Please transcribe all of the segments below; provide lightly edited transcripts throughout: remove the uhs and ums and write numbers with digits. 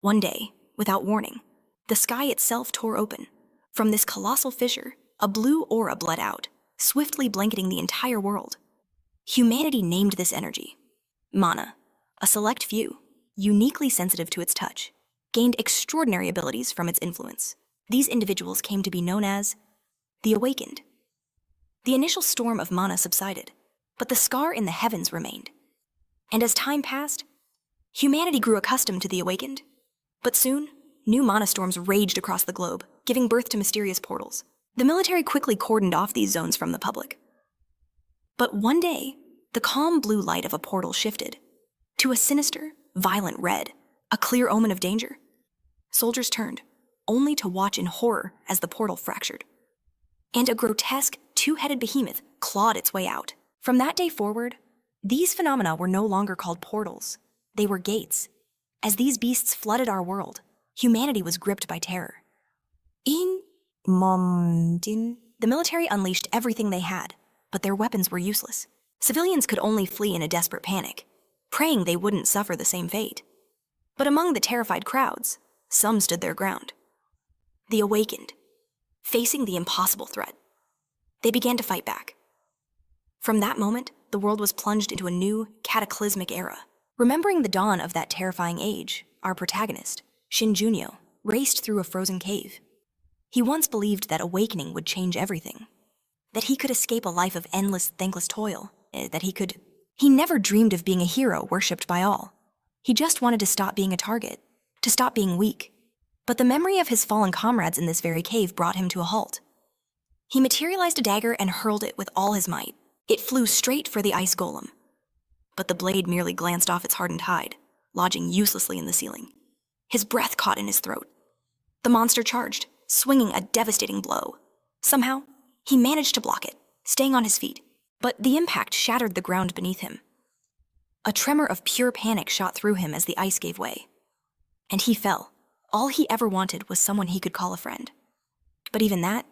One day, without warning, the sky itself tore open. From this colossal fissure, a blue aura bled out, swiftly blanketing the entire world. Humanity named this energy mana. A select few, uniquely sensitive to its touch, gained extraordinary abilities from its influence. These individuals came to be known as the Awakened. The initial storm of mana subsided, but the scar in the heavens remained. And as time passed, humanity grew accustomed to the Awakened. But soon, new mana storms raged across the globe, giving birth to mysterious portals. The military quickly cordoned off these zones from the public. But one day, the calm blue light of a portal shifted to a sinister, violent red, a clear omen of danger. Soldiers turned, only to watch in horror as the portal fractured. And a grotesque, two-headed behemoth clawed its way out. From that day forward, these phenomena were no longer called portals. They were gates. As these beasts flooded our world, humanity was gripped by terror. The military unleashed everything they had, but their weapons were useless. Civilians could only flee in a desperate panic, praying they wouldn't suffer the same fate. But among the terrified crowds, some stood their ground. The Awakened, facing the impossible threat. They began to fight back. From that moment, the world was plunged into a new, cataclysmic era. Remembering the dawn of that terrifying age, our protagonist, Shin Junio, raced through a frozen cave. He once believed that awakening would change everything, that he could escape a life of endless, thankless toil, He never dreamed of being a hero worshipped by all. He just wanted to stop being a target, to stop being weak. But the memory of his fallen comrades in this very cave brought him to a halt. He materialized a dagger and hurled it with all his might. It flew straight for the ice golem. But the blade merely glanced off its hardened hide, lodging uselessly in the ceiling. His breath caught in his throat. The monster charged, swinging a devastating blow. Somehow, he managed to block it, staying on his feet, but the impact shattered the ground beneath him. A tremor of pure panic shot through him as the ice gave way. And he fell. All he ever wanted was someone he could call a friend. But even that,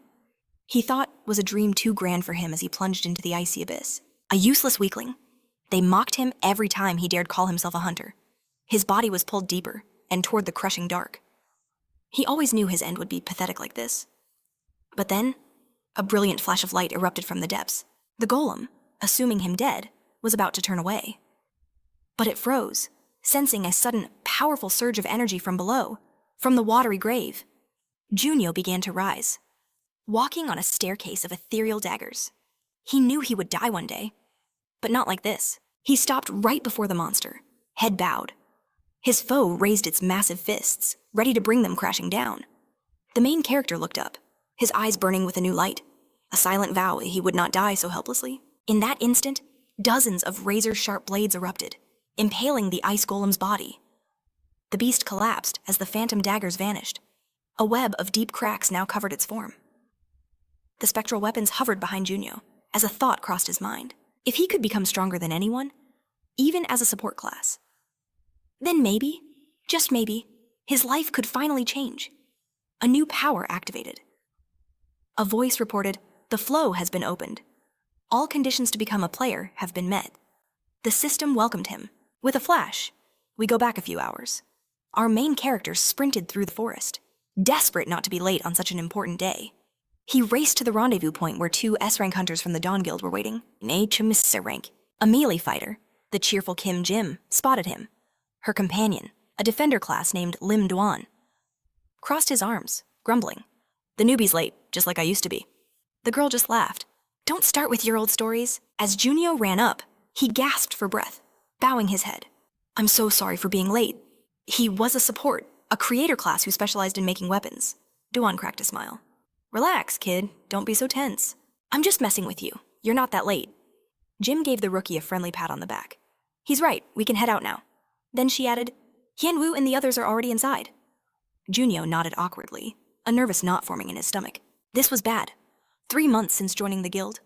he thought, was a dream too grand for him as he plunged into the icy abyss. A useless weakling. They mocked him every time he dared call himself a hunter. His body was pulled deeper and toward the crushing dark. He always knew his end would be pathetic like this. But then, a brilliant flash of light erupted from the depths. The golem, assuming him dead, was about to turn away. But it froze, sensing a sudden, powerful surge of energy from below, from the watery grave. Junio began to rise, walking on a staircase of ethereal daggers. He knew he would die one day, but not like this. He stopped right before the monster, head bowed. His foe raised its massive fists, ready to bring them crashing down. The main character looked up, his eyes burning with a new light, a silent vow he would not die so helplessly. In that instant, dozens of razor-sharp blades erupted, impaling the ice golem's body. The beast collapsed as the phantom daggers vanished. A web of deep cracks now covered its form. The spectral weapons hovered behind Junio, as a thought crossed his mind. If he could become stronger than anyone, even as a support class, then maybe, just maybe, his life could finally change. A new power activated. A voice reported, "The flow has been opened. All conditions to become a player have been met." The system welcomed him. With a flash, we go back a few hours. Our main character sprinted through the forest, desperate not to be late on such an important day. He raced to the rendezvous point where two S-rank hunters from the Dawn Guild were waiting. rank. A melee fighter, the cheerful Kim Jim, spotted him. Her companion, a defender class named Lim Duan, crossed his arms, grumbling, "The newbie's late, just like I used to be." The girl just laughed. "Don't start with your old stories." As Junio ran up, he gasped for breath, bowing his head. "I'm so sorry for being late." He was a support, a creator class who specialized in making weapons. Duan cracked a smile. "Relax, kid. Don't be so tense. I'm just messing with you. You're not that late." Jim gave the rookie a friendly pat on the back. "He's right. We can head out now." Then she added, "Hianwu and the others are already inside." Junio nodded awkwardly, a nervous knot forming in his stomach. This was bad. 3 months since joining the guild.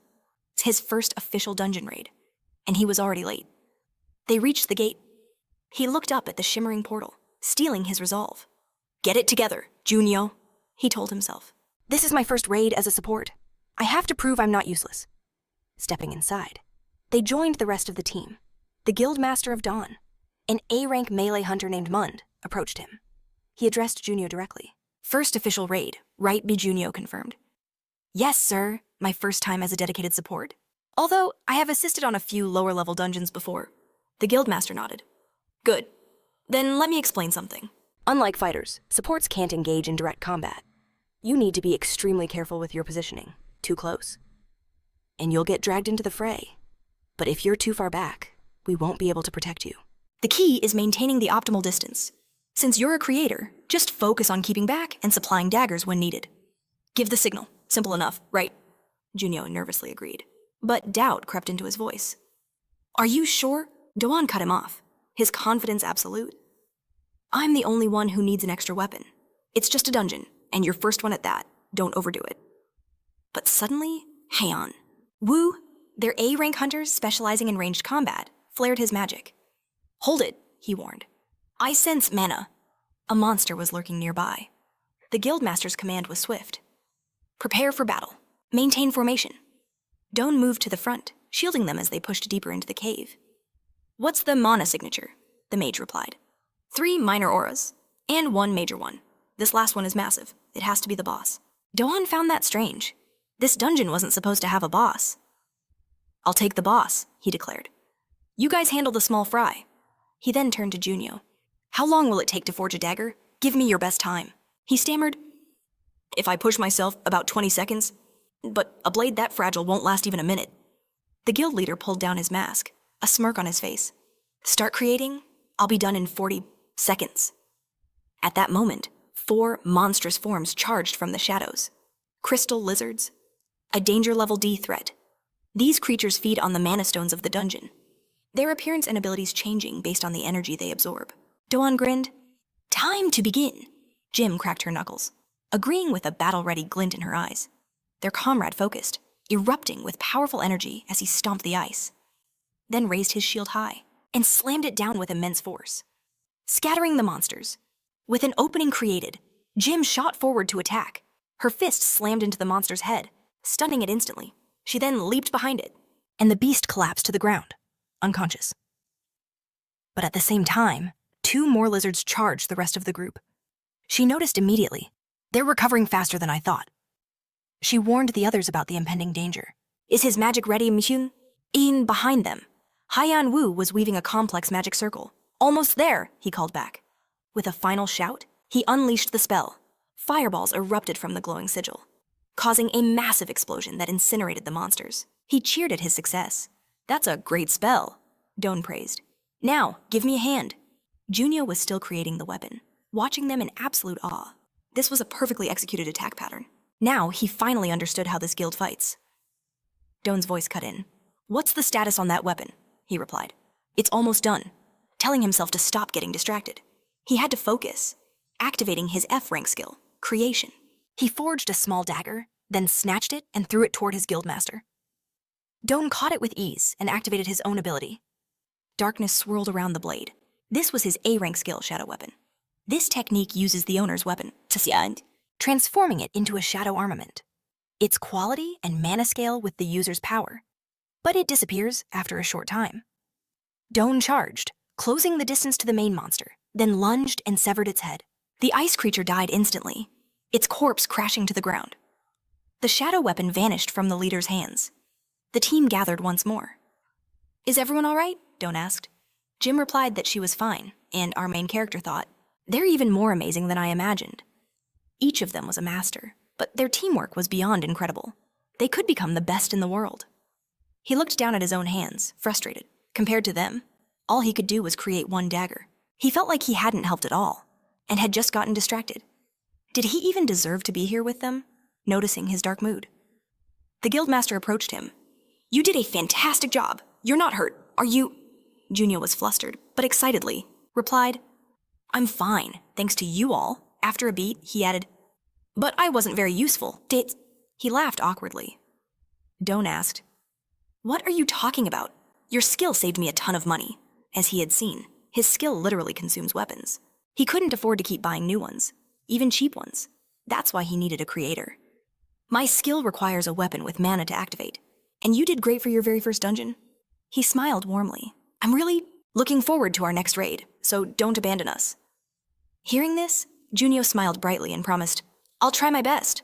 His first official dungeon raid. And he was already late. They reached the gate. He looked up at the shimmering portal, stealing his resolve. "Get it together, Junio," he told himself. "This is my first raid as a support. I have to prove I'm not useless." Stepping inside, they joined the rest of the team. The guild master of Dawn, an A-rank melee hunter named Mund, approached him. He addressed Junio directly. First official raid, right? B. Junio confirmed. Yes, sir. My first time as a dedicated support. Although I have assisted on a few lower-level dungeons before. The guildmaster nodded. Good. Then let me explain something. Unlike fighters, supports can't engage in direct combat. You need to be extremely careful with your positioning. Too close, and you'll get dragged into the fray. But if you're too far back, we won't be able to protect you. The key is maintaining the optimal distance. Since you're a creator, just focus on keeping back and supplying daggers when needed. Give the signal. Simple enough, right? Junio nervously agreed. But doubt crept into his voice. Are you sure? Doan cut him off, his confidence absolute. I'm the only one who needs an extra weapon. It's just a dungeon, and your first one at that. Don't overdo it. But suddenly, hang on. Wu, their A-rank hunters specializing in ranged combat, flared his magic. Hold it, he warned. I sense mana. A monster was lurking nearby. The guildmaster's command was swift. Prepare for battle. Maintain formation. Doan moved to the front, shielding them as they pushed deeper into the cave. What's the mana signature? The mage replied. 3 minor auras, and 1 major one. This last one is massive. It has to be the boss. Doan found that strange. This dungeon wasn't supposed to have a boss. I'll take the boss, he declared. You guys handle the small fry. He then turned to Junio. How long will it take to forge a dagger? Give me your best time. He stammered. If I push myself, about 20 seconds. But a blade that fragile won't last even a minute. The guild leader pulled down his mask, a smirk on his face. Start creating, I'll be done in 40 seconds. At that moment, 4 monstrous forms charged from the shadows. Crystal lizards. A danger level D threat. These creatures feed on the mana stones of the dungeon. Their appearance and abilities changing based on the energy they absorb. Doan grinned. Time to begin. Jim cracked her knuckles, agreeing with a battle-ready glint in her eyes. Their comrade focused, erupting with powerful energy as he stomped the ice, then raised his shield high and slammed it down with immense force, scattering the monsters. With an opening created, Jim shot forward to attack. Her fist slammed into the monster's head, stunning it instantly. She then leaped behind it, and the beast collapsed to the ground, unconscious. But at the same time, 2 more lizards charged the rest of the group. She noticed immediately. They're recovering faster than I thought. She warned the others about the impending danger. Is his magic ready, Michun? In behind them, Haiyan Wu was weaving a complex magic circle. Almost there, he called back. With a final shout, he unleashed the spell. Fireballs erupted from the glowing sigil, causing a massive explosion that incinerated the monsters. He cheered at his success. That's a great spell, Doan praised. Now, give me a hand. Junio was still creating the weapon, watching them in absolute awe. This was a perfectly executed attack pattern. Now, he finally understood how this guild fights. Doan's voice cut in. What's the status on that weapon? He replied. It's almost done, telling himself to stop getting distracted. He had to focus, activating his F-rank skill, creation. He forged a small dagger, then snatched it and threw it toward his guildmaster. Doan caught it with ease and activated his own ability. Darkness swirled around the blade. This was his A-rank skill shadow weapon. This technique uses the owner's weapon, transforming it into a shadow armament. Its quality and mana scale with the user's power, but it disappears after a short time. Doan charged, closing the distance to the main monster, then lunged and severed its head. The ice creature died instantly, its corpse crashing to the ground. The shadow weapon vanished from the leader's hands. The team gathered once more. Is everyone all right? Doan asked. Jim replied that she was fine, and our main character thought, they're even more amazing than I imagined. Each of them was a master, but their teamwork was beyond incredible. They could become the best in the world. He looked down at his own hands, frustrated. Compared to them, all he could do was create one dagger. He felt like he hadn't helped at all, and had just gotten distracted. Did he even deserve to be here with them? Noticing his dark mood. The guildmaster approached him. You did a fantastic job. You're not hurt, are you? Junio was flustered, but excitedly replied, I'm fine, thanks to you all. After a beat, he added, but I wasn't very useful, did... He laughed awkwardly. Doan asked, what are you talking about? Your skill saved me a ton of money. As he had seen, his skill literally consumes weapons. He couldn't afford to keep buying new ones, even cheap ones. That's why he needed a creator. My skill requires a weapon with mana to activate, and you did great for your very first dungeon. He smiled warmly. I'm really looking forward to our next raid, so don't abandon us. Hearing this, Junio smiled brightly and promised, "I'll try my best."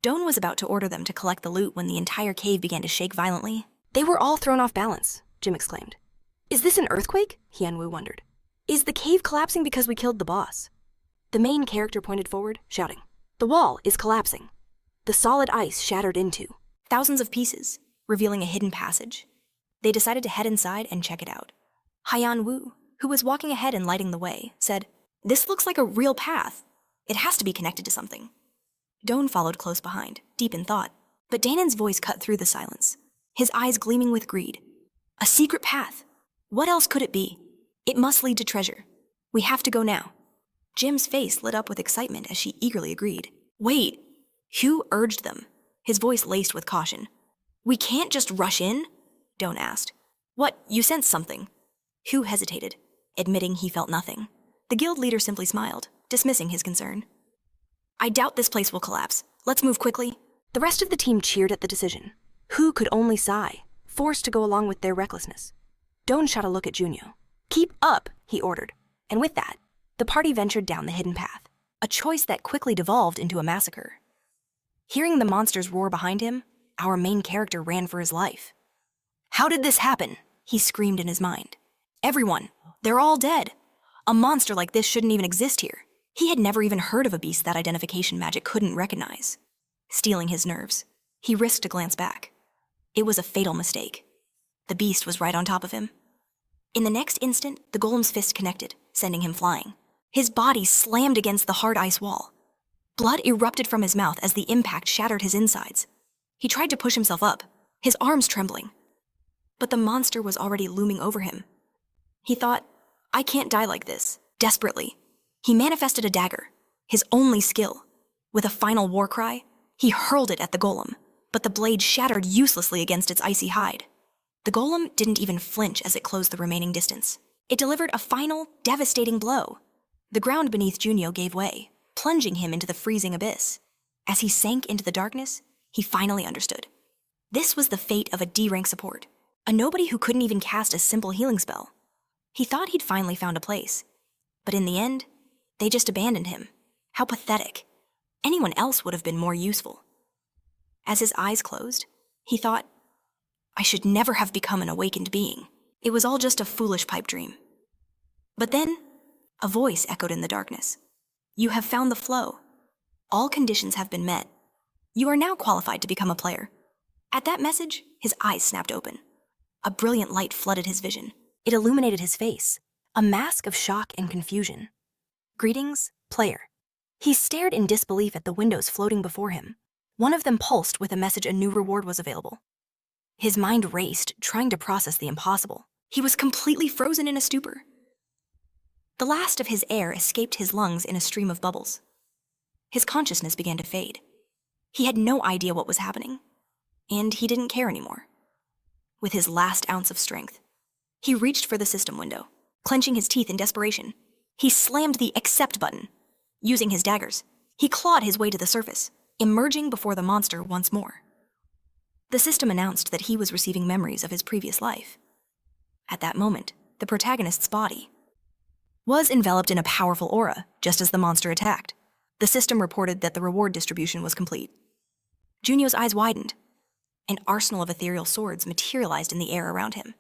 Doan was about to order them to collect the loot when the entire cave began to shake violently. They were all thrown off balance, Jim exclaimed. Is this an earthquake? Hyunwoo wondered. Is the cave collapsing because we killed the boss? The main character pointed forward, shouting, "The wall is collapsing." The solid ice shattered into thousands of pieces, revealing a hidden passage. They decided to head inside and check it out. Hyunwoo, who was walking ahead and lighting the way, said, "This looks like a real path. It has to be connected to something." Doan followed close behind, deep in thought, but Danon's voice cut through the silence, his eyes gleaming with greed. "A secret path. What else could it be? It must lead to treasure. We have to go now." Jim's face lit up with excitement as she eagerly agreed. "Wait." Hugh urged them, his voice laced with caution. "We can't just rush in?" Doan asked. "What, you sensed something?" Hugh hesitated, admitting he felt nothing. The guild leader simply smiled, dismissing his concern. "I doubt this place will collapse. Let's move quickly." The rest of the team cheered at the decision. Who could only sigh, forced to go along with their recklessness. Doan shot a look at Junio. "Keep up," he ordered. And with that, the party ventured down the hidden path, a choice that quickly devolved into a massacre. Hearing the monsters roar behind him, our main character ran for his life. "How did this happen?" he screamed in his mind. "Everyone, they're all dead. A monster like this shouldn't even exist here." He had never even heard of a beast that identification magic couldn't recognize. Steeling his nerves, he risked a glance back. It was a fatal mistake. The beast was right on top of him. In the next instant, the golem's fist connected, sending him flying. His body slammed against the hard ice wall. Blood erupted from his mouth as the impact shattered his insides. He tried to push himself up, his arms trembling. But the monster was already looming over him. He thought, "I can't die like this." Desperately, he manifested a dagger, his only skill. With a final war cry, he hurled it at the golem, but the blade shattered uselessly against its icy hide. The golem didn't even flinch as it closed the remaining distance. It delivered a final, devastating blow. The ground beneath Junio gave way, plunging him into the freezing abyss. As he sank into the darkness, he finally understood. This was the fate of a D-rank support, a nobody who couldn't even cast a simple healing spell. He thought he'd finally found a place, but in the end, they just abandoned him. How pathetic. Anyone else would have been more useful. As his eyes closed, he thought, "I should never have become an awakened being. It was all just a foolish pipe dream." But then, a voice echoed in the darkness. "You have found the flow. All conditions have been met. You are now qualified to become a player." At that message, his eyes snapped open. A brilliant light flooded his vision. It illuminated his face, a mask of shock and confusion. "Greetings, player." He stared in disbelief at the windows floating before him. One of them pulsed with a message a new reward was available. His mind raced, trying to process the impossible. He was completely frozen in a stupor. The last of his air escaped his lungs in a stream of bubbles. His consciousness began to fade. He had no idea what was happening, and he didn't care anymore. With his last ounce of strength, he reached for the system window. Clenching his teeth in desperation, he slammed the accept button. Using his daggers, he clawed his way to the surface, emerging before the monster once more. The system announced that he was receiving memories of his previous life. At that moment, the protagonist's body was enveloped in a powerful aura, just as the monster attacked. The system reported that the reward distribution was complete. Junio's eyes widened. An arsenal of ethereal swords materialized in the air around him,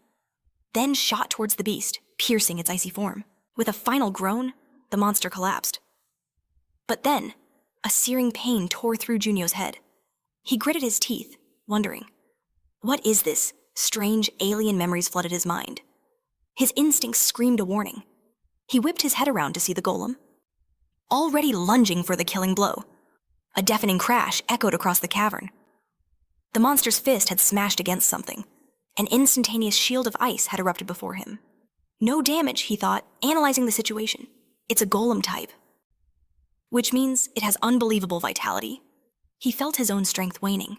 then shot towards the beast, piercing its icy form. With a final groan, the monster collapsed. But then, a searing pain tore through Junio's head. He gritted his teeth, wondering, what is this? Strange alien memories flooded his mind. His instincts screamed a warning. He whipped his head around to see the golem, already lunging for the killing blow. A deafening crash echoed across the cavern. The monster's fist had smashed against something. An instantaneous shield of ice had erupted before him. No damage, he thought, analyzing the situation. It's a golem type, which means it has unbelievable vitality. He felt his own strength waning.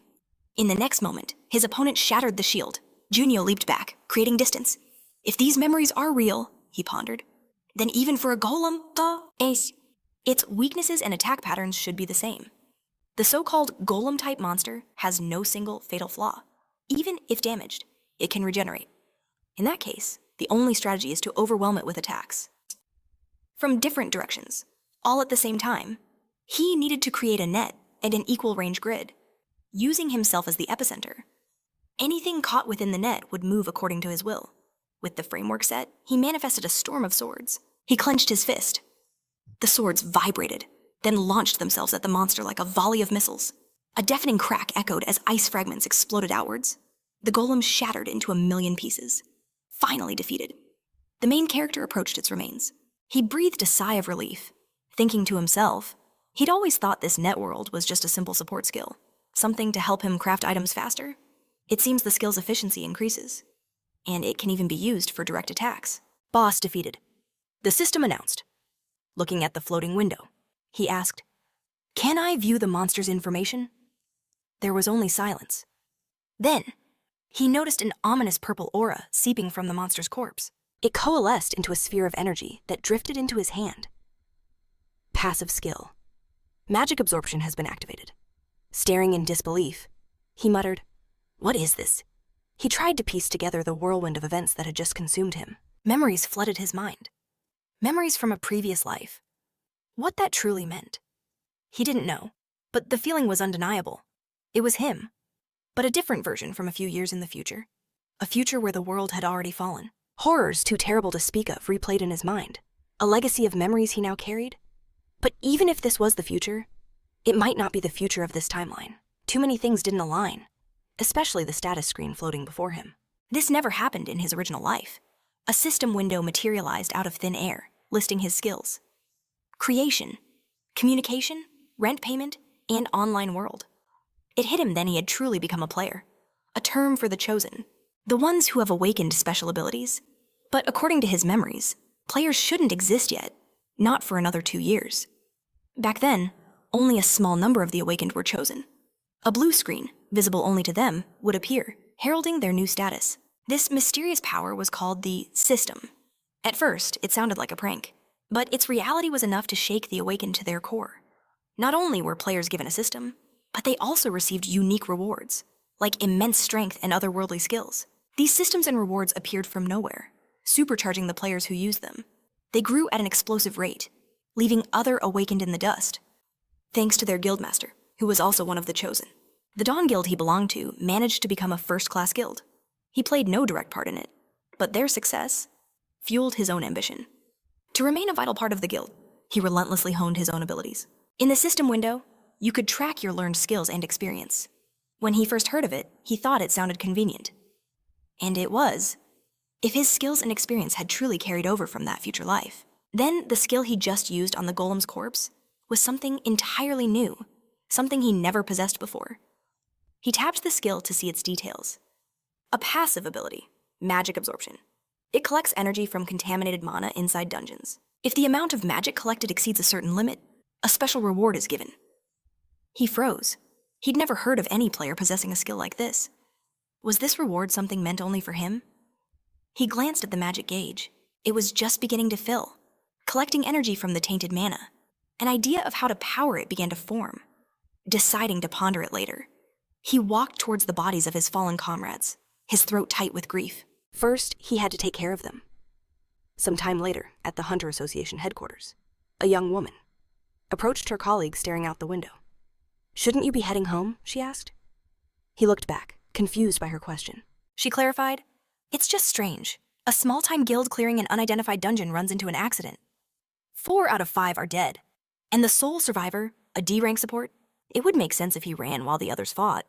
In the next moment, his opponent shattered the shield. Junio leaped back, creating distance. If these memories are real, he pondered, then even for a golem, its weaknesses and attack patterns should be the same. The so-called golem-type monster has no single fatal flaw. Even if damaged, it can regenerate. In that case, the only strategy is to overwhelm it with attacks from different directions. all at the same time. He needed to create a net and an equal range grid, using himself as the epicenter. Anything caught within the net would move according to his will. With the framework set, he manifested a storm of swords. He clenched his fist. The swords vibrated, then launched themselves at the monster like a volley of missiles. A deafening crack echoed as ice fragments exploded outwards. The golem shattered into a million pieces. Finally defeated, the main character approached its remains. He breathed a sigh of relief, thinking to himself, he'd always thought this net world was just a simple support skill, something to help him craft items faster. It seems the skill's efficiency increases, and it can even be used for direct attacks. Boss defeated. The system announced. Looking at the floating window, he asked, "Can I view the monster's information?" There was only silence. Then, he noticed an ominous purple aura seeping from the monster's corpse. It coalesced into a sphere of energy that drifted into his hand. Passive skill. Magic absorption has been activated. Staring in disbelief, he muttered, "What is this?" He tried to piece together the whirlwind of events that had just consumed him. Memories flooded his mind. Memories from a previous life. What that truly meant, he didn't know, but the feeling was undeniable. It was him, but a different version from a few years in the future. A future where the world had already fallen. Horrors too terrible to speak of replayed in his mind. A legacy of memories he now carried. But even if this was the future, it might not be the future of this timeline. Too many things didn't align, especially the status screen floating before him. This never happened in his original life. A system window materialized out of thin air, listing his skills. Creation, communication, rent payment, and online world. It hit him then he had truly become a player. A term for the chosen. The ones who have awakened special abilities. But according to his memories, players shouldn't exist yet, not for another 2 years. Back then, only a small number of the awakened were chosen. A blue screen, visible only to them, would appear, heralding their new status. This mysterious power was called the system. At first, it sounded like a prank, but its reality was enough to shake the awakened to their core. Not only were players given a system, but they also received unique rewards, like immense strength and otherworldly skills. These systems and rewards appeared from nowhere, supercharging the players who used them. They grew at an explosive rate, leaving other awakened in the dust, thanks to their guildmaster, who was also one of the chosen. The Dawn Guild he belonged to managed to become a first-class guild. He played no direct part in it, but their success fueled his own ambition. To remain a vital part of the guild, he relentlessly honed his own abilities. In the system window, you could track your learned skills and experience. When he first heard of it, he thought it sounded convenient. And it was, if his skills and experience had truly carried over from that future life. Then the skill he just used on the golem's corpse was something entirely new, something he never possessed before. He tapped the skill to see its details. A passive ability, magic absorption. It collects energy from contaminated mana inside dungeons. If the amount of magic collected exceeds a certain limit, a special reward is given. He froze. He'd never heard of any player possessing a skill like this. Was this reward something meant only for him? He glanced at the magic gauge. It was just beginning to fill, collecting energy from the tainted mana. An idea of how to power it began to form. Deciding to ponder it later, he walked towards the bodies of his fallen comrades, his throat tight with grief. First, he had to take care of them. Some time later, at the Hunter Association headquarters, a young woman approached her colleague staring out the window. "Shouldn't you be heading home?" she asked. He looked back, confused by her question. She clarified, "It's just strange. A small-time guild clearing an unidentified dungeon runs into an accident. 4 out of 5 are dead. And the sole survivor, a D-rank support, it would make sense if he ran while the others fought,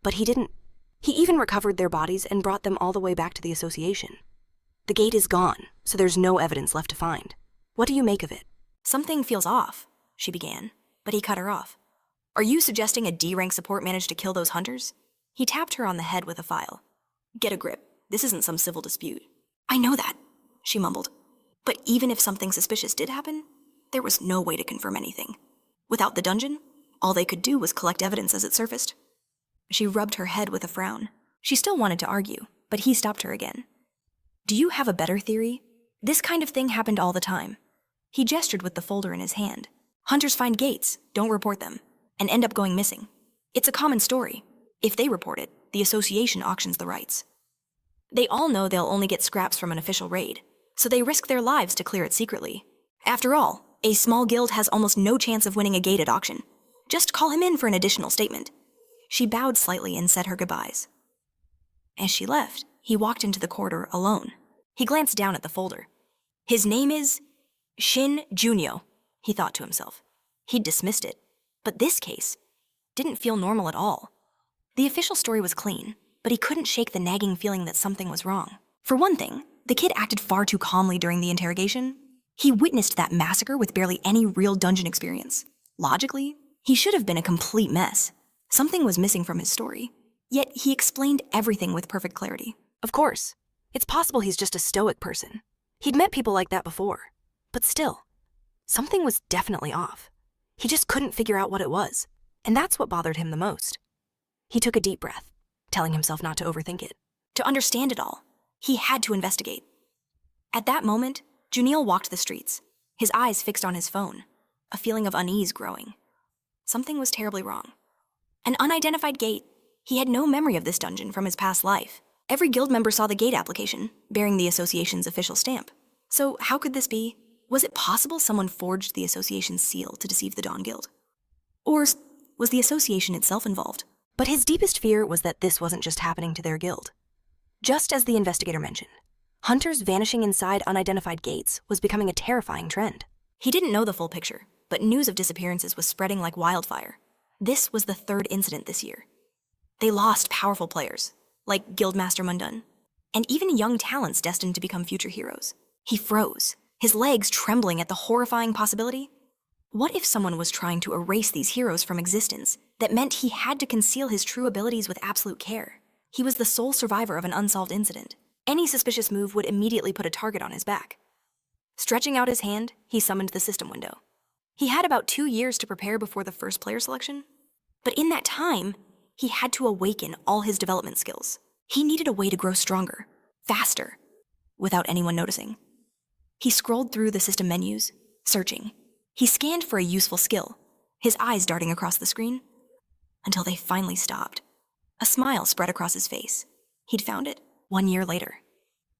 but he didn't. He even recovered their bodies and brought them all the way back to the association. The gate is gone, so there's no evidence left to find. What do you make of it?" "Something feels off," she began, but he cut her off. "Are you suggesting a D-rank support managed to kill those hunters?" He tapped her on the head with a file. "Get a grip. This isn't some civil dispute." "I know that," she mumbled. But even if something suspicious did happen, there was no way to confirm anything. Without the dungeon, all they could do was collect evidence as it surfaced. She rubbed her head with a frown. She still wanted to argue, but he stopped her again. "Do you have a better theory? This kind of thing happened all the time." He gestured with the folder in his hand. "Hunters find gates, don't report them, and end up going missing. It's a common story. If they report it, the association auctions the rights. They all know they'll only get scraps from an official raid, so they risk their lives to clear it secretly. After all, A small guild has almost no chance of winning a gate at auction. Just call him in for an additional statement. She bowed slightly and said her goodbyes. As she left, he walked into the corridor alone. He glanced down at the folder. His name is Shin Junio, he thought to himself. He'd dismissed it, but this case didn't feel normal at all. The official story was clean, but he couldn't shake the nagging feeling that something was wrong. For one thing, the kid acted far too calmly during the interrogation. He witnessed that massacre with barely any real dungeon experience. Logically, he should have been a complete mess. Something was missing from his story. Yet he explained everything with perfect clarity. Of course, it's possible he's just a stoic person. He'd met people like that before. But still, something was definitely off. He just couldn't figure out what it was, and that's what bothered him the most. He took a deep breath, telling himself not to overthink it. To understand it all, he had to investigate. At that moment, Junil walked the streets, his eyes fixed on his phone, a feeling of unease growing. Something was terribly wrong. An unidentified gate. He had no memory of this dungeon from his past life. Every guild member saw the gate application, bearing the association's official stamp. So how could this be? Was it possible someone forged the association's seal to deceive the Dawn Guild? Or was the association itself involved? But his deepest fear was that this wasn't just happening to their guild. Just as the investigator mentioned, hunters vanishing inside unidentified gates was becoming a terrifying trend. He didn't know the full picture, but news of disappearances was spreading like wildfire. This was the third incident this year. They lost powerful players, like Guildmaster Mundun, and even young talents destined to become future heroes. He froze, his legs trembling at the horrifying possibility. What if someone was trying to erase these heroes from existence that meant he had to conceal his true abilities with absolute care? He was the sole survivor of an unsolved incident. Any suspicious move would immediately put a target on his back. Stretching out his hand, he summoned the system window. He had about 2 years to prepare before the first player selection, but in that time, he had to awaken all his development skills. He needed a way to grow stronger, faster, without anyone noticing. He scrolled through the system menus, searching. He scanned for a useful skill, his eyes darting across the screen, until they finally stopped. A smile spread across his face. He'd found it 1 year later,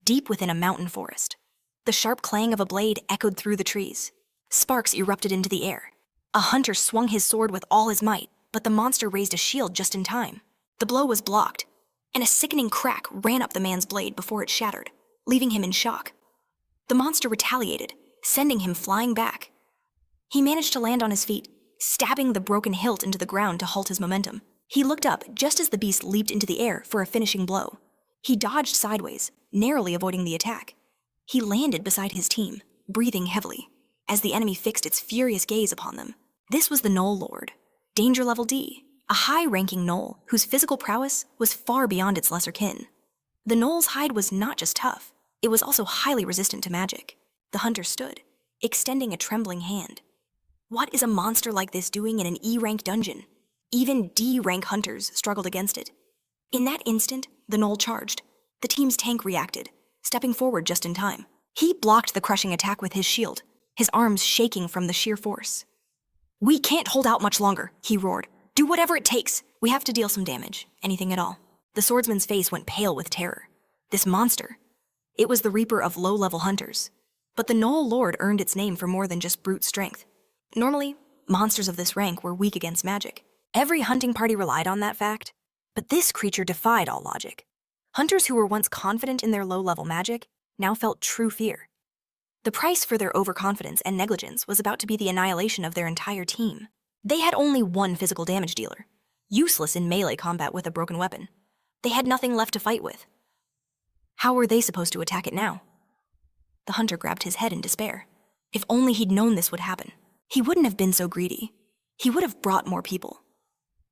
deep within a mountain forest. The sharp clang of a blade echoed through the trees. Sparks erupted into the air. A hunter swung his sword with all his might, but the monster raised a shield just in time. The blow was blocked, and a sickening crack ran up the man's blade before it shattered, leaving him in shock. The monster retaliated, sending him flying back. He managed to land on his feet, stabbing the broken hilt into the ground to halt his momentum. He looked up just as the beast leaped into the air for a finishing blow. He dodged sideways, narrowly avoiding the attack. He landed beside his team, breathing heavily, as the enemy fixed its furious gaze upon them. This was the Gnoll Lord, Danger Level D, a high-ranking gnoll whose physical prowess was far beyond its lesser kin. The gnoll's hide was not just tough, it was also highly resistant to magic. The hunter stood, extending a trembling hand. What is a monster like this doing in an E-rank dungeon? Even D-rank hunters struggled against it. In that instant, the gnoll charged. The team's tank reacted, stepping forward just in time. He blocked the crushing attack with his shield, his arms shaking from the sheer force. "We can't hold out much longer," he roared. "Do whatever it takes. We have to deal some damage, anything at all." The swordsman's face went pale with terror. This monster, it was the reaper of low-level hunters. But the Gnoll Lord earned its name for more than just brute strength. Normally, monsters of this rank were weak against magic. Every hunting party relied on that fact, but this creature defied all logic. Hunters who were once confident in their low-level magic now felt true fear. The price for their overconfidence and negligence was about to be the annihilation of their entire team. They had only one physical damage dealer, useless in melee combat with a broken weapon. They had nothing left to fight with. How were they supposed to attack it now? The hunter grabbed his head in despair. If only he'd known this would happen. He wouldn't have been so greedy. He would have brought more people.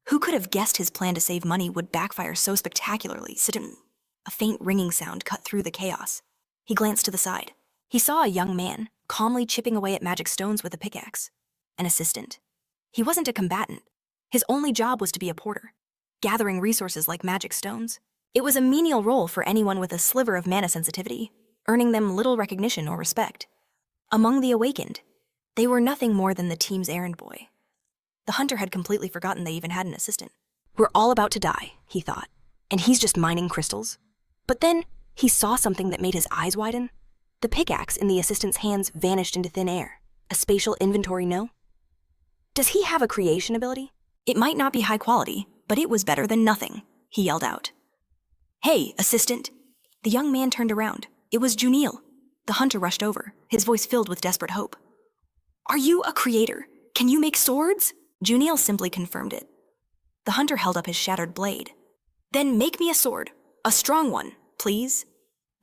Who could have guessed his plan to save money would backfire so spectacularly? A faint ringing sound cut through the chaos. He glanced to the side. He saw a young man, calmly chipping away at magic stones with a pickaxe. An assistant. He wasn't a combatant. His only job was to be a porter, gathering resources like magic stones. It was a menial role for anyone with a sliver of mana sensitivity, earning them little recognition or respect. Among the awakened, they were nothing more than the team's errand boy. The hunter had completely forgotten they even had an assistant. We're all about to die, he thought, and he's just mining crystals. But then he saw something that made his eyes widen. The pickaxe in the assistant's hands vanished into thin air, A spatial inventory, no? Does he have a creation ability? It might not be high quality, but it was better than nothing, he yelled out. Hey, assistant! The young man turned around. It was Junio. The hunter rushed over, his voice filled with desperate hope. Are you a creator? Can you make swords? Junio simply confirmed it. The hunter held up his shattered blade. Then make me a sword. A strong one, please.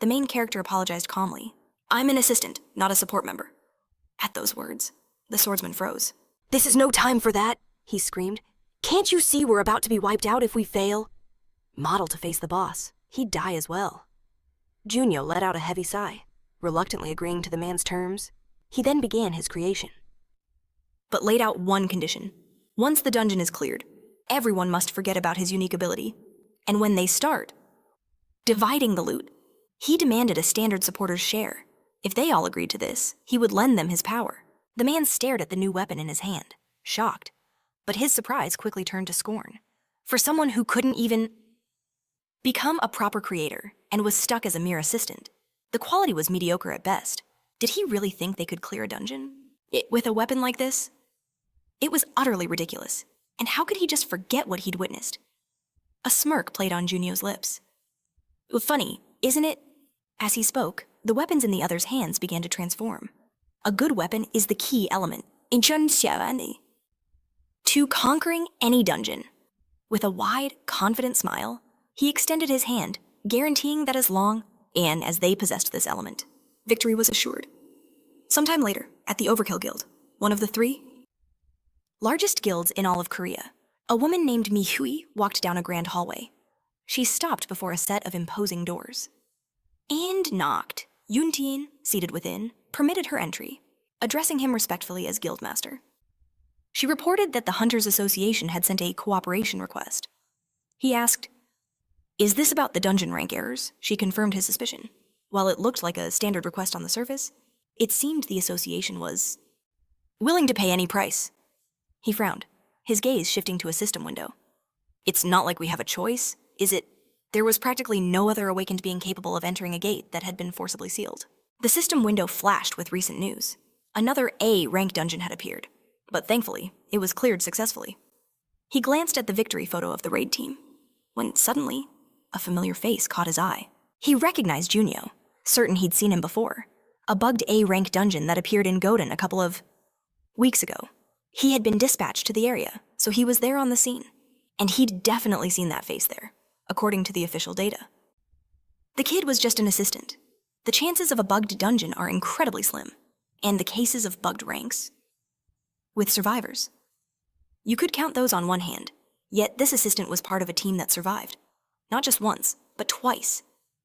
The main character apologized calmly. I'm an assistant, not a support member. At those words, the swordsman froze. This is no time for that, he screamed. Can't you see we're about to be wiped out if we fail? Model to face the boss. He'd die as well. Junio let out a heavy sigh, reluctantly agreeing to the man's terms. He then began his creation. But laid out one condition. Once the dungeon is cleared, everyone must forget about his unique ability. And when they start dividing the loot, he demanded a standard supporter's share. If they all agreed to this, he would lend them his power. The man stared at the new weapon in his hand, shocked. But his surprise quickly turned to scorn. For someone who couldn't even become a proper creator and was stuck as a mere assistant, the quality was mediocre at best. Did he really think they could clear a dungeon with a weapon like this? It was utterly ridiculous. And how could he just forget what he'd witnessed? A smirk played on Junio's lips. Funny, isn't it? As he spoke, the weapons in the other's hands began to transform. A good weapon is the key element to conquering any dungeon. With a wide, confident smile, he extended his hand, guaranteeing that as long and as they possessed this element, victory was assured. Sometime later, at the Overkill Guild, one of the three largest guilds in all of Korea, a woman named Mihui walked down a grand hallway. She stopped before a set of imposing doors and knocked. Yuntien, seated within, permitted her entry, addressing him respectfully as guildmaster. She reported that the Hunters Association had sent a cooperation request. He asked, "Is this about the dungeon rank errors?" She confirmed his suspicion. While it looked like a standard request on the surface, it seemed the association was willing to pay any price. He frowned, his gaze shifting to a system window. It's not like we have a choice, is it? There was practically no other awakened being capable of entering a gate that had been forcibly sealed. The system window flashed with recent news. Another A-rank dungeon had appeared, but thankfully, it was cleared successfully. He glanced at the victory photo of the raid team, when suddenly, a familiar face caught his eye. He recognized Junio, certain he'd seen him before. A bugged A-rank dungeon that appeared in Godin a couple of weeks ago. He had been dispatched to the area, so he was there on the scene. And he'd definitely seen that face there, according to the official data. The kid was just an assistant. The chances of a bugged dungeon are incredibly slim, and the cases of bugged ranks with survivors. You could count those on one hand, yet this assistant was part of a team that survived. Not just once, but twice.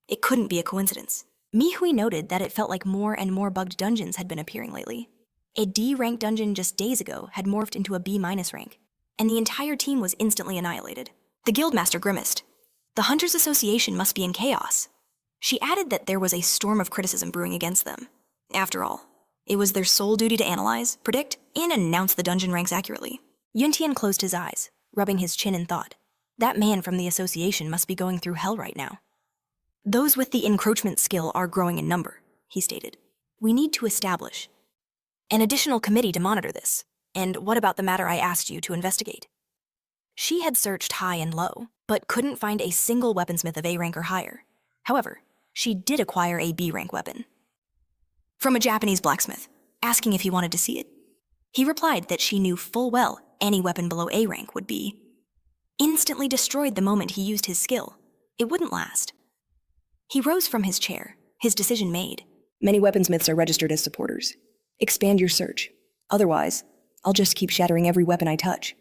It couldn't be a coincidence. Mihui noted that it felt like more and more bugged dungeons had been appearing lately. A D-rank dungeon just days ago had morphed into a B- rank, and the entire team was instantly annihilated. The guildmaster grimaced. The Hunters Association must be in chaos. She added that there was a storm of criticism brewing against them. After all, it was their sole duty to analyze, predict, and announce the dungeon ranks accurately. Yuntien closed his eyes, rubbing his chin in thought. That man from the association must be going through hell right now. Those with the encroachment skill are growing in number, he stated. We need to establish an additional committee to monitor this. And what about the matter I asked you to investigate? She had searched high and low, but couldn't find a single weaponsmith of A rank or higher. However, she did acquire a B rank weapon from a Japanese blacksmith, asking if he wanted to see it. He replied that she knew full well any weapon below A rank would be instantly destroyed the moment he used his skill. It wouldn't last. He rose from his chair, his decision made. Many weaponsmiths are registered as supporters. Expand your search. Otherwise, I'll just keep shattering every weapon I touch.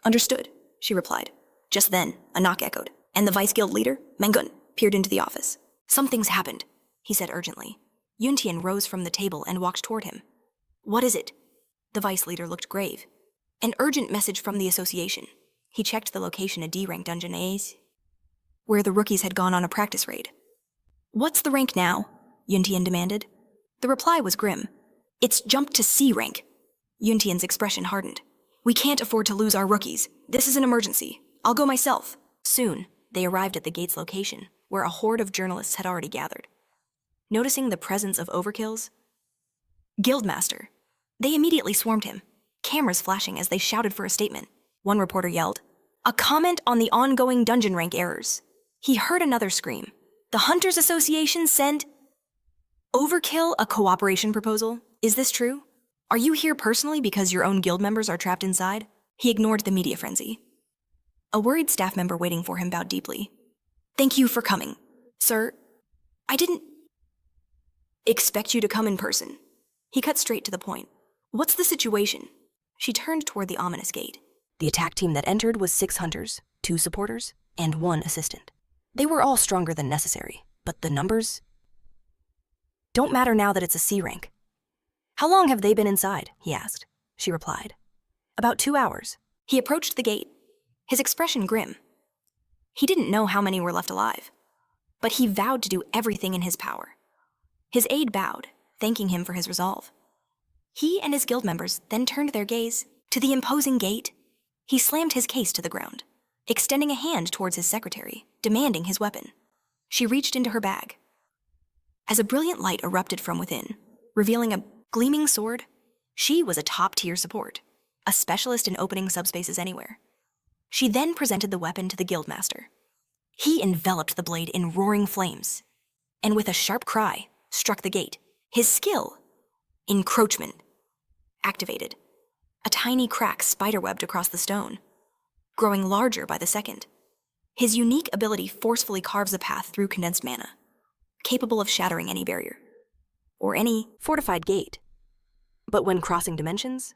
Understood, she replied. Just then, a knock echoed, and the vice guild leader, Mangun, peered into the office. Something's happened, he said urgently. Yuntien rose from the table and walked toward him. What is it? The vice leader looked grave. An urgent message from the association. He checked the location a D-rank dungeon is, where the rookies had gone on a practice raid. What's the rank now? Yuntien demanded. The reply was grim. It's jumped to C rank. Yuntian's expression hardened. We can't afford to lose our rookies. This is an emergency. I'll go myself. Soon, they arrived at the gate's location, where a horde of journalists had already gathered. Noticing the presence of overkills, Guildmaster, They immediately swarmed him, cameras flashing as they shouted for a statement. One reporter yelled, "A comment on the ongoing dungeon rank errors." He heard another scream. "The Hunters Association sent Overkill a cooperation proposal? Is this true? Are you here personally because your own guild members are trapped inside?" He ignored the media frenzy. A worried staff member waiting for him bowed deeply. "Thank you for coming, sir. I didn't expect you to come in person." He cut straight to the point. "What's the situation?" She turned toward the ominous gate. The attack team that entered was 6 hunters, 2 supporters, and 1 assistant. They were all stronger than necessary, but the numbers don't matter now that it's a C rank. "How long have they been inside?" he asked. She replied, "About 2 hours. He approached the gate, his expression grim. He didn't know how many were left alive, but he vowed to do everything in his power. His aide bowed, thanking him for his resolve. He and his guild members then turned their gaze to the imposing gate. He slammed his case to the ground, extending a hand towards his secretary, demanding his weapon. She reached into her bag. As a brilliant light erupted from within, revealing a gleaming sword, she was a top-tier support, a specialist in opening subspaces anywhere. She then presented the weapon to the guildmaster. He enveloped the blade in roaring flames, and with a sharp cry, struck the gate. His skill, encroachment, activated. A tiny crack spiderwebbed across the stone, growing larger by the second. His unique ability forcefully carves a path through condensed mana, capable of shattering any barrier, or any fortified gate. But when crossing dimensions,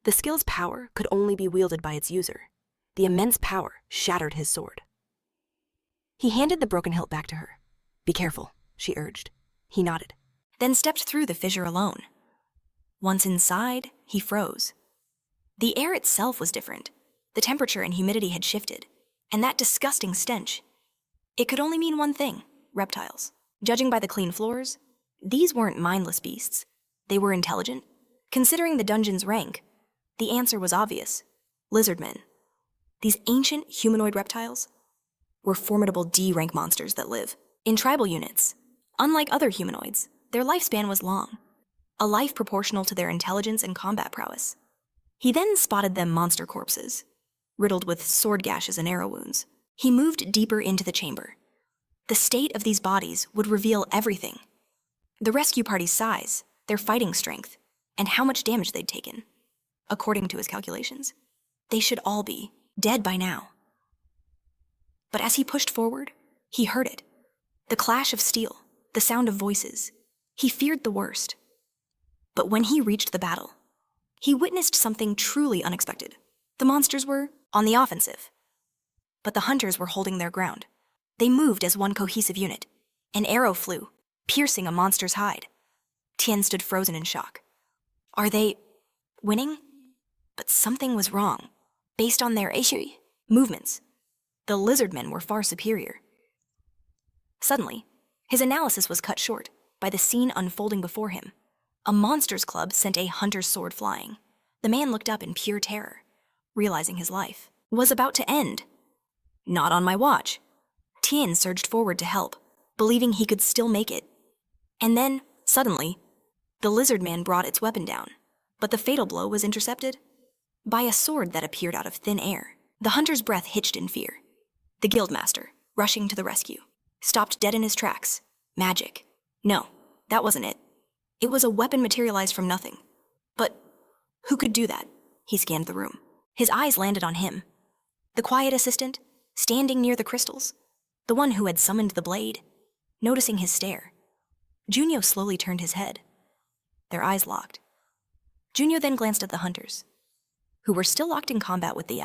the skill's power could only be wielded by its user. The immense power shattered his sword. He handed the broken hilt back to her. "Be careful," she urged. He nodded, then stepped through the fissure alone. Once inside, he froze. The air itself was different. The temperature and humidity had shifted, and that disgusting stench. It could only mean one thing: reptiles. Judging by the clean floors, these weren't mindless beasts. They were intelligent. Considering the dungeon's rank, the answer was obvious: lizardmen. These ancient humanoid reptiles were formidable D-rank monsters that live in tribal units. Unlike other humanoids, their lifespan was long, a life proportional to their intelligence and combat prowess. He then spotted them monster corpses, riddled with sword gashes and arrow wounds. He moved deeper into the chamber. The state of these bodies would reveal everything: the rescue party's size, their fighting strength, and how much damage they'd taken. According to his calculations, they should all be dead by now. But as he pushed forward, he heard it. The clash of steel, the sound of voices. He feared the worst. But when he reached the battle, he witnessed something truly unexpected. The monsters were on the offensive, but the hunters were holding their ground. They moved as one cohesive unit. An arrow flew, piercing a monster's hide. Tien stood frozen in shock. Are they winning? But something was wrong. Based on their movements, the lizardmen were far superior. Suddenly, his analysis was cut short by the scene unfolding before him. A monster's club sent a hunter's sword flying. The man looked up in pure terror, realizing his life was about to end. "Not on my watch." Tien surged forward to help, believing he could still make it. And then, suddenly, the lizard man brought its weapon down, but the fatal blow was intercepted by a sword that appeared out of thin air. The hunter's breath hitched in fear. The guildmaster, rushing to the rescue, stopped dead in his tracks. Magic. No, that wasn't it. It was a weapon materialized from nothing. But who could do that? He scanned the room. His eyes landed on him. The quiet assistant, standing near the crystals. The one who had summoned the blade. Noticing his stare, Junio slowly turned his head. Their eyes locked. Junio then glanced at the hunters, who were still locked in combat with the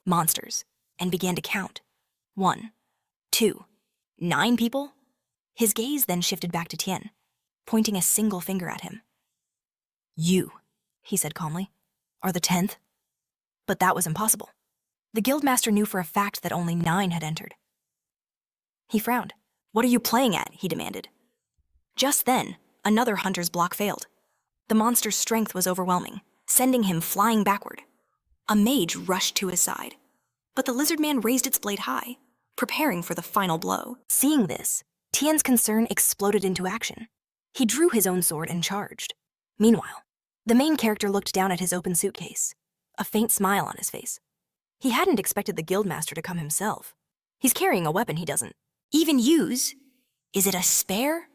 monsters, and began to count. 1, 2, 9 people? His gaze then shifted back to Tien, pointing a single finger at him. "You," he said calmly, "are the 10th? But that was impossible. The guildmaster knew for a fact that only 9 had entered. He frowned. "What are you playing at?" he demanded. Just then, another hunter's block failed. The monster's strength was overwhelming, sending him flying backward. A mage rushed to his side, but the lizard man raised its blade high, preparing for the final blow. Seeing this, Tien's concern exploded into action. He drew his own sword and charged. Meanwhile, The main character looked down at his open suitcase, a faint smile on his face. He hadn't expected the guildmaster to come himself. He's carrying a weapon he doesn't even use. Is it a spare?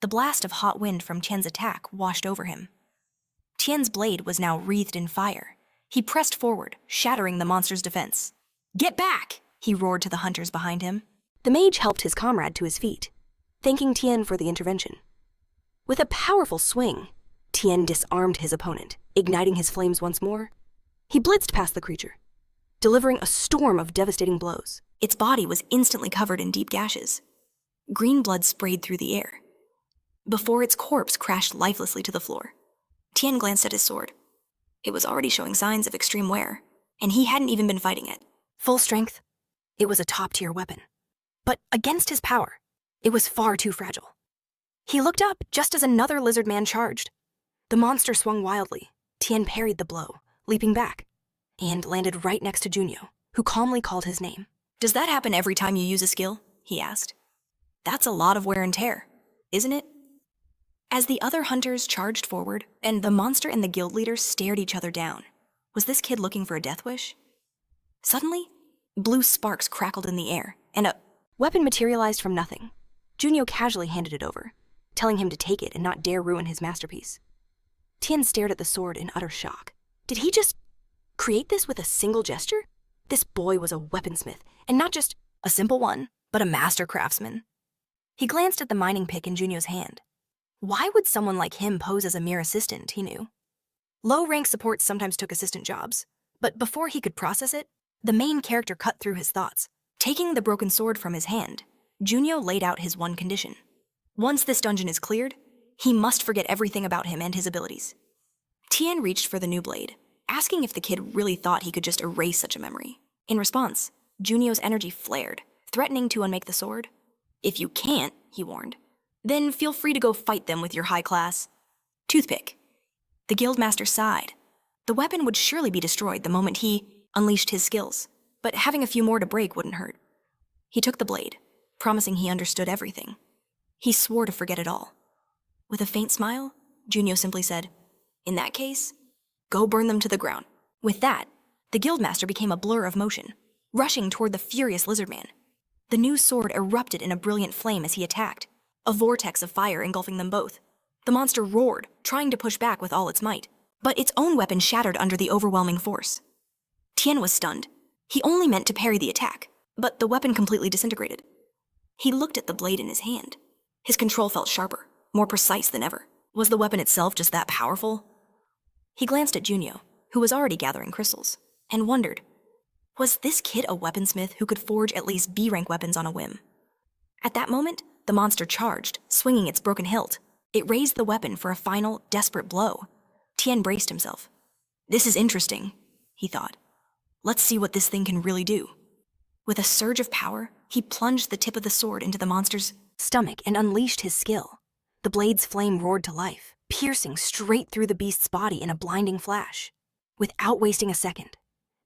The blast of hot wind from Tien's attack washed over him. Tien's blade was now wreathed in fire. He pressed forward, shattering the monster's defense. Get back! He roared to the hunters behind him. The mage helped his comrade to his feet, thanking Tien for the intervention. With a powerful swing, Tien disarmed his opponent, igniting his flames once more. He blitzed past the creature, delivering a storm of devastating blows. Its body was instantly covered in deep gashes. Green blood sprayed through the air. Before its corpse crashed lifelessly to the floor, Tien glanced at his sword. It was already showing signs of extreme wear, and he hadn't even been fighting it. Full strength, it was a top-tier weapon. But against his power, it was far too fragile. He looked up just as another lizard man charged. The monster swung wildly. Tien parried the blow, leaping back, and landed right next to Junio, who calmly called his name. Does that happen every time you use a skill? He asked. That's a lot of wear and tear, isn't it? As the other hunters charged forward, and the monster and the guild leader stared each other down, was this kid looking for a death wish? Suddenly, blue sparks crackled in the air, and a weapon materialized from nothing. Junio casually handed it over, telling him to take it and not dare ruin his masterpiece. Tien stared at the sword in utter shock. Did he just create this with a single gesture? This boy was a weaponsmith, and not just a simple one, but a master craftsman. He glanced at the mining pick in Junio's hand. Why would someone like him pose as a mere assistant, he knew? Low-rank supports sometimes took assistant jobs, but before he could process it, the main character cut through his thoughts. Taking the broken sword from his hand, Junio laid out his one condition. Once this dungeon is cleared, he must forget everything about him and his abilities. Tien reached for the new blade, asking if the kid really thought he could just erase such a memory. In response, Junio's energy flared, threatening to unmake the sword. If you can't, he warned, then feel free to go fight them with your high class toothpick. The guildmaster sighed. The weapon would surely be destroyed the moment he unleashed his skills, but having a few more to break wouldn't hurt. He took the blade, promising he understood everything. He swore to forget it all. With a faint smile, Junio simply said, "In that case, go burn them to the ground." With that, the guildmaster became a blur of motion, rushing toward the furious lizard man. The new sword erupted in a brilliant flame as he attacked, a vortex of fire engulfing them both. The monster roared, trying to push back with all its might, but its own weapon shattered under the overwhelming force. Tien was stunned. He only meant to parry the attack, but the weapon completely disintegrated. He looked at the blade in his hand. His control felt sharper, more precise than ever. Was the weapon itself just that powerful? He glanced at Junio, who was already gathering crystals, and wondered, was this kid a weaponsmith who could forge at least B-rank weapons on a whim? At that moment, the monster charged, swinging its broken hilt. It raised the weapon for a final, desperate blow. Tien braced himself. This is interesting, he thought. Let's see what this thing can really do. With a surge of power, he plunged the tip of the sword into the monster's stomach and unleashed his skill. The blade's flame roared to life, piercing straight through the beast's body in a blinding flash. Without wasting a second,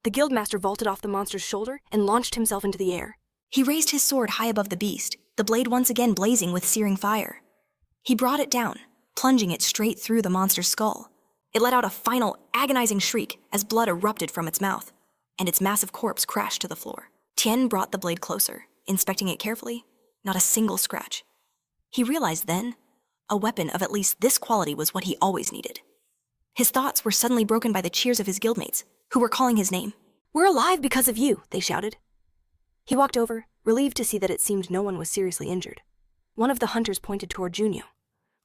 the guildmaster vaulted off the monster's shoulder and launched himself into the air. He raised his sword high above the beast, the blade once again blazing with searing fire. He brought it down, plunging it straight through the monster's skull. It let out a final, agonizing shriek as blood erupted from its mouth, and its massive corpse crashed to the floor. Tien brought the blade closer, inspecting it carefully. Not a single scratch. He realized then, a weapon of at least this quality was what he always needed. His thoughts were suddenly broken by the cheers of his guildmates, who were calling his name. "We're alive because of you," they shouted. He walked over, relieved to see that it seemed no one was seriously injured. One of the hunters pointed toward Junio.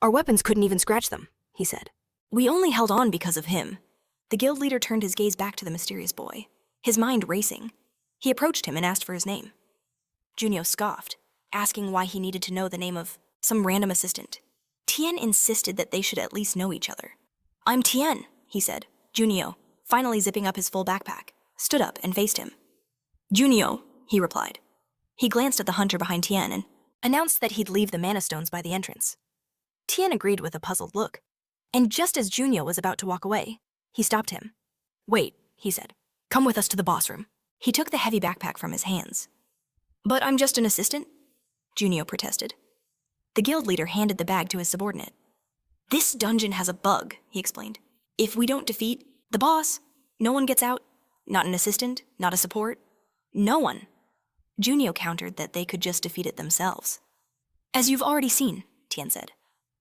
"Our weapons couldn't even scratch them," he said. "We only held on because of him." The guild leader turned his gaze back to the mysterious boy, his mind racing. He approached him and asked for his name. Junio scoffed, asking why he needed to know the name of some random assistant. Tien insisted that they should at least know each other. "I'm Tien," he said. Junio, finally zipping up his full backpack, stood up and faced him. "Junio," he replied. He glanced at the hunter behind Tien and announced that he'd leave the mana stones by the entrance. Tien agreed with a puzzled look, and just as Junio was about to walk away, he stopped him. "Wait," he said. "Come with us to the boss room." He took the heavy backpack from his hands. "But I'm just an assistant," Junio protested. The guild leader handed the bag to his subordinate. This dungeon has a bug, he explained. If we don't defeat the boss, no one gets out. Not an assistant, not a support. No one. Junio countered that they could just defeat it themselves. As you've already seen, Tien said,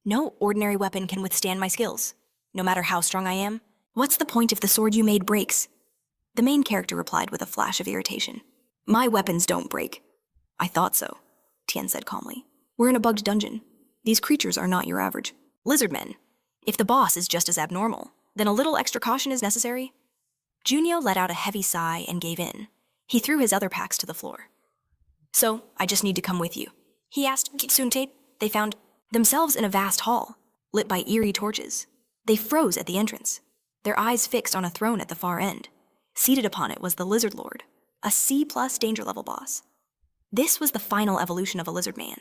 no ordinary weapon can withstand my skills, no matter how strong I am. What's the point if the sword you made breaks? The main character replied with a flash of irritation. My weapons don't break. I thought so, Tien said calmly. We're in a bugged dungeon. These creatures are not your average lizard men. If the boss is just as abnormal, then a little extra caution is necessary. Junio let out a heavy sigh and gave in. He threw his other packs to the floor. So, I just need to come with you, he asked Kitsunte. They found themselves in a vast hall, lit by eerie torches. They froze at the entrance, their eyes fixed on a throne at the far end. Seated upon it was the Lizard Lord, a C+ danger level boss. This was the final evolution of a lizard man,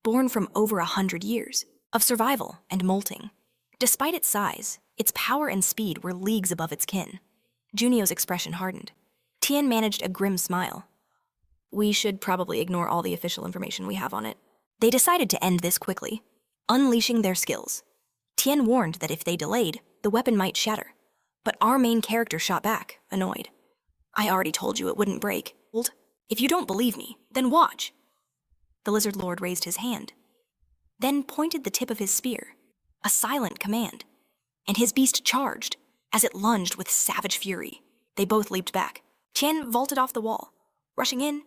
born from over 100 years of survival and molting. Despite its size, its power and speed were leagues above its kin. Junio's expression hardened. Tien managed a grim smile. We should probably ignore all the official information we have on it. They decided to end this quickly, unleashing their skills. Tien warned that if they delayed, the weapon might shatter. But our main character shot back, annoyed. I already told you it wouldn't break. If you don't believe me, then watch. The Lizard Lord raised his hand, then pointed the tip of his spear, a silent command, and his beast charged as it lunged with savage fury. They both leaped back. Tien vaulted off the wall. Rushing in,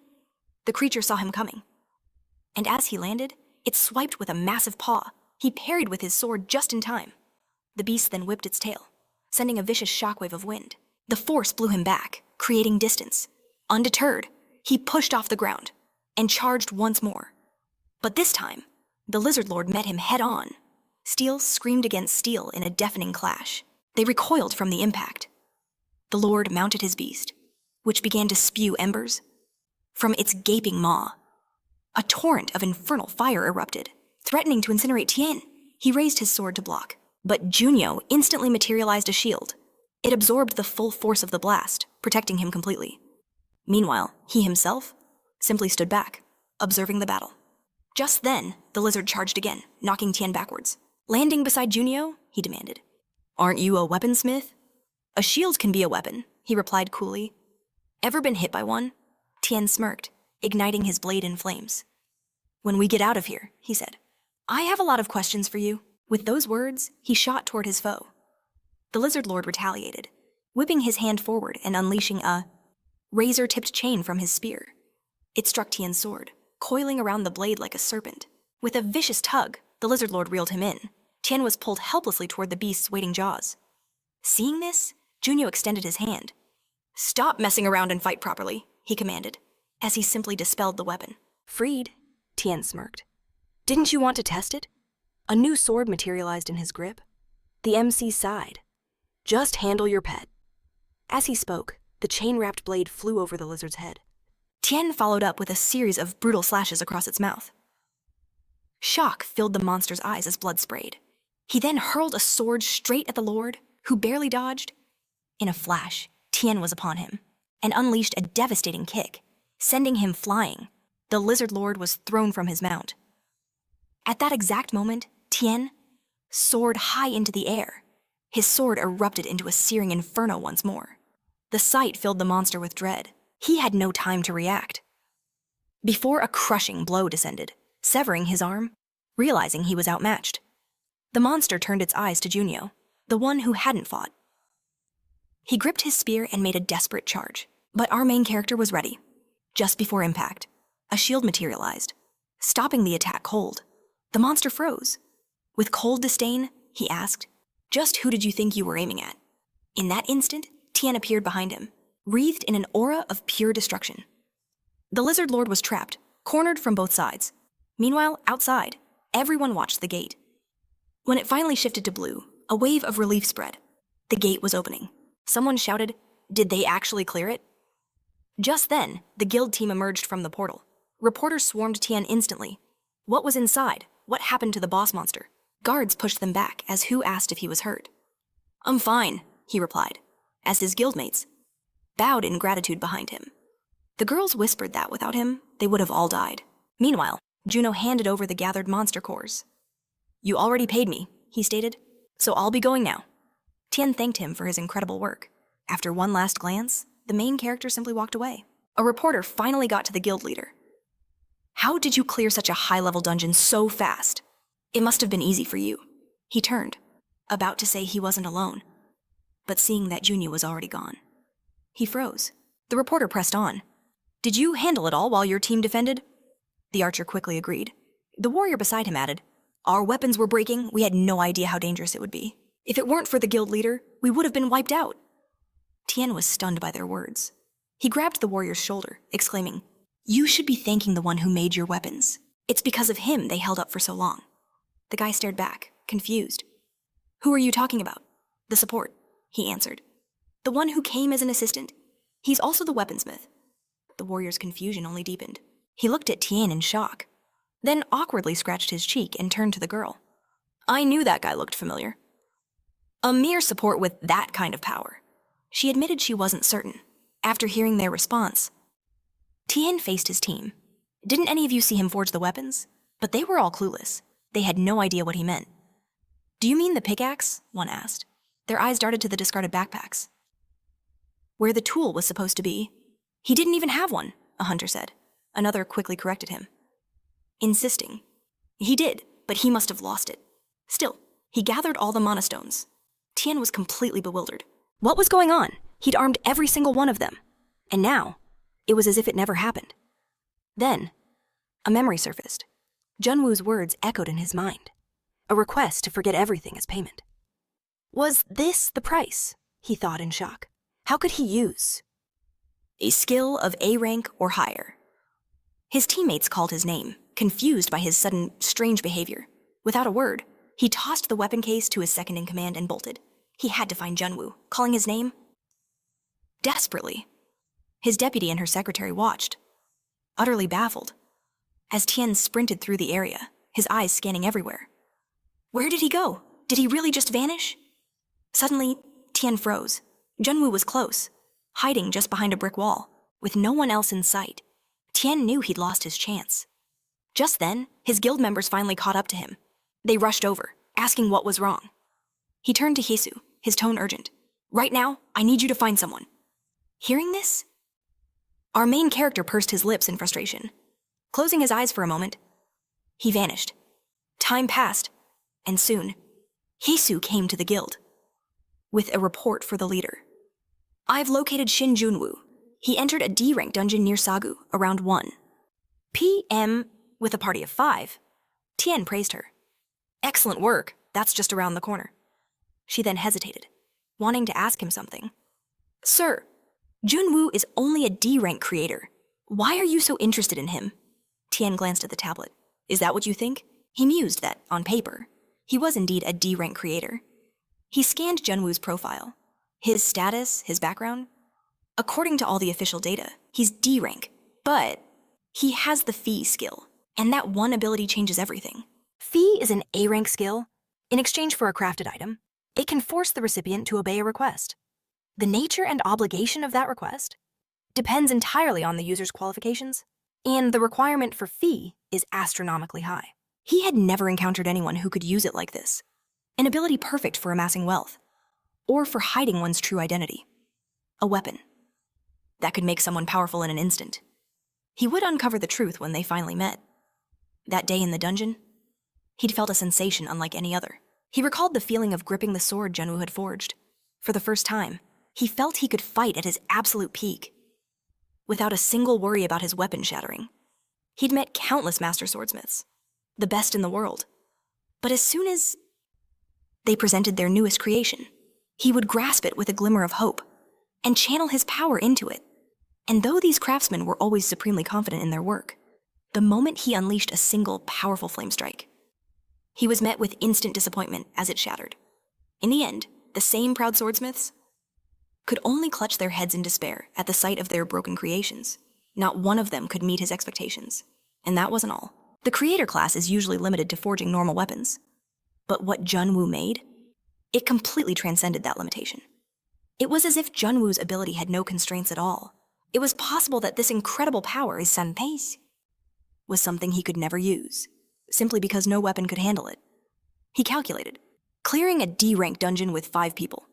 the creature saw him coming. And as he landed, it swiped with a massive paw. He parried with his sword just in time. The beast then whipped its tail, sending a vicious shockwave of wind. The force blew him back, creating distance. Undeterred, he pushed off the ground and charged once more. But this time, the Lizard Lord met him head-on. Steel screamed against steel in a deafening clash. They recoiled from the impact. The Lord mounted his beast, which began to spew embers. From its gaping maw, a torrent of infernal fire erupted, threatening to incinerate Tien. He raised his sword to block, but Junio instantly materialized a shield. It absorbed the full force of the blast, protecting him completely. Meanwhile, he himself simply stood back, observing the battle. Just then, the lizard charged again, knocking Tien backwards. Landing beside Junio, he demanded. Aren't you a weaponsmith? A shield can be a weapon, he replied coolly. Ever been hit by one? Tien smirked, igniting his blade in flames. When we get out of here, he said, I have a lot of questions for you. With those words, he shot toward his foe. The Lizard Lord retaliated, whipping his hand forward and unleashing a razor-tipped chain from his spear. It struck Tien's sword, coiling around the blade like a serpent. With a vicious tug, the Lizard Lord reeled him in. Tien was pulled helplessly toward the beast's waiting jaws. Seeing this, Junio extended his hand. Stop messing around and fight properly, he commanded, as he simply dispelled the weapon. Freed, Tien smirked. Didn't you want to test it? A new sword materialized in his grip. The MC sighed. Just handle your pet. As he spoke, the chain-wrapped blade flew over the lizard's head. Tien followed up with a series of brutal slashes across its mouth. Shock filled the monster's eyes as blood sprayed. He then hurled a sword straight at the Lord, who barely dodged. In a flash, Tien was upon him and unleashed a devastating kick, sending him flying. The Lizard Lord was thrown from his mount. At that exact moment, Tien soared high into the air. His sword erupted into a searing inferno once more. The sight filled the monster with dread. He had no time to react. Before a crushing blow descended, severing his arm, realizing he was outmatched, the monster turned its eyes to Junio, the one who hadn't fought. He gripped his spear and made a desperate charge, but our main character was ready. Just before impact, a shield materialized, stopping the attack cold. The monster froze. With cold disdain, he asked, Just who did you think you were aiming at? In that instant, Tien appeared behind him, wreathed in an aura of pure destruction. The Lizard Lord was trapped, cornered from both sides. Meanwhile, outside, everyone watched the gate. When it finally shifted to blue, a wave of relief spread. The gate was opening. Someone shouted, Did they actually clear it? Just then, the guild team emerged from the portal. Reporters swarmed Tien instantly. What was inside? What happened to the boss monster? Guards pushed them back as Hu asked if he was hurt. I'm fine, he replied, as his guildmates bowed in gratitude behind him. The girls whispered that without him, they would have all died. Meanwhile, Juno handed over the gathered monster cores. You already paid me, he stated. So I'll be going now. Tian thanked him for his incredible work. After one last glance, the main character simply walked away. A reporter finally got to the guild leader. How did you clear such a high-level dungeon so fast? It must have been easy for you. He turned, about to say he wasn't alone, but seeing that Junio was already gone. He froze. The reporter pressed on. Did you handle it all while your team defended? The archer quickly agreed. The warrior beside him added, Our weapons were breaking, we had no idea how dangerous it would be. If it weren't for the guild leader, we would have been wiped out. Tian was stunned by their words. He grabbed the warrior's shoulder, exclaiming, You should be thanking the one who made your weapons. It's because of him they held up for so long. The guy stared back, confused. Who are you talking about? The support, he answered. The one who came as an assistant. He's also the weaponsmith. The warrior's confusion only deepened. He looked at Tian in shock, then awkwardly scratched his cheek and turned to the girl. I knew that guy looked familiar. A mere support with that kind of power. She admitted she wasn't certain, after hearing their response. Tian faced his team. Didn't any of you see him forge the weapons? But they were all clueless. They had no idea what he meant. Do you mean the pickaxe? One asked. Their eyes darted to the discarded backpacks. Where the tool was supposed to be. He didn't even have one, a hunter said. Another quickly corrected him, insisting. He did, but he must have lost it. Still, he gathered all the mana stones. Tian was completely bewildered. What was going on? He'd armed every single one of them. And now, it was as if it never happened. Then, a memory surfaced. Junwoo's words echoed in his mind. A request to forget everything as payment. Was this the price? He thought in shock. How could he use a skill of A rank or higher? His teammates called his name, confused by his sudden, strange behavior. Without a word, he tossed the weapon case to his second-in-command and bolted. He had to find Junwoo, calling his name desperately. His deputy and her secretary watched, utterly baffled, as Tian sprinted through the area, his eyes scanning everywhere. Where did he go? Did he really just vanish? Suddenly, Tian froze. Junwoo was close, hiding just behind a brick wall, with no one else in sight. Tian knew he'd lost his chance. Just then, his guild members finally caught up to him. They rushed over, asking what was wrong. He turned to Hisu, his tone urgent. Right now, I need you to find someone. Hearing this, our main character pursed his lips in frustration. Closing his eyes for a moment, he vanished. Time passed, and soon, Hisu came to the guild with a report for the leader. I've located Shin Junio. He entered a D-rank dungeon near Sagu, around 1 p.m. with a party of 5. Tian praised her. Excellent work, that's just around the corner. She then hesitated, wanting to ask him something. Sir, Junwoo is only a D-rank creator. Why are you so interested in him? Tian glanced at the tablet. Is that what you think? He mused that, on paper, he was indeed a D-rank creator. He scanned Junwoo's profile, his status, his background. According to all the official data, he's D-rank, but he has the Fee skill, and that one ability changes everything. Fee is an A-rank skill. In exchange for a crafted item, it can force the recipient to obey a request. The nature and obligation of that request depends entirely on the user's qualifications, and the requirement for Fee is astronomically high. He had never encountered anyone who could use it like this, an ability perfect for amassing wealth, or for hiding one's true identity. A weapon that could make someone powerful in an instant. He would uncover the truth when they finally met. That day in the dungeon, he'd felt a sensation unlike any other. He recalled the feeling of gripping the sword Junwoo had forged. For the first time, he felt he could fight at his absolute peak, without a single worry about his weapon shattering. He'd met countless master swordsmiths, the best in the world. But as soon as they presented their newest creation, he would grasp it with a glimmer of hope and channel his power into it. And though these craftsmen were always supremely confident in their work, the moment he unleashed a single powerful flame strike, he was met with instant disappointment as it shattered. In the end, the same proud swordsmiths could only clutch their heads in despair at the sight of their broken creations. Not one of them could meet his expectations. And that wasn't all. The creator class is usually limited to forging normal weapons. But what Junwoo made, it completely transcended that limitation. It was as if Junwoo's ability had no constraints at all. It was possible that this incredible power, his sanpei, was something he could never use, simply because no weapon could handle it. He calculated. Clearing a D-rank dungeon with 5 people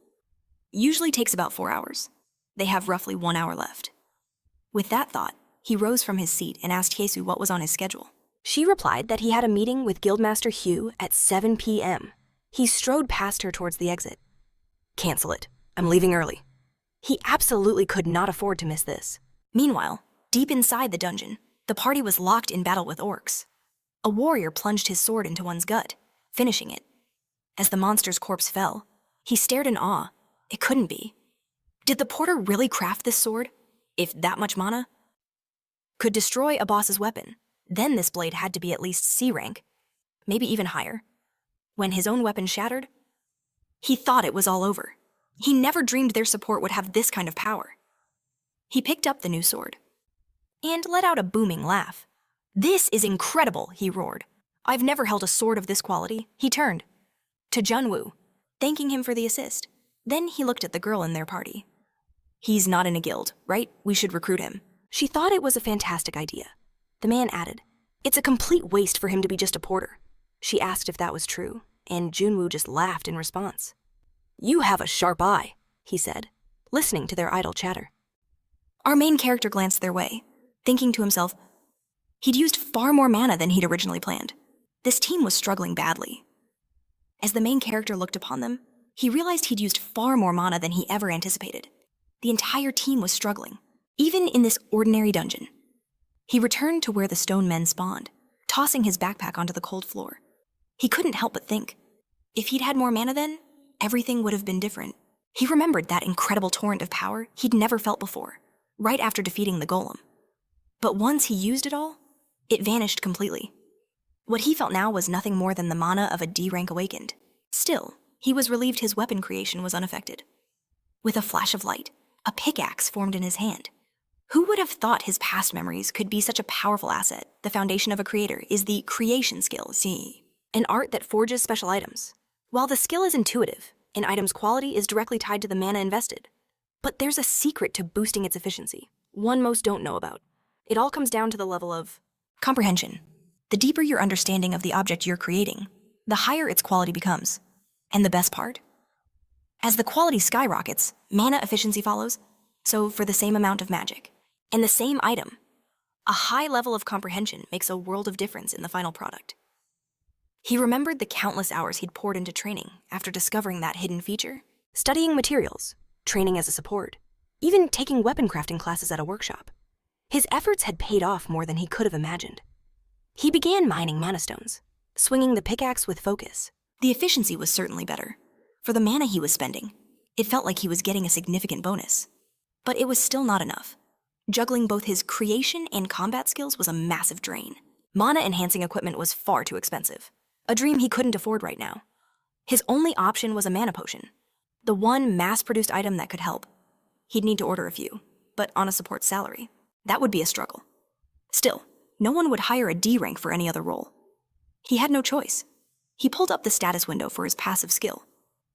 usually takes about 4 hours. They have roughly 1 hour left. With that thought, he rose from his seat and asked Hyesu what was on his schedule. She replied that he had a meeting with Guildmaster Hugh at 7 p.m. He strode past her towards the exit. Cancel it. I'm leaving early. He absolutely could not afford to miss this. Meanwhile, deep inside the dungeon, the party was locked in battle with orcs. A warrior plunged his sword into one's gut, finishing it. As the monster's corpse fell, he stared in awe. It couldn't be. Did the porter really craft this sword? If that much mana could destroy a boss's weapon, then this blade had to be at least C rank, maybe even higher. When his own weapon shattered, he thought it was all over. He never dreamed their support would have this kind of power. He picked up the new sword and let out a booming laugh. "This is incredible," he roared. "I've never held a sword of this quality." He turned to Junwoo, thanking him for the assist. Then he looked at the girl in their party. "He's not in a guild, right? We should recruit him." She thought it was a fantastic idea. The man added, "It's a complete waste for him to be just a porter." She asked if that was true, and Junwoo just laughed in response. "You have a sharp eye," he said, listening to their idle chatter. Our main character glanced their way, thinking to himself, he'd used far more mana than he'd originally planned. This team was struggling badly. As the main character looked upon them, he realized he'd used far more mana than he ever anticipated. The entire team was struggling, even in this ordinary dungeon. He returned to where the stone men spawned, tossing his backpack onto the cold floor. He couldn't help but think, if he'd had more mana then, everything would have been different. He remembered that incredible torrent of power he'd never felt before, right after defeating the golem. But once he used it all, it vanished completely. What he felt now was nothing more than the mana of a D-rank awakened. Still, he was relieved his weapon creation was unaffected. With a flash of light, a pickaxe formed in his hand. Who would have thought his past memories could be such a powerful asset? The foundation of a creator is the creation skill, see? An art that forges special items. While the skill is intuitive, an item's quality is directly tied to the mana invested. But there's a secret to boosting its efficiency, one most don't know about. It all comes down to the level of comprehension. The deeper your understanding of the object you're creating, the higher its quality becomes. And the best part? As the quality skyrockets, mana efficiency follows, so for the same amount of magic, and the same item, a high level of comprehension makes a world of difference in the final product. He remembered the countless hours he'd poured into training after discovering that hidden feature. Studying materials, training as a support, even taking weapon crafting classes at a workshop. His efforts had paid off more than he could have imagined. He began mining mana stones, swinging the pickaxe with focus. The efficiency was certainly better. For the mana he was spending, it felt like he was getting a significant bonus. But it was still not enough. Juggling both his creation and combat skills was a massive drain. Mana-enhancing equipment was far too expensive. A dream he couldn't afford right now. His only option was a mana potion, the one mass-produced item that could help. He'd need to order a few, but on a support salary. That would be a struggle. Still, no one would hire a D rank for any other role. He had no choice. He pulled up the status window for his passive skill.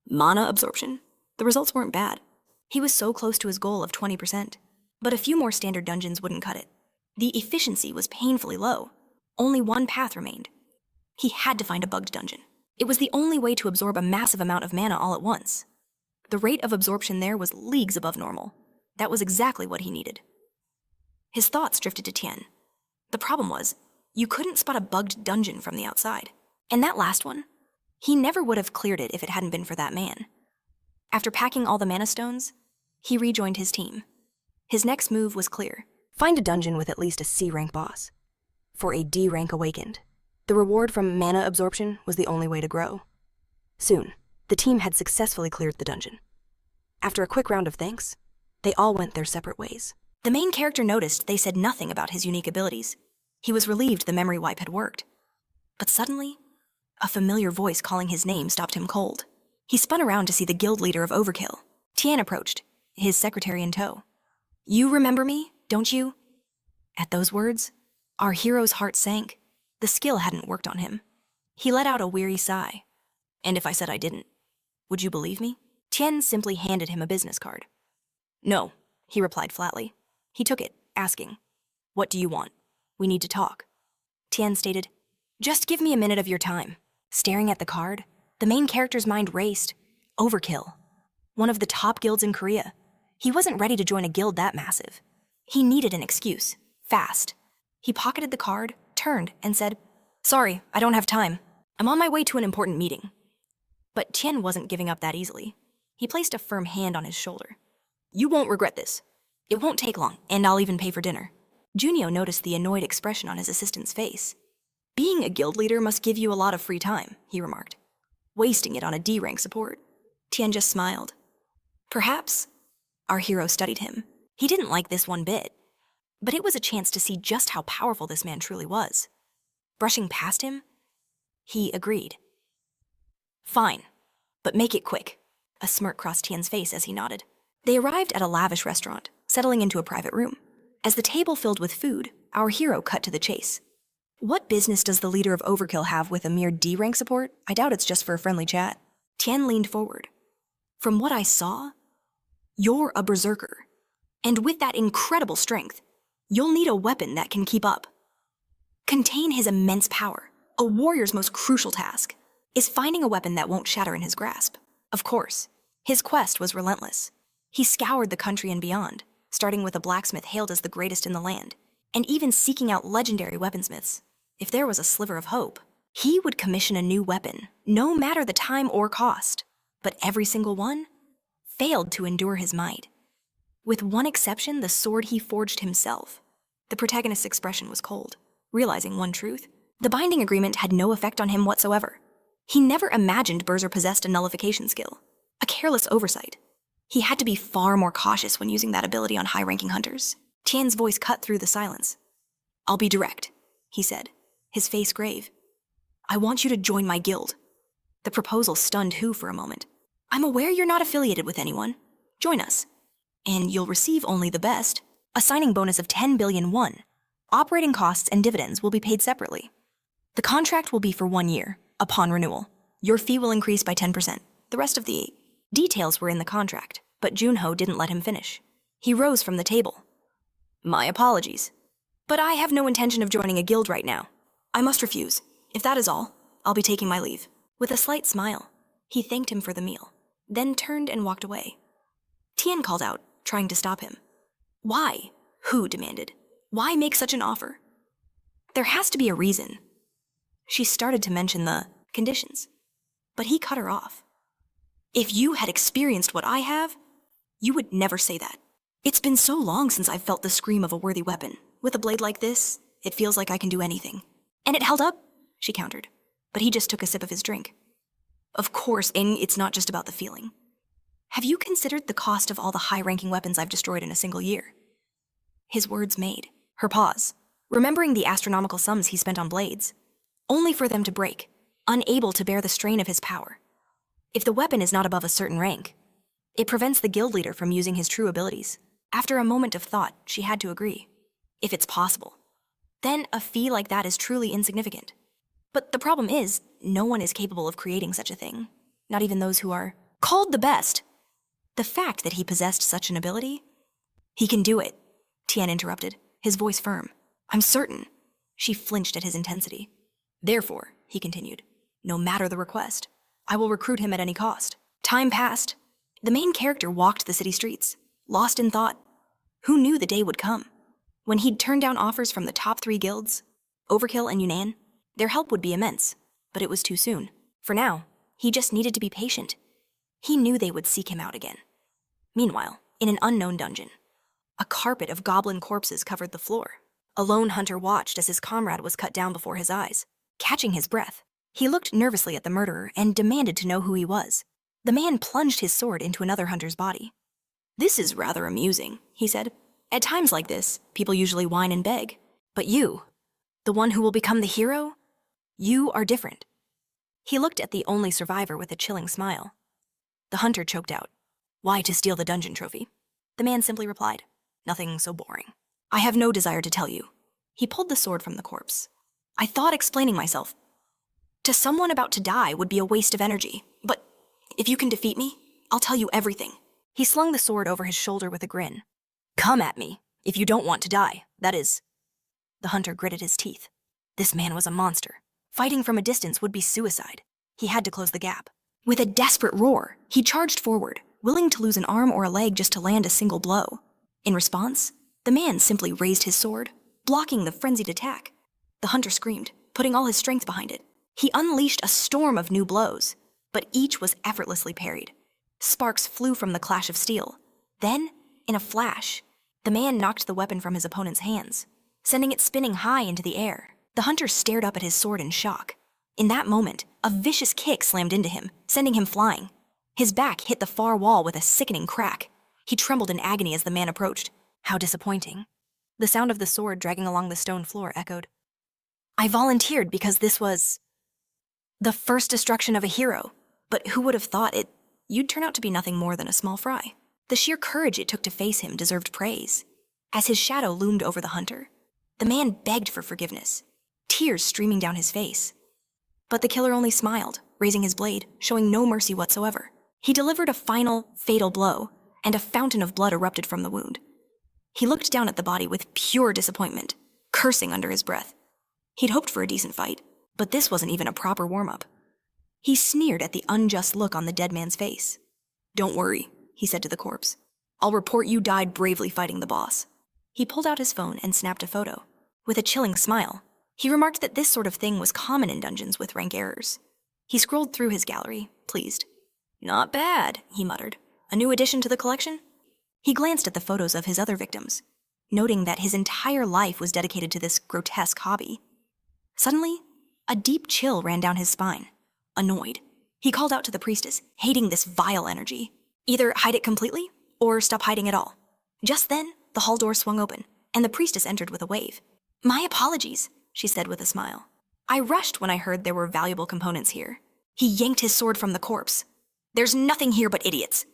Mana absorption. The results weren't bad. He was so close to his goal of 20%, but a few more standard dungeons wouldn't cut it. The efficiency was painfully low. Only one path remained. He had to find a bugged dungeon. It was the only way to absorb a massive amount of mana all at once. The rate of absorption there was leagues above normal. That was exactly what he needed. His thoughts drifted to Tien. The problem was, you couldn't spot a bugged dungeon from the outside. And that last one, he never would have cleared it if it hadn't been for that man. After packing all the mana stones, he rejoined his team. His next move was clear. Find a dungeon with at least a C-rank boss. For a D-rank awakened, the reward from mana absorption was the only way to grow. Soon, the team had successfully cleared the dungeon. After a quick round of thanks, they all went their separate ways. The main character noticed they said nothing about his unique abilities. He was relieved the memory wipe had worked. But suddenly, a familiar voice calling his name stopped him cold. He spun around to see the guild leader of Overkill. Tien approached, his secretary in tow. "You remember me, don't you?" At those words, our hero's heart sank. The skill hadn't worked on him. He let out a weary sigh. "And if I said I didn't, would you believe me?" Tien simply handed him a business card. "No," he replied flatly. He took it, asking, "What do you want? We need to talk." Tien stated, "Just give me a minute of your time." Staring at the card, The main character's mind raced. Overkill. One of the top guilds in Korea. He wasn't ready to join a guild that massive. He needed an excuse. Fast. He pocketed the card, turned, and said, "Sorry, I don't have time. I'm on my way to an important meeting." But Tien wasn't giving up that easily. He placed a firm hand on his shoulder. "You won't regret this. It won't take long, and I'll even pay for dinner." Junio noticed the annoyed expression on his assistant's face. "Being a guild leader must give you a lot of free time," he remarked. "Wasting it on a D-rank support." Tien just smiled. Perhaps. Our hero studied him. He didn't like this one bit. But it was a chance to see just how powerful this man truly was. Brushing past him, he agreed. "Fine, but make it quick." A smirk crossed Tien's face as he nodded. They arrived at a lavish restaurant, settling into a private room. As the table filled with food, our hero cut to the chase. "What business does the leader of Overkill have with a mere D-rank support? I doubt it's just for a friendly chat." Tien leaned forward. "From what I saw, you're a berserker. And with that incredible strength, you'll need a weapon that can keep up. Contain his immense power. A warrior's most crucial task is finding a weapon that won't shatter in his grasp." Of course, his quest was relentless. He scoured the country and beyond, starting with a blacksmith hailed as the greatest in the land, and even seeking out legendary weaponsmiths. If there was a sliver of hope, he would commission a new weapon, no matter the time or cost. But every single one failed to endure his might. With one exception, the sword he forged himself. The protagonist's expression was cold. Realizing one truth, the binding agreement had no effect on him whatsoever. He never imagined Berzer possessed a nullification skill, a careless oversight. He had to be far more cautious when using that ability on high-ranking hunters. Tien's voice cut through the silence. "I'll be direct," he said, his face grave. "I want you to join my guild." The proposal stunned Hu for a moment. "I'm aware you're not affiliated with anyone. Join us. And you'll receive only the best, a signing bonus of 10 billion won. Operating costs and dividends will be paid separately. The contract will be for 1 year. Upon renewal, your fee will increase by 10%. The rest of the details were in the contract, but Junho didn't let him finish. He rose from the table. "My apologies, but I have no intention of joining a guild right now. I must refuse. If that is all, I'll be taking my leave." With a slight smile, he thanked him for the meal, then turned and walked away. Tien called out, trying to stop him. "Why?" Hu demanded. "Why make such an offer?" "There has to be a reason." She started to mention the conditions, but he cut her off. "If you had experienced what I have, you would never say that. It's been so long since I've felt the scream of a worthy weapon. With a blade like this, it feels like I can do anything." "And it held up?" she countered, but he just took a sip of his drink. "Of course, and it's not just about the feeling. Have you considered the cost of all the high-ranking weapons I've destroyed in a single year?" His words made her pause, remembering the astronomical sums he spent on blades, only for them to break, unable to bear the strain of his power. If the weapon is not above a certain rank, it prevents the guild leader from using his true abilities. After a moment of thought, she had to agree. If it's possible, then a fee like that is truly insignificant. But the problem is, no one is capable of creating such a thing, not even those who are called the best. The fact that he possessed such an ability? "He can do it," Tien interrupted, his voice firm. "I'm certain." She flinched at his intensity. "Therefore," he continued, "no matter the request, I will recruit him at any cost." Time passed. The main character walked the city streets, lost in thought. Who knew the day would come when he'd turn down offers from the top 3 guilds, Overkill and Yunnan? Their help would be immense, but it was too soon. For now, he just needed to be patient. He knew they would seek him out again. Meanwhile, in an unknown dungeon, a carpet of goblin corpses covered the floor. A lone hunter watched as his comrade was cut down before his eyes. Catching his breath, he looked nervously at the murderer and demanded to know who he was. The man plunged his sword into another hunter's body. "This is rather amusing," he said. "At times like this, people usually whine and beg. But you, the one who will become the hero, you are different." He looked at the only survivor with a chilling smile. The hunter choked out, "Why to steal the dungeon trophy?" The man simply replied, "Nothing so boring. I have no desire to tell you." He pulled the sword from the corpse. "I thought explaining myself to someone about to die would be a waste of energy, but if you can defeat me, I'll tell you everything." He slung the sword over his shoulder with a grin. "Come at me, if you don't want to die, that is." The hunter gritted his teeth. This man was a monster. Fighting from a distance would be suicide. He had to close the gap. With a desperate roar, he charged forward, willing to lose an arm or a leg just to land a single blow. In response, the man simply raised his sword, blocking the frenzied attack. The hunter screamed, putting all his strength behind it. He unleashed a storm of new blows, but each was effortlessly parried. Sparks flew from the clash of steel. Then, in a flash, the man knocked the weapon from his opponent's hands, sending it spinning high into the air. The hunter stared up at his sword in shock. In that moment, a vicious kick slammed into him, sending him flying. His back hit the far wall with a sickening crack. He trembled in agony as the man approached. How disappointing. The sound of the sword dragging along the stone floor echoed. I volunteered because this was the first destruction of a hero, but who would have thought you'd turn out to be nothing more than a small fry. The sheer courage it took to face him deserved praise. As his shadow loomed over the hunter, the man begged for forgiveness, tears streaming down his face. But the killer only smiled, raising his blade, showing no mercy whatsoever. He delivered a final, fatal blow, and a fountain of blood erupted from the wound. He looked down at the body with pure disappointment, cursing under his breath. He'd hoped for a decent fight, but this wasn't even a proper warm-up. He sneered at the unjust look on the dead man's face. Don't worry, he said to the corpse. I'll report you died bravely fighting the boss. He pulled out his phone and snapped a photo. With a chilling smile, he remarked that this sort of thing was common in dungeons with rank errors. He scrolled through his gallery, pleased. Not bad, he muttered. A new addition to the collection? He glanced at the photos of his other victims, noting that his entire life was dedicated to this grotesque hobby. Suddenly, a deep chill ran down his spine. Annoyed, he called out to the priestess, hating this vile energy. Either hide it completely, or stop hiding at all. Just then, the hall door swung open, and the priestess entered with a wave. My apologies, she said with a smile. I rushed when I heard there were valuable components here. He yanked his sword from the corpse. There's nothing here but idiots.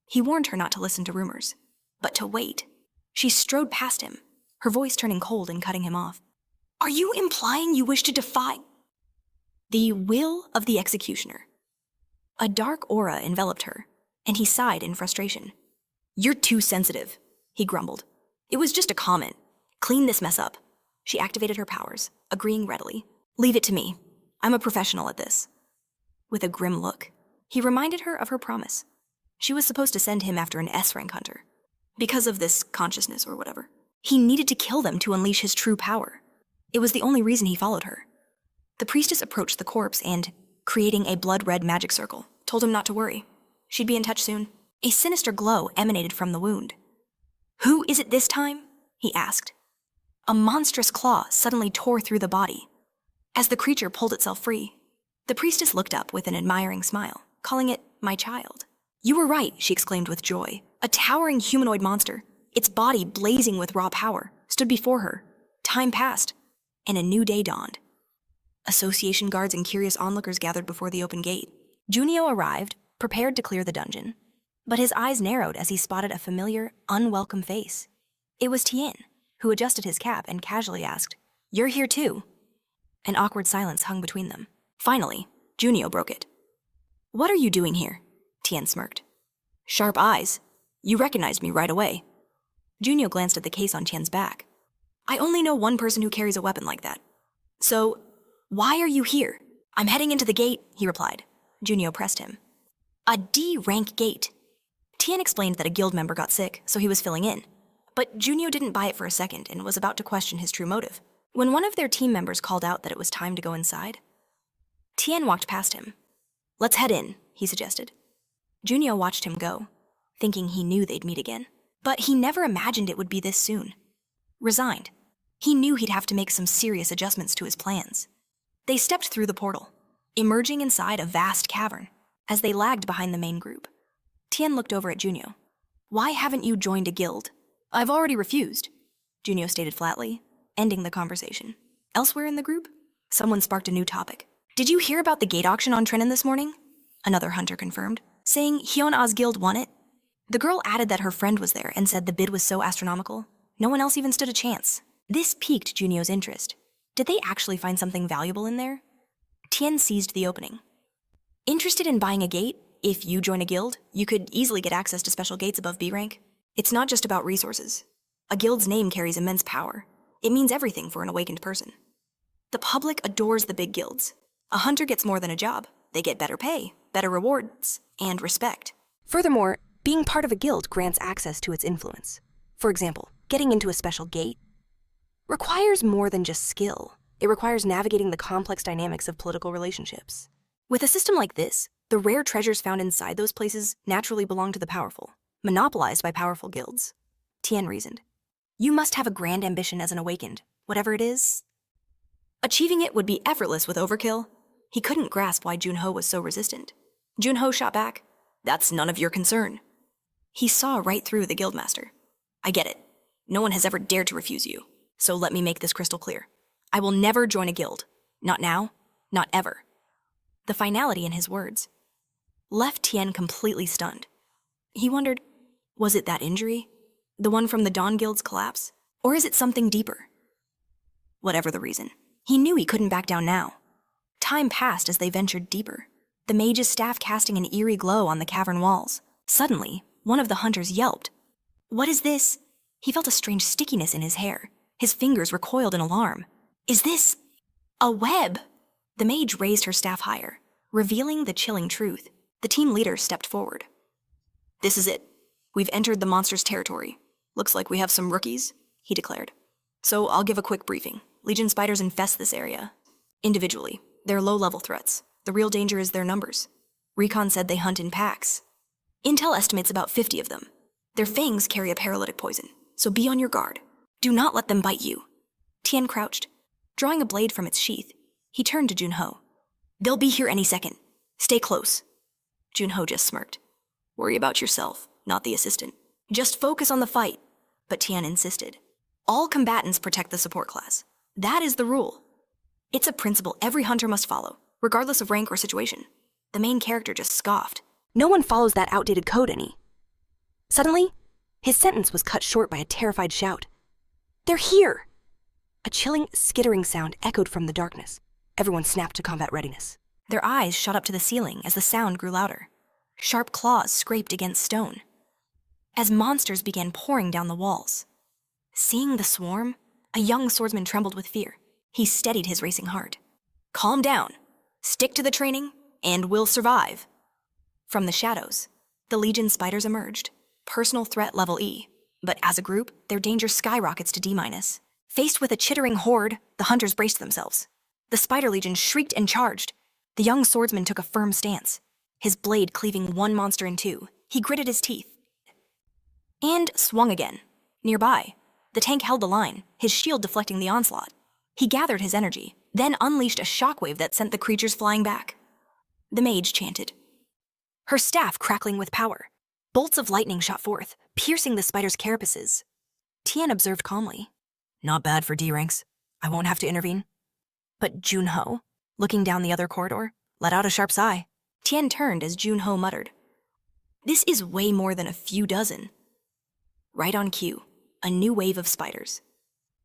He warned her not to listen to rumors, but to wait. She strode past him, her voice turning cold and cutting him off. Are you implying you wish to defy the will of the executioner? A dark aura enveloped her, and he sighed in frustration. You're too sensitive, he grumbled. It was just a comment. Clean this mess up. She activated her powers, agreeing readily. Leave it to me. I'm a professional at this. With a grim look, he reminded her of her promise. She was supposed to send him after an S-rank hunter. Because of this consciousness or whatever. He needed to kill them to unleash his true power. It was the only reason he followed her. The priestess approached the corpse and, creating a blood-red magic circle, told him not to worry. She'd be in touch soon. A sinister glow emanated from the wound. Who is it this time? He asked. A monstrous claw suddenly tore through the body. As the creature pulled itself free, the priestess looked up with an admiring smile, calling it my child. You were right, she exclaimed with joy. A towering humanoid monster, its body blazing with raw power, stood before her. Time passed, and a new day dawned. Association guards and curious onlookers gathered before the open gate. Junio arrived, prepared to clear the dungeon, but his eyes narrowed as he spotted a familiar, unwelcome face. It was Tien, who adjusted his cap and casually asked, You're here too? An awkward silence hung between them. Finally, Junio broke it. What are you doing here? Tien smirked. Sharp eyes. You recognized me right away. Junio glanced at the case on Tien's back. I only know one person who carries a weapon like that. So, why are you here? I'm heading into the gate, he replied. Junio pressed him. A D-rank gate. Tien explained that a guild member got sick, so he was filling in. But Junio didn't buy it for a second and was about to question his true motive. When one of their team members called out that it was time to go inside, Tien walked past him. Let's head in, he suggested. Junio watched him go, thinking he knew they'd meet again. But he never imagined it would be this soon. Resigned, he knew he'd have to make some serious adjustments to his plans. They stepped through the portal, emerging inside a vast cavern. As they lagged behind the main group, Tien looked over at Junio. Why haven't you joined a guild? I've already refused, Junio stated flatly, ending the conversation. Elsewhere in the group, someone sparked a new topic. Did you hear about the gate auction on Trenin this morning? Another hunter confirmed, saying Hyun-A's guild won it. The girl added that her friend was there and said the bid was so astronomical, no one else even stood a chance. This piqued Junio's interest. Did they actually find something valuable in there? Tien seized the opening. Interested in buying a gate? If you join a guild, you could easily get access to special gates above B rank. It's not just about resources. A guild's name carries immense power. It means everything for an awakened person. The public adores the big guilds. A hunter gets more than a job. they get better pay, better rewards, and respect. Furthermore, being part of a guild grants access to its influence. For example, getting into a special gate requires more than just skill. It requires navigating the complex dynamics of political relationships. With a system like this, the rare treasures found inside those places naturally belong to the powerful, monopolized by powerful guilds. Tien reasoned. You must have a grand ambition as an awakened, whatever it is. Achieving it would be effortless with overkill. He couldn't grasp why Junho was so resistant. Junho shot back, "That's none of your concern." He saw right through the guildmaster. "I get it. No one has ever dared to refuse you. So let me make this crystal clear. I will never join a guild. Not now, not ever." The finality in his words left Tien completely stunned. He wondered, was it that injury? The one from the Dawn Guild's collapse? Or is it something deeper? Whatever the reason, he knew he couldn't back down now. Time passed as they ventured deeper, the mage's staff casting an eerie glow on the cavern walls. Suddenly, one of the hunters yelped. "What is this?" He felt a strange stickiness in his hair. His fingers recoiled in alarm. "Is this a web?" The mage raised her staff higher, revealing the chilling truth. The team leader stepped forward. "This is it. We've entered the monster's territory. Looks like we have some rookies," he declared. "So I'll give a quick briefing. Legion spiders infest this area. Individually, they're low-level threats. The real danger is their numbers. Recon said they hunt in packs. Intel estimates about 50 of them. Their fangs carry a paralytic poison, so be on your guard. Do not let them bite you." Tien crouched. Drawing a blade from its sheath, he turned to Junho. "They'll be here any second. Stay close." Junho just smirked. "Worry about yourself, not the assistant. Just focus on the fight." But Tien insisted. "All combatants protect the support class. That is the rule. It's a principle every hunter must follow, regardless of rank or situation." The main character just scoffed. No one follows that outdated code any. Suddenly, his sentence was cut short by a terrified shout. "They're here!" A chilling, skittering sound echoed from the darkness. Everyone snapped to combat readiness. Their eyes shot up to the ceiling as the sound grew louder. Sharp claws scraped against stone, as monsters began pouring down the walls. Seeing the swarm, a young swordsman trembled with fear. He steadied his racing heart. "Calm down. Stick to the training, and we'll survive." From the shadows, the Legion spiders emerged, personal threat level E. But as a group, their danger skyrockets to D-. Faced with a chittering horde, the hunters braced themselves. The Spider Legion shrieked and charged. The young swordsman took a firm stance, his blade cleaving one monster in two. He gritted his teeth and swung again. Nearby, the tank held the line, his shield deflecting the onslaught. He gathered his energy, then unleashed a shockwave that sent the creatures flying back. The mage chanted, her staff crackling with power. Bolts of lightning shot forth, piercing the spider's carapaces. Tien observed calmly. "Not bad for D ranks. I won't have to intervene." But Junho, looking down the other corridor, let out a sharp sigh. Tien turned as Junho muttered, "This is way more than a few dozen." Right on cue, a new wave of spiders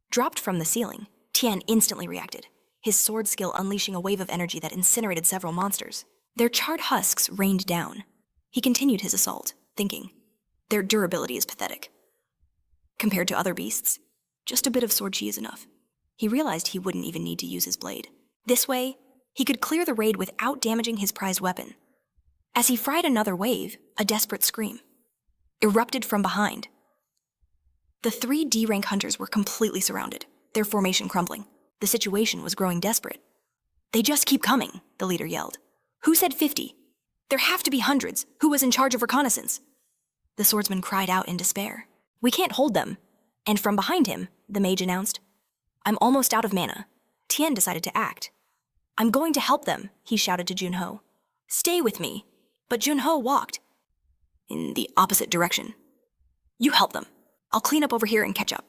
dropped from the ceiling. Tien instantly reacted, his sword skill unleashing a wave of energy that incinerated several monsters. Their charred husks rained down. He continued his assault, thinking, their durability is pathetic. Compared to other beasts, just a bit of sword chi is enough. He realized he wouldn't even need to use his blade. This way, he could clear the raid without damaging his prized weapon. As he fried another wave, a desperate scream erupted from behind. The 3 D-rank hunters were completely surrounded, their formation crumbling. The situation was growing desperate. "They just keep coming," the leader yelled. "Who said 50? There have to be hundreds. Who was in charge of reconnaissance?" The swordsman cried out in despair. "We can't hold them." And from behind him, the mage announced, "I'm almost out of mana." Tien decided to act. "I'm going to help them," he shouted to Junho. "Stay with me." But Junho walked in the opposite direction. "You help them. I'll clean up over here and catch up."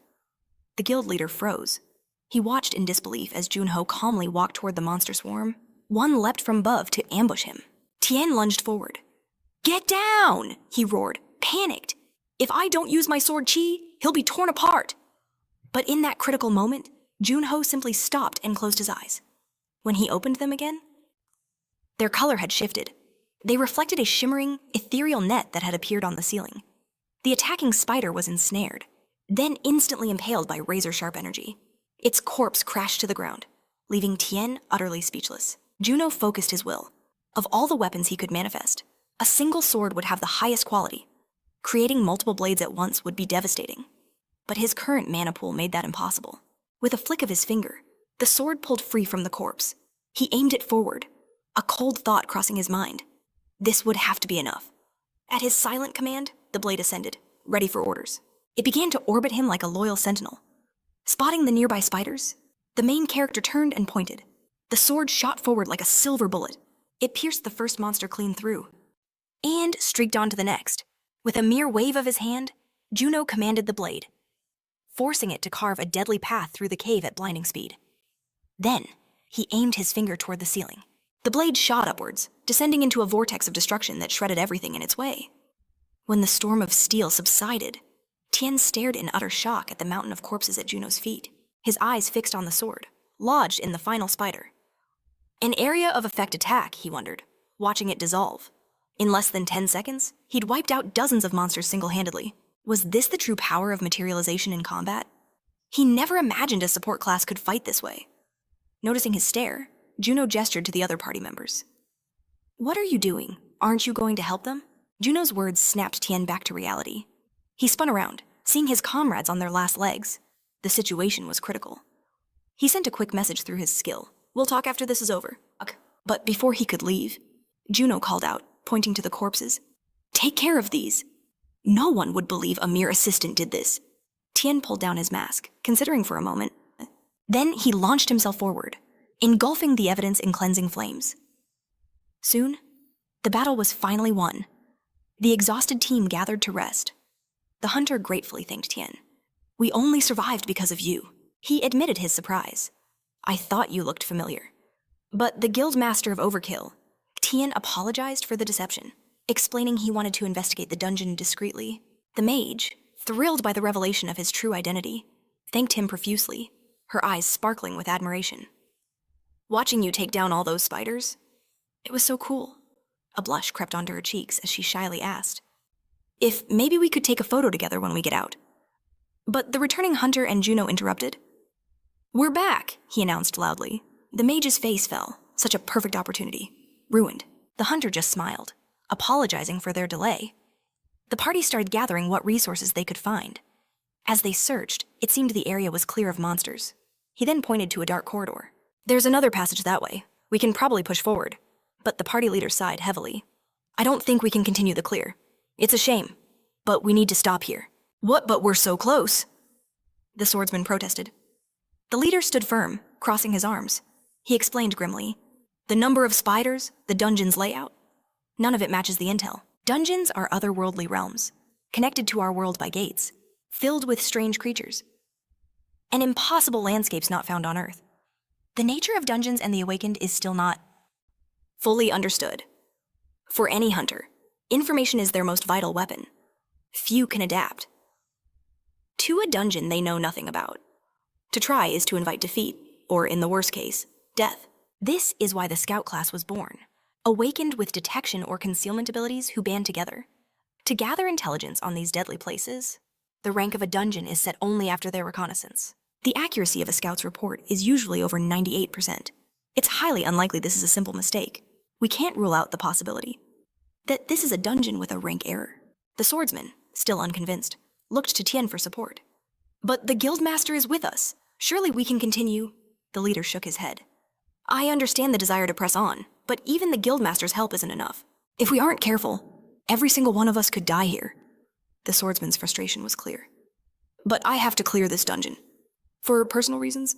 The guild leader froze. He watched in disbelief as Junho calmly walked toward the monster swarm. One leapt from above to ambush him. Tien lunged forward. "Get down!" he roared, panicked. "If I don't use my sword chi, he'll be torn apart." But in that critical moment, Junho simply stopped and closed his eyes. When he opened them again, their color had shifted. They reflected a shimmering, ethereal net that had appeared on the ceiling. The attacking spider was ensnared, then instantly impaled by razor-sharp energy. Its corpse crashed to the ground, leaving Tien utterly speechless. Juno focused his will. Of all the weapons he could manifest, a single sword would have the highest quality. Creating multiple blades at once would be devastating. But his current mana pool made that impossible. With a flick of his finger, the sword pulled free from the corpse. He aimed it forward, a cold thought crossing his mind. This would have to be enough. At his silent command, the blade ascended, ready for orders. It began to orbit him like a loyal sentinel. Spotting the nearby spiders, the main character turned and pointed. The sword shot forward like a silver bullet. It pierced the first monster clean through, and streaked on to the next. With a mere wave of his hand, Juno commanded the blade, forcing it to carve a deadly path through the cave at blinding speed. Then, he aimed his finger toward the ceiling. The blade shot upwards, descending into a vortex of destruction that shredded everything in its way. When the storm of steel subsided, Tien stared in utter shock at the mountain of corpses at Juno's feet, his eyes fixed on the sword, lodged in the final spider. An area of effect attack, he wondered, watching it dissolve. In less than 10 seconds, he'd wiped out dozens of monsters single-handedly. Was this the true power of materialization in combat? He never imagined a support class could fight this way. Noticing his stare, Juno gestured to the other party members. "What are you doing? Aren't you going to help them?" Juno's words snapped Tien back to reality. He spun around, seeing his comrades on their last legs. The situation was critical. He sent a quick message through his skill. "We'll talk after this is over." But before he could leave, Juno called out, pointing to the corpses. "Take care of these." No one would believe a mere assistant did this. Tien pulled down his mask, considering for a moment. Then he launched himself forward, engulfing the evidence in cleansing flames. Soon, the battle was finally won. The exhausted team gathered to rest. The hunter gratefully thanked Tien. "We only survived because of you." He admitted his surprise. "I thought you looked familiar." But the guild master of Overkill, Tien, apologized for the deception, explaining he wanted to investigate the dungeon discreetly. The mage, thrilled by the revelation of his true identity, thanked him profusely, her eyes sparkling with admiration. "Watching you take down all those spiders, it was so cool." A blush crept onto her cheeks as she shyly asked, "If maybe we could take a photo together when we get out." But the returning hunter and Juno interrupted. "We're back," he announced loudly. The mage's face fell, such a perfect opportunity. Ruined. The hunter just smiled, apologizing for their delay. The party started gathering what resources they could find. As they searched, it seemed the area was clear of monsters. He then pointed to a dark corridor. "There's another passage that way. We can probably push forward." But the party leader sighed heavily. "I don't think we can continue the clear. It's a shame, but we need to stop here." "What, but we're so close?" the swordsman protested. The leader stood firm, crossing his arms. He explained grimly, "The number of spiders, the dungeon's layout, none of it matches the intel. Dungeons are otherworldly realms, connected to our world by gates, filled with strange creatures, and impossible landscapes not found on Earth. The nature of dungeons and the awakened is still not fully understood. For any hunter, information is their most vital weapon. Few can adapt to a dungeon they know nothing about. To try is to invite defeat, or in the worst case, death. This is why the scout class was born, awakened with detection or concealment abilities who band together. To gather intelligence on these deadly places, the rank of a dungeon is set only after their reconnaissance. The accuracy of a scout's report is usually over 98%. It's highly unlikely this is a simple mistake. We can't rule out the possibility that this is a dungeon with a rank error. The swordsman, still unconvinced, looked to Tien for support. "But the guildmaster is with us. Surely we can continue." The leader shook his head. "I understand the desire to press on, but even the guildmaster's help isn't enough. If we aren't careful, every single one of us could die here." The swordsman's frustration was clear. "But I have to clear this dungeon. For personal reasons."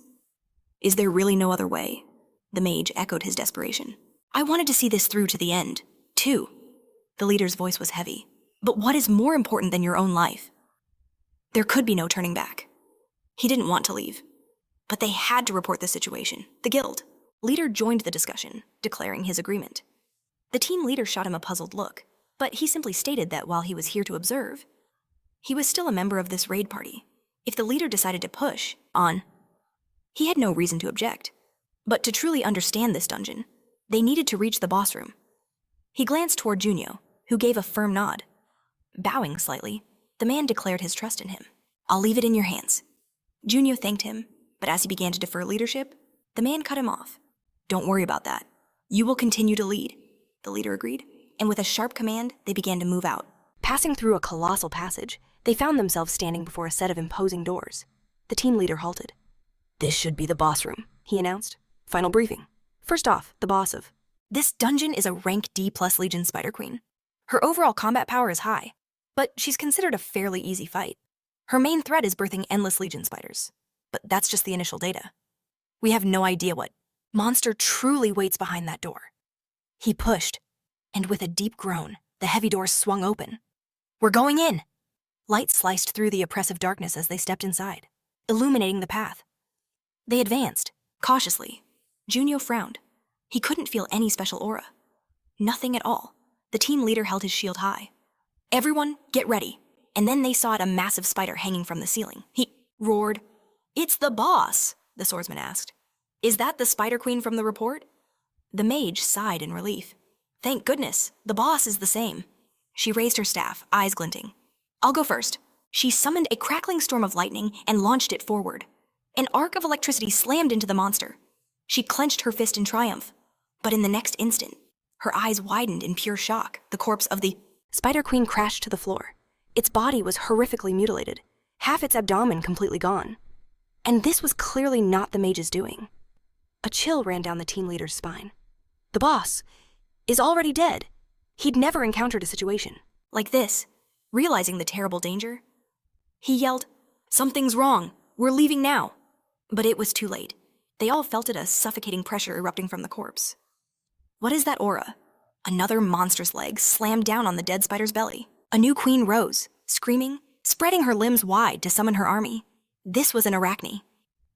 "Is there really no other way?" The mage echoed his desperation. "I wanted to see this through to the end, too." The leader's voice was heavy. "But what is more important than your own life?" There could be no turning back. He didn't want to leave, but they had to report the situation. The guild leader joined the discussion, declaring his agreement. The team leader shot him a puzzled look, but he simply stated that while he was here to observe, he was still a member of this raid party. If the leader decided to push on, he had no reason to object. But to truly understand this dungeon, they needed to reach the boss room. He glanced toward Junio, who gave a firm nod. Bowing slightly, the man declared his trust in him. "I'll leave it in your hands." Junio thanked him, but as he began to defer leadership, the man cut him off. "Don't worry about that. You will continue to lead." the leader agreed, and with a sharp command, they began to move out. Passing through a colossal passage, they found themselves standing before a set of imposing doors. The team leader halted. "This should be the boss room," he announced. "Final briefing. First off, the boss of..." This dungeon is a rank D+ Legion Spider Queen. Her overall combat power is high, but she's considered a fairly easy fight. Her main threat is birthing endless Legion spiders, but that's just the initial data. We have no idea what monster truly waits behind that door. He pushed, and with a deep groan, the heavy door swung open. "We're going in!" Light sliced through the oppressive darkness as they stepped inside, illuminating the path. They advanced, cautiously. Junio frowned. He couldn't feel any special aura. Nothing at all. The team leader held his shield high. "Everyone, get ready." And then they saw a massive spider hanging from the ceiling. He roared. "It's the boss," the swordsman asked. "Is that the Spider Queen from the report?" The mage sighed in relief. "Thank goodness, the boss is the same." She raised her staff, eyes glinting. "I'll go first." She summoned a crackling storm of lightning and launched it forward. An arc of electricity slammed into the monster. She clenched her fist in triumph. But in the next instant, her eyes widened in pure shock. The corpse of the Spider Queen crashed to the floor. Its body was horrifically mutilated, half its abdomen completely gone. And this was clearly not the mage's doing. A chill ran down the team leader's spine. The boss is already dead. He'd never encountered a situation like this. Realizing the terrible danger, he yelled, "Something's wrong. We're leaving now." But it was too late. They all felt it, a suffocating pressure erupting from the corpse. What is that aura? Another monster's leg slammed down on the dead spider's belly. A new queen rose, screaming, spreading her limbs wide to summon her army. This was an Arachne,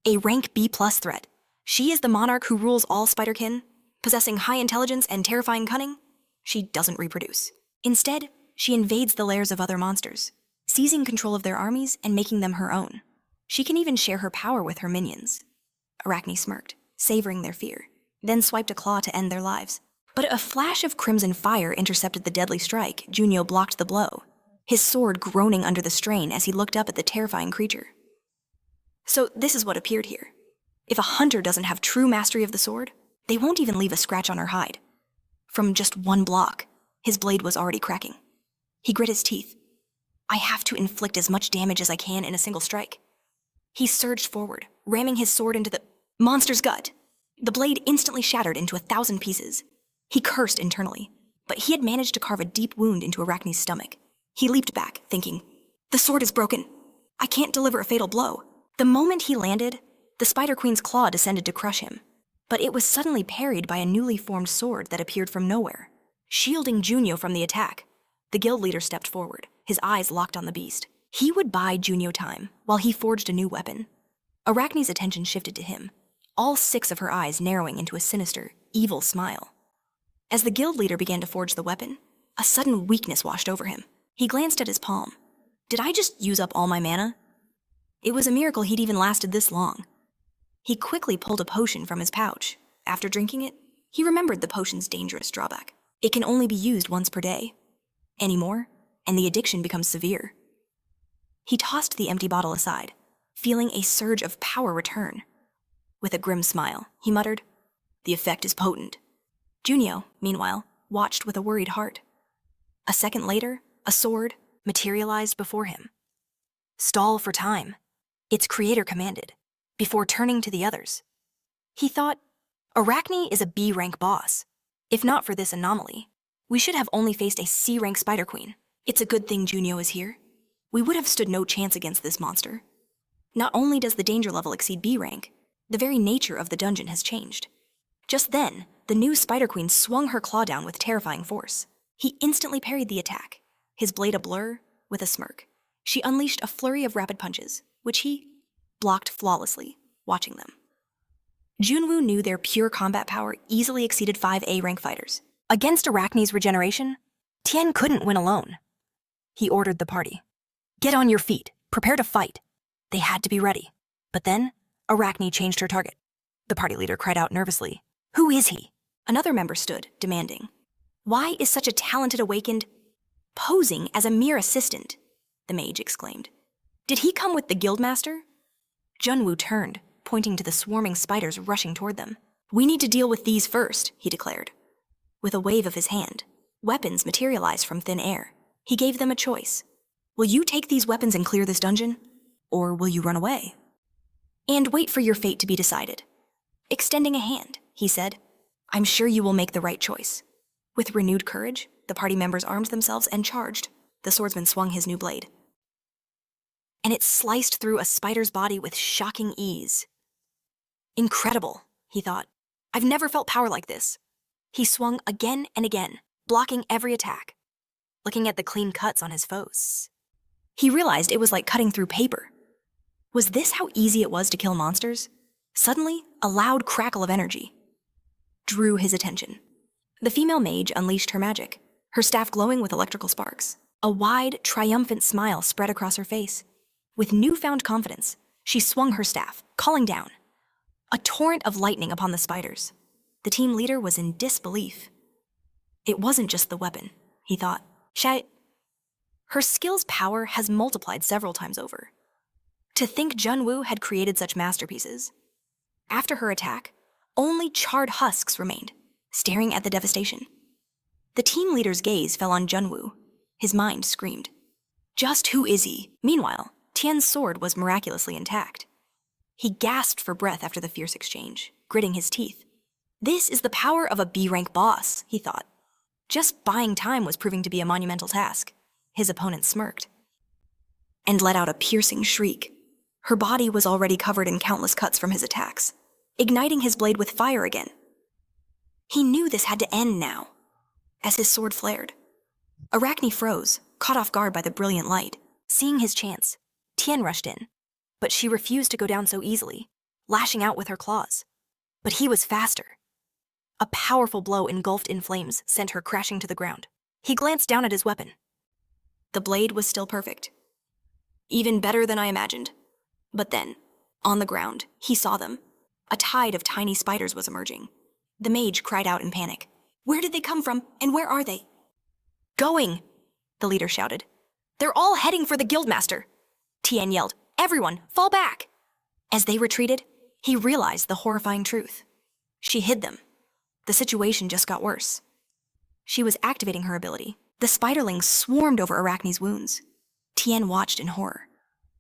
a rank B+ threat. She is the monarch who rules all spiderkin, possessing high intelligence and terrifying cunning. She doesn't reproduce. Instead, she invades the lairs of other monsters, seizing control of their armies and making them her own. She can even share her power with her minions. Arachne smirked, savoring their fear, then swiped a claw to end their lives. But a flash of crimson fire intercepted the deadly strike. Junio blocked the blow, his sword groaning under the strain as he looked up at the terrifying creature. So this is what appeared here. If a hunter doesn't have true mastery of the sword, they won't even leave a scratch on her hide. From just one block, his blade was already cracking. He grit his teeth. "I have to inflict as much damage as I can in a single strike." He surged forward, ramming his sword into the monster's gut. The blade instantly shattered into 1,000 pieces. He cursed internally, but he had managed to carve a deep wound into Arachne's stomach. He leaped back, thinking, "The sword is broken. I can't deliver a fatal blow." The moment he landed, the Spider Queen's claw descended to crush him, but it was suddenly parried by a newly formed sword that appeared from nowhere. Shielding Junio from the attack, the guild leader stepped forward, his eyes locked on the beast. He would buy Junio time while he forged a new weapon. Arachne's attention shifted to him, all 6 of her eyes narrowing into a sinister, evil smile. As the guild leader began to forge the weapon, a sudden weakness washed over him. He glanced at his palm. Did I just use up all my mana? It was a miracle he'd even lasted this long. He quickly pulled a potion from his pouch. After drinking it, he remembered the potion's dangerous drawback. It can only be used once per day. Any more, and the addiction becomes severe. He tossed the empty bottle aside, feeling a surge of power return. With a grim smile, he muttered, "The effect is potent." Junio, meanwhile, watched with a worried heart. A second later, a sword materialized before him. Stall for time, its creator commanded, before turning to the others. He thought, Arachne is a B-rank boss. If not for this anomaly, we should have only faced a C-rank Spider Queen. It's a good thing Junio is here. We would have stood no chance against this monster. Not only does the danger level exceed B rank, the very nature of the dungeon has changed. Just then, the new Spider Queen swung her claw down with terrifying force. He instantly parried the attack, his blade a blur, with a smirk. She unleashed a flurry of rapid punches, which he blocked flawlessly, watching them. Junwoo knew their pure combat power easily exceeded 5A rank fighters. Against Arachne's regeneration, Tien couldn't win alone. He ordered the party. "Get on your feet, prepare to fight." They had to be ready. But then, Arachne changed her target. The party leader cried out nervously, "Who is he?" Another member stood, demanding, "Why is such a talented awakened posing as a mere assistant?" The mage exclaimed. "Did he come with the guildmaster?" Junwoo turned, pointing to the swarming spiders rushing toward them. "We need to deal with these first," he declared. With a wave of his hand, weapons materialized from thin air. He gave them a choice. Will you take these weapons and clear this dungeon? Or will you run away? And wait for your fate to be decided. Extending a hand, he said, I'm sure you will make the right choice. With renewed courage, the party members armed themselves and charged. The swordsman swung his new blade. And it sliced through a spider's body with shocking ease. Incredible, he thought. I've never felt power like this. He swung again and again, blocking every attack. Looking at the clean cuts on his foes, he realized it was like cutting through paper. Was this how easy it was to kill monsters? Suddenly, a loud crackle of energy drew his attention. The female mage unleashed her magic, her staff glowing with electrical sparks. A wide, triumphant smile spread across her face. With newfound confidence, she swung her staff, calling down a torrent of lightning upon the spiders. The team leader was in disbelief. It wasn't just the weapon, he thought. Her skill's power has multiplied several times over. To think Junwoo had created such masterpieces. After her attack, only charred husks remained, staring at the devastation. The team leader's gaze fell on Junwoo. His mind screamed. Just who is he? Meanwhile, Tian's sword was miraculously intact. He gasped for breath after the fierce exchange, gritting his teeth. This is the power of a B-rank boss, he thought. Just buying time was proving to be a monumental task. His opponent smirked and let out a piercing shriek. Her body was already covered in countless cuts from his attacks, igniting his blade with fire again. He knew this had to end now. As his sword flared, Arachne froze, caught off guard by the brilliant light. Seeing his chance, Tian rushed in, but she refused to go down so easily, lashing out with her claws. But he was faster. A powerful blow engulfed in flames sent her crashing to the ground. He glanced down at his weapon. The blade was still perfect. Even better than I imagined. But then, on the ground, he saw them. A tide of tiny spiders was emerging. The mage cried out in panic. Where did they come from, and where are they? Going, the leader shouted. They're all heading for the guildmaster. Tian yelled, Everyone, fall back! As they retreated, he realized the horrifying truth. She hid them. The situation just got worse. She was activating her ability. The spiderlings swarmed over Arachne's wounds. Tian watched in horror.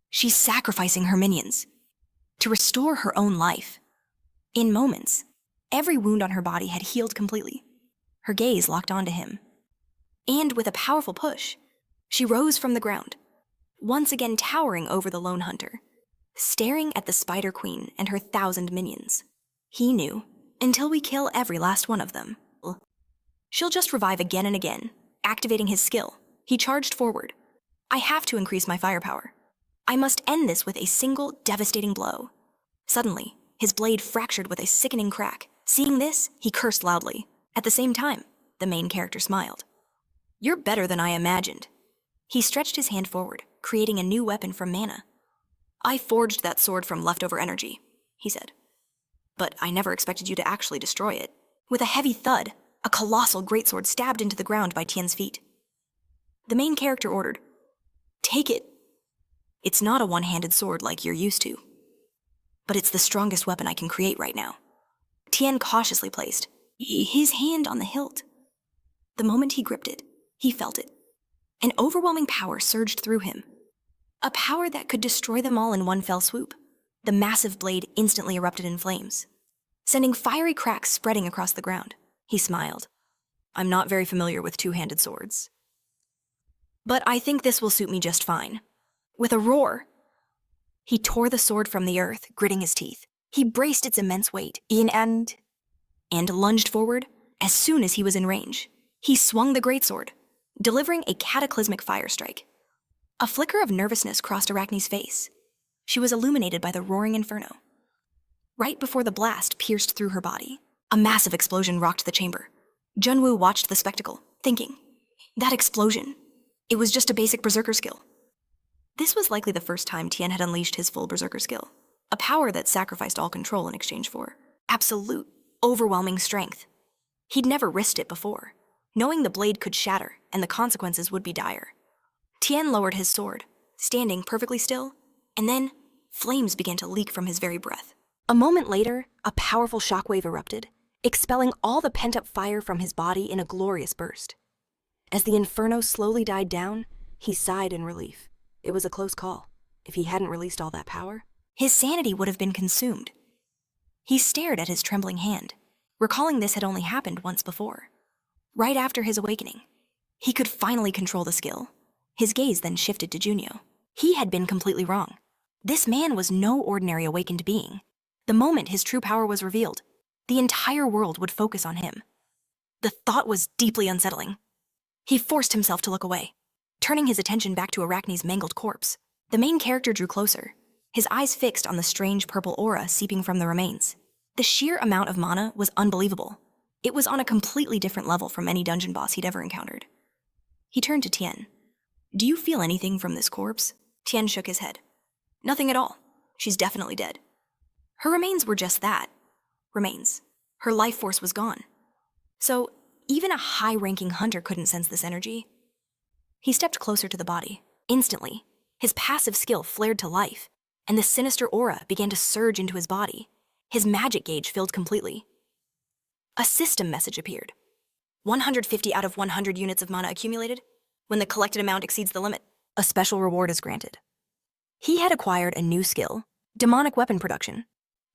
She's sacrificing her minions to restore her own life. In moments, every wound on her body had healed completely. Her gaze locked onto him. And with a powerful push, she rose from the ground, once again towering over the lone hunter, staring at the Spider Queen and her 1,000 minions. He knew, until we kill every last one of them, she'll just revive again and again. Activating his skill, he charged forward. I have to increase my firepower. I must end this with a single devastating blow. Suddenly, his blade fractured with a sickening crack. Seeing this, he cursed loudly. At the same time, the main character smiled. You're better than I imagined. He stretched his hand forward, creating a new weapon from mana. I forged that sword from leftover energy, he said. But I never expected you to actually destroy it. With a heavy thud, a colossal greatsword stabbed into the ground by Tian's feet. The main character ordered, Take it. It's not a one-handed sword like you're used to, but it's the strongest weapon I can create right now. Tian cautiously placed his hand on the hilt. The moment he gripped it, he felt it. An overwhelming power surged through him. A power that could destroy them all in one fell swoop. The massive blade instantly erupted in flames, sending fiery cracks spreading across the ground. He smiled. I'm not very familiar with two-handed swords, but I think this will suit me just fine. With a roar, he tore the sword from the earth, gritting his teeth. He braced its immense weight and lunged forward. As soon as he was in range, he swung the greatsword, delivering a cataclysmic fire strike. A flicker of nervousness crossed Arachne's face. She was illuminated by the roaring inferno. Right before the blast pierced through her body, a massive explosion rocked the chamber. Junwoo watched the spectacle, thinking, that explosion, it was just a basic berserker skill. This was likely the first time Tian had unleashed his full berserker skill, a power that sacrificed all control in exchange for absolute, overwhelming strength. He'd never risked it before, knowing the blade could shatter and the consequences would be dire. Tian lowered his sword, standing perfectly still, and then flames began to leak from his very breath. A moment later, a powerful shockwave erupted, expelling all the pent-up fire from his body in a glorious burst. As the inferno slowly died down, he sighed in relief. It was a close call. If he hadn't released all that power, his sanity would have been consumed. He stared at his trembling hand, recalling this had only happened once before. Right after his awakening, he could finally control the skill. His gaze then shifted to Junio. He had been completely wrong. This man was no ordinary awakened being. The moment his true power was revealed, the entire world would focus on him. The thought was deeply unsettling. He forced himself to look away, turning his attention back to Arachne's mangled corpse. The main character drew closer, his eyes fixed on the strange purple aura seeping from the remains. The sheer amount of mana was unbelievable. It was on a completely different level from any dungeon boss he'd ever encountered. He turned to Tien. "Do you feel anything from this corpse?" Tien shook his head. "Nothing at all. She's definitely dead." Her remains were just that. Remains. Her life force was gone. So, even a high-ranking hunter couldn't sense this energy. He stepped closer to the body. Instantly, his passive skill flared to life, and the sinister aura began to surge into his body. His magic gauge filled completely. A system message appeared. 150 out of 100 units of mana accumulated. When the collected amount exceeds the limit, a special reward is granted. He had acquired a new skill, demonic weapon production,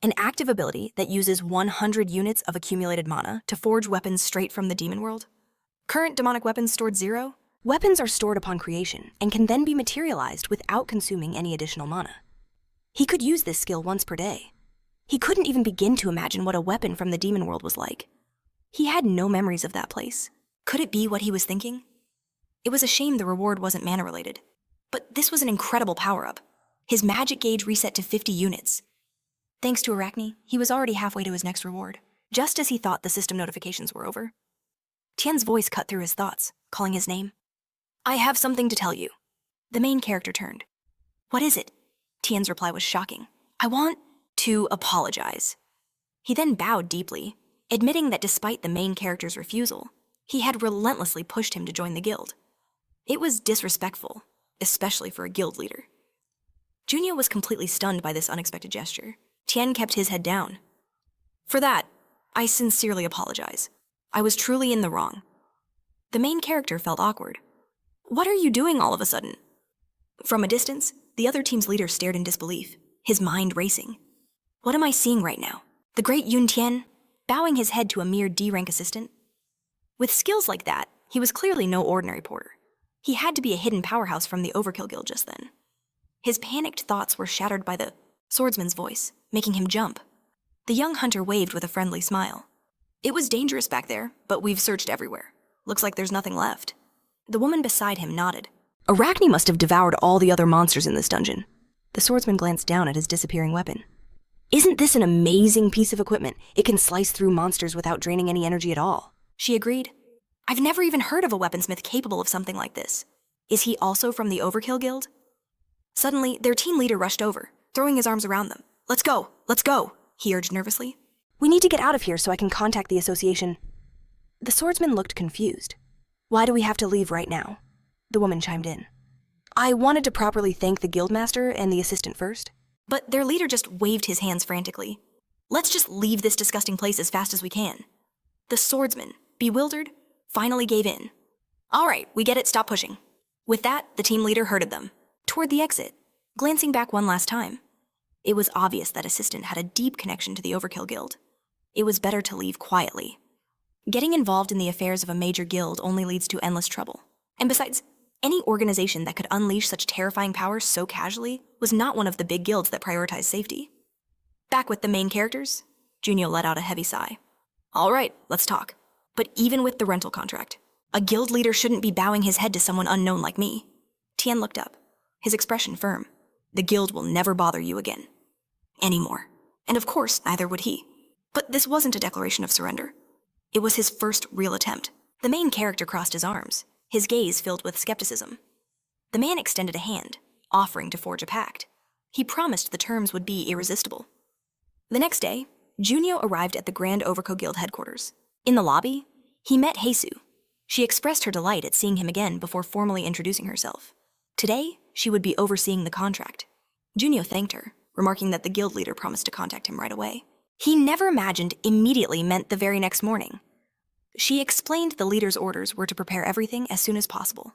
an active ability that uses 100 units of accumulated mana to forge weapons straight from the demon world. Current demonic weapons stored 0. Weapons are stored upon creation and can then be materialized without consuming any additional mana. He could use this skill once per day. He couldn't even begin to imagine what a weapon from the demon world was like. He had no memories of that place. Could it be what he was thinking? It was a shame the reward wasn't mana-related. But this was an incredible power-up. His magic gauge reset to 50 units. Thanks to Arachne, he was already halfway to his next reward, just as he thought the system notifications were over. Tien's voice cut through his thoughts, calling his name. "I have something to tell you." The main character turned. "What is it?" Tien's reply was shocking. "I want to apologize." He then bowed deeply, admitting that despite the main character's refusal, he had relentlessly pushed him to join the guild. It was disrespectful, especially for a guild leader. Junio was completely stunned by this unexpected gesture. Tien kept his head down. "For that, I sincerely apologize. I was truly in the wrong." The main character felt awkward. "What are you doing all of a sudden?" From a distance, the other team's leader stared in disbelief, his mind racing. What am I seeing right now? The great Yun Tien, bowing his head to a mere D-rank assistant? With skills like that, he was clearly no ordinary porter. He had to be a hidden powerhouse from the Overkill Guild just then. His panicked thoughts were shattered by the swordsman's voice, making him jump. The young hunter waved with a friendly smile. "It was dangerous back there, but we've searched everywhere. Looks like there's nothing left." The woman beside him nodded. "Arachne must have devoured all the other monsters in this dungeon." The swordsman glanced down at his disappearing weapon. "Isn't this an amazing piece of equipment? It can slice through monsters without draining any energy at all." She agreed. "I've never even heard of a weaponsmith capable of something like this. Is he also from the Overkill Guild?" Suddenly, their team leader rushed over, throwing his arms around them. Let's go, he urged nervously. "We need to get out of here so I can contact the association." The swordsman looked confused. "Why do we have to leave right now?" The woman chimed in. "I wanted to properly thank the guildmaster and the assistant first." But their leader just waved his hands frantically. "Let's just leave this disgusting place as fast as we can." The swordsman, bewildered, finally gave in. "All right, we get it, stop pushing." With that, the team leader herded them toward the exit, glancing back one last time. It was obvious that assistant had a deep connection to the Overkill Guild. It was better to leave quietly. Getting involved in the affairs of a major guild only leads to endless trouble. And besides, any organization that could unleash such terrifying powers so casually was not one of the big guilds that prioritized safety. Back with the main characters, Junio let out a heavy sigh. "All right, let's talk. But even with the rental contract, a guild leader shouldn't be bowing his head to someone unknown like me." Tien looked up, his expression firm. "The guild will never bother you again. Anymore." And of course, neither would he. But this wasn't a declaration of surrender. It was his first real attempt. The main character crossed his arms, his gaze filled with skepticism. The man extended a hand, offering to forge a pact. He promised the terms would be irresistible. The next day, Junio arrived at the Grand Overkill Guild headquarters. In the lobby, he met Heisu. She expressed her delight at seeing him again before formally introducing herself. Today, she would be overseeing the contract. Junio thanked her, remarking that the guild leader promised to contact him right away. He never imagined immediately meant the very next morning. She explained the leader's orders were to prepare everything as soon as possible.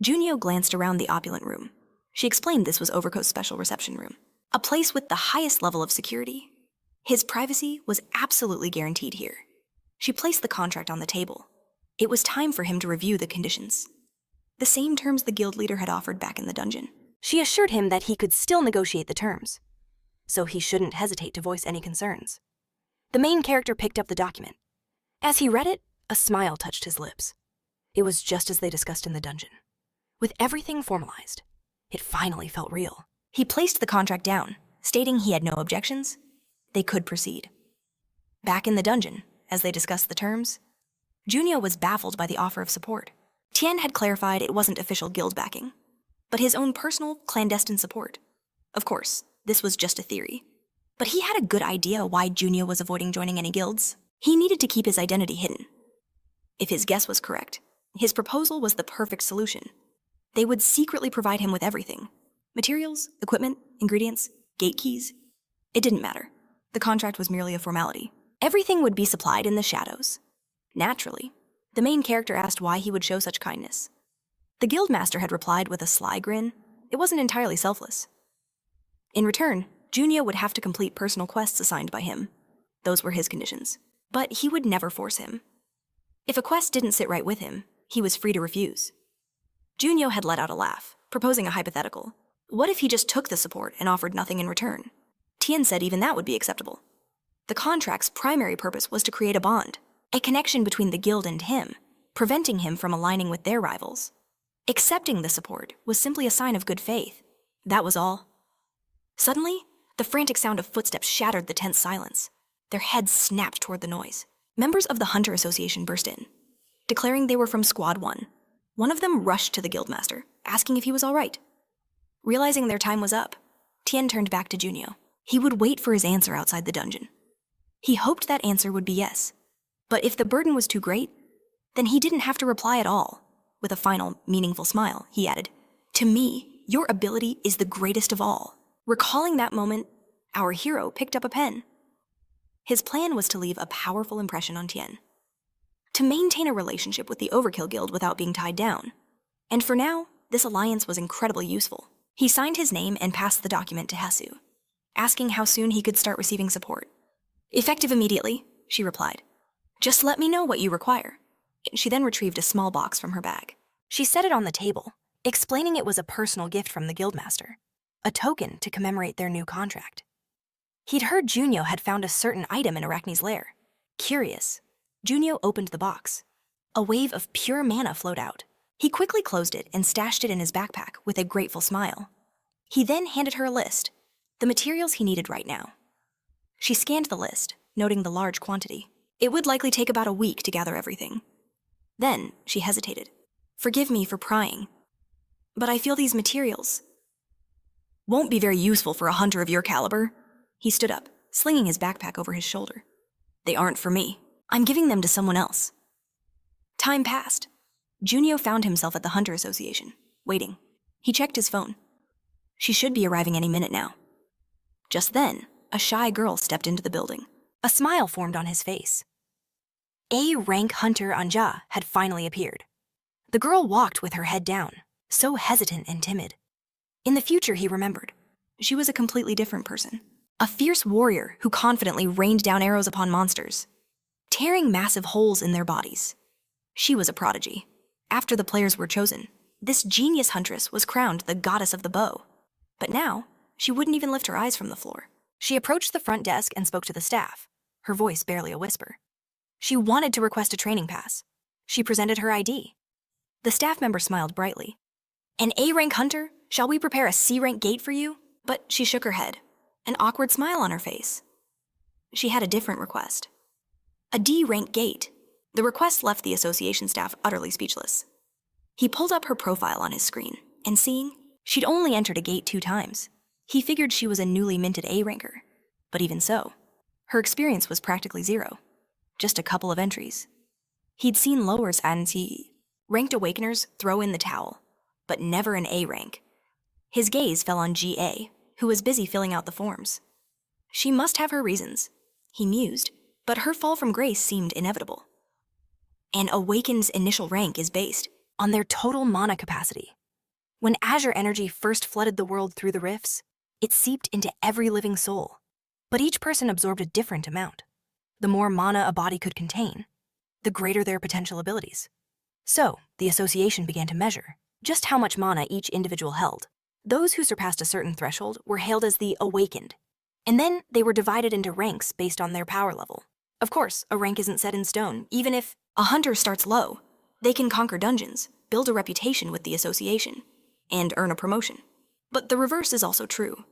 Junio glanced around the opulent room. She explained this was Overcoat's special reception room, a place with the highest level of security. His privacy was absolutely guaranteed here. She placed the contract on the table. It was time for him to review the conditions. The same terms the guild leader had offered back in the dungeon. She assured him that he could still negotiate the terms, so he shouldn't hesitate to voice any concerns. The main character picked up the document. As he read it, a smile touched his lips. It was just as they discussed in the dungeon. With everything formalized, it finally felt real. He placed the contract down, stating he had no objections. They could proceed. Back in the dungeon, as they discussed the terms, Junio was baffled by the offer of support. Tien had clarified it wasn't official guild backing, but his own personal, clandestine support. Of course, this was just a theory. But he had a good idea why Junio was avoiding joining any guilds. He needed to keep his identity hidden. If his guess was correct, his proposal was the perfect solution. They would secretly provide him with everything. Materials, equipment, ingredients, gate keys. It didn't matter. The contract was merely a formality. Everything would be supplied in the shadows. Naturally, the main character asked why he would show such kindness. The guildmaster had replied with a sly grin. It wasn't entirely selfless. In return, Junio would have to complete personal quests assigned by him. Those were his conditions. But he would never force him. If a quest didn't sit right with him, he was free to refuse. Junio had let out a laugh, proposing a hypothetical. What if he just took the support and offered nothing in return? Tien said even that would be acceptable. The contract's primary purpose was to create a bond, a connection between the guild and him, preventing him from aligning with their rivals. Accepting the support was simply a sign of good faith. That was all. Suddenly, the frantic sound of footsteps shattered the tense silence. Their heads snapped toward the noise. Members of the Hunter Association burst in, declaring they were from Squad 1. One of them rushed to the guildmaster, asking if he was all right. Realizing their time was up, Tien turned back to Junio. He would wait for his answer outside the dungeon. He hoped that answer would be yes. But if the burden was too great, then he didn't have to reply at all. With a final, meaningful smile, he added, "To me, your ability is the greatest of all." Recalling that moment, our hero picked up a pen. His plan was to leave a powerful impression on Tien, to maintain a relationship with the Overkill Guild without being tied down. And for now, this alliance was incredibly useful. He signed his name and passed the document to Hasu, asking how soon he could start receiving support. "Effective immediately," she replied. "Just let me know what you require." She then retrieved a small box from her bag. She set it on the table, explaining it was a personal gift from the guildmaster, a token to commemorate their new contract. He'd heard Junio had found a certain item in Arachne's lair. Curious, Junio opened the box. A wave of pure mana flowed out. He quickly closed it and stashed it in his backpack with a grateful smile. He then handed her a list, the materials he needed right now. She scanned the list, noting the large quantity. It would likely take about a week to gather everything. Then she hesitated. "Forgive me for prying, but I feel these materials won't be very useful for a hunter of your caliber." He stood up, slinging his backpack over his shoulder. "They aren't for me. I'm giving them to someone else." Time passed. Junio found himself at the Hunter Association, waiting. He checked his phone. She should be arriving any minute now. Just then, a shy girl stepped into the building. A smile formed on his face. A-rank Hunter Anja had finally appeared. The girl walked with her head down, so hesitant and timid. In the future, he remembered, she was a completely different person. A fierce warrior who confidently rained down arrows upon monsters, tearing massive holes in their bodies. She was a prodigy. After the players were chosen, this genius huntress was crowned the goddess of the bow. But now, she wouldn't even lift her eyes from the floor. She approached the front desk and spoke to the staff, her voice barely a whisper. She wanted to request a training pass. She presented her ID. The staff member smiled brightly. "An A-rank hunter? Shall we prepare a C-rank gate for you?" But she shook her head, an awkward smile on her face. She had a different request. A D-rank gate. The request left the association staff utterly speechless. He pulled up her profile on his screen, and seeing she'd only entered a gate 2 times, he figured she was a newly minted A-ranker. But even so, her experience was practically 0. Just a couple of entries. He'd seen lowers and ranked awakeners throw in the towel, but never an A rank. His gaze fell on GA, who was busy filling out the forms. She must have her reasons. he mused, but her fall from grace seemed inevitable. An awaken's initial rank is based On their total mana capacity. When azure energy first flooded the world through the rifts, it seeped into every living soul. But each person absorbed a different amount. The more mana a body could contain, the greater their potential abilities. So, the association began to measure just how much mana each individual held. Those who surpassed a certain threshold were hailed as the awakened, and then they were divided into ranks based on their power level. Of course, a rank isn't set in stone. Even if a hunter starts low, they can conquer dungeons, build a reputation with the association, and earn a promotion. But the reverse is also true.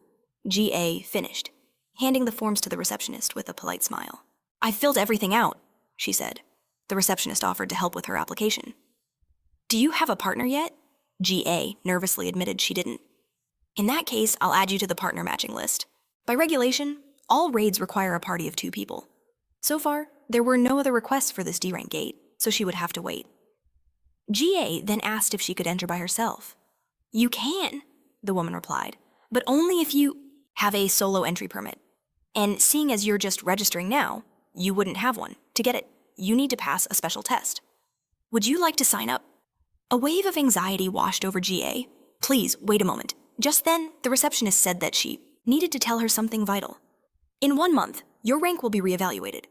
GA finished, handing the forms to the receptionist with a polite smile. "I've filled everything out," she said. The receptionist offered to help with her application. "Do you have a partner yet?" GA nervously admitted she didn't. "In that case, I'll add you to the partner matching list. By regulation, all raids require a party of 2 people. So far, there were no other requests for this D-rank gate, so she would have to wait." GA then asked if she could enter by herself. "You can," the woman replied, "but only if you have a solo entry permit. And seeing as you're just registering now, you wouldn't have one. To get it, you need to pass a special test. Would you like to sign up?" A wave of anxiety washed over GA. "Please, wait a moment." Just then, the receptionist said that she needed to tell her something vital. "In 1 month, your rank will be reevaluated."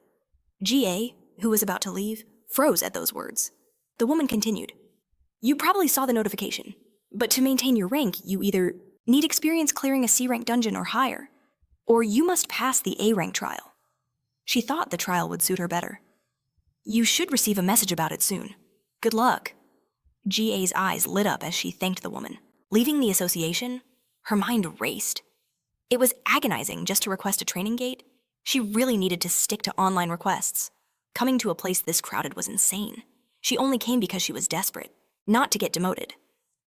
GA, who was about to leave, froze at those words. The woman continued, "You probably saw the notification, but to maintain your rank, you either need experience clearing a C-rank dungeon or higher, or you must pass the A-rank trial." She thought the trial would suit her better. "You should receive a message about it soon. Good luck." GA's eyes lit up as she thanked the woman. Leaving the association, her mind raced. It was agonizing just to request a training gate. She really needed to stick to online requests. Coming to a place this crowded was insane. She only came because she was desperate, not to get demoted.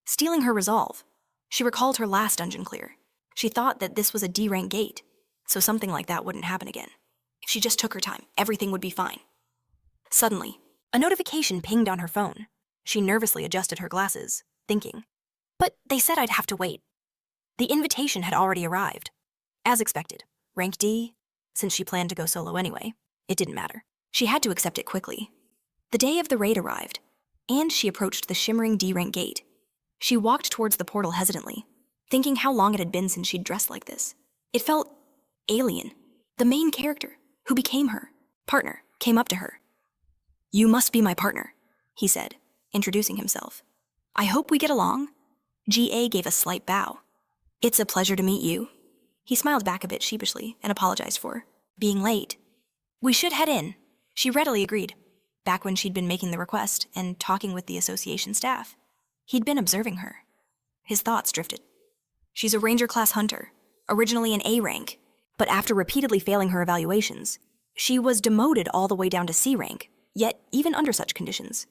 Stealing her resolve, she recalled her last dungeon clear. She thought that this was a D-rank gate, so something like that wouldn't happen again. If she just took her time, everything would be fine. Suddenly, a notification pinged on her phone. She nervously adjusted her glasses, thinking, "But they said I'd have to wait." The invitation had already arrived. As expected, rank D. Since she planned to go solo anyway, it didn't matter. She had to accept it quickly. The day of the raid arrived, and she approached the shimmering D-rank gate. She walked towards the portal hesitantly, thinking how long it had been since she'd dressed like this. It felt alien. The main character, who became her partner, came up to her. "You must be my partner," he said, introducing himself. "I hope we get along." GA gave a slight bow. "It's a pleasure to meet you." He smiled back a bit sheepishly and apologized for being late. "We should head in." She readily agreed. Back when she'd been making the request and talking with the association staff, he'd been observing her. His thoughts drifted. She's a Ranger-class hunter, originally an A rank, but after repeatedly failing her evaluations, she was demoted all the way down to C rank, yet even under such conditions,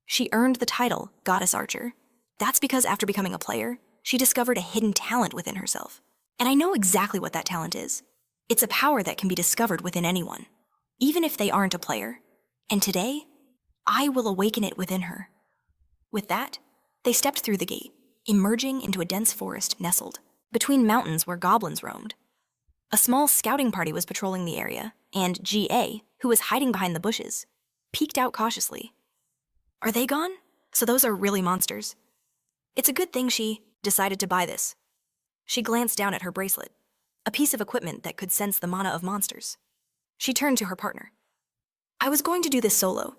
she earned the title Goddess Archer. That's because after becoming a player, she discovered a hidden talent within herself. And I know exactly what that talent is. It's a power that can be discovered within anyone, even if they aren't a player. And today, I will awaken it within her. With that, they stepped through the gate, emerging into a dense forest nestled between mountains where goblins roamed. A small scouting party was patrolling the area, and GA, who was hiding behind the bushes, peeked out cautiously. "Are they gone? So those are really monsters." It's a good thing she decided to buy this. She glanced down at her bracelet, a piece of equipment that could sense the mana of monsters. She turned to her partner. "I was going to do this solo.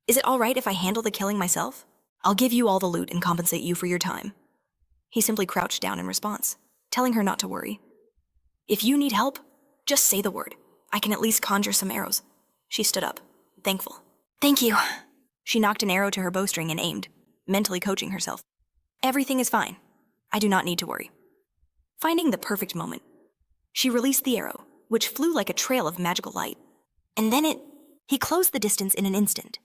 Is it all right if I handle the killing myself? I'll give you all the loot and compensate you for your time." He simply crouched down in response, telling her not to worry. "If you need help, just say the word. I can at least conjure some arrows." She stood up, thankful. "Thank you." She knocked an arrow to her bowstring and aimed, mentally coaching herself. "Everything is fine. I do not need to worry." Finding the perfect moment, she released the arrow, which flew like a trail of magical light. And then he closed the distance in an instant.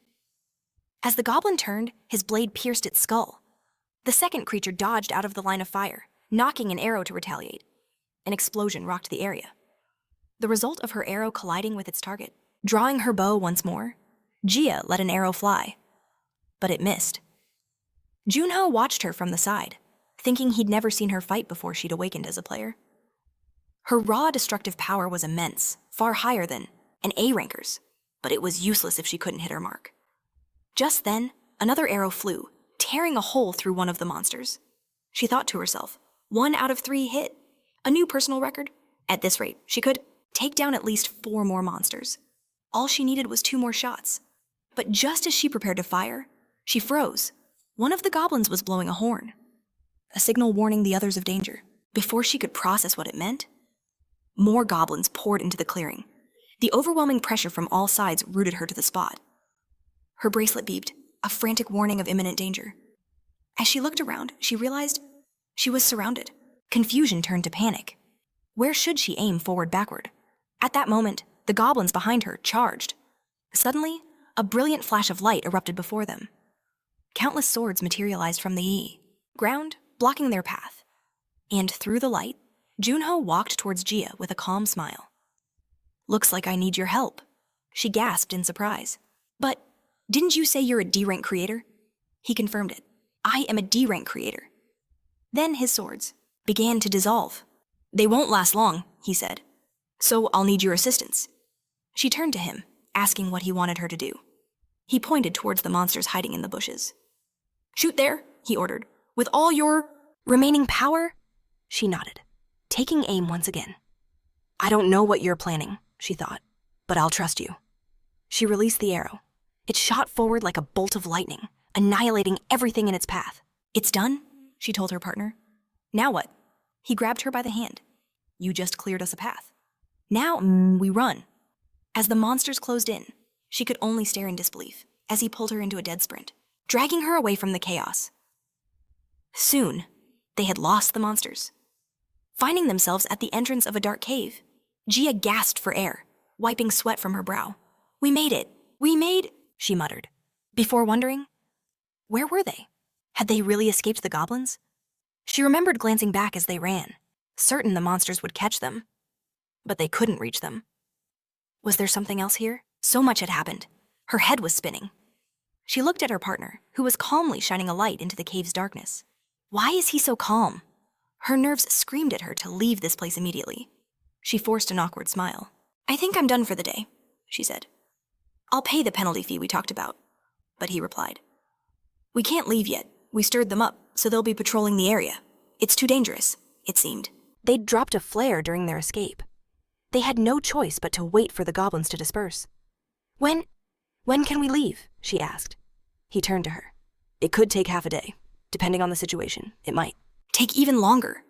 As the goblin turned, his blade pierced its skull. The second creature dodged out of the line of fire, knocking an arrow to retaliate. An explosion rocked the area. The result of her arrow colliding with its target, drawing her bow once more, Gia let an arrow fly. But it missed. Junho watched her from the side, thinking he'd never seen her fight before she'd awakened as a player. Her raw destructive power was immense, far higher than an A ranker's, but it was useless if she couldn't hit her mark. Just then, another arrow flew, tearing a hole through one of the monsters. She thought to herself, 1 out of 3 hit. A new personal record? At this rate, she could take down at least 4 more monsters. All she needed was 2 more shots. But just as she prepared to fire, she froze. One of the goblins was blowing a horn, a signal warning the others of danger. Before she could process what it meant, more goblins poured into the clearing. The overwhelming pressure from all sides rooted her to the spot. Her bracelet beeped, a frantic warning of imminent danger. As she looked around, she realized she was surrounded. Confusion turned to panic. Where should she aim forward-backward? At that moment, the goblins behind her charged. Suddenly, a brilliant flash of light erupted before them. Countless swords materialized from the ground, blocking their path. And through the light, Junho walked towards Jia with a calm smile. "Looks like I need your help," she gasped in surprise. "But didn't you say you're a D-rank creator?" He confirmed it. "I am a D-rank creator." Then his swords began to dissolve. "They won't last long," he said. "So I'll need your assistance." She turned to him, asking what he wanted her to do. He pointed towards the monsters hiding in the bushes. "Shoot there," he ordered, "with all your remaining power?" She nodded, taking aim once again. "I don't know what you're planning," she thought, "but I'll trust you." She released the arrow. It shot forward like a bolt of lightning, annihilating everything in its path. "It's done," she told her partner. "Now what?" He grabbed her by the hand. "You just cleared us a path. Now, we run." As the monsters closed in, she could only stare in disbelief as he pulled her into a dead sprint, dragging her away from the chaos. Soon, they had lost the monsters. Finding themselves at the entrance of a dark cave, Jia gasped for air, wiping sweat from her brow. "We made it! We made," she muttered, before wondering, where were they? Had they really escaped the goblins? She remembered glancing back as they ran, certain the monsters would catch them. But they couldn't reach them. Was there something else here? So much had happened. Her head was spinning. She looked at her partner, who was calmly shining a light into the cave's darkness. Why is he so calm? Her nerves screamed at her to leave this place immediately. She forced an awkward smile. "I think I'm done for the day," she said. "I'll pay the penalty fee we talked about." But he replied, "We can't leave yet. We stirred them up, so they'll be patrolling the area. It's too dangerous," it seemed. They'd dropped a flare during their escape. They had no choice but to wait for the goblins to disperse. When can we leave?" she asked. He turned to her. "It could take half a day. Depending on the situation, it might take even longer."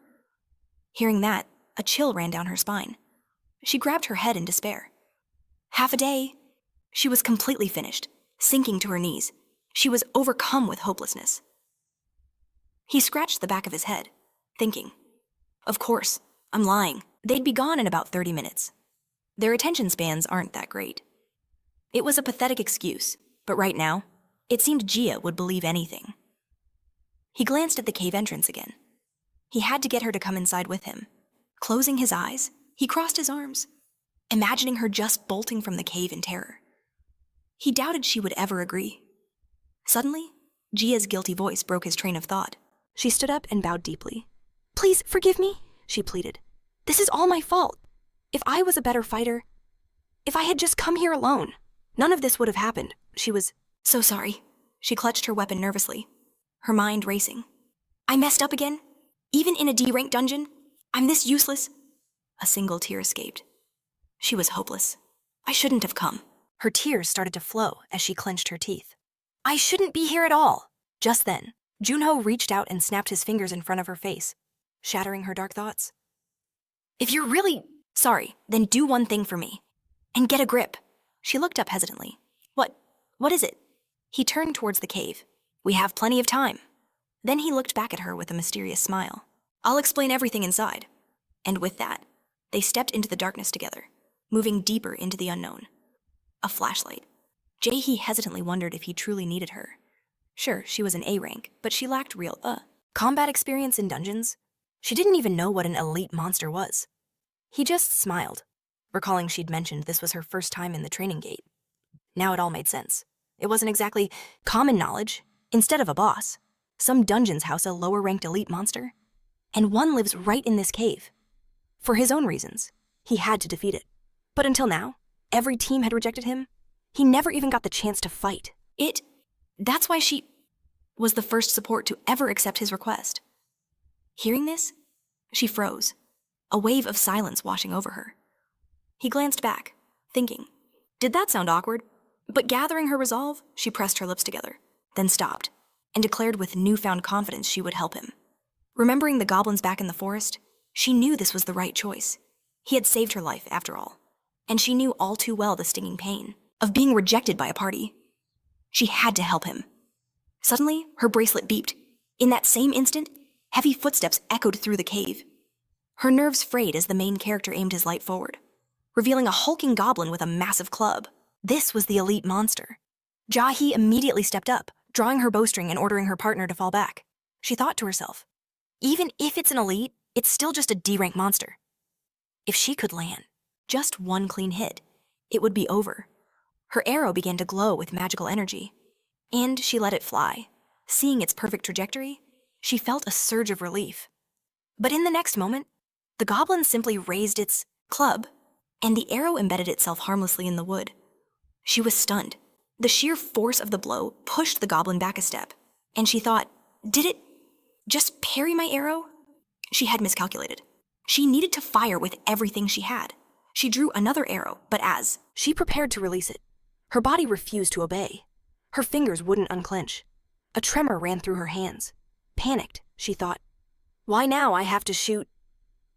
Hearing that, a chill ran down her spine. She grabbed her head in despair. Half a day? She was completely finished, sinking to her knees. She was overcome with hopelessness. He scratched the back of his head, thinking, "Of course, I'm lying. They'd be gone in about 30 minutes. Their attention spans aren't that great." It was a pathetic excuse, but right now, it seemed Jia would believe anything. He glanced at the cave entrance again. He had to get her to come inside with him. Closing his eyes, he crossed his arms, imagining her just bolting from the cave in terror. He doubted she would ever agree. Suddenly, Jia's guilty voice broke his train of thought. She stood up and bowed deeply. "Please forgive me," she pleaded. "This is all my fault. If I was a better fighter, if I had just come here alone, none of this would have happened." She was so sorry. She clutched her weapon nervously, her mind racing. "I messed up again? Even in a D-rank dungeon? I'm this useless?" A single tear escaped. She was hopeless. "I shouldn't have come." Her tears started to flow as she clenched her teeth. "I shouldn't be here at all." Just then, Junho reached out and snapped his fingers in front of her face, shattering her dark thoughts. "If you're really sorry, then do one thing for me. And get a grip." She looked up hesitantly. What is it?" He turned towards the cave. "We have plenty of time." Then he looked back at her with a mysterious smile. "I'll explain everything inside." And with that, they stepped into the darkness together, moving deeper into the unknown. A flashlight. Jae-hee hesitantly wondered if he truly needed her. Sure, she was an A rank, but she lacked real combat experience in dungeons. She didn't even know what an elite monster was. He just smiled, recalling she'd mentioned this was her first time in the training gate. Now it all made sense. It wasn't exactly common knowledge. Instead of a boss, some dungeons house a lower-ranked elite monster, and one lives right in this cave. For his own reasons, he had to defeat it. But until now, every team had rejected him. He never even got the chance to fight. That's why she was the first support to ever accept his request. Hearing this, she froze, a wave of silence washing over her. He glanced back, thinking, did that sound awkward? But gathering her resolve, she pressed her lips together, then stopped, and declared with newfound confidence she would help him. Remembering the goblins back in the forest, she knew this was the right choice. He had saved her life, after all, and she knew all too well the stinging pain of being rejected by a party. She had to help him. Suddenly, her bracelet beeped. In that same instant, heavy footsteps echoed through the cave. Her nerves frayed as the main character aimed his light forward, revealing a hulking goblin with a massive club. This was the elite monster. Jahi immediately stepped up, drawing her bowstring and ordering her partner to fall back. She thought to herself, even if it's an elite, it's still just a D-rank monster. If she could land just one clean hit, it would be over. Her arrow began to glow with magical energy, and she let it fly. Seeing its perfect trajectory, she felt a surge of relief. But in the next moment, the goblin simply raised its club, and the arrow embedded itself harmlessly in the wood. She was stunned. The sheer force of the blow pushed the goblin back a step, and she thought, did it just parry my arrow? She had miscalculated. She needed to fire with everything she had. She drew another arrow, but as she prepared to release it, her body refused to obey. Her fingers wouldn't unclench. A tremor ran through her hands. Panicked, she thought, why now I have to shoot?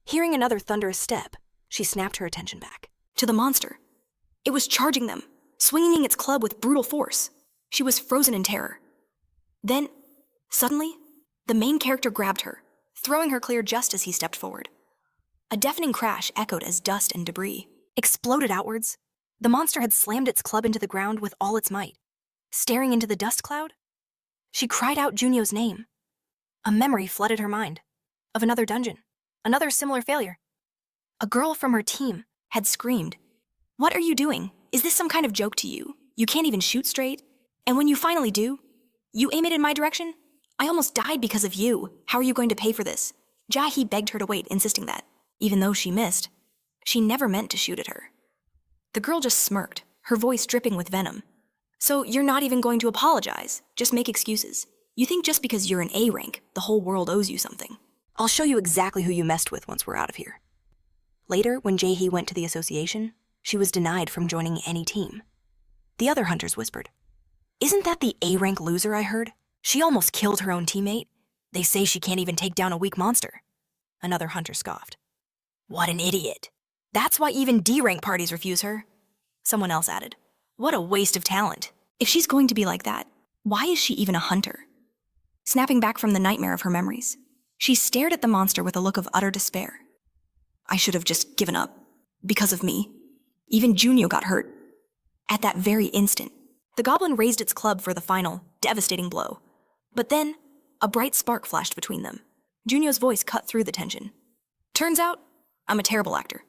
Hearing another thunderous step, she snapped her attention back to the monster. It was charging them, swinging its club with brutal force. She was frozen in terror. Then, suddenly, the main character grabbed her, throwing her clear just as he stepped forward. A deafening crash echoed as dust and debris exploded outwards. The monster had slammed its club into the ground with all its might. Staring into the dust cloud, she cried out Junio's name. A memory flooded her mind of another dungeon, another similar failure. A girl from her team had screamed, "What are you doing? Is this some kind of joke to you? You can't even shoot straight? And when you finally do, you aim it in my direction? I almost died because of you. How are you going to pay for this?" Jahi begged her to wait, insisting that, even though she missed, she never meant to shoot at her. The girl just smirked, her voice dripping with venom. "So you're not even going to apologize, just make excuses. You think just because you're an A rank, the whole world owes you something." I'll show you exactly who you messed with once we're out of here. Later, when Jahi went to the association, she was denied from joining any team. The other hunters whispered, "Isn't that the A-rank loser I heard? She almost killed her own teammate. They say she can't even take down a weak monster." Another hunter scoffed. "What an idiot. That's why even D-rank parties refuse her." Someone else added, "What a waste of talent. If she's going to be like that, why is she even a hunter?" Snapping back from the nightmare of her memories, she stared at the monster with a look of utter despair. "I should have just given up. Because of me. Even Junio got hurt." At that very instant, the goblin raised its club for the final, devastating blow. But then, a bright spark flashed between them. Junio's voice cut through the tension. "Turns out, I'm a terrible actor."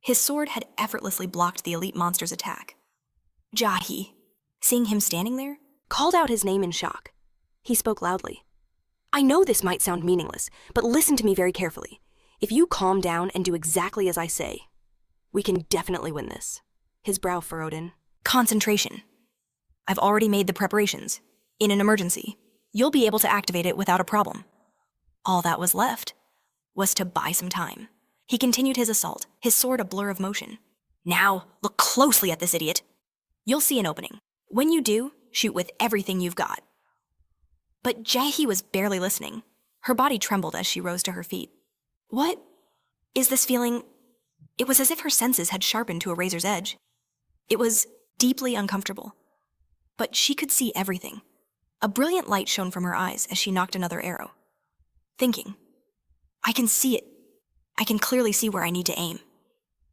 His sword had effortlessly blocked the elite monster's attack. Jahi, seeing him standing there, called out his name in shock. He spoke loudly. "I know this might sound meaningless, but listen to me very carefully. If you calm down and do exactly as I say, we can definitely win this." His brow furrowed in. "Concentration. I've already made the preparations. In an emergency, you'll be able to activate it without a problem." All that was left was to buy some time. He continued his assault, his sword a blur of motion. "Now, look closely at this idiot. You'll see an opening. When you do, shoot with everything you've got." But Jahi was barely listening. Her body trembled as she rose to her feet. What is this feeling? It was as if her senses had sharpened to a razor's edge. It was deeply uncomfortable. But she could see everything. A brilliant light shone from her eyes as she knocked another arrow. Thinking, "I can see it. I can clearly see where I need to aim."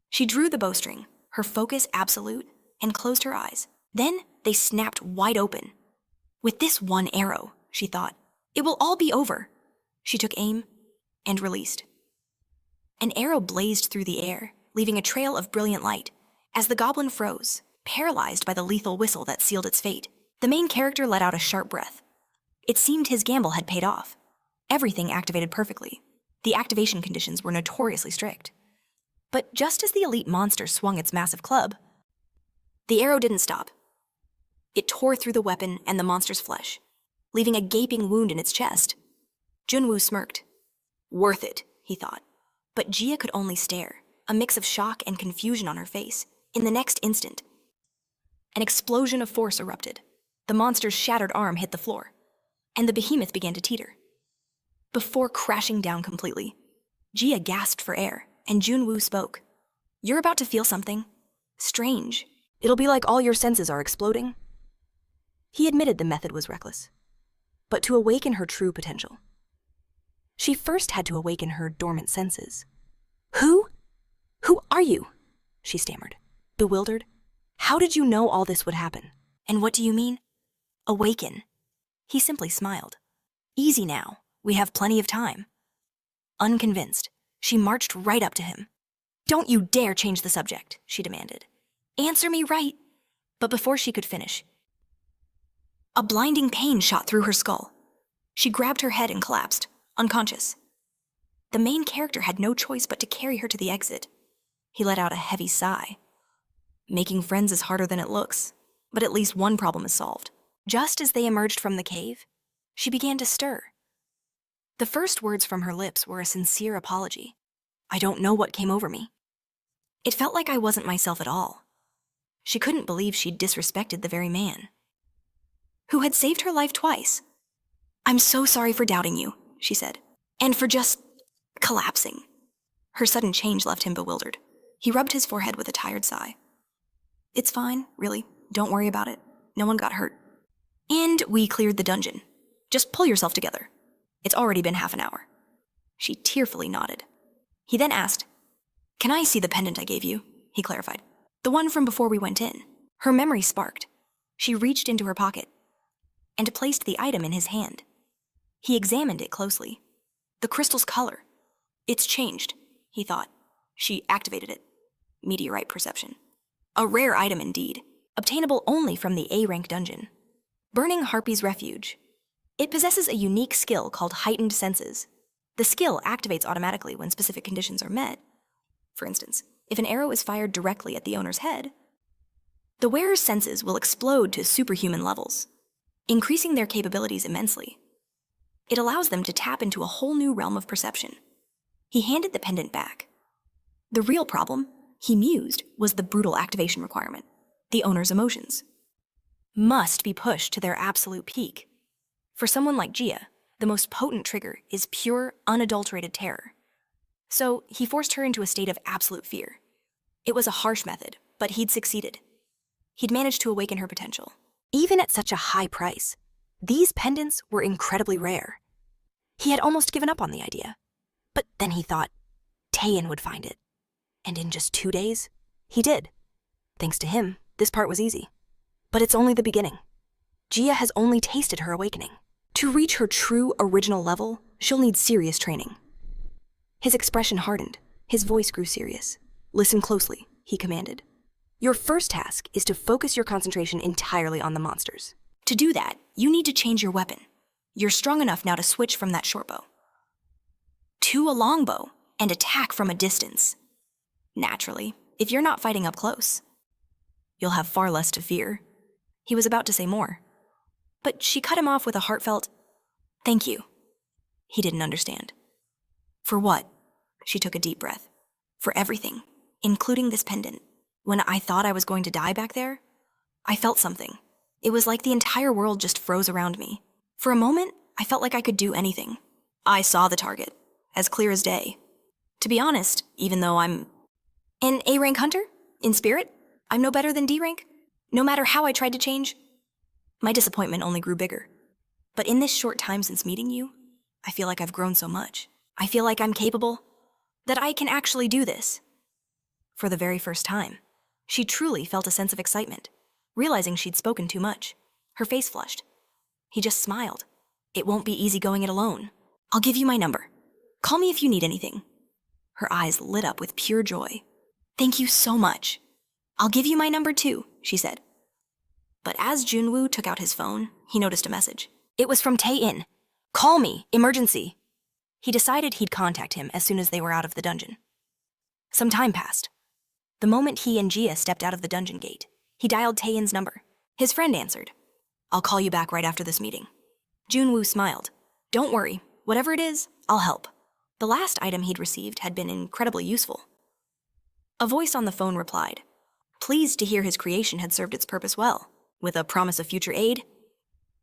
She drew the bowstring, her focus absolute, and closed her eyes. Then they snapped wide open. With this one arrow, she thought, it will all be over. She took aim and released. An arrow blazed through the air, leaving a trail of brilliant light. As the goblin froze, paralyzed by the lethal whistle that sealed its fate, the main character let out a sharp breath. It seemed his gamble had paid off. Everything activated perfectly. The activation conditions were notoriously strict. But just as the elite monster swung its massive club, The arrow didn't stop. It tore through the weapon and the monster's flesh, leaving a gaping wound in its chest. Junwoo smirked. Worth it, he thought. But Jia could only stare, a mix of shock and confusion on her face. In the next instant, an explosion of force erupted. The monster's shattered arm hit the floor, and the behemoth began to teeter. Before crashing down completely, Jia gasped for air, and Junwoo spoke. You're about to feel something strange. It'll be like all your senses are exploding. He admitted the method was reckless, but to awaken her true potential, she first had to awaken her dormant senses. Who are you? She stammered, bewildered. How did you know all this would happen? And what do you mean? Awaken. He simply smiled. Easy now. We have plenty of time. Unconvinced, she marched right up to him. Don't you dare change the subject, she demanded. Answer me right. But before she could finish, a blinding pain shot through her skull. She grabbed her head and collapsed, unconscious. The main character had no choice but to carry her to the exit. He let out a heavy sigh. Making friends is harder than it looks, but at least one problem is solved. Just as they emerged from the cave, she began to stir. The first words from her lips were a sincere apology. I don't know what came over me. It felt like I wasn't myself at all. She couldn't believe she'd disrespected the very man who had saved her life twice. I'm so sorry for doubting you, she said, and for just collapsing. Her sudden change left him bewildered. He rubbed his forehead with a tired sigh. It's fine, really. Don't worry about it. No one got hurt. And we cleared the dungeon. Just pull yourself together. It's already been half an hour. She tearfully nodded. He then asked, Can I see the pendant I gave you? He clarified. The one from before we went in. Her memory sparked. She reached into her pocket and placed the item in his hand. He examined it closely. The crystal's color. It's changed, he thought. She activated it. Meteorite perception. A rare item indeed, obtainable only from the A-rank dungeon. Burning Harpy's Refuge. It possesses a unique skill called Heightened Senses. The skill activates automatically when specific conditions are met. For instance, if an arrow is fired directly at the owner's head, the wearer's senses will explode to superhuman levels, increasing their capabilities immensely. It allows them to tap into a whole new realm of perception. He handed the pendant back. The real problem, he mused, was the brutal activation requirement. The owner's emotions must be pushed to their absolute peak. For someone like Jia, the most potent trigger is pure, unadulterated terror. So he forced her into a state of absolute fear. It was a harsh method, but he'd succeeded. He'd managed to awaken her potential. Even at such a high price, these pendants were incredibly rare. He had almost given up on the idea. But then he thought Taein would find it. And in just 2 days, he did. Thanks to him, this part was easy. But it's only the beginning. Jia has only tasted her awakening. To reach her true original level, she'll need serious training. His expression hardened. His voice grew serious. Listen closely, he commanded. Your first task is to focus your concentration entirely on the monsters. To do that, you need to change your weapon. You're strong enough now to switch from that short bow to a long bow and attack from a distance. Naturally, if you're not fighting up close, you'll have far less to fear. He was about to say more, but she cut him off with a heartfelt, thank you. He didn't understand. For what? She took a deep breath. For everything, including this pendant. When I thought I was going to die back there, I felt something. It was like the entire world just froze around me. For a moment, I felt like I could do anything. I saw the target, as clear as day. To be honest, even though I'm an A-rank hunter, in spirit, I'm no better than D-rank. No matter how I tried to change, my disappointment only grew bigger. But in this short time since meeting you, I feel like I've grown so much. I feel like I'm capable, that I can actually do this. For the very first time, she truly felt a sense of excitement, realizing she'd spoken too much. Her face flushed. He just smiled. It won't be easy going it alone. I'll give you my number. Call me if you need anything. Her eyes lit up with pure joy. Thank you so much. I'll give you my number too, she said. But as Junwoo took out his phone, he noticed a message. It was from Taein. Call me, emergency. He decided he'd contact him as soon as they were out of the dungeon. Some time passed. The moment he and Jia stepped out of the dungeon gate, He dialed Taeyeon's number. His friend answered. I'll call you back right after this meeting. Junwoo smiled. Don't worry, whatever it is, I'll help. The last item he'd received had been incredibly useful. A voice on the phone replied, pleased to hear his creation had served its purpose well, with a promise of future aid.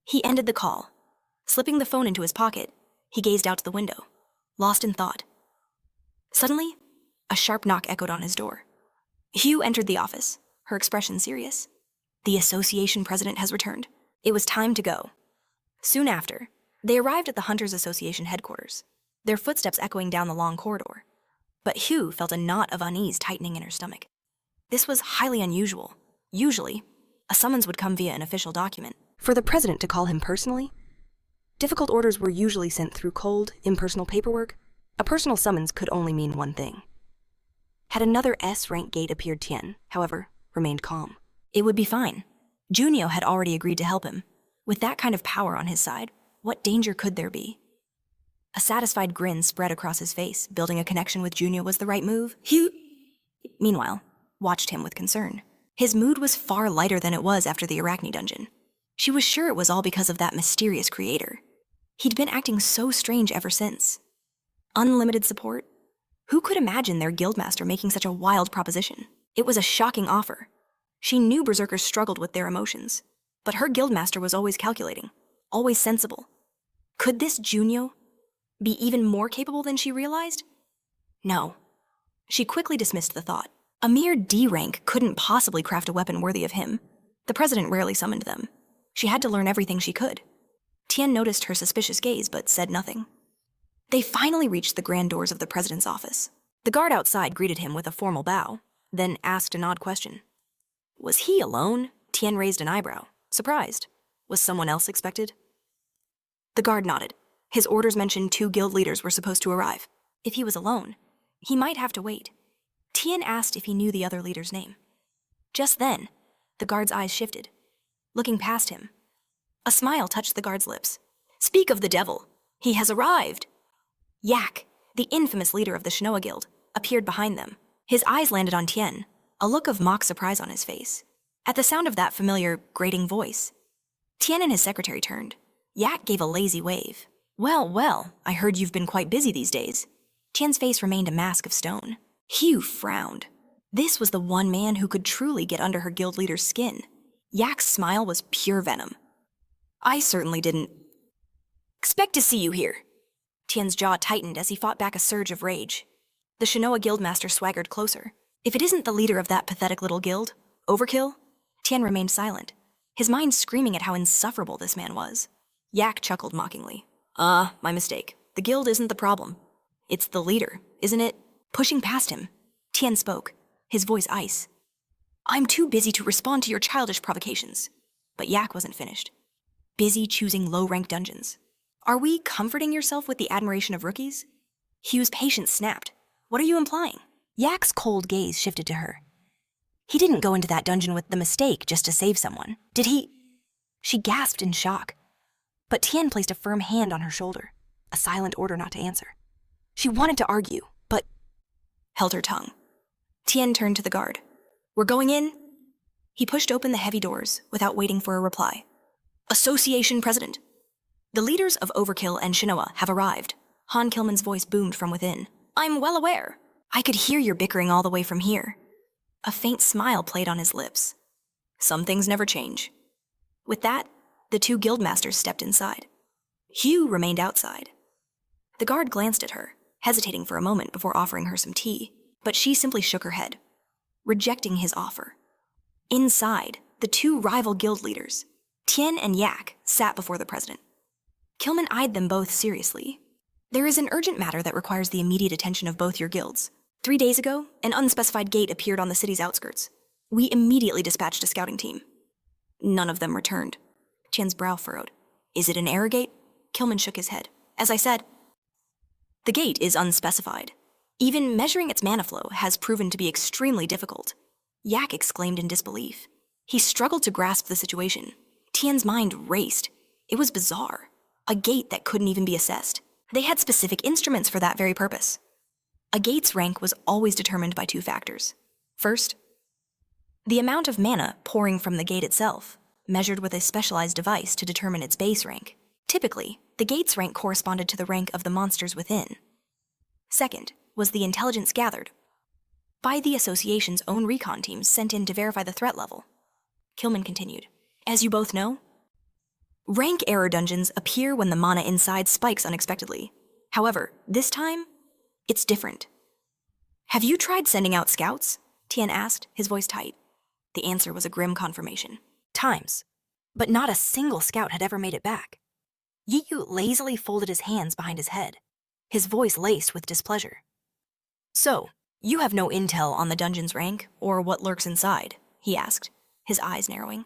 He ended the call. Slipping the phone into his pocket, he gazed out the window, lost in thought. Suddenly, a sharp knock echoed on his door. Hugh entered the office, her expression serious. The association president has returned. It was time to go. Soon after, they arrived at the Hunters Association headquarters, their footsteps echoing down the long corridor. But Hugh felt a knot of unease tightening in her stomach. This was highly unusual. Usually, a summons would come via an official document. For the president to call him personally? Difficult orders were usually sent through cold, impersonal paperwork. A personal summons could only mean one thing. Had another S-rank gate appeared, Tien, however, remained calm. It would be fine. Junio had already agreed to help him. With that kind of power on his side, what danger could there be? A satisfied grin spread across his face. Building a connection with Junio was the right move. Hugh, meanwhile, watched him with concern. His mood was far lighter than it was after the Arachne dungeon. She was sure it was all because of that mysterious creator. He'd been acting so strange ever since. Unlimited support? Who could imagine their guildmaster making such a wild proposition? It was a shocking offer. She knew berserkers struggled with their emotions, but her guildmaster was always calculating, always sensible. Could this Junio be even more capable than she realized? No. She quickly dismissed the thought. A mere D rank couldn't possibly craft a weapon worthy of him. The president rarely summoned them. She had to learn everything she could. Tien noticed her suspicious gaze, but said nothing. They finally reached the grand doors of the president's office. The guard outside greeted him with a formal bow, then asked an odd question. Was he alone? Tien raised an eyebrow, surprised. Was someone else expected? The guard nodded. His orders mentioned 2 guild leaders were supposed to arrive. If he was alone, he might have to wait. Tien asked if he knew the other leader's name. Just then, the guard's eyes shifted. Looking past him, a smile touched the guard's lips. Speak of the devil. He has arrived. Yak, the infamous leader of the Shinoa Guild, appeared behind them. His eyes landed on Tien, a look of mock surprise on his face. At the sound of that familiar, grating voice, Tien and his secretary turned. Yak gave a lazy wave. Well, I heard you've been quite busy these days. Tien's face remained a mask of stone. Hugh frowned. This was the one man who could truly get under her guild leader's skin. Yak's smile was pure venom. I certainly didn't expect to see you here. Tien's jaw tightened as he fought back a surge of rage. The Shinoa Guildmaster swaggered closer. If it isn't the leader of that pathetic little guild, overkill? Tien remained silent, his mind screaming at how insufferable this man was. Yak chuckled mockingly. My mistake. The guild isn't the problem. It's the leader, isn't it? Pushing past him, Tien spoke, his voice ice. I'm too busy to respond to your childish provocations. But Yak wasn't finished. Busy choosing low-rank dungeons. Are we comforting yourself with the admiration of rookies? Hugh's patience snapped. What are you implying? Yak's cold gaze shifted to her. He didn't go into that dungeon with the mistake just to save someone, did he? She gasped in shock. But Tien placed a firm hand on her shoulder, a silent order not to answer. She wanted to argue, but held her tongue. Tien turned to the guard. We're going in? He pushed open the heavy doors without waiting for a reply. Association President. The leaders of Overkill and Shinoa have arrived. Han Kilman's voice boomed from within. I'm well aware. I could hear your bickering all the way from here. A faint smile played on his lips. Some things never change. With that, the 2 guildmasters stepped inside. Hugh remained outside. The guard glanced at her, hesitating for a moment before offering her some tea, but she simply shook her head, rejecting his offer. Inside, the 2 rival guild leaders, Tien and Yak, sat before the president. Kilman eyed them both seriously. There is an urgent matter that requires the immediate attention of both your guilds. 3 days ago, an unspecified gate appeared on the city's outskirts. We immediately dispatched a scouting team. None of them returned. Tien's brow furrowed. Is it an error gate? Kilman shook his head. As I said, the gate is unspecified. Even measuring its mana flow has proven to be extremely difficult. Yak exclaimed in disbelief. He struggled to grasp the situation. Tien's mind raced. It was bizarre. A gate that couldn't even be assessed. They had specific instruments for that very purpose. A gate's rank was always determined by 2 factors. First, The amount of mana pouring from the gate itself, measured with a specialized device to determine its base rank. Typically, the gate's rank corresponded to the rank of the monsters within. Second was the intelligence gathered by the association's own recon teams sent in to verify the threat level. Kilman continued, as you both know, rank error dungeons appear when the mana inside spikes unexpectedly. However, this time, it's different. Have you tried sending out scouts? Tien asked, his voice tight. The answer was a grim confirmation. Times. But not a single scout had ever made it back. Yiyu lazily folded his hands behind his head, his voice laced with displeasure. So, you have no intel on the dungeon's rank or what lurks inside, he asked, his eyes narrowing.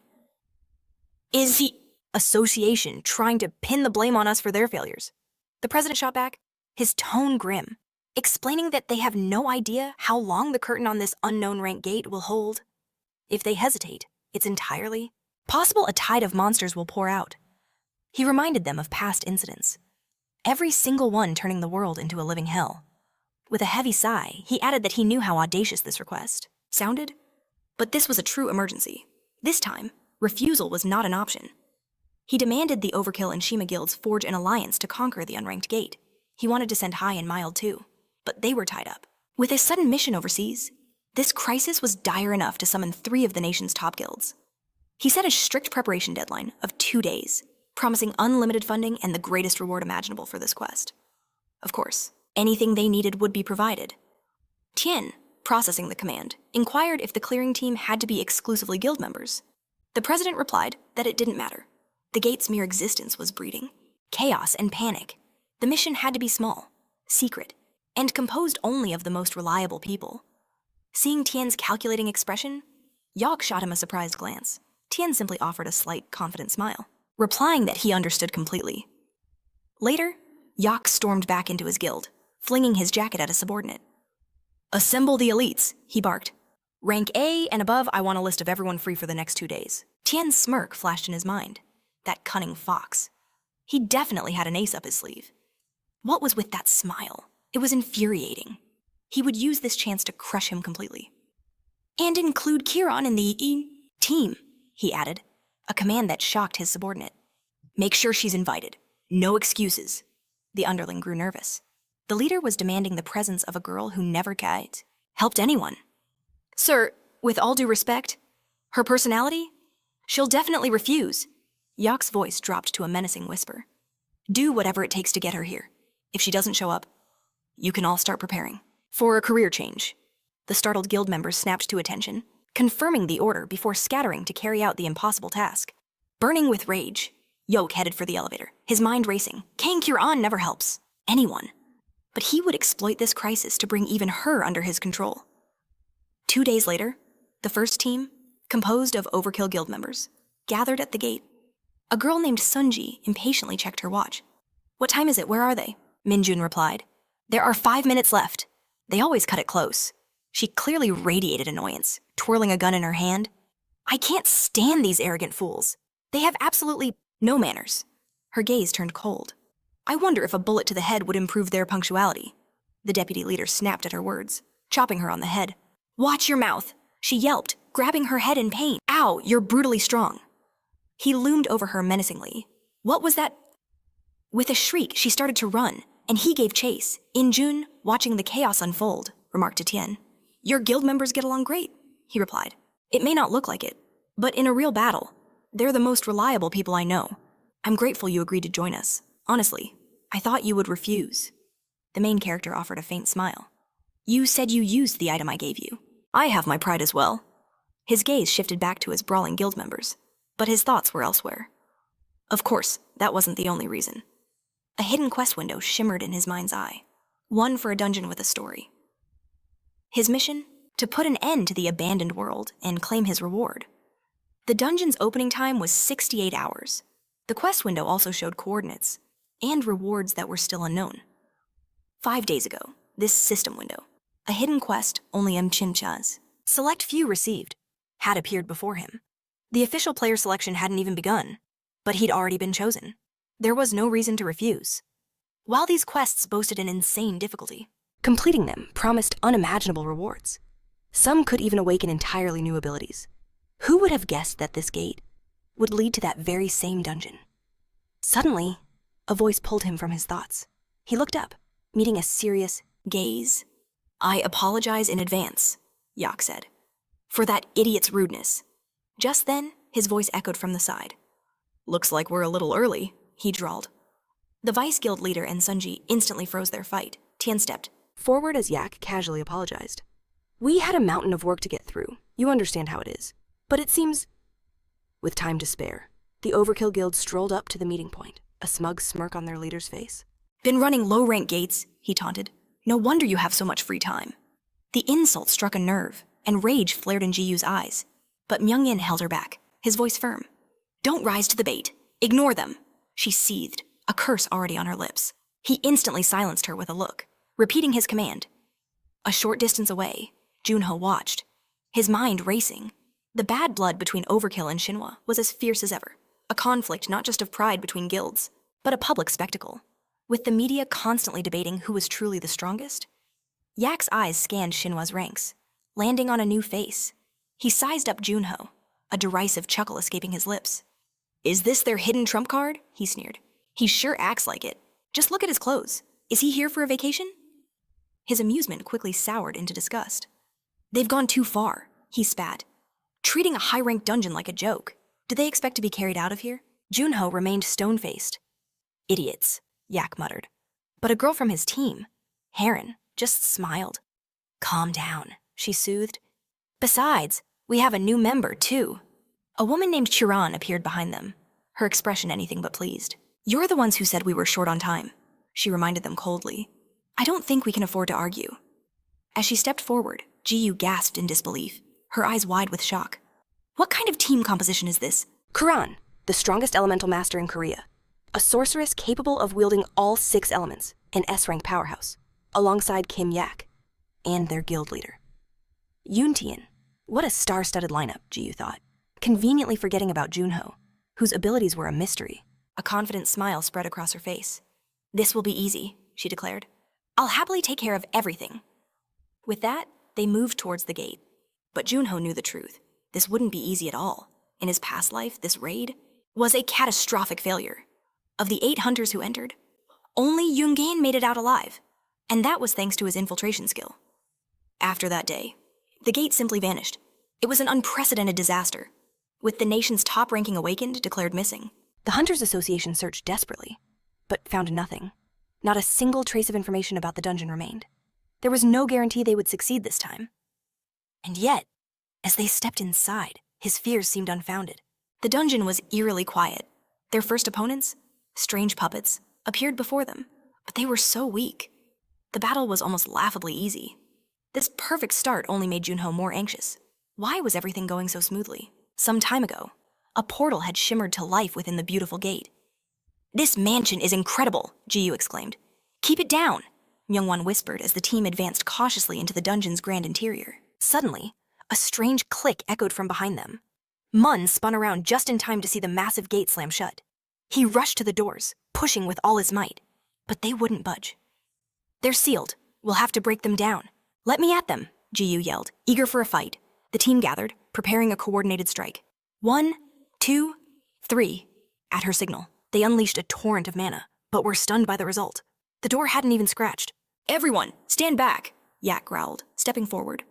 Is the association trying to pin the blame on us for their failures? The president shot back, his tone grim, explaining that they have no idea how long the curtain on this unknown rank gate will hold. If they hesitate, it's entirely possible a tide of monsters will pour out. He reminded them of past incidents, every single one turning the world into a living hell. With a heavy sigh, he added that he knew how audacious this request sounded, but this was a true emergency. This time, refusal was not an option. He demanded the Overkill and Shima guilds forge an alliance to conquer the unranked gate. He wanted to send Hai and Mild too, but they were tied up. With a sudden mission overseas, this crisis was dire enough to summon 3 of the nation's top guilds. He set a strict preparation deadline of 2 days, promising unlimited funding and the greatest reward imaginable for this quest. Of course, anything they needed would be provided. Tien, processing the command, inquired if the clearing team had to be exclusively guild members. The president replied that it didn't matter. The gate's mere existence was breeding chaos and panic. The mission had to be small, secret, and composed only of the most reliable people. Seeing Tien's calculating expression, Yok shot him a surprised glance. Tien simply offered a slight, confident smile, replying that he understood completely. Later, Yok stormed back into his guild, flinging his jacket at a subordinate. Assemble the elites, he barked. Rank A and above, I want a list of everyone free for the next 2 days. Tien's smirk flashed in his mind. That cunning fox. He definitely had an ace up his sleeve. What was with that smile? It was infuriating. He would use this chance to crush him completely. And include Kiran in the team, he added, a command that shocked his subordinate. Make sure she's invited. No excuses. The underling grew nervous. The leader was demanding the presence of a girl who never helped anyone. Sir, with all due respect, her personality? She'll definitely refuse. Yok's voice dropped to a menacing whisper. Do whatever it takes to get her here. If she doesn't show up, you can all start preparing for a career change. The startled guild members snapped to attention, confirming the order before scattering to carry out the impossible task. Burning with rage, Yok headed for the elevator, his mind racing. Kang Kiran never helps anyone. But he would exploit this crisis to bring even her under his control. 2 days later, the first team, composed of Overkill guild members, gathered at the gate. A girl named Sunji impatiently checked her watch. What time is it? Where are they? Minjun replied. There are 5 minutes left. They always cut it close. She clearly radiated annoyance, twirling a gun in her hand. I can't stand these arrogant fools. They have absolutely no manners. Her gaze turned cold. I wonder if a bullet to the head would improve their punctuality. The deputy leader snapped at her words, chopping her on the head. Watch your mouth, she yelped, grabbing her head in pain. Ow, you're brutally strong. He loomed over her menacingly. What was that? With a shriek, she started to run, and he gave chase. Injun, watching the chaos unfold, remarked to Tien. Your guild members get along great, he replied. It may not look like it, but in a real battle, they're the most reliable people I know. I'm grateful you agreed to join us. Honestly, I thought you would refuse. The main character offered a faint smile. You said you used the item I gave you. I have my pride as well. His gaze shifted back to his brawling guild members, but his thoughts were elsewhere. Of course, that wasn't the only reason. A hidden quest window shimmered in his mind's eye, one for a dungeon with a story. His mission? To put an end to the abandoned world and claim his reward. The dungeon's opening time was 68 hours. The quest window also showed coordinates and rewards that were still unknown. 5 days ago, this system window, a hidden quest only Mchinchas, select few received, had appeared before him. The official player selection hadn't even begun, but he'd already been chosen. There was no reason to refuse. While these quests boasted an insane difficulty, completing them promised unimaginable rewards. Some could even awaken entirely new abilities. Who would have guessed that this gate would lead to that very same dungeon? Suddenly, a voice pulled him from his thoughts. He looked up, meeting a serious Gaze. I apologize in advance, Yak said, for that idiot's rudeness. Just then, his voice echoed from the side. Looks like we're a little early, he drawled. The Vice Guild leader and Sunji instantly froze their fight. Tian stepped forward as Yak casually apologized. We had a mountain of work to get through. You understand how it is. But it seems... With time to spare, the Overkill Guild strolled up to the meeting point, a smug smirk on their leader's face. Been running low-rank gates, he taunted. No wonder you have so much free time. The insult struck a nerve, and rage flared in Ji-Yu's eyes. But Myung-In held her back, his voice firm. Don't rise to the bait. Ignore them. She seethed, a curse already on her lips. He instantly silenced her with a look, repeating his command. A short distance away, Junho watched, his mind racing. The bad blood between Overkill and Shinhwa was as fierce as ever, a conflict not just of pride between guilds, but a public spectacle. With the media constantly debating who was truly the strongest, Yak's eyes scanned Shinhwa's ranks, landing on a new face. He sized up Junho, a derisive chuckle escaping his lips. Is this their hidden trump card? He sneered. He sure acts like it. Just look at his clothes. Is he here for a vacation? His amusement quickly soured into disgust. They've gone too far, he spat. Treating a high-ranked dungeon like a joke. Did they expect to be carried out of here? Junho remained stone-faced. Idiots, Yak muttered. But a girl from his team, Heron, just smiled. Calm down, she soothed. Besides, we have a new member, too. A woman named Chiron appeared behind them, her expression anything but pleased. You're the ones who said we were short on time, she reminded them coldly. I don't think we can afford to argue. As she stepped forward, Ji-Yu gasped in disbelief, her eyes wide with shock. What kind of team composition is this? Quran, the strongest elemental master in Korea. A sorceress capable of wielding all 6 elements, an S-rank powerhouse, alongside Kim Yak, and their guild leader. Yoon-Tien. What a star-studded lineup, Ji-Yu thought, conveniently forgetting about Junho, whose abilities were a mystery. A confident smile spread across her face. This will be easy, she declared. I'll happily take care of everything. With that, they moved towards the gate. But Junho knew the truth. This wouldn't be easy at all. In his past life, this raid was a catastrophic failure. Of the 8 hunters who entered, only Yoon-Gain made it out alive, and that was thanks to his infiltration skill. After that day, the gate simply vanished. It was an unprecedented disaster, with the nation's top-ranking awakened declared missing. The Hunters Association searched desperately, but found nothing. Not a single trace of information about the dungeon remained. There was no guarantee they would succeed this time. And yet, as they stepped inside, his fears seemed unfounded. The dungeon was eerily quiet. Their first opponents, strange puppets, appeared before them, but they were so weak. The battle was almost laughably easy. This perfect start only made Junho more anxious. Why was everything going so smoothly? Some time ago, a portal had shimmered to life within the beautiful gate. This mansion is incredible, Ji-Yu exclaimed. Keep it down, Myungwon whispered as the team advanced cautiously into the dungeon's grand interior. Suddenly, a strange click echoed from behind them. Mun spun around just in time to see the massive gate slam shut. He rushed to the doors, pushing with all his might, but they wouldn't budge. They're sealed. We'll have to break them down. Let me at them, Ji-Yu yelled, eager for a fight. The team gathered, preparing a coordinated strike. 1, 2, 3. At her signal, they unleashed a torrent of mana, but were stunned by the result. The door hadn't even scratched. Everyone, stand back, Yak growled, stepping forward.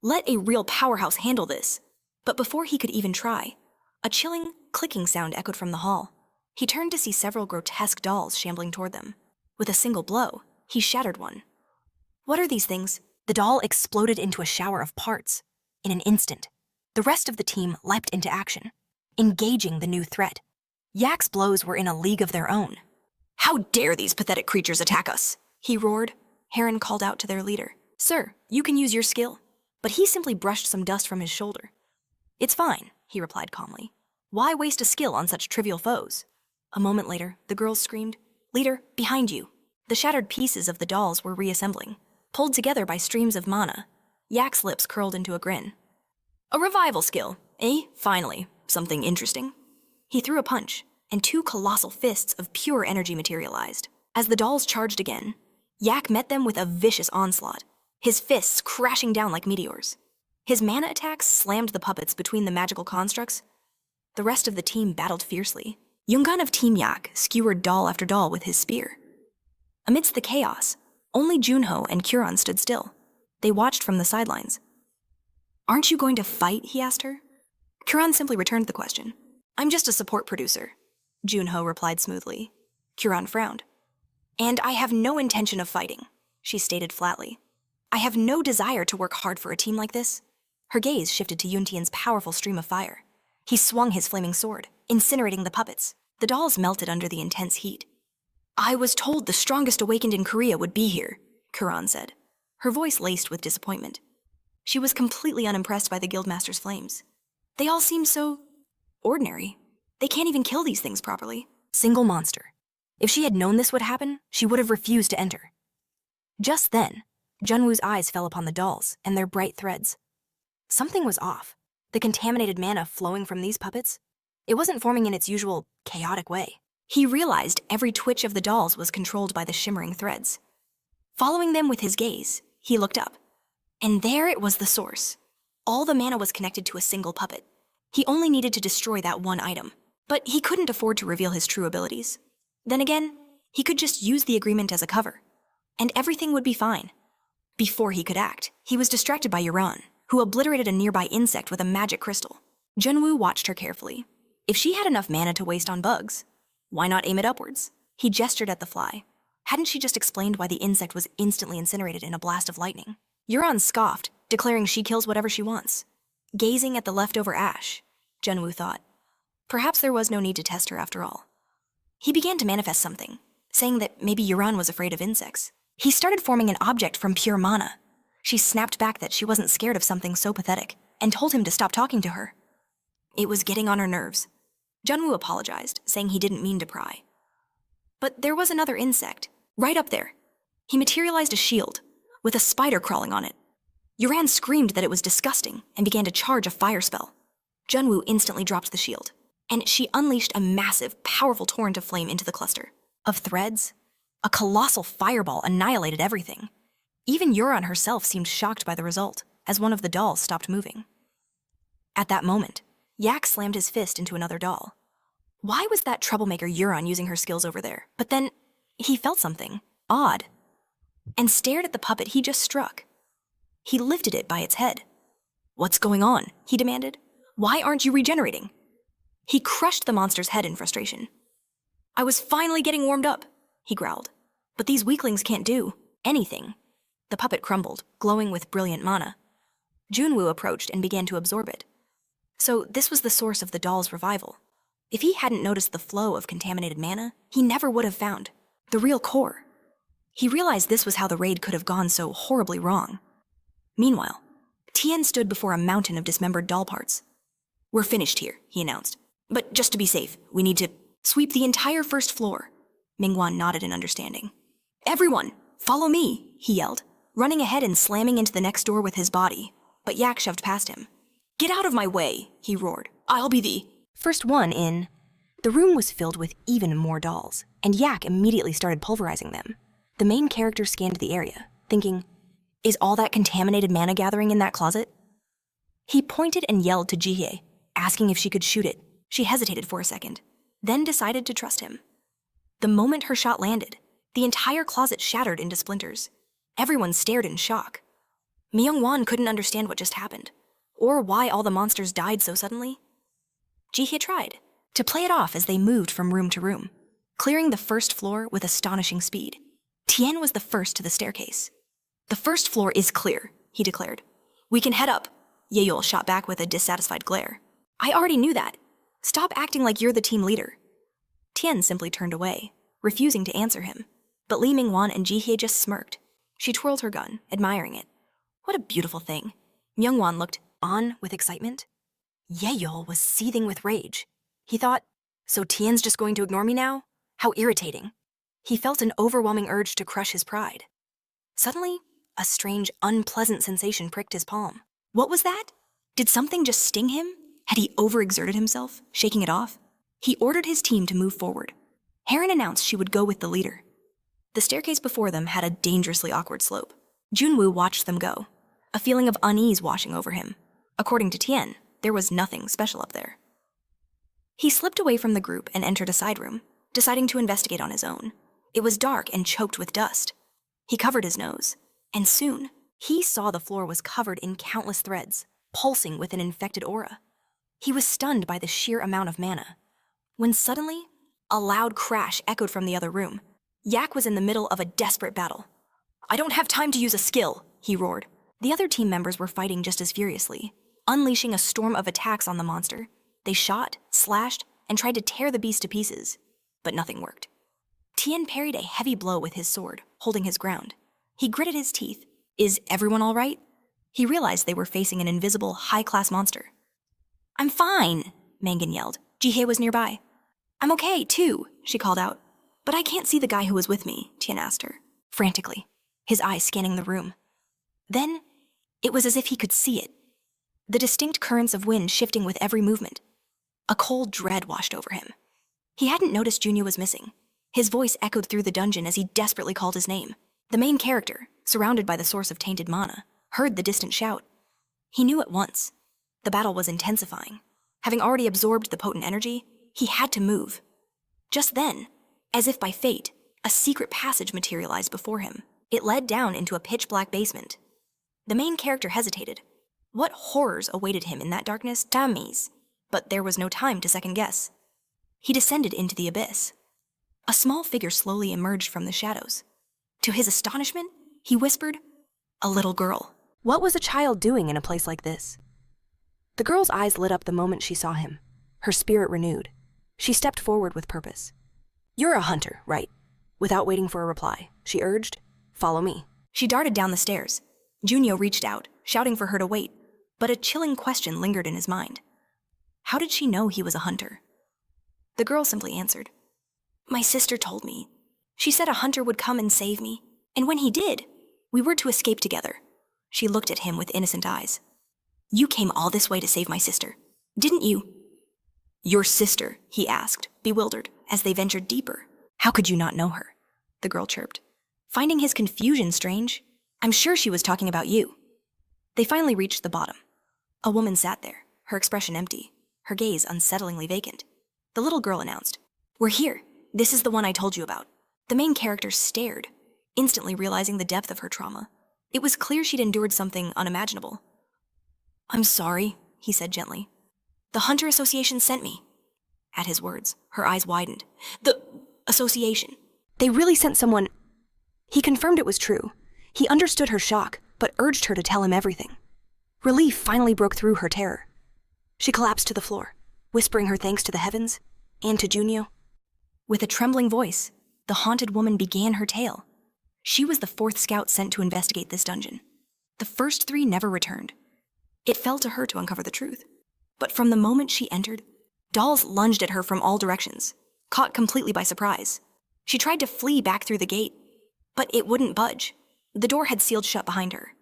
Let a real powerhouse handle this. But before he could even try, a chilling, clicking sound echoed from the hall. He turned to see several grotesque dolls shambling toward them. With a single blow, he shattered one. What are these things? The doll exploded into a shower of parts. In an instant, the rest of the team leapt into action, engaging the new threat. Yak's blows were in a league of their own. How dare these pathetic creatures attack us? He roared. Heron called out to their leader. Sir, you can use your skill. But he simply brushed some dust from his shoulder. It's fine, he replied calmly. Why waste a skill on such trivial foes? A moment later, the girls screamed, Leader, behind you. The shattered pieces of the dolls were reassembling, pulled together by streams of mana. Yak's lips curled into a grin. A revival skill, eh? Finally, something interesting. He threw a punch, and 2 colossal fists of pure energy materialized. As the dolls charged again, Yak met them with a vicious onslaught, his fists crashing down like meteors. His mana attacks slammed the puppets between the magical constructs. The rest of the team battled fiercely. Yungan of Team Yak skewered doll after doll with his spear. Amidst the chaos, only Junho and Curon stood still. They watched from the sidelines. "Aren't you going to fight?" he asked her. Curon simply returned the question. "I'm just a support producer," Junho replied smoothly. Curon frowned. "And I have no intention of fighting," she stated flatly. "I have no desire to work hard for a team like this." Her gaze shifted to Yuntian's powerful stream of fire. He swung his flaming sword, incinerating the puppets. The dolls melted under the intense heat. "I was told the strongest awakened in Korea would be here," Curon said, her voice laced with disappointment. She was completely unimpressed by the Guildmaster's flames. "They all seem so ordinary. They can't even kill these things properly." Single monster. If she had known this would happen, she would have refused to enter. Just then, Junwoo's eyes fell upon the dolls and their bright threads. Something was off. The contaminated mana flowing from these puppets, it wasn't forming in its usual chaotic way. He realized every twitch of the dolls was controlled by the shimmering threads. Following them with his gaze, he looked up. And there it was, the source. All the mana was connected to a single puppet. He only needed to destroy that one item. But he couldn't afford to reveal his true abilities. Then again, he could just use the agreement as a cover. And everything would be fine. Before he could act, he was distracted by Yuran, who obliterated a nearby insect with a magic crystal. Junwoo watched her carefully. If she had enough mana to waste on bugs, why not aim it upwards? He gestured at the fly. Hadn't she just explained why the insect was instantly incinerated in a blast of lightning? Yuran scoffed, declaring she kills whatever she wants. Gazing at the leftover ash, Junwoo thought, perhaps there was no need to test her after all. He began to manifest something, saying that maybe Yuran was afraid of insects. He started forming an object from pure mana. She snapped back that she wasn't scared of something so pathetic, and told him to stop talking to her. It was getting on her nerves. Junwoo apologized, saying he didn't mean to pry. But there was another insect, right up there. He materialized a shield, with a spider crawling on it. Yuran screamed that it was disgusting and began to charge a fire spell. Junwoo instantly dropped the shield, and she unleashed a massive, powerful torrent of flame into the cluster. Of threads, a colossal fireball annihilated everything. Even Yuran herself seemed shocked by the result, as one of the dolls stopped moving. At that moment, Yak slammed his fist into another doll. Why was that troublemaker Yuran using her skills over there? But then, he felt something odd, and stared at the puppet he just struck. He lifted it by its head. "What's going on?" he demanded. "Why aren't you regenerating?" He crushed the monster's head in frustration. "I was finally getting warmed up," he growled. "But these weaklings can't do anything." The puppet crumbled, glowing with brilliant mana. Junwoo approached and began to absorb it. So this was the source of the doll's revival. If he hadn't noticed the flow of contaminated mana, he never would have found the real core. He realized this was how the raid could have gone so horribly wrong. Meanwhile, Tien stood before a mountain of dismembered doll parts. "We're finished here," he announced. "But just to be safe, we need to sweep the entire first floor." Mingwan nodded in understanding. "Everyone, follow me," he yelled, running ahead and slamming into the next door with his body. But Yak shoved past him. "Get out of my way," he roared. "I'll be the first one in." The room was filled with even more dolls, and Yak immediately started pulverizing them. The main character scanned the area, thinking, is all that contaminated mana gathering in that closet? He pointed and yelled to Jihye, asking if she could shoot it. She hesitated for a second, then decided to trust him. The moment her shot landed, the entire closet shattered into splinters. Everyone stared in shock. Myung-won couldn't understand what just happened, or why all the monsters died so suddenly. Jihye tried to play it off as they moved from room to room, clearing the first floor with astonishing speed. Tien was the first to the staircase. "The first floor is clear," he declared. "We can head up." Yeyol shot back with a dissatisfied glare. "I already knew that. Stop acting like you're the team leader." Tien simply turned away, refusing to answer him. But Lee Ming-won and Jihye just smirked. She twirled her gun, admiring it. What a beautiful thing. Myung-won looked on with excitement. Yeyol was seething with rage. He thought, so Tien's just going to ignore me now? How irritating. He felt an overwhelming urge to crush his pride. Suddenly, a strange, unpleasant sensation pricked his palm. What was that? Did something just sting him? Had he overexerted himself, shaking it off? He ordered his team to move forward. Heron announced she would go with the leader. The staircase before them had a dangerously awkward slope. Junwoo watched them go. a feeling of unease washing over him. According to Tien, there was nothing special up there. He slipped away from the group and entered a side room, deciding to investigate on his own. It was dark and choked with dust. He covered his nose, and soon, he saw the floor was covered in countless threads, pulsing with an infected aura. He was stunned by the sheer amount of mana, when suddenly, a loud crash echoed from the other room. Yak was in the middle of a desperate battle. "I don't have time to use a skill," he roared. The other team members were fighting just as furiously, unleashing a storm of attacks on the monster. They shot, slashed, and tried to tear the beast to pieces, but nothing worked. Tien parried a heavy blow with his sword, holding his ground. He gritted his teeth. Is everyone all right? He realized they were facing an invisible, high-class monster. "I'm fine," Mangan yelled. Jihye was nearby. "I'm okay, too," she called out. "But I can't see the guy who was with me," Tien asked her, frantically, his eyes scanning the room. Then, it was as if he could see it. The distinct currents of wind shifting with every movement. A cold dread washed over him. He hadn't noticed Junio was missing. His voice echoed through the dungeon as he desperately called his name. The main character, surrounded by the source of tainted mana, heard the distant shout. He knew at once. The battle was intensifying. Having already absorbed the potent energy, he had to move. Just then, as if by fate, a secret passage materialized before him. It led down into a pitch-black basement. The main character hesitated. What horrors awaited him in that darkness? Tammy's. But there was no time to second-guess. He descended into the abyss. A small figure slowly emerged from the shadows. To his astonishment, he whispered, "A little girl." What was a child doing in a place like this? The girl's eyes lit up the moment she saw him, her spirit renewed. She stepped forward with purpose. "You're a hunter, right?" Without waiting for a reply, she urged, "Follow me." She darted down the stairs. Junio reached out, shouting for her to wait, but a chilling question lingered in his mind. How did she know he was a hunter? The girl simply answered, "My sister told me. She said a hunter would come and save me, and when he did, we were to escape together." She looked at him with innocent eyes. "You came all this way to save my sister, didn't you?" "Your sister?" he asked, bewildered, as they ventured deeper. "How could you not know her?" the girl chirped. Finding his confusion strange, "I'm sure she was talking about you." They finally reached the bottom. A woman sat there, her expression empty, her gaze unsettlingly vacant. The little girl announced, "We're here. This is the one I told you about." The main character stared, instantly realizing the depth of her trauma. It was clear she'd endured something unimaginable. "I'm sorry," he said gently. "The Hunter Association sent me." At his words, her eyes widened. "The association?" They really sent someone. He confirmed it was true. He understood her shock, but urged her to tell him everything. Relief finally broke through her terror. She collapsed to the floor, whispering her thanks to the heavens and to Junio. With a trembling voice, the haunted woman began her tale. She was the 4th scout sent to investigate this dungeon. The first 3 never returned. It fell to her to uncover the truth. But from the moment she entered, dolls lunged at her from all directions, caught completely by surprise. She tried to flee back through the gate, but it wouldn't budge. The door had sealed shut behind her.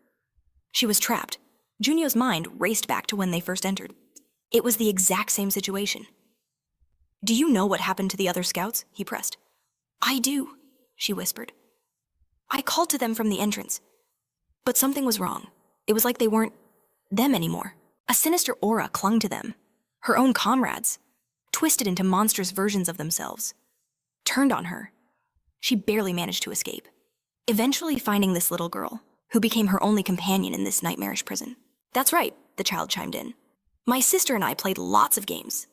She was trapped. Junio's mind raced back to when they first entered. It was the exact same situation. "Do you know what happened to the other scouts?" he pressed. "I do," she whispered. "I called to them from the entrance. But something was wrong. It was like they weren't them anymore. A sinister aura clung to them. Her own comrades, twisted into monstrous versions of themselves, turned on her. She barely managed to escape, eventually finding this little girl, who became her only companion in this nightmarish prison." "That's right," the child chimed in. "My sister and I played lots of games."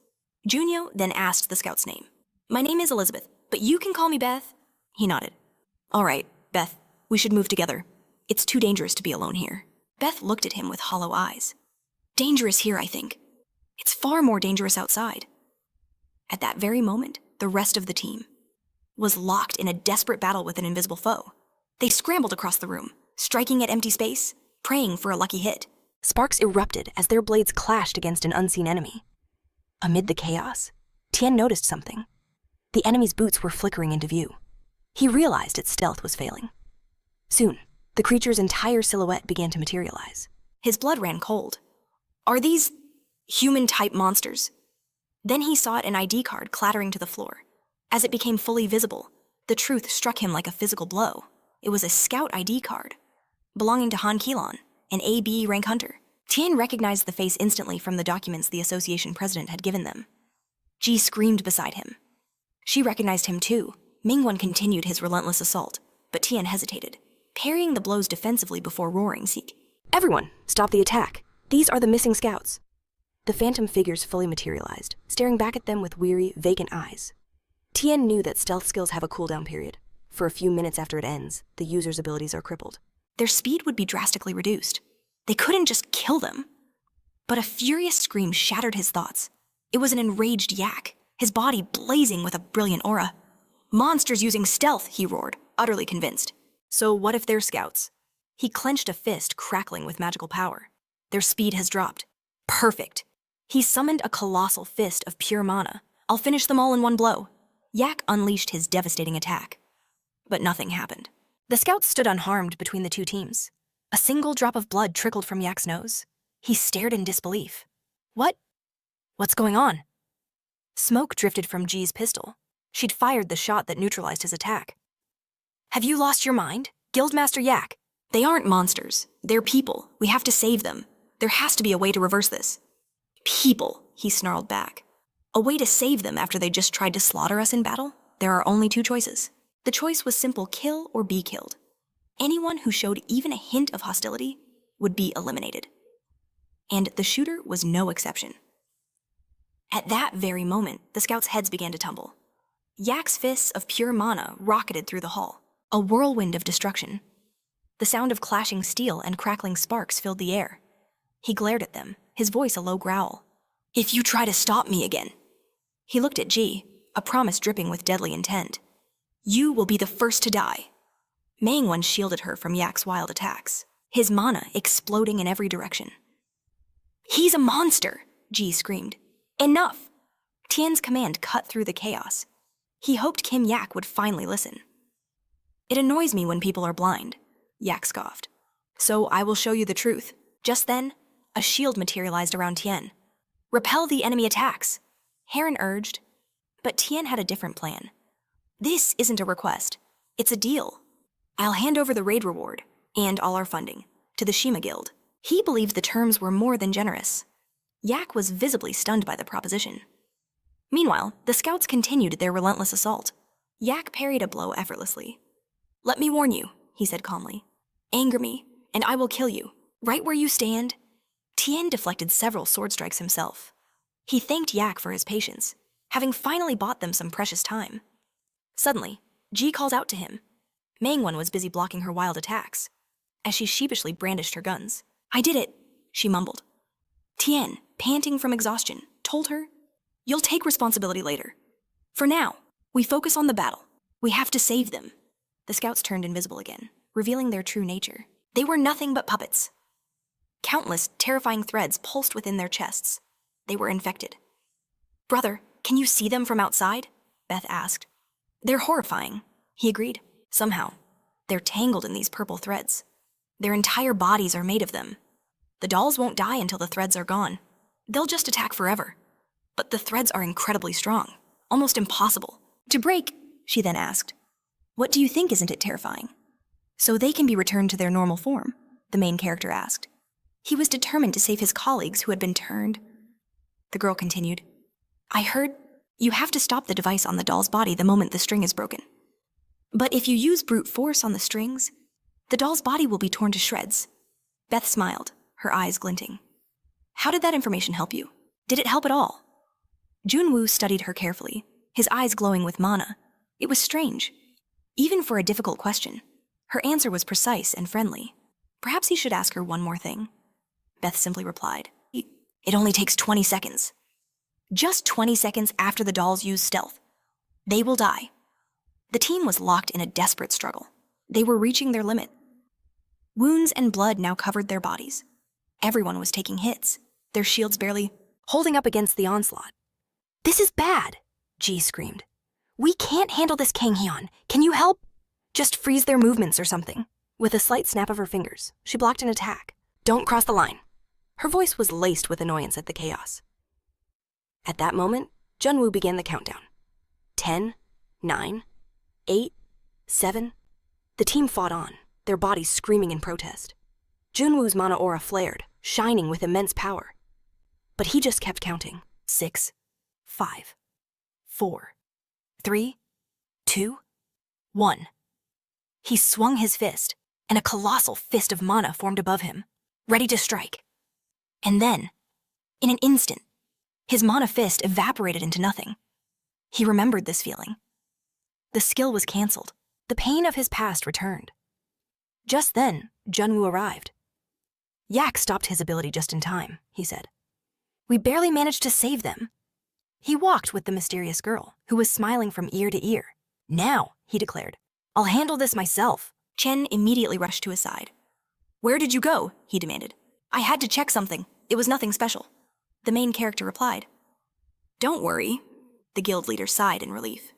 Junio then asked the scout's name. "My name is Elizabeth, but you can call me Beth." He nodded. "All right, Beth, we should move together. It's too dangerous to be alone here." Beth looked at him with hollow eyes. "Dangerous here, I think. It's far more dangerous outside." At that very moment, the rest of the team was locked in a desperate battle with an invisible foe. They scrambled across the room, striking at empty space, praying for a lucky hit. Sparks erupted as their blades clashed against an unseen enemy. Amid the chaos, Tien noticed something. The enemy's boots were flickering into view. He realized its stealth was failing. Soon, the creature's entire silhouette began to materialize. His blood ran cold. "Are these human-type monsters?" Then he saw an ID card clattering to the floor. As it became fully visible, the truth struck him like a physical blow. It was a scout ID card, belonging to Han Kilon, an AB rank hunter. Tian recognized the face instantly from the documents the association president had given them. Ji screamed beside him. She recognized him too. Mingwen continued his relentless assault, but Tian hesitated, parrying the blows defensively before roaring, "Seek!" Everyone, stop the attack. These are the missing scouts. The phantom figures fully materialized, staring back at them with weary, vacant eyes. Tian knew that stealth skills have a cooldown period. For a few minutes after it ends, the user's abilities are crippled. Their speed would be drastically reduced. They couldn't just kill them. But a furious scream shattered his thoughts. It was an enraged yak, his body blazing with a brilliant aura. "Monsters using stealth," he roared, utterly convinced. "So what if they're scouts?" He clenched a fist, crackling with magical power. Their speed has dropped. Perfect. He summoned a colossal fist of pure mana. "I'll finish them all in one blow." Yak unleashed his devastating attack. But nothing happened. The scouts stood unharmed between the two teams. A single drop of blood trickled from Yak's nose. He stared in disbelief. What's going on?" Smoke drifted from Ji's pistol. She'd fired the shot that neutralized his attack. "Have you lost your mind? Guildmaster Yak, they aren't monsters. They're people. We have to save them. There has to be a way to reverse this." "People," he snarled back. "A way to save them after they just tried to slaughter us in battle? There are only two choices." The choice was simple: kill or be killed. Anyone who showed even a hint of hostility would be eliminated. And the shooter was no exception. At that very moment, the scouts' heads began to tumble. Yak's fists of pure mana rocketed through the hall, a whirlwind of destruction. The sound of clashing steel and crackling sparks filled the air. He glared at them, his voice a low growl. "If you try to stop me again." He looked at Ji, a promise dripping with deadly intent. "You will be the first to die." Mangwon shielded her from Yak's wild attacks, his mana exploding in every direction. "He's a monster!" Ji screamed. "Enough!" Tian's command cut through the chaos. He hoped Kim Yak would finally listen. "It annoys me when people are blind," Yak scoffed. "So I will show you the truth." Just then, a shield materialized around Tian. "Repel the enemy attacks," Heron urged. But Tian had a different plan. "This isn't a request. It's a deal. I'll hand over the raid reward, and all our funding, to the Shima Guild." He believed the terms were more than generous. Yak was visibly stunned by the proposition. Meanwhile, the scouts continued their relentless assault. Yak parried a blow effortlessly. "Let me warn you," he said calmly. "Anger me, and I will kill you. Right where you stand." Tian deflected several sword strikes himself. He thanked Yak for his patience, having finally bought them some precious time. Suddenly, Ji called out to him. Mangwon was busy blocking her wild attacks, as she sheepishly brandished her guns. "I did it," she mumbled. Tian, panting from exhaustion, told her, "You'll take responsibility later. For now, we focus on the battle. We have to save them." The scouts turned invisible again, revealing their true nature. They were nothing but puppets. Countless, terrifying threads pulsed within their chests. They were infected. "Brother, can you see them from outside?" Beth asked. "They're horrifying," he agreed. "Somehow, they're tangled in these purple threads. Their entire bodies are made of them. The dolls won't die until the threads are gone. They'll just attack forever. But the threads are incredibly strong, almost impossible to break," she then asked. "What do you think, isn't it terrifying?" "So they can be returned to their normal form?" the main character asked. He was determined to save his colleagues who had been turned. The girl continued, "I heard you have to stop the device on the doll's body the moment the string is broken. But if you use brute force on the strings, the doll's body will be torn to shreds." Beth smiled, her eyes glinting. "How did that information help you? Did it help at all?" Junwoo studied her carefully, his eyes glowing with mana. It was strange. Even for a difficult question, her answer was precise and friendly. Perhaps he should ask her one more thing. Beth simply replied, "It only takes 20 seconds. Just 20 seconds after the dolls use stealth. They will die." The team was locked in a desperate struggle. They were reaching their limit. Wounds and blood now covered their bodies. Everyone was taking hits, their shields barely holding up against the onslaught. "This is bad," Ji screamed. "We can't handle this, Kanghyun. Can you help? Just freeze their movements or something." With a slight snap of her fingers, she blocked an attack. "Don't cross the line." Her voice was laced with annoyance at the chaos. At that moment, Junwoo began the countdown. 10, 9, 8, 7. The team fought on, their bodies screaming in protest. Junwoo's mana aura flared, shining with immense power. But he just kept counting. 6, 5, 4, 3, 2, 1. He swung his fist, and a colossal fist of mana formed above him, ready to strike. And then, in an instant, his mana fist evaporated into nothing. He remembered this feeling. The skill was cancelled. The pain of his past returned. Just then, Junwoo arrived. Yak stopped his ability just in time, he said. We barely managed to save them. He walked with the mysterious girl, who was smiling from ear to ear. Now, he declared, I'll handle this myself. Chen immediately rushed to his side. Where did you go? He demanded. I had to check something. It was nothing special. The main character replied. Don't worry. The guild leader sighed in relief.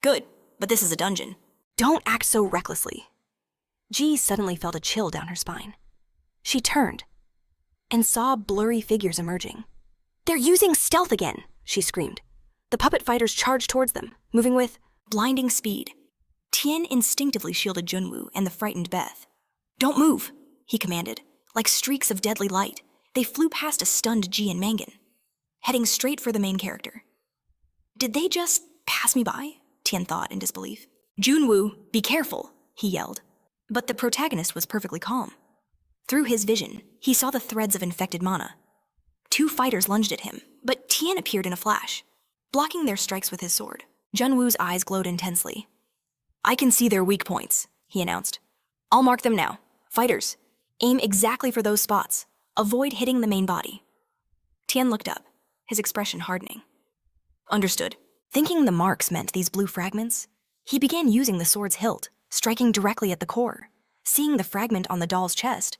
Good, but this is a dungeon. Don't act so recklessly. Ji suddenly felt a chill down her spine. She turned and saw blurry figures emerging. They're using stealth again, she screamed. The puppet fighters charged towards them, moving with blinding speed. Tien instinctively shielded Junwoo and the frightened Beth. Don't move, he commanded. Like streaks of deadly light, they flew past a stunned Ji and Mangan, heading straight for the main character. Did they just pass me by? Tien thought in disbelief. Junwoo, be careful, he yelled. But the protagonist was perfectly calm. Through his vision, he saw the threads of infected mana. 2 fighters lunged at him, but Tien appeared in a flash, blocking their strikes with his sword. Junwoo's eyes glowed intensely. I can see their weak points, he announced. I'll mark them now. Fighters, aim exactly for those spots. Avoid hitting the main body. Tien looked up, his expression hardening. Understood. Thinking the marks meant these blue fragments, he began using the sword's hilt, striking directly at the core, seeing the fragment on the doll's chest.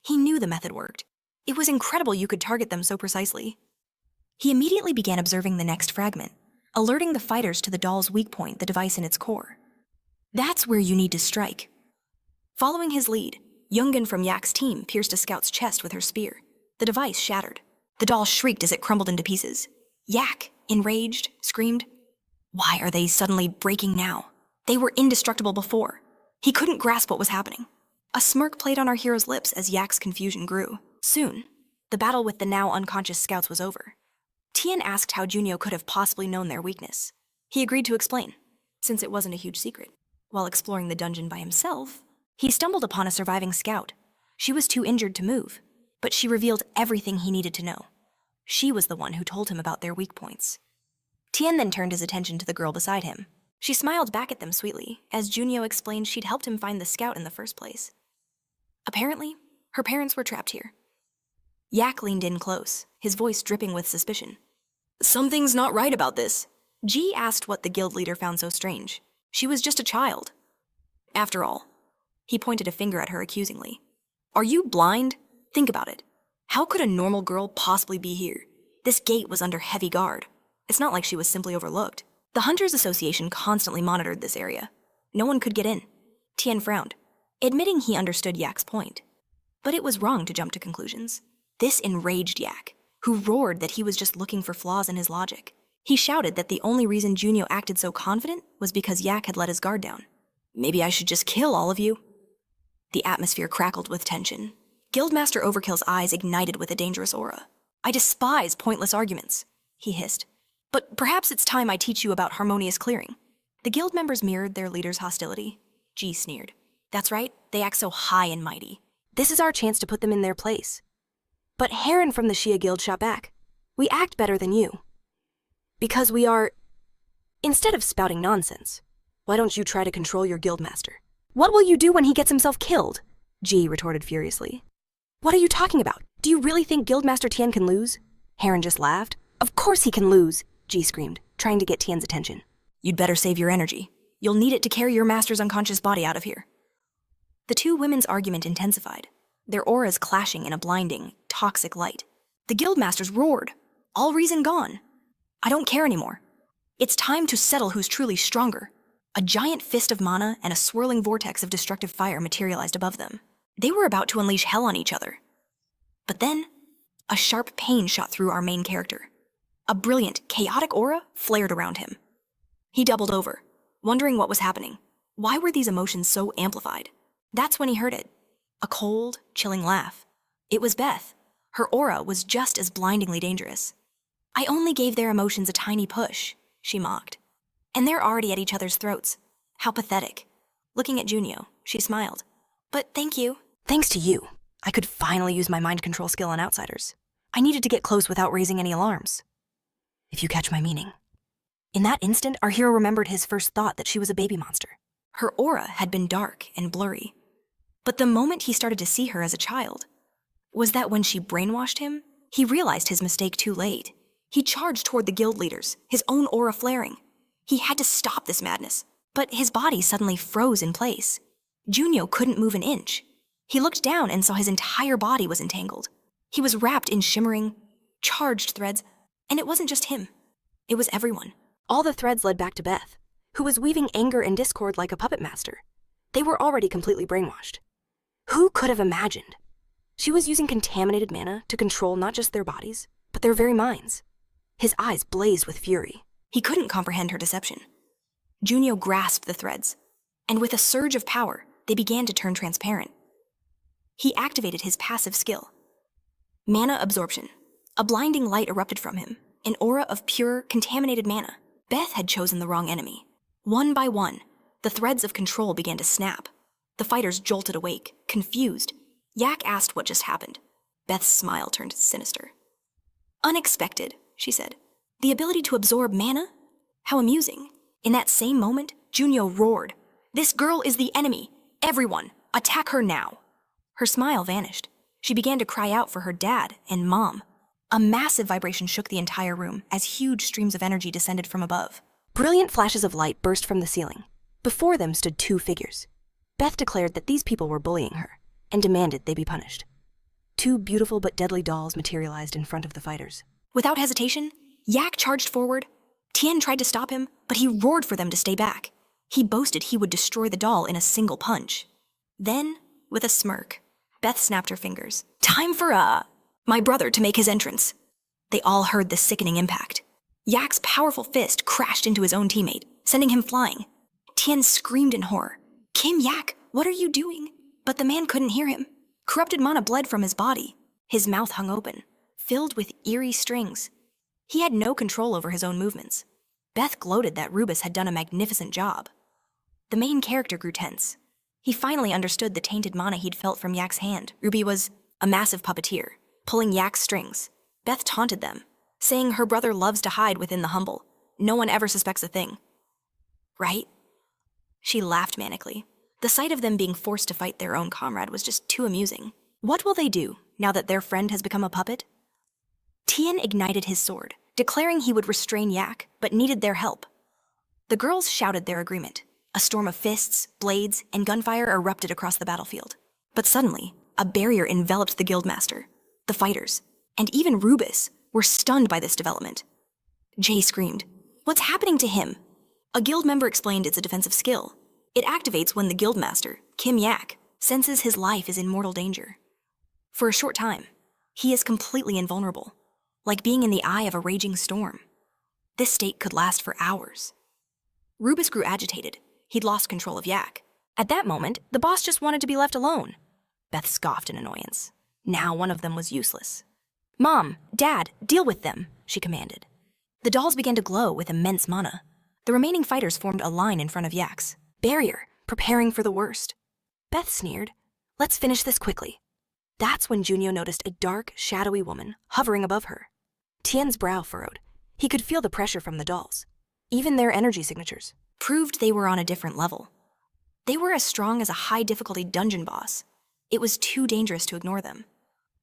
He knew the method worked. It was incredible you could target them so precisely. He immediately began observing the next fragment, alerting the fighters to the doll's weak point, the device in its core. That's where you need to strike. Following his lead, Yoongun from Yak's team pierced a scout's chest with her spear. The device shattered. The doll shrieked as it crumbled into pieces. Yak, enraged, screamed, Why are they suddenly breaking now? They were indestructible before. He couldn't grasp what was happening. A smirk played on our hero's lips as Yak's confusion grew. Soon, the battle with the now unconscious scouts was over. Tien asked how Junio could have possibly known their weakness. He agreed to explain, since it wasn't a huge secret. While exploring the dungeon by himself, he stumbled upon a surviving scout. She was too injured to move, but she revealed everything he needed to know. She was the one who told him about their weak points. Tien then turned his attention to the girl beside him. She smiled back at them sweetly, as Junio explained she'd helped him find the scout in the first place. Apparently, her parents were trapped here. Yak leaned in close, his voice dripping with suspicion. Something's not right about this. Ji asked what the guild leader found so strange. She was just a child. After all, he pointed a finger at her accusingly. Are you blind? Think about it. How could a normal girl possibly be here? This gate was under heavy guard. It's not like she was simply overlooked. The Hunters Association constantly monitored this area. No one could get in. Tien frowned, admitting he understood Yak's point. But it was wrong to jump to conclusions. This enraged Yak, who roared that he was just looking for flaws in his logic. He shouted that the only reason Junio acted so confident was because Yak had let his guard down. Maybe I should just kill all of you. The atmosphere crackled with tension. Guildmaster Overkill's eyes ignited with a dangerous aura. I despise pointless arguments, he hissed. But perhaps it's time I teach you about harmonious clearing. The guild members mirrored their leader's hostility. Ji sneered. That's right, they act so high and mighty. This is our chance to put them in their place. But Heron from the Shia Guild shot back. We act better than you. Because we are... Instead of spouting nonsense, why don't you try to control your guildmaster? What will you do when he gets himself killed? Ji retorted furiously. What are you talking about? Do you really think Guildmaster Tien can lose? Heron just laughed. Of course he can lose, Ji screamed, trying to get Tien's attention. You'd better save your energy. You'll need it to carry your master's unconscious body out of here. The two women's argument intensified, their auras clashing in a blinding, toxic light. The guildmasters roared, all reason gone. I don't care anymore. It's time to settle who's truly stronger. A giant fist of mana and a swirling vortex of destructive fire materialized above them. They were about to unleash hell on each other. But then, a sharp pain shot through our main character. A brilliant, chaotic aura flared around him. He doubled over, wondering what was happening. Why were these emotions so amplified? That's when he heard it. A cold, chilling laugh. It was Beth. Her aura was just as blindingly dangerous. I only gave their emotions a tiny push, she mocked. And they're already at each other's throats. How pathetic. Looking at Junio, she smiled. But thank you. Thanks to you, I could finally use my mind control skill on outsiders. I needed to get close without raising any alarms. If you catch my meaning. In that instant, our hero remembered his first thought that she was a baby monster. Her aura had been dark and blurry. But the moment he started to see her as a child was that when she brainwashed him, he realized his mistake too late. He charged toward the guild leaders, his own aura flaring. He had to stop this madness, but his body suddenly froze in place. Junio couldn't move an inch. He looked down and saw his entire body was entangled. He was wrapped in shimmering, charged threads, and it wasn't just him. It was everyone. All the threads led back to Beth, who was weaving anger and discord like a puppet master. They were already completely brainwashed. Who could have imagined? She was using contaminated mana to control not just their bodies, but their very minds. His eyes blazed with fury. He couldn't comprehend her deception. Junio grasped the threads, and with a surge of power, they began to turn transparent. He activated his passive skill. Mana absorption. A blinding light erupted from him, an aura of pure, contaminated mana. Beth had chosen the wrong enemy. One by one, the threads of control began to snap. The fighters jolted awake, confused. Yak asked what just happened. Beth's smile turned sinister. Unexpected, she said. The ability to absorb mana? How amusing. In that same moment, Junio roared. This girl is the enemy. Everyone, attack her now. Her smile vanished. She began to cry out for her dad and mom. A massive vibration shook the entire room as huge streams of energy descended from above. Brilliant flashes of light burst from the ceiling. Before them stood two figures. Beth declared that these people were bullying her and demanded they be punished. Two beautiful but deadly dolls materialized in front of the fighters. Without hesitation, Yak charged forward. Tien tried to stop him, but he roared for them to stay back. He boasted he would destroy the doll in a single punch. Then, with a smirk, Beth snapped her fingers. Time for my brother to make his entrance. They all heard the sickening impact. Yak's powerful fist crashed into his own teammate, sending him flying. Tien screamed in horror. Kim Yak, what are you doing? But the man couldn't hear him. Corrupted mana bled from his body. His mouth hung open, filled with eerie strings. He had no control over his own movements. Beth gloated that Rubus had done a magnificent job. The main character grew tense. He finally understood the tainted mana he'd felt from Yak's hand. Ruby was a massive puppeteer, pulling Yak's strings. Beth taunted them, saying her brother loves to hide within the humble. No one ever suspects a thing. Right? She laughed manically. The sight of them being forced to fight their own comrade was just too amusing. What will they do now that their friend has become a puppet? Tien ignited his sword, declaring he would restrain Yak, but needed their help. The girls shouted their agreement. A storm of fists, blades, and gunfire erupted across the battlefield. But suddenly, a barrier enveloped the guildmaster. The fighters, and even Rubus, were stunned by this development. Jay screamed, "What's happening to him?" A guild member explained it's a defensive skill. It activates when the guildmaster, Kim Yak, senses his life is in mortal danger. For a short time, he is completely invulnerable, like being in the eye of a raging storm. This state could last for hours. Rubus grew agitated. He'd lost control of Yak. At that moment, the boss just wanted to be left alone. Beth scoffed in annoyance. Now one of them was useless. Mom, Dad, deal with them, she commanded. The dolls began to glow with immense mana. The remaining fighters formed a line in front of Yak's barrier, preparing for the worst. Beth sneered, "Let's finish this quickly." That's when Junio noticed a dark, shadowy woman hovering above her. Tien's brow furrowed. He could feel the pressure from the dolls. Even their energy signatures proved they were on a different level. They were as strong as a high-difficulty dungeon boss. It was too dangerous to ignore them.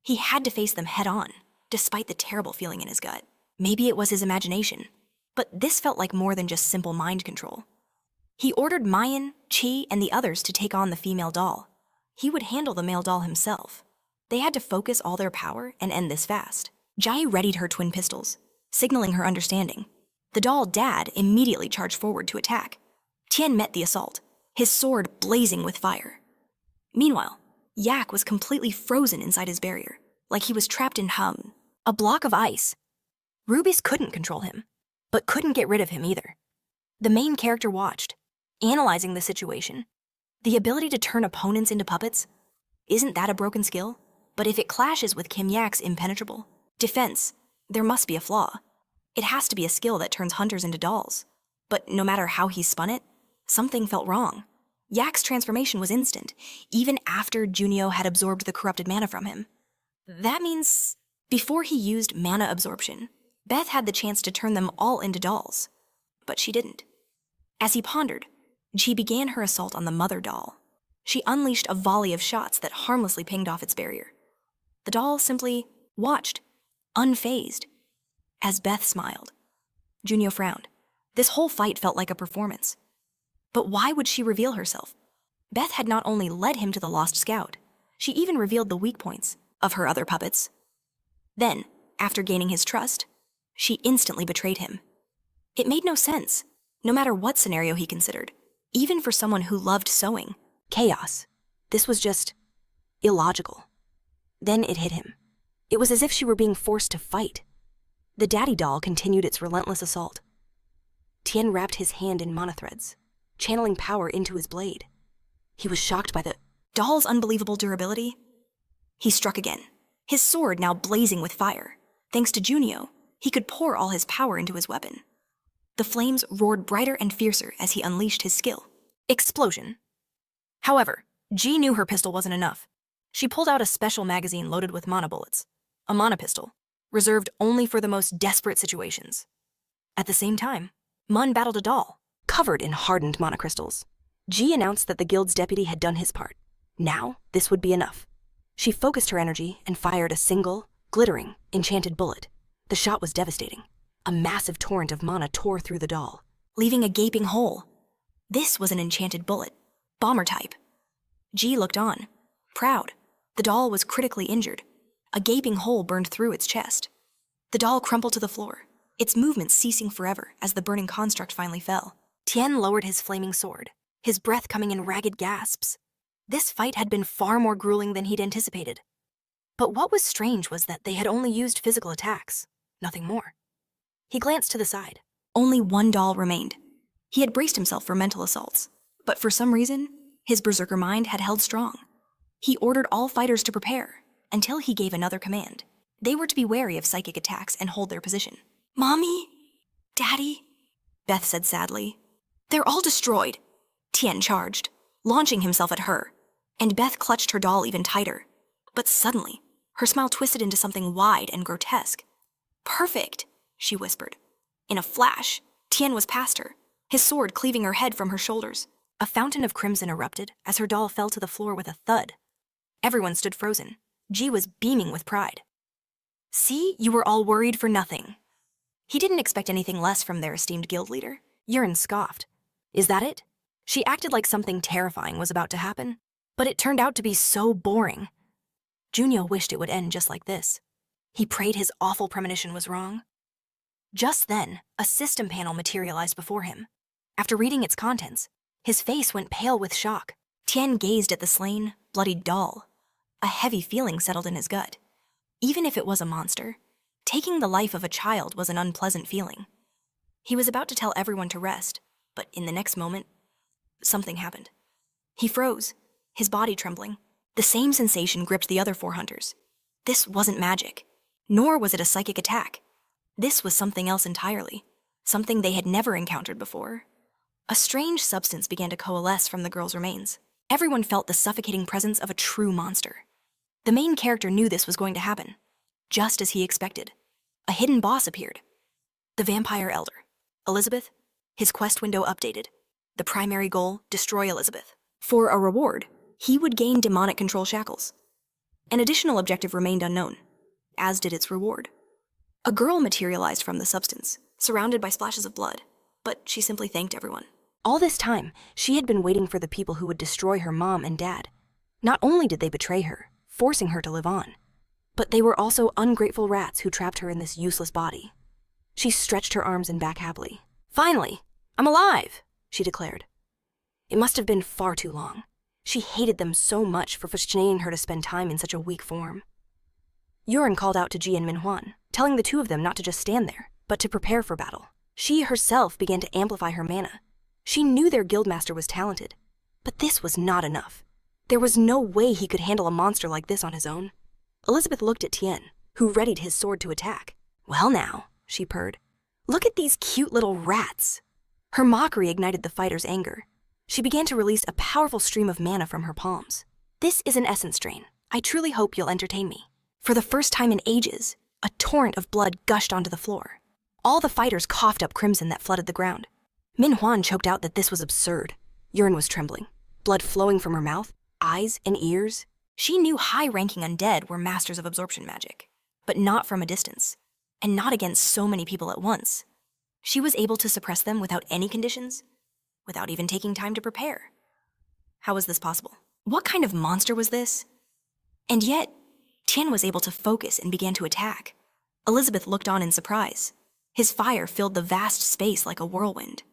He had to face them head-on, despite the terrible feeling in his gut. Maybe it was his imagination, but this felt like more than just simple mind control. He ordered Mayan, Chi, and the others to take on the female doll. He would handle the male doll himself. They had to focus all their power and end this fast. Jai readied her twin pistols, signaling her understanding. The doll Dad immediately charged forward to attack. Tien met the assault, his sword blazing with fire. Meanwhile, Yak was completely frozen inside his barrier, like he was trapped in a block of ice. Rubis couldn't control him, but couldn't get rid of him either. The main character watched, analyzing the situation. The ability to turn opponents into puppets? Isn't that a broken skill? But if it clashes with Kim Yak's impenetrable defense, there must be a flaw. It has to be a skill that turns hunters into dolls. But no matter how he spun it, something felt wrong. Yak's transformation was instant, even after Junio had absorbed the corrupted mana from him. That means, before he used mana absorption, Beth had the chance to turn them all into dolls. But she didn't. As he pondered, she began her assault on the mother doll. She unleashed a volley of shots that harmlessly pinged off its barrier. The doll simply watched, unfazed, as Beth smiled. Junio frowned. This whole fight felt like a performance. But why would she reveal herself? Beth had not only led him to the Lost Scout, she even revealed the weak points of her other puppets. Then, after gaining his trust, she instantly betrayed him. It made no sense, no matter what scenario he considered, even for someone who loved sewing. Chaos. This was just illogical. Then it hit him. It was as if she were being forced to fight. The daddy doll continued its relentless assault. Tien wrapped his hand in mana threads, channeling power into his blade. He was shocked by the doll's unbelievable durability. He struck again, his sword now blazing with fire. Thanks to Junio, he could pour all his power into his weapon. The flames roared brighter and fiercer as he unleashed his skill. Explosion. However, Ji knew her pistol wasn't enough. She pulled out a special magazine loaded with mana bullets, a mana pistol, reserved only for the most desperate situations. At the same time, Mun battled a doll, covered in hardened mana crystals. Ji announced that the guild's deputy had done his part. Now, this would be enough. She focused her energy and fired a single, glittering, enchanted bullet. The shot was devastating. A massive torrent of mana tore through the doll, leaving a gaping hole. This was an enchanted bullet, bomber type. Ji looked on, proud. The doll was critically injured. A gaping hole burned through its chest. The doll crumpled to the floor, its movements ceasing forever as the burning construct finally fell. Tien lowered his flaming sword, his breath coming in ragged gasps. This fight had been far more grueling than he'd anticipated. But what was strange was that they had only used physical attacks, nothing more. He glanced to the side. Only one doll remained. He had braced himself for mental assaults, but for some reason, his berserker mind had held strong. He ordered all fighters to prepare, until he gave another command. They were to be wary of psychic attacks and hold their position. "Mommy? Daddy?" Beth said sadly. "They're all destroyed." Tien charged, launching himself at her, and Beth clutched her doll even tighter. But suddenly, her smile twisted into something wide and grotesque. "Perfect," she whispered. In a flash, Tien was past her, his sword cleaving her head from her shoulders. A fountain of crimson erupted as her doll fell to the floor with a thud. Everyone stood frozen. Ji was beaming with pride. "See, you were all worried for nothing." He didn't expect anything less from their esteemed guild leader. Yurin scoffed. "Is that it?" She acted like something terrifying was about to happen, but it turned out to be so boring. Junio wished it would end just like this. He prayed his awful premonition was wrong. Just then, a system panel materialized before him. After reading its contents, his face went pale with shock. Tien gazed at the slain, bloodied doll. A heavy feeling settled in his gut. Even if it was a monster, taking the life of a child was an unpleasant feeling. He was about to tell everyone to rest, but in the next moment, something happened. He froze, his body trembling. The same sensation gripped the other 4 hunters. This wasn't magic, nor was it a psychic attack. This was something else entirely, something they had never encountered before. A strange substance began to coalesce from the girl's remains. Everyone felt the suffocating presence of a true monster. The main character knew this was going to happen, just as he expected. A hidden boss appeared. The vampire elder, Elizabeth. His quest window updated. The primary goal, destroy Elizabeth. For a reward, he would gain demonic control shackles. An additional objective remained unknown, as did its reward. A girl materialized from the substance, surrounded by splashes of blood, but she simply thanked everyone. All this time, she had been waiting for the people who would destroy her mom and dad. Not only did they betray her, forcing her to live on, but they were also ungrateful rats who trapped her in this useless body. She stretched her arms and back happily. "Finally, I'm alive," she declared. It must have been far too long. She hated them so much for frustrating her to spend time in such a weak form. Yurin called out to Ji and Manhwa, telling the two of them not to just stand there, but to prepare for battle. She herself began to amplify her mana. She knew their guildmaster was talented, but this was not enough. There was no way he could handle a monster like this on his own. Elizabeth looked at Tien, who readied his sword to attack. "Well now," she purred. "Look at these cute little rats." Her mockery ignited the fighter's anger. She began to release a powerful stream of mana from her palms. "This is an essence drain. I truly hope you'll entertain me." For the first time in ages, a torrent of blood gushed onto the floor. All the fighters coughed up crimson that flooded the ground. Manhwa choked out that this was absurd. Urine was trembling, blood flowing from her mouth, eyes, and ears. She knew high-ranking undead were masters of absorption magic, but not from a distance, and not against so many people at once. She was able to suppress them without any conditions, without even taking time to prepare. How was this possible? What kind of monster was this? And yet, Tien was able to focus and began to attack. Elizabeth looked on in surprise. His fire filled the vast space like a whirlwind.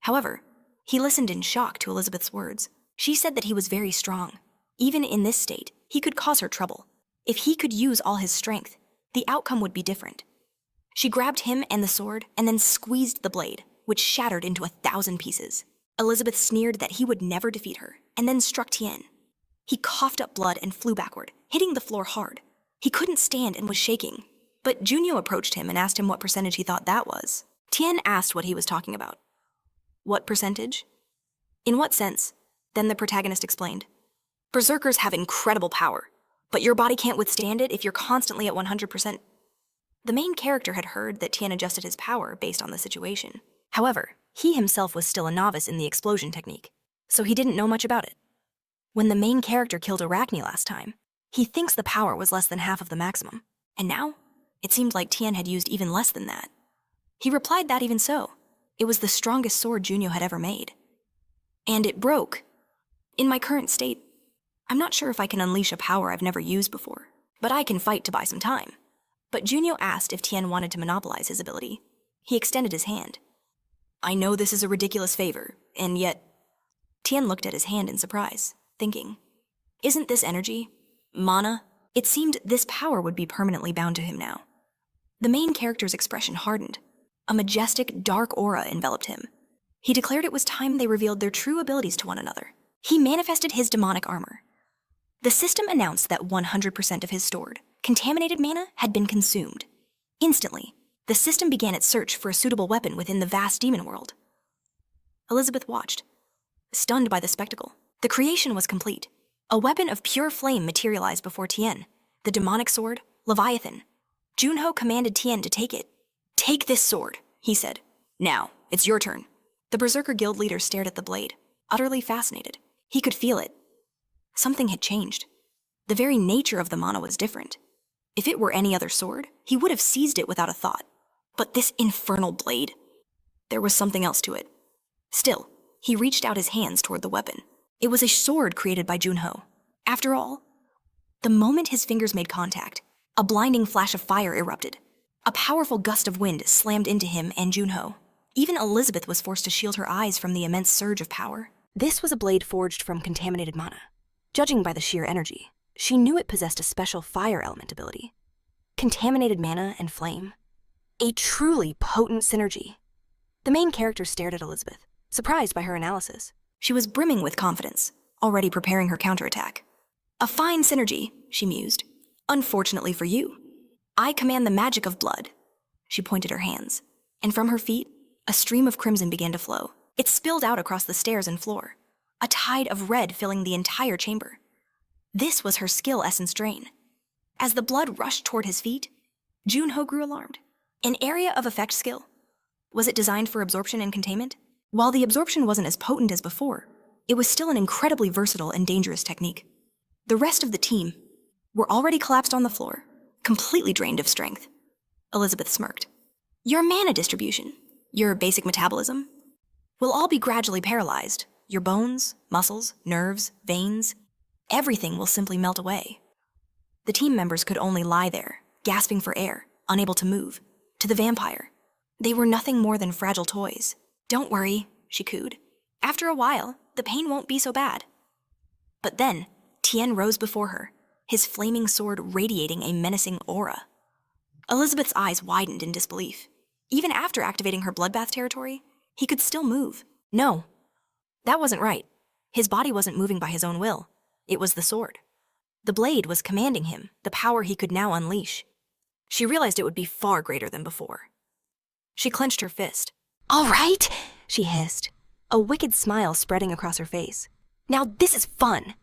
However, he listened in shock to Elizabeth's words. She said that he was very strong. Even in this state, he could cause her trouble. If he could use all his strength, the outcome would be different. She grabbed him and the sword and then squeezed the blade, which shattered into 1,000 pieces. Elizabeth sneered that he would never defeat her, and then struck Tien. He coughed up blood and flew backward, hitting the floor hard. He couldn't stand and was shaking. But Junio approached him and asked him what percentage he thought that was. Tien asked what he was talking about. What percentage? In what sense? Then the protagonist explained. Berserkers have incredible power, but your body can't withstand it if you're constantly at 100%. The main character had heard that Tien adjusted his power based on the situation. However, he himself was still a novice in the explosion technique, so he didn't know much about it. When the main character killed Arachne last time, he thinks the power was less than half of the maximum, and now it seemed like Tien had used even less than that. He replied that even so, it was the strongest sword Junio had ever made. And it broke. In my current state, I'm not sure if I can unleash a power I've never used before, but I can fight to buy some time. But Junio asked if Tien wanted to monopolize his ability. He extended his hand. I know this is a ridiculous favor, and yet... Tien looked at his hand in surprise, thinking, isn't this energy? Mana? It seemed this power would be permanently bound to him now. The main character's expression hardened. A majestic, dark aura enveloped him. He declared it was time they revealed their true abilities to one another. He manifested his demonic armor. The system announced that 100% of his stored, contaminated mana had been consumed. Instantly, the system began its search for a suitable weapon within the vast demon world. Elizabeth watched, stunned by the spectacle. The creation was complete. A weapon of pure flame materialized before Tien, the demonic sword, Leviathan. Junho commanded Tien to take it. Take this sword, he said. Now, it's your turn. The Berserker Guild leader stared at the blade, utterly fascinated. He could feel it. Something had changed. The very nature of the mana was different. If it were any other sword, he would have seized it without a thought. But this infernal blade, there was something else to it. Still, he reached out his hands toward the weapon. It was a sword created by Junho. After all, the moment his fingers made contact, a blinding flash of fire erupted. A powerful gust of wind slammed into him and Junho. Even Elizabeth was forced to shield her eyes from the immense surge of power. This was a blade forged from contaminated mana. Judging by the sheer energy, she knew it possessed a special fire element ability. Contaminated mana and flame. A truly potent synergy. The main character stared at Elizabeth, surprised by her analysis. She was brimming with confidence, already preparing her counterattack. A fine synergy, she mused. Unfortunately for you, I command the magic of blood. She pointed her hands, and from her feet, a stream of crimson began to flow. It spilled out across the stairs and floor, a tide of red filling the entire chamber. This was her skill essence drain. As the blood rushed toward his feet, Junho grew alarmed. An area of effect skill. Was it designed for absorption and containment? While the absorption wasn't as potent as before, it was still an incredibly versatile and dangerous technique. The rest of the team were already collapsed on the floor, completely drained of strength. Elizabeth smirked. Your mana distribution, your basic metabolism, will all be gradually paralyzed. Your bones, muscles, nerves, veins, everything will simply melt away. The team members could only lie there, gasping for air, unable to move. To the vampire, they were nothing more than fragile toys. Don't worry, she cooed. After a while, the pain won't be so bad. But then, Tien rose before her, his flaming sword radiating a menacing aura. Elizabeth's eyes widened in disbelief. Even after activating her bloodbath territory, he could still move. No, that wasn't right. His body wasn't moving by his own will. It was the sword. The blade was commanding him, the power he could now unleash. She realized it would be far greater than before. She clenched her fist. All right, she hissed, a wicked smile spreading across her face. Now this is fun.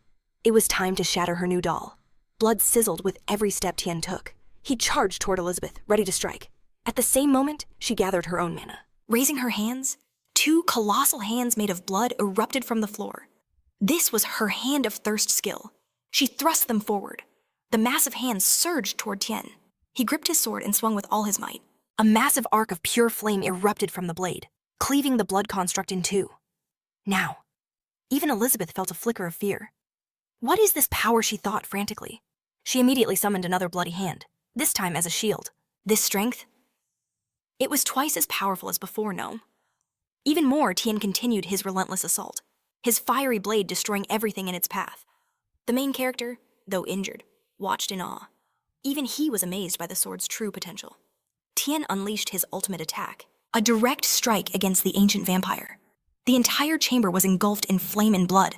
It was time to shatter her new doll. Blood sizzled with every step Tien took. He charged toward Elizabeth, ready to strike. At the same moment, she gathered her own mana. Raising her hands, 2 colossal hands made of blood erupted from the floor. This was her hand of thirst skill. She thrust them forward. The massive hands surged toward Tien. He gripped his sword and swung with all his might. A massive arc of pure flame erupted from the blade, cleaving the blood construct in 2. Now, even Elizabeth felt a flicker of fear. What is this power, she thought frantically. She immediately summoned another bloody hand, this time as a shield. This strength? It was twice as powerful as before, no? Even more, Tien continued his relentless assault, his fiery blade destroying everything in its path. The main character, though injured, watched in awe. Even he was amazed by the sword's true potential. Tien unleashed his ultimate attack, a direct strike against the ancient vampire. The entire chamber was engulfed in flame and blood.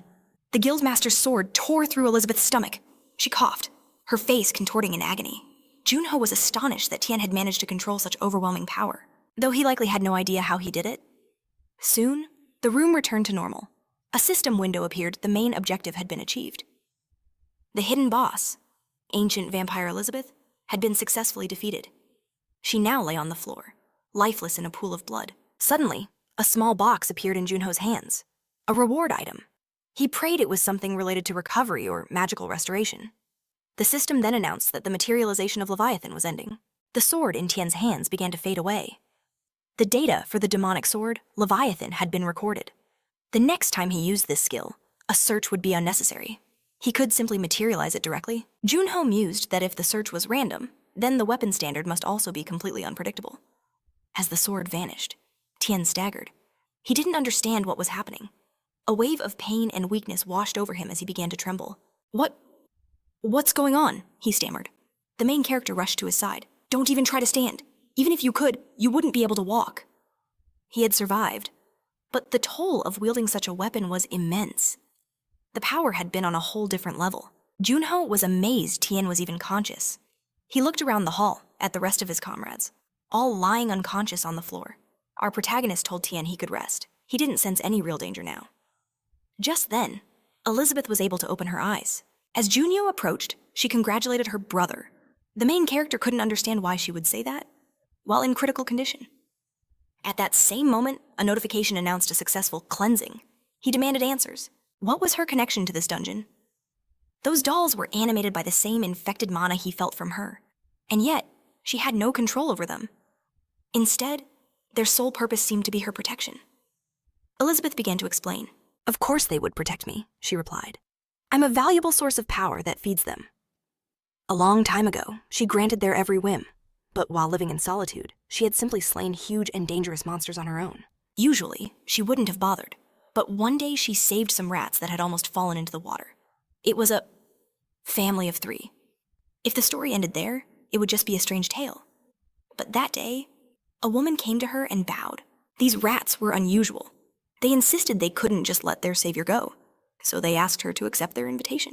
The guildmaster's sword tore through Elizabeth's stomach. She coughed, her face contorting in agony. Junho was astonished that Tien had managed to control such overwhelming power, though he likely had no idea how he did it. Soon, the room returned to normal. A system window appeared. The main objective had been achieved. The hidden boss, ancient vampire Elizabeth, had been successfully defeated. She now lay on the floor, lifeless in a pool of blood. Suddenly, a small box appeared in Junho's hands, a reward item. He prayed it was something related to recovery or magical restoration. The system then announced that the materialization of Leviathan was ending. The sword in Tien's hands began to fade away. The data for the demonic sword, Leviathan, had been recorded. The next time he used this skill, a search would be unnecessary. He could simply materialize it directly. Junho mused that if the search was random, then the weapon standard must also be completely unpredictable. As the sword vanished, Tien staggered. He didn't understand what was happening. A wave of pain and weakness washed over him as he began to tremble. What's going on? He stammered. The main character rushed to his side. Don't even try to stand. Even if you could, you wouldn't be able to walk. He had survived, but the toll of wielding such a weapon was immense. The power had been on a whole different level. Junho was amazed Tien was even conscious. He looked around the hall at the rest of his comrades, all lying unconscious on the floor. Our protagonist told Tien he could rest. He didn't sense any real danger now. Just then, Elizabeth was able to open her eyes. As Junio approached, she congratulated her brother. The main character couldn't understand why she would say that, while in critical condition. At that same moment, a notification announced a successful cleansing. He demanded answers. What was her connection to this dungeon? Those dolls were animated by the same infected mana he felt from her, and yet she had no control over them. Instead, their sole purpose seemed to be her protection. Elizabeth began to explain. Of course they would protect me, she replied. I'm a valuable source of power that feeds them. A long time ago, she granted their every whim, but while living in solitude, she had simply slain huge and dangerous monsters on her own. Usually, she wouldn't have bothered, but one day she saved some rats that had almost fallen into the water. It was a family of 3. If the story ended there, it would just be a strange tale. But that day, a woman came to her and bowed. These rats were unusual. They insisted they couldn't just let their savior go, so they asked her to accept their invitation.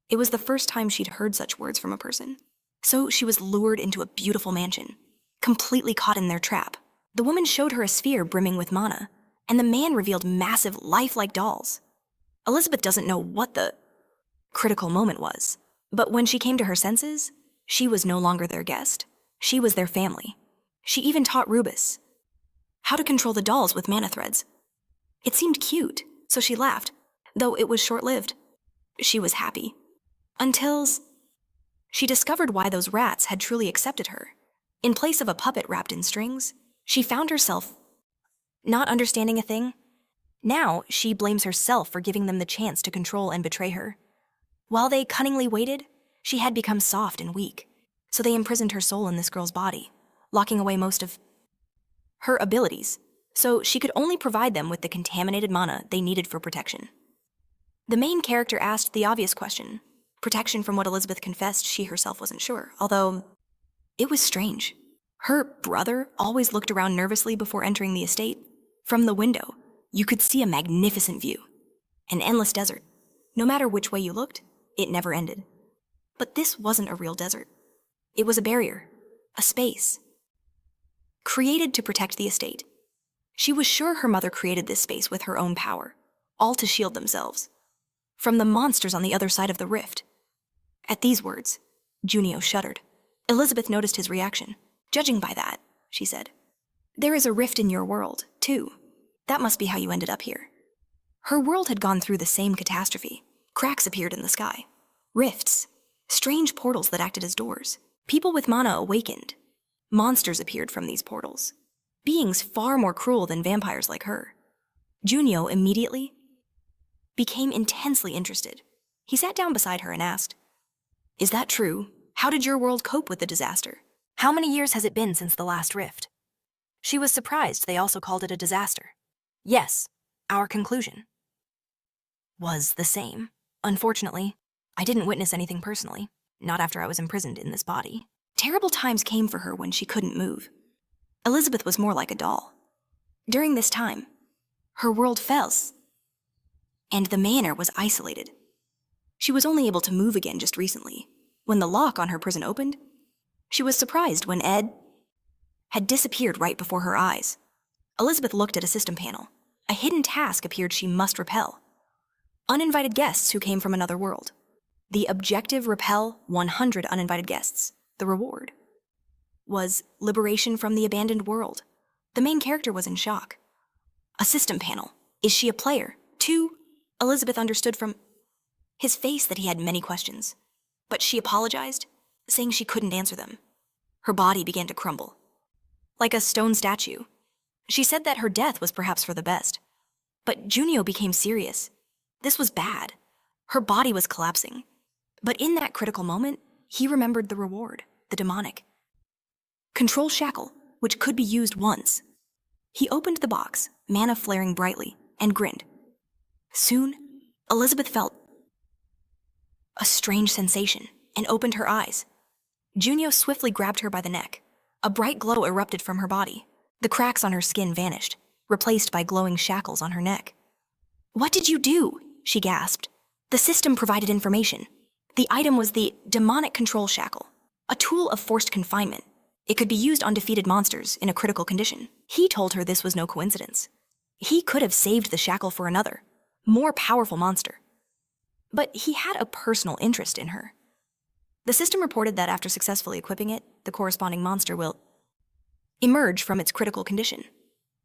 It was the first time she'd heard such words from a person. So she was lured into a beautiful mansion, completely caught in their trap. The woman showed her a sphere brimming with mana, and the man revealed massive, lifelike dolls. Elizabeth doesn't know what the critical moment was, but when she came to her senses, she was no longer their guest. She was their family. She even taught Rubus how to control the dolls with mana threads. It seemed cute, so she laughed, though it was short-lived. She was happy. Until she discovered why those rats had truly accepted her. In place of a puppet wrapped in strings, she found herself not understanding a thing. Now she blames herself for giving them the chance to control and betray her. While they cunningly waited, she had become soft and weak, so they imprisoned her soul in this girl's body, locking away most of her abilities, so she could only provide them with the contaminated mana they needed for protection. The main character asked the obvious question, protection from what Elizabeth confessed she herself wasn't sure, although it was strange. Her brother always looked around nervously before entering the estate. From the window, you could see a magnificent view. An endless desert, No matter which way you looked, it never ended. But this wasn't a real desert. It was a barrier, a space, created to protect the estate. She was sure her mother created this space with her own power, all to shield themselves from the monsters on the other side of the rift. At these words, Junio shuddered. Elizabeth noticed his reaction. Judging by that, she said, there is a rift in your world, too. That must be how you ended up here. Her world had gone through the same catastrophe. Cracks appeared in the sky. Rifts. Strange portals that acted as doors. People with mana awakened. Monsters appeared from these portals. Beings far more cruel than vampires like her. Junio immediately became intensely interested. He sat down beside her and asked, "Is that true? How did your world cope with the disaster? How many years has it been since the last rift?" She was surprised they also called it a disaster. Yes, our conclusion was the same. Unfortunately, I didn't witness anything personally, not after I was imprisoned in this body. Terrible times came for her when she couldn't move. Elizabeth was more like a doll. During this time, her world fell, and the manor was isolated. She was only able to move again just recently. When the lock on her prison opened, she was surprised when Ed had disappeared right before her eyes. Elizabeth looked at a system panel. A hidden task appeared she must repel. Uninvited guests who came from another world. The objective: repel 100 uninvited guests. The reward was liberation from the abandoned world. The main character was in shock. A system panel. Is she a player? 2. Elizabeth understood from his face that he had many questions. But she apologized, saying she couldn't answer them. Her body began to crumble, like a stone statue. She said that her death was perhaps for the best. But Junio became serious. This was bad. Her body was collapsing. But in that critical moment, he remembered the reward, the demonic control shackle, which could be used once. He opened the box, mana flaring brightly, and grinned. Soon, Elizabeth felt a strange sensation and opened her eyes. Junio swiftly grabbed her by the neck. A bright glow erupted from her body. The cracks on her skin vanished, replaced by glowing shackles on her neck. "What did you do?" she gasped. The system provided information. The item was the demonic control shackle, a tool of forced confinement. It could be used on defeated monsters in a critical condition. He told her this was no coincidence. He could have saved the shackle for another, more powerful monster. But he had a personal interest in her. The system reported that after successfully equipping it, the corresponding monster will emerge from its critical condition.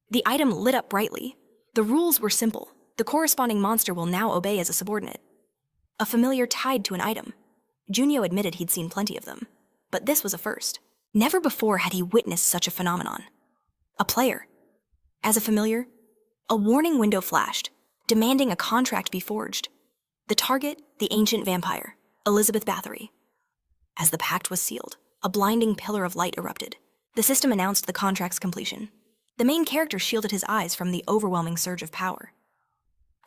The item lit up brightly. The rules were simple. The corresponding monster will now obey as a subordinate. A familiar tied to an item. Junio admitted he'd seen plenty of them, but this was a first. Never before had he witnessed such a phenomenon. A player. As a familiar, a warning window flashed, demanding a contract be forged. The target, the ancient vampire, Elizabeth Bathory. As the pact was sealed, a blinding pillar of light erupted. The system announced the contract's completion. The main character shielded his eyes from the overwhelming surge of power.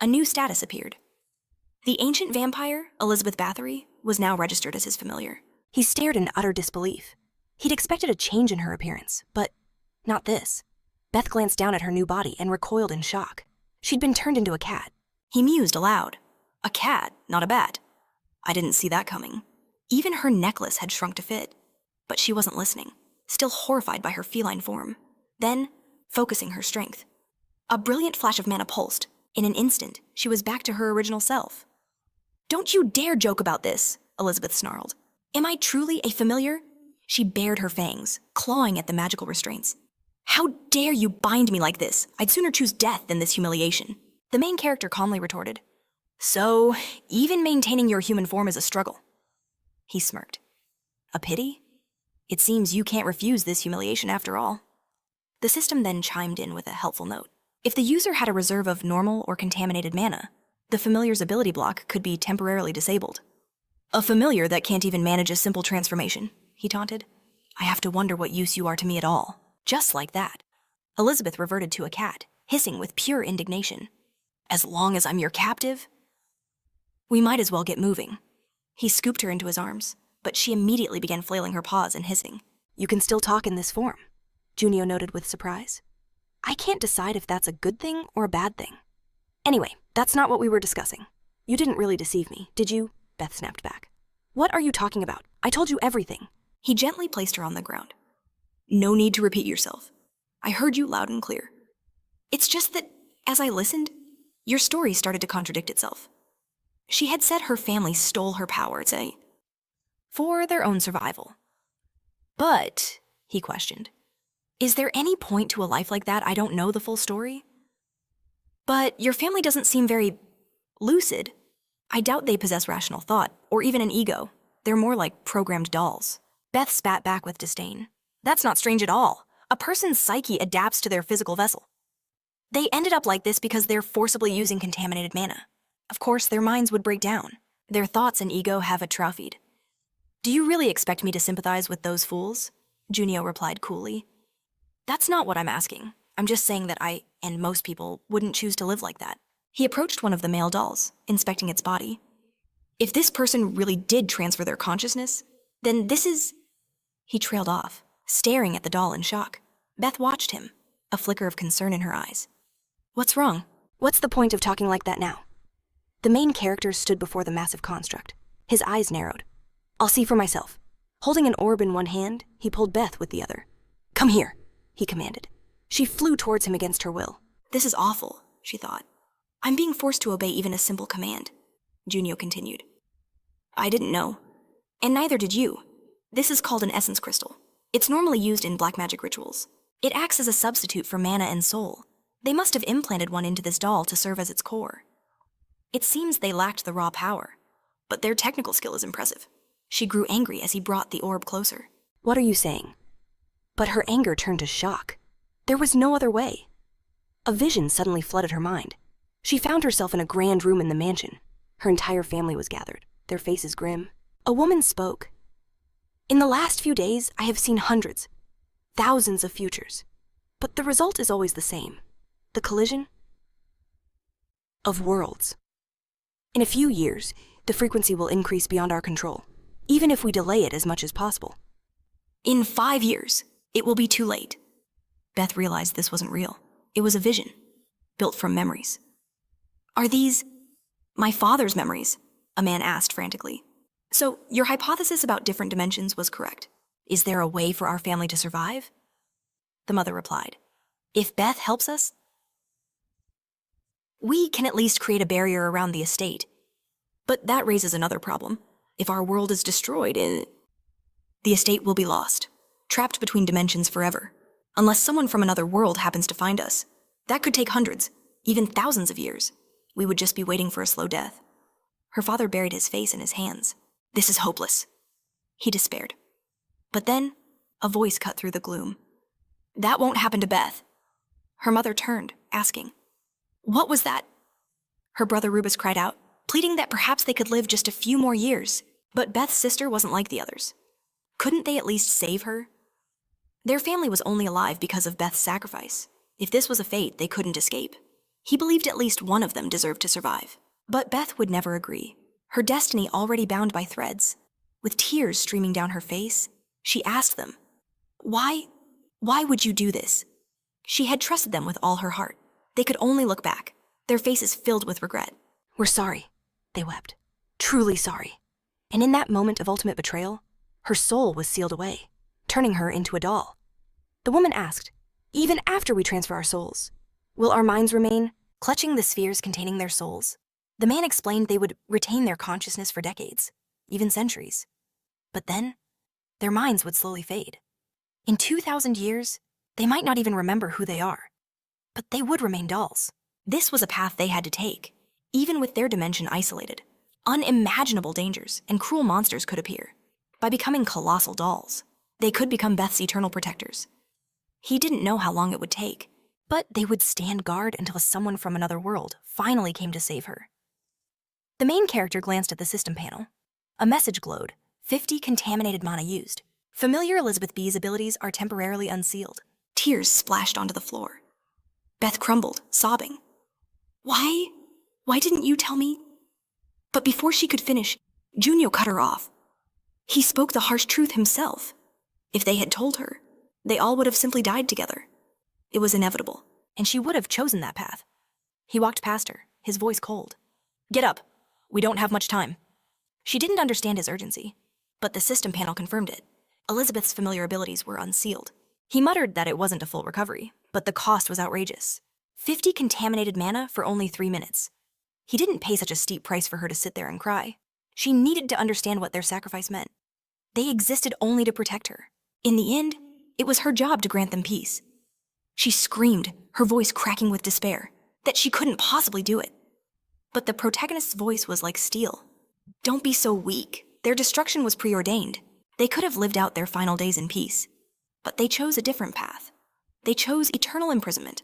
A new status appeared. The ancient vampire, Elizabeth Bathory, was now registered as his familiar. He stared in utter disbelief. He'd expected a change in her appearance, but not this. Beth glanced down at her new body and recoiled in shock. She'd been turned into a cat. He mused aloud. A cat, not a bat. I didn't see that coming. Even her necklace had shrunk to fit. But she wasn't listening, still horrified by her feline form. Then, focusing her strength. A brilliant flash of mana pulsed. In an instant, she was back to her original self. "Don't you dare joke about this," Elizabeth snarled. "Am I truly a familiar?" She bared her fangs, clawing at the magical restraints. "How dare you bind me like this? I'd sooner choose death than this humiliation." The main character calmly retorted. "So, even maintaining your human form is a struggle." He smirked. "A pity? It seems you can't refuse this humiliation after all." The system then chimed in with a helpful note. If the user had a reserve of normal or contaminated mana, the familiar's ability block could be temporarily disabled. "A familiar that can't even manage a simple transformation," he taunted. "I have to wonder what use you are to me at all." Just like that, Elizabeth reverted to a cat, hissing with pure indignation. "As long as I'm your captive, we might as well get moving." He scooped her into his arms, but she immediately began flailing her paws and hissing. "You can still talk in this form," Junio noted with surprise. "I can't decide if that's a good thing or a bad thing. Anyway, that's not what we were discussing. You didn't really deceive me, did you? Beth snapped back. What are you talking about? I told you everything. He gently placed her on the ground. No need to repeat yourself. I heard you loud and clear. It's just that, as I listened, your story started to contradict itself. She had said her family stole her power, for their own survival. But, he questioned, is there any point to a life like that? I don't know the full story. But your family doesn't seem very lucid. I doubt they possess rational thought, or even an ego. They're more like programmed dolls. Beth spat back with disdain. That's not strange at all. A person's psyche adapts to their physical vessel. They ended up like this because they're forcibly using contaminated mana. Of course, their minds would break down. Their thoughts and ego have atrophied. Do you really expect me to sympathize with those fools? Junio replied coolly. That's not what I'm asking. I'm just saying that I, and most people, wouldn't choose to live like that. He approached one of the male dolls, inspecting its body. If this person really did transfer their consciousness, then this is... He trailed off, staring at the doll in shock. Beth watched him, a flicker of concern in her eyes. What's wrong? What's the point of talking like that now? The main character stood before the massive construct. His eyes narrowed. I'll see for myself. Holding an orb in one hand, he pulled Beth with the other. Come here, he commanded. She flew towards him against her will. This is awful, she thought. I'm being forced to obey even a simple command, Junio continued. I didn't know. And neither did you. This is called an essence crystal. It's normally used in black magic rituals. It acts as a substitute for mana and soul. They must have implanted one into this doll to serve as its core. It seems they lacked the raw power, but their technical skill is impressive. She grew angry as he brought the orb closer. What are you saying? But her anger turned to shock. There was no other way. A vision suddenly flooded her mind. She found herself in a grand room in the mansion. Her entire family was gathered, their faces grim. A woman spoke. In the last few days, I have seen hundreds, thousands of futures. But the result is always the same. The collision of worlds. In a few years, the frequency will increase beyond our control, even if we delay it as much as possible. In 5 years, it will be too late. Beth realized this wasn't real. It was a vision, built from memories. Are these my father's memories? A man asked frantically. So, your hypothesis about different dimensions was correct. Is there a way for our family to survive? The mother replied. If Beth helps us, we can at least create a barrier around the estate. But that raises another problem. If our world is destroyed, the estate will be lost, trapped between dimensions forever. Unless someone from another world happens to find us. That could take hundreds, even thousands of years. We would just be waiting for a slow death. Her father buried his face in his hands. This is hopeless. He despaired. But then, a voice cut through the gloom. That won't happen to Beth. Her mother turned, asking, What was that? Her brother Rubus cried out, pleading that perhaps they could live just a few more years. But Beth's sister wasn't like the others. Couldn't they at least save her? Their family was only alive because of Beth's sacrifice. If this was a fate, they couldn't escape. He believed at least one of them deserved to survive. But Beth would never agree. Her destiny already bound by threads. With tears streaming down her face, she asked them, Why would you do this? She had trusted them with all her heart. They could only look back, their faces filled with regret. We're sorry, they wept. Truly sorry. And in that moment of ultimate betrayal, her soul was sealed away, turning her into a doll. The woman asked, Even after we transfer our souls, will our minds remain? Clutching the spheres containing their souls, the man explained they would retain their consciousness for decades, even centuries. But then, their minds would slowly fade. In 2,000 years, they might not even remember who they are. But they would remain dolls. This was a path they had to take, even with their dimension isolated. Unimaginable dangers and cruel monsters could appear. By becoming colossal dolls, they could become Beth's eternal protectors. He didn't know how long it would take, but they would stand guard until someone from another world finally came to save her. The main character glanced at the system panel. A message glowed, 50 contaminated mana used. Familiar Elizabeth B's abilities are temporarily unsealed. Tears splashed onto the floor. Beth crumbled, sobbing. Why didn't you tell me? But before she could finish, Junio cut her off. He spoke the harsh truth himself. If they had told her, they all would have simply died together. It was inevitable, and she would have chosen that path. He walked past her, his voice cold. Get up. We don't have much time. She didn't understand his urgency, but the system panel confirmed it. Elizabeth's familiar abilities were unsealed. He muttered that it wasn't a full recovery, but the cost was outrageous. 50 contaminated mana for only 3 minutes. He didn't pay such a steep price for her to sit there and cry. She needed to understand what their sacrifice meant. They existed only to protect her. In the end, it was her job to grant them peace. She screamed, her voice cracking with despair, that she couldn't possibly do it. But the protagonist's voice was like steel. Don't be so weak. Their destruction was preordained. They could have lived out their final days in peace. But they chose a different path. They chose eternal imprisonment,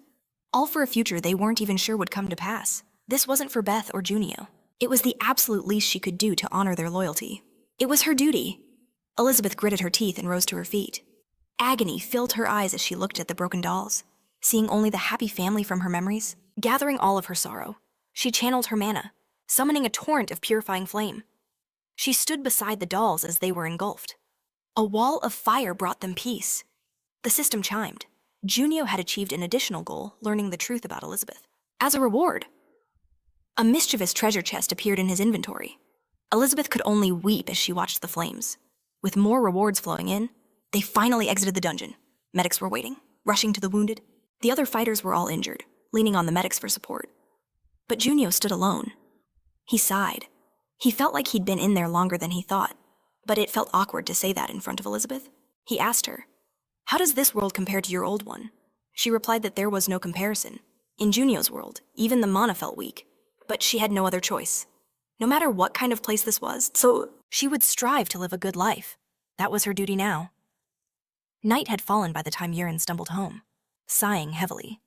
all for a future they weren't even sure would come to pass. This wasn't for Beth or Junio. It was the absolute least she could do to honor their loyalty. It was her duty. Elizabeth gritted her teeth and rose to her feet. Agony filled her eyes as she looked at the broken dolls, seeing only the happy family from her memories. Gathering all of her sorrow, she channeled her mana, summoning a torrent of purifying flame. She stood beside the dolls as they were engulfed. A wall of fire brought them peace. The system chimed. Junio had achieved an additional goal, learning the truth about Elizabeth. As a reward, a mischievous treasure chest appeared in his inventory. Elizabeth could only weep as she watched the flames. With more rewards flowing in, they finally exited the dungeon. Medics were waiting, rushing to the wounded. The other fighters were all injured, leaning on the medics for support. But Junio stood alone. He sighed. He felt like he'd been in there longer than he thought, but it felt awkward to say that in front of Elizabeth. He asked her, "How does this world compare to your old one?" She replied that there was no comparison. In Junio's world, even the mana felt weak, but she had no other choice. No matter what kind of place this was, so she would strive to live a good life. That was her duty now. Night had fallen by the time Yurin stumbled home, sighing heavily.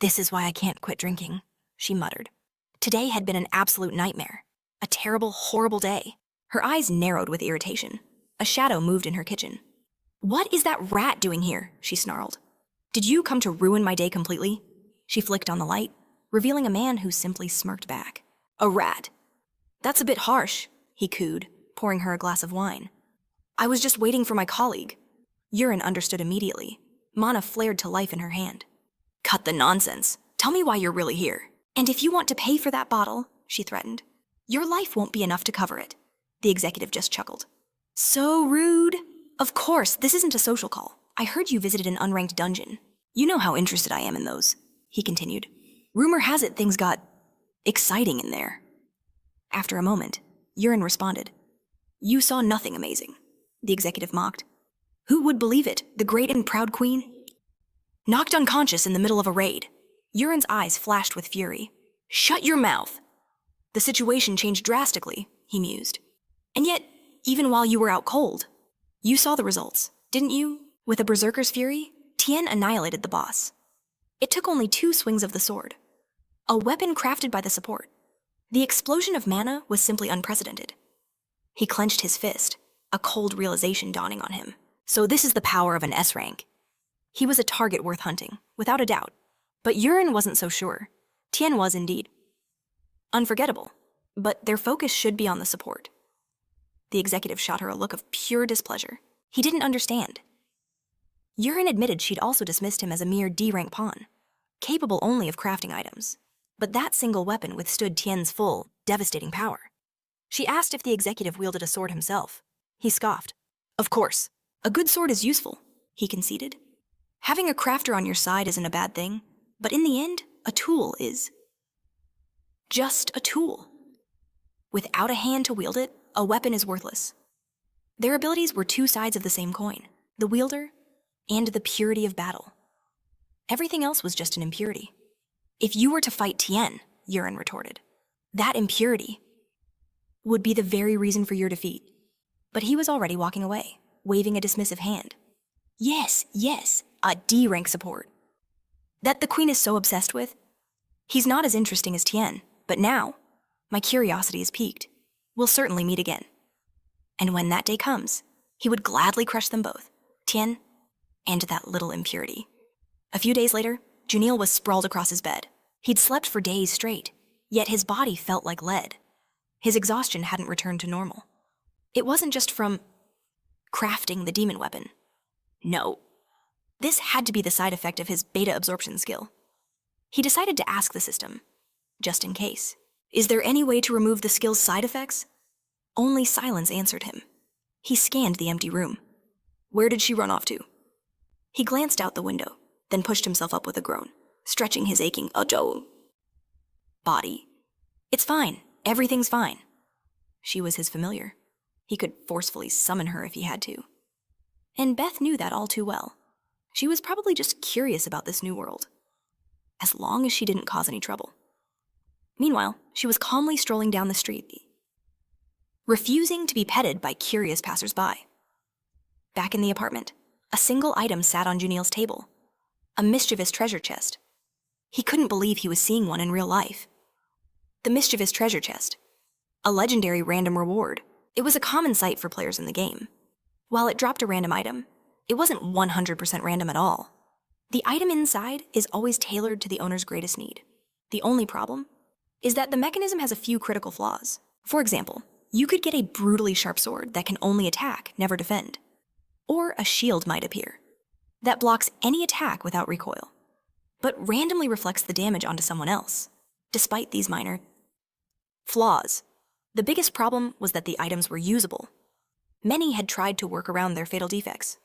"This is why I can't quit drinking," she muttered. Today had been an absolute nightmare. A terrible, horrible day. Her eyes narrowed with irritation. A shadow moved in her kitchen. "What is that rat doing here?" she snarled. "Did you come to ruin my day completely?" She flicked on the light, revealing a man who simply smirked back. "A rat. That's a bit harsh," he cooed, pouring her a glass of wine. "I was just waiting for my colleague." Yurin understood immediately. Mana flared to life in her hand. "Cut the nonsense. Tell me why you're really here. And if you want to pay for that bottle," she threatened, "your life won't be enough to cover it." The executive just chuckled. "So rude. Of course, this isn't a social call. I heard you visited an unranked dungeon. You know how interested I am in those," he continued. "Rumor has it things got exciting in there." After a moment, Yurin responded. "You saw nothing amazing," the executive mocked. "Who would believe it, the great and proud queen? Knocked unconscious in the middle of a raid." Yurin's eyes flashed with fury. "Shut your mouth." "The situation changed drastically," he mused. "And yet, even while you were out cold, you saw the results, didn't you?" With a berserker's fury, Tien annihilated the boss. It took only 2 swings of the sword. A weapon crafted by the support. The explosion of mana was simply unprecedented. He clenched his fist, a cold realization dawning on him. So this is the power of an S rank. He was a target worth hunting, without a doubt. But Yurin wasn't so sure. Tien was indeed. Unforgettable, but their focus should be on the support. The executive shot her a look of pure displeasure. He didn't understand. Yurin admitted she'd also dismissed him as a mere D-rank pawn, capable only of crafting items. But that single weapon withstood Tien's full, devastating power. She asked if the executive wielded a sword himself. He scoffed. "Of course. A good sword is useful," he conceded. "Having a crafter on your side isn't a bad thing, but in the end, a tool is just a tool. Without a hand to wield it, a weapon is worthless." Their abilities were 2 sides of the same coin, the wielder and the purity of battle. Everything else was just an impurity. "If you were to fight Tien," Yurin retorted, "that impurity would be the very reason for your defeat." But he was already walking away, waving a dismissive hand. Yes, a D-rank support. That the queen is so obsessed with? He's not as interesting as Tien, but now, my curiosity is piqued. We'll certainly meet again. And when that day comes, he would gladly crush them both, Tien and that little impurity. A few days later, Junil was sprawled across his bed. He'd slept for days straight, yet his body felt like lead. His exhaustion hadn't returned to normal. It wasn't just from crafting the demon weapon. No. This had to be the side effect of his beta absorption skill. He decided to ask the system, just in case. Is there any way to remove the skill's side effects? Only silence answered him. He scanned the empty room. Where did she run off to? He glanced out the window, then pushed himself up with a groan, stretching his aching body. It's fine. Everything's fine. She was his familiar. He could forcefully summon her if he had to. And Beth knew that all too well. She was probably just curious about this new world, as long as she didn't cause any trouble. Meanwhile, she was calmly strolling down the street, refusing to be petted by curious passers-by. Back in the apartment, a single item sat on Junio's table, a mischievous treasure chest. He couldn't believe he was seeing one in real life. The mischievous treasure chest, a legendary random reward. It was a common sight for players in the game. While it dropped a random item, it wasn't 100% random at all. The item inside is always tailored to the owner's greatest need. The only problem is that the mechanism has a few critical flaws. For example, you could get a brutally sharp sword that can only attack, never defend. Or a shield might appear that blocks any attack without recoil, but randomly reflects the damage onto someone else. Despite these minor flaws, the biggest problem was that the items were usable. Many had tried to work around their fatal defects,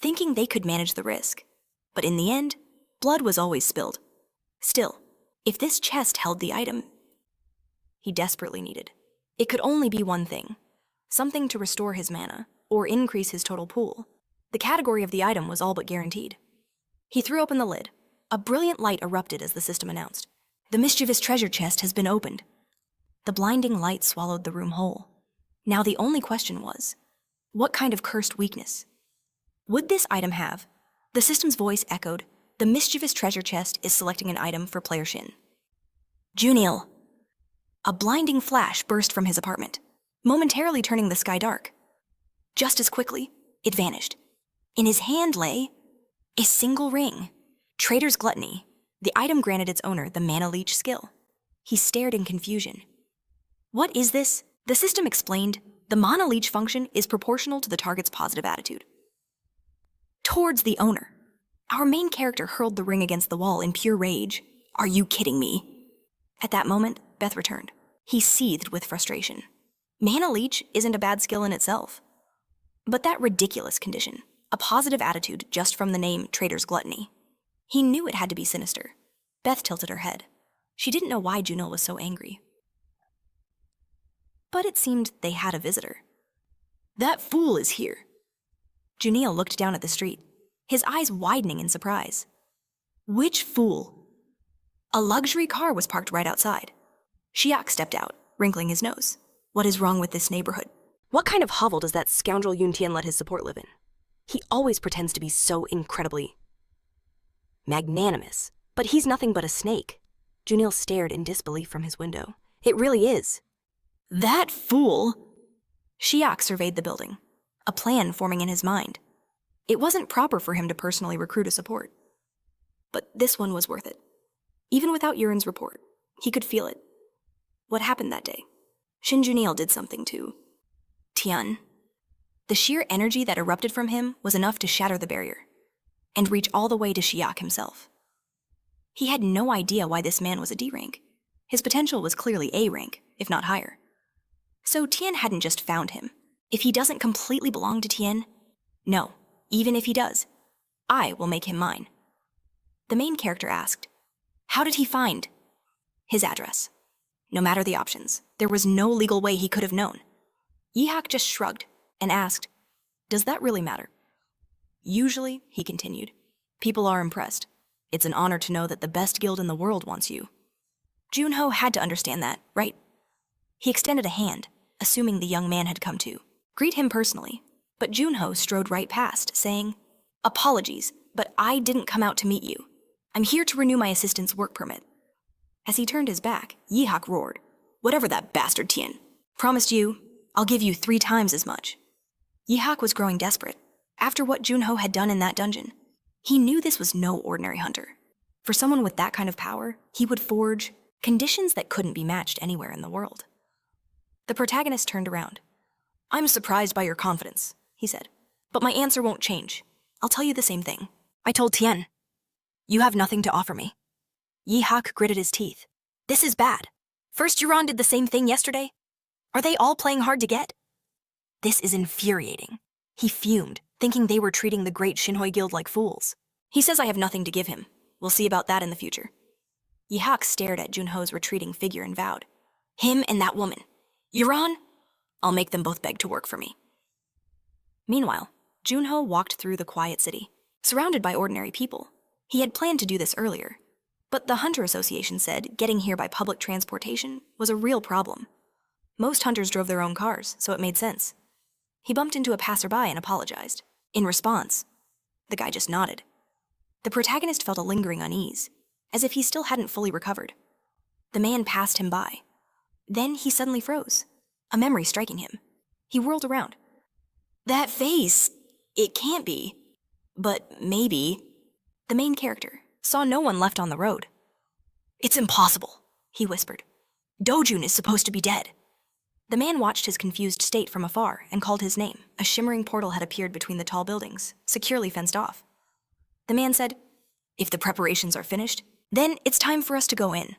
thinking they could manage the risk, but in the end, blood was always spilled. Still, if this chest held the item he desperately needed, it could only be one thing: something to restore his mana or increase his total pool. The category of the item was all but guaranteed. He threw open the lid. A brilliant light erupted as the system announced, "The mischievous treasure chest has been opened." The blinding light swallowed the room whole. Now the only question was, what kind of cursed weakness would this item have? The system's voice echoed, "The mischievous treasure chest is selecting an item for player Shin Junio." A blinding flash burst from his apartment, momentarily turning the sky dark. Just as quickly, it vanished. In his hand lay a single ring. Trader's Gluttony. The item granted its owner the Mana Leech skill. He stared in confusion. What is this? The system explained, the Mana Leech function is proportional to the target's positive attitude towards the owner. Our main character hurled the ring against the wall in pure rage. Are you kidding me? At that moment, Beth returned. He seethed with frustration. Mana Leech isn't a bad skill in itself. But that ridiculous condition, a positive attitude just from the name Trader's Gluttony. He knew it had to be sinister. Beth tilted her head. She didn't know why Junil was so angry. But it seemed they had a visitor. That fool is here. Junil looked down at the street, his eyes widening in surprise. Which fool? A luxury car was parked right outside. Shiak stepped out, wrinkling his nose. What is wrong with this neighborhood? What kind of hovel does that scoundrel Yun Tian let his support live in? He always pretends to be so incredibly magnanimous, but he's nothing but a snake. Junil stared in disbelief from his window. It really is. That fool! Shiak surveyed the building, a plan forming in his mind. It wasn't proper for him to personally recruit a support. But this one was worth it. Even without Yurin's report, he could feel it. What happened that day? Shin Junio did something to Tian. The sheer energy that erupted from him was enough to shatter the barrier and reach all the way to Shiak himself. He had no idea why this man was a D rank. His potential was clearly A rank, if not higher. So Tian hadn't just found him. If he doesn't completely belong to Tian, no, even if he does, I will make him mine. The main character asked, how did he find his address? No matter the options, there was no legal way he could have known. Yihak just shrugged and asked, does that really matter? Usually, he continued, people are impressed. It's an honor to know that the best guild in the world wants you. Junho had to understand that, right? He extended a hand, assuming the young man had come to greet him personally, but Junho strode right past, saying, apologies, but I didn't come out to meet you. I'm here to renew my assistant's work permit. As he turned his back, Yihak roared, whatever that bastard Tian promised you, I'll give you 3 times as much. Yihak was growing desperate. After what Junho had done in that dungeon, he knew this was no ordinary hunter. For someone with that kind of power, he would forge conditions that couldn't be matched anywhere in the world. The protagonist turned around. I'm surprised by your confidence, he said, but my answer won't change. I'll tell you the same thing. I told Tian, you have nothing to offer me. Yihak gritted his teeth. This is bad. First Euron did the same thing yesterday? Are they all playing hard to get? This is infuriating. He fumed, thinking they were treating the great Shinhoi Guild like fools. He says I have nothing to give him. We'll see about that in the future. Yihak stared at Junho's retreating figure and vowed. Him and that woman. Euron? I'll make them both beg to work for me. Meanwhile, Junho walked through the quiet city, surrounded by ordinary people. He had planned to do this earlier, but the Hunter Association said getting here by public transportation was a real problem. Most hunters drove their own cars, so it made sense. He bumped into a passerby and apologized. In response, the guy just nodded. The protagonist felt a lingering unease, as if he still hadn't fully recovered. The man passed him by. Then he suddenly froze, a memory striking him. He whirled around. That face, it can't be, but maybe. The main character saw no one left on the road. It's impossible, he whispered. Dojun is supposed to be dead. The man watched his confused state from afar and called his name. A shimmering portal had appeared between the tall buildings, securely fenced off. The man said, if the preparations are finished, then it's time for us to go in.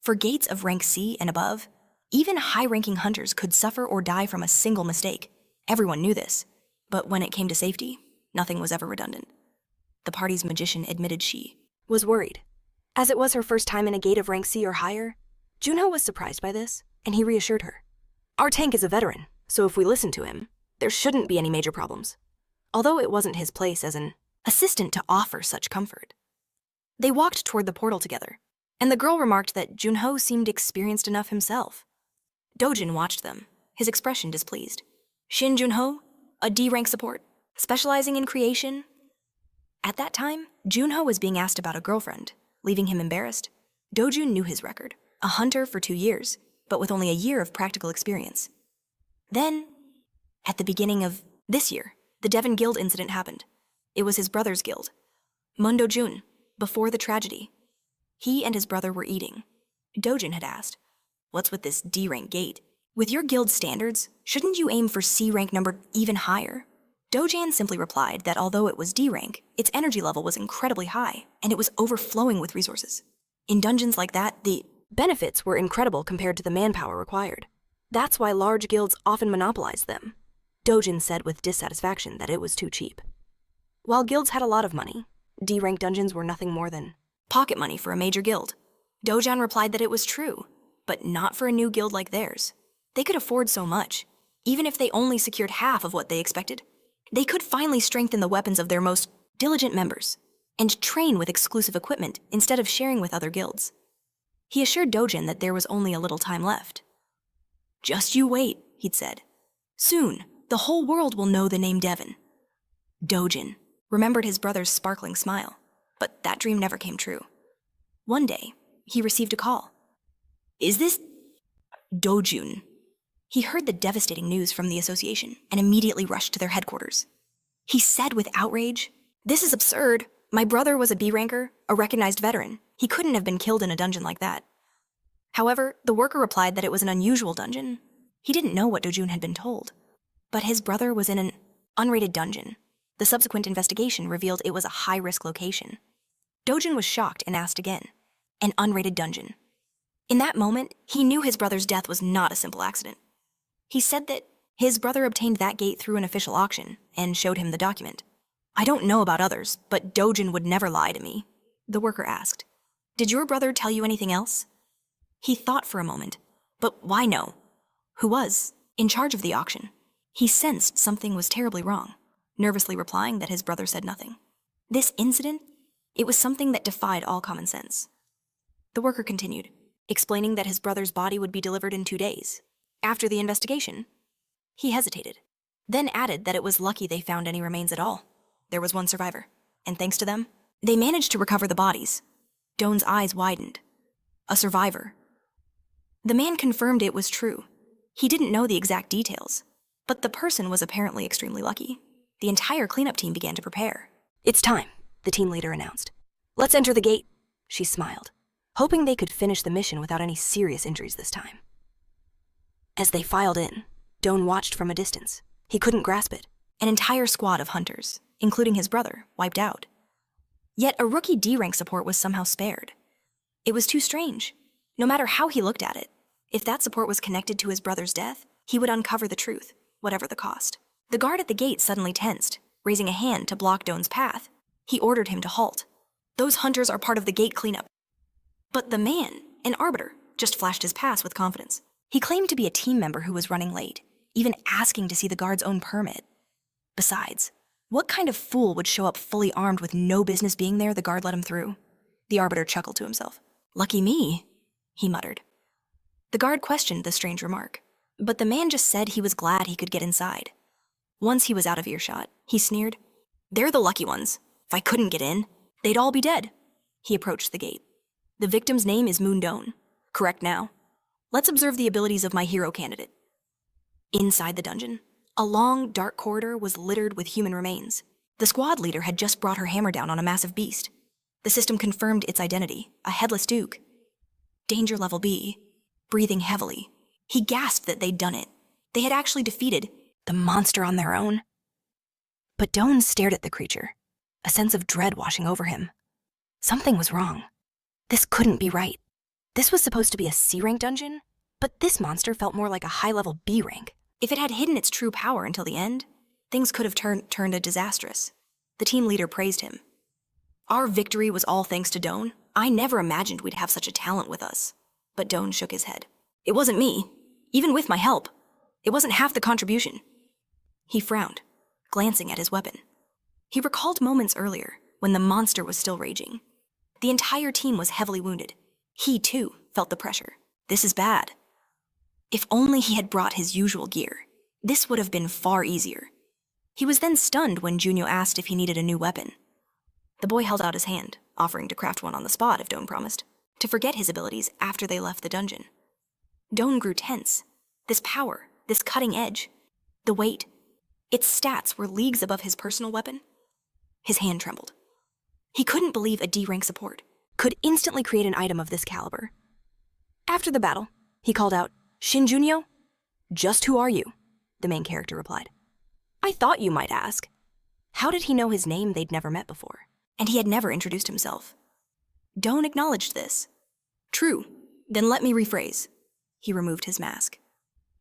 For gates of rank C and above, even high-ranking hunters could suffer or die from a single mistake. Everyone knew this, but when it came to safety, nothing was ever redundant. The party's magician admitted she was worried. As it was her first time in a gate of rank C or higher, Junho was surprised by this, and he reassured her. Our tank is a veteran, so if we listen to him, there shouldn't be any major problems. Although it wasn't his place as an assistant to offer such comfort. They walked toward the portal together, and the girl remarked that Junho seemed experienced enough himself. Dojin watched them, his expression displeased. Shin Junho, a D-rank support, specializing in creation. At that time, Junho was being asked about a girlfriend, leaving him embarrassed. Dojun knew his record, a hunter for 2 years, but with only a year of practical experience. Then, at the beginning of this year, the Devon Guild incident happened. It was his brother's guild, Mundo Jun, before the tragedy. He and his brother were eating. Dojin had asked, what's with this D-rank gate? With your guild standards, shouldn't you aim for C-rank number even higher? Dojan simply replied that although it was D-rank, its energy level was incredibly high, and it was overflowing with resources. In dungeons like that, the benefits were incredible compared to the manpower required. That's why large guilds often monopolized them. Dojin said with dissatisfaction that it was too cheap. While guilds had a lot of money, D-rank dungeons were nothing more than pocket money for a major guild. Dojan replied that it was true, but not for a new guild like theirs. They could afford so much. Even if they only secured half of what they expected, they could finally strengthen the weapons of their most diligent members and train with exclusive equipment instead of sharing with other guilds. He assured Dojin that there was only a little time left. Just you wait, he'd said. Soon, the whole world will know the name Devon. Dojin remembered his brother's sparkling smile, but that dream never came true. One day, he received a call. Is this Dojun? He heard the devastating news from the association and immediately rushed to their headquarters. He said with outrage, this is absurd. My brother was a B-ranker, a recognized veteran. He couldn't have been killed in a dungeon like that. However, the worker replied that it was an unusual dungeon. He didn't know what Dojun had been told. But his brother was in an unrated dungeon. The subsequent investigation revealed it was a high-risk location. Dojun was shocked and asked again. An unrated dungeon. In that moment, he knew his brother's death was not a simple accident. He said that his brother obtained that gate through an official auction and showed him the document. I don't know about others, but Dojin would never lie to me, the worker asked. Did your brother tell you anything else? He thought for a moment, but why no? Who was in charge of the auction? He sensed something was terribly wrong, nervously replying that his brother said nothing. This incident, it was something that defied all common sense. The worker continued, explaining that his brother's body would be delivered in 2 days. After the investigation, he hesitated, then added that it was lucky they found any remains at all. There was one survivor, and thanks to them, they managed to recover the bodies. Doan's eyes widened. A survivor. The man confirmed it was true. He didn't know the exact details, but the person was apparently extremely lucky. The entire cleanup team began to prepare. It's time, the team leader announced. Let's enter the gate, she smiled, hoping they could finish the mission without any serious injuries this time. As they filed in, Doan watched from a distance. He couldn't grasp it. An entire squad of hunters, including his brother, wiped out. Yet a rookie D-rank support was somehow spared. It was too strange. No matter how he looked at it, if that support was connected to his brother's death, he would uncover the truth, whatever the cost. The guard at the gate suddenly tensed, raising a hand to block Doan's path. He ordered him to halt. Those hunters are part of the gate cleanup. But the man, an arbiter, just flashed his pass with confidence. He claimed to be a team member who was running late, even asking to see the guard's own permit. Besides, what kind of fool would show up fully armed with no business being there the guard let him through? The arbiter chuckled to himself. Lucky me, he muttered. The guard questioned the strange remark, but the man just said he was glad he could get inside. Once he was out of earshot, he sneered, "They're the lucky ones. If I couldn't get in, they'd all be dead." He approached the gate. "The victim's name is Moon Doan. Correct now. Let's observe the abilities of my hero candidate." Inside the dungeon, a long, dark corridor was littered with human remains. The squad leader had just brought her hammer down on a massive beast. The system confirmed its identity, a headless duke. Danger level B. Breathing heavily, he gasped that they'd done it. They had actually defeated the monster on their own. But Doan stared at the creature, a sense of dread washing over him. Something was wrong. This couldn't be right. This was supposed to be a C-rank dungeon, but this monster felt more like a high-level B rank. If it had hidden its true power until the end, things could have turned disastrous. The team leader praised him. "Our victory was all thanks to Doan. I never imagined we'd have such a talent with us." But Doan shook his head. "It wasn't me. Even with my help, it wasn't half the contribution." He frowned, glancing at his weapon. He recalled moments earlier when the monster was still raging. The entire team was heavily wounded. He, too, felt the pressure. This is bad. If only he had brought his usual gear, this would have been far easier. He was then stunned when Junio asked if he needed a new weapon. The boy held out his hand, offering to craft one on the spot if Doan promised, to forget his abilities after they left the dungeon. Doan grew tense. This power, this cutting edge, the weight, its stats were leagues above his personal weapon. His hand trembled. He couldn't believe a D-rank support could instantly create an item of this caliber. After the battle, he called out, "Shin Junio?" "Just who are you?" the main character replied. "I thought you might ask." How did he know his name they'd never met before? And he had never introduced himself. Doan acknowledged this. "True. Then let me rephrase." He removed his mask.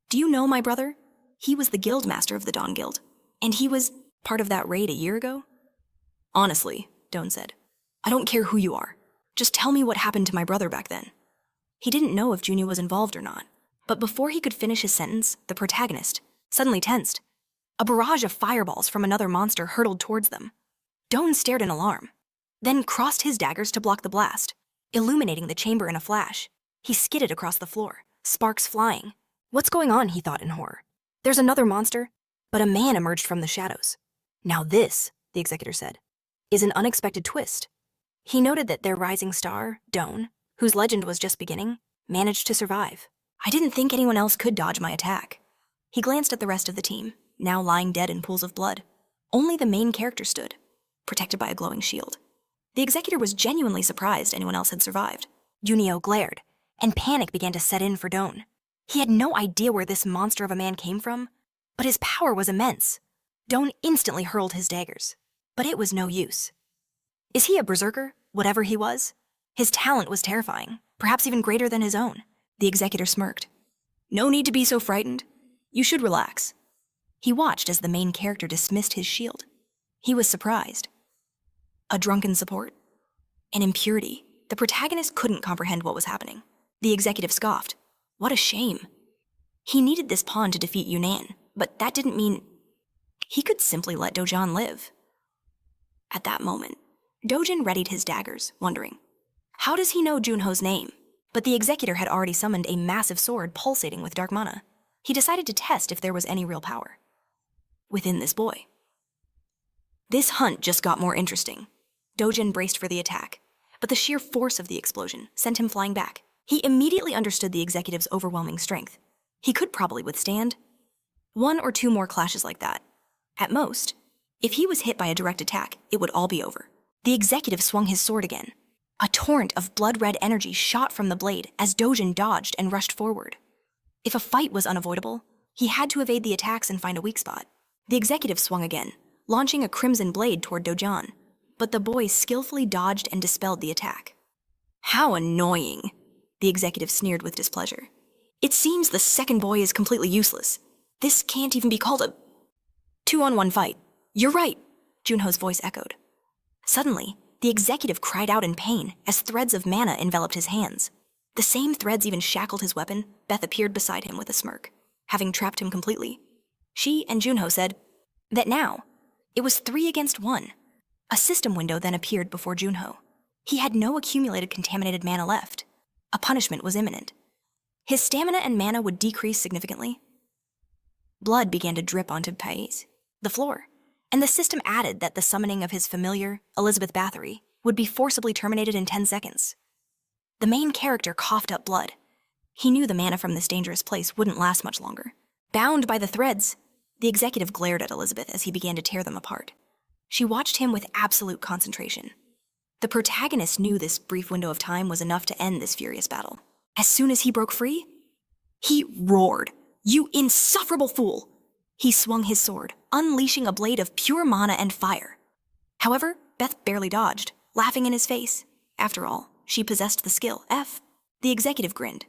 "Do you know my brother? He was the guild master of the Dawn Guild, and he was part of that raid a year ago." "Honestly," Doan said, "I don't care who you are. Just tell me what happened to my brother back then." He didn't know if Junio was involved or not, but before he could finish his sentence, the protagonist suddenly tensed. A barrage of fireballs from another monster hurtled towards them. Doan stared in alarm, then crossed his daggers to block the blast, illuminating the chamber in a flash. He skidded across the floor, sparks flying. What's going on, he thought in horror. There's another monster, but a man emerged from the shadows. Now this, the executor said, is an unexpected twist. He noted that their rising star, Doan, whose legend was just beginning, managed to survive. "I didn't think anyone else could dodge my attack." He glanced at the rest of the team, now lying dead in pools of blood. Only the main character stood, protected by a glowing shield. The executor was genuinely surprised anyone else had survived. Junio glared, and panic began to set in for Doan. He had no idea where this monster of a man came from, but his power was immense. Doan instantly hurled his daggers, but it was no use. Is he a berserker, whatever he was? His talent was terrifying, perhaps even greater than his own. The executor smirked. "No need to be so frightened. You should relax." He watched as the main character dismissed his shield. He was surprised. A drunken support? An impurity? The protagonist couldn't comprehend what was happening. The executive scoffed. What a shame. He needed this pawn to defeat Yunnan, but that didn't mean he could simply let Dojan live. At that moment, Dojin readied his daggers, wondering, how does he know Junho's name? But the executor had already summoned a massive sword pulsating with dark mana. He decided to test if there was any real power within this boy. This hunt just got more interesting. Dojin braced for the attack, but the sheer force of the explosion sent him flying back. He immediately understood the executive's overwhelming strength. He could probably withstand one or two more clashes like that. At most, if he was hit by a direct attack, it would all be over. The executive swung his sword again. A torrent of blood-red energy shot from the blade as Dojin dodged and rushed forward. If a fight was unavoidable, he had to evade the attacks and find a weak spot. The executive swung again, launching a crimson blade toward Dojan, but the boy skillfully dodged and dispelled the attack. How annoying. the executive sneered with displeasure. It seems the second boy is completely useless. This can't even be called a 2-on-1 fight. You're right, Junho's voice echoed. Suddenly, the executive cried out in pain as threads of mana enveloped his hands. The same threads even shackled his weapon. Beth appeared beside him with a smirk, having trapped him completely. She and Junho said that now, it was 3 against 1. A system window then appeared before Junho. He had no accumulated contaminated mana left. A punishment was imminent. His stamina and mana would decrease significantly. Blood began to drip onto the floor, and the system added that the summoning of his familiar, Elizabeth Bathory, would be forcibly terminated in 10 seconds. The main character coughed up blood. He knew the mana from this dangerous place wouldn't last much longer. Bound by the threads, the executive glared at Elizabeth as he began to tear them apart. She watched him with absolute concentration. The protagonist knew this brief window of time was enough to end this furious battle. As soon as he broke free, he roared, "You insufferable fool!" He swung his sword, unleashing a blade of pure mana and fire. However, Beth barely dodged, laughing in his face. After all, she possessed the skill. The executive grinned.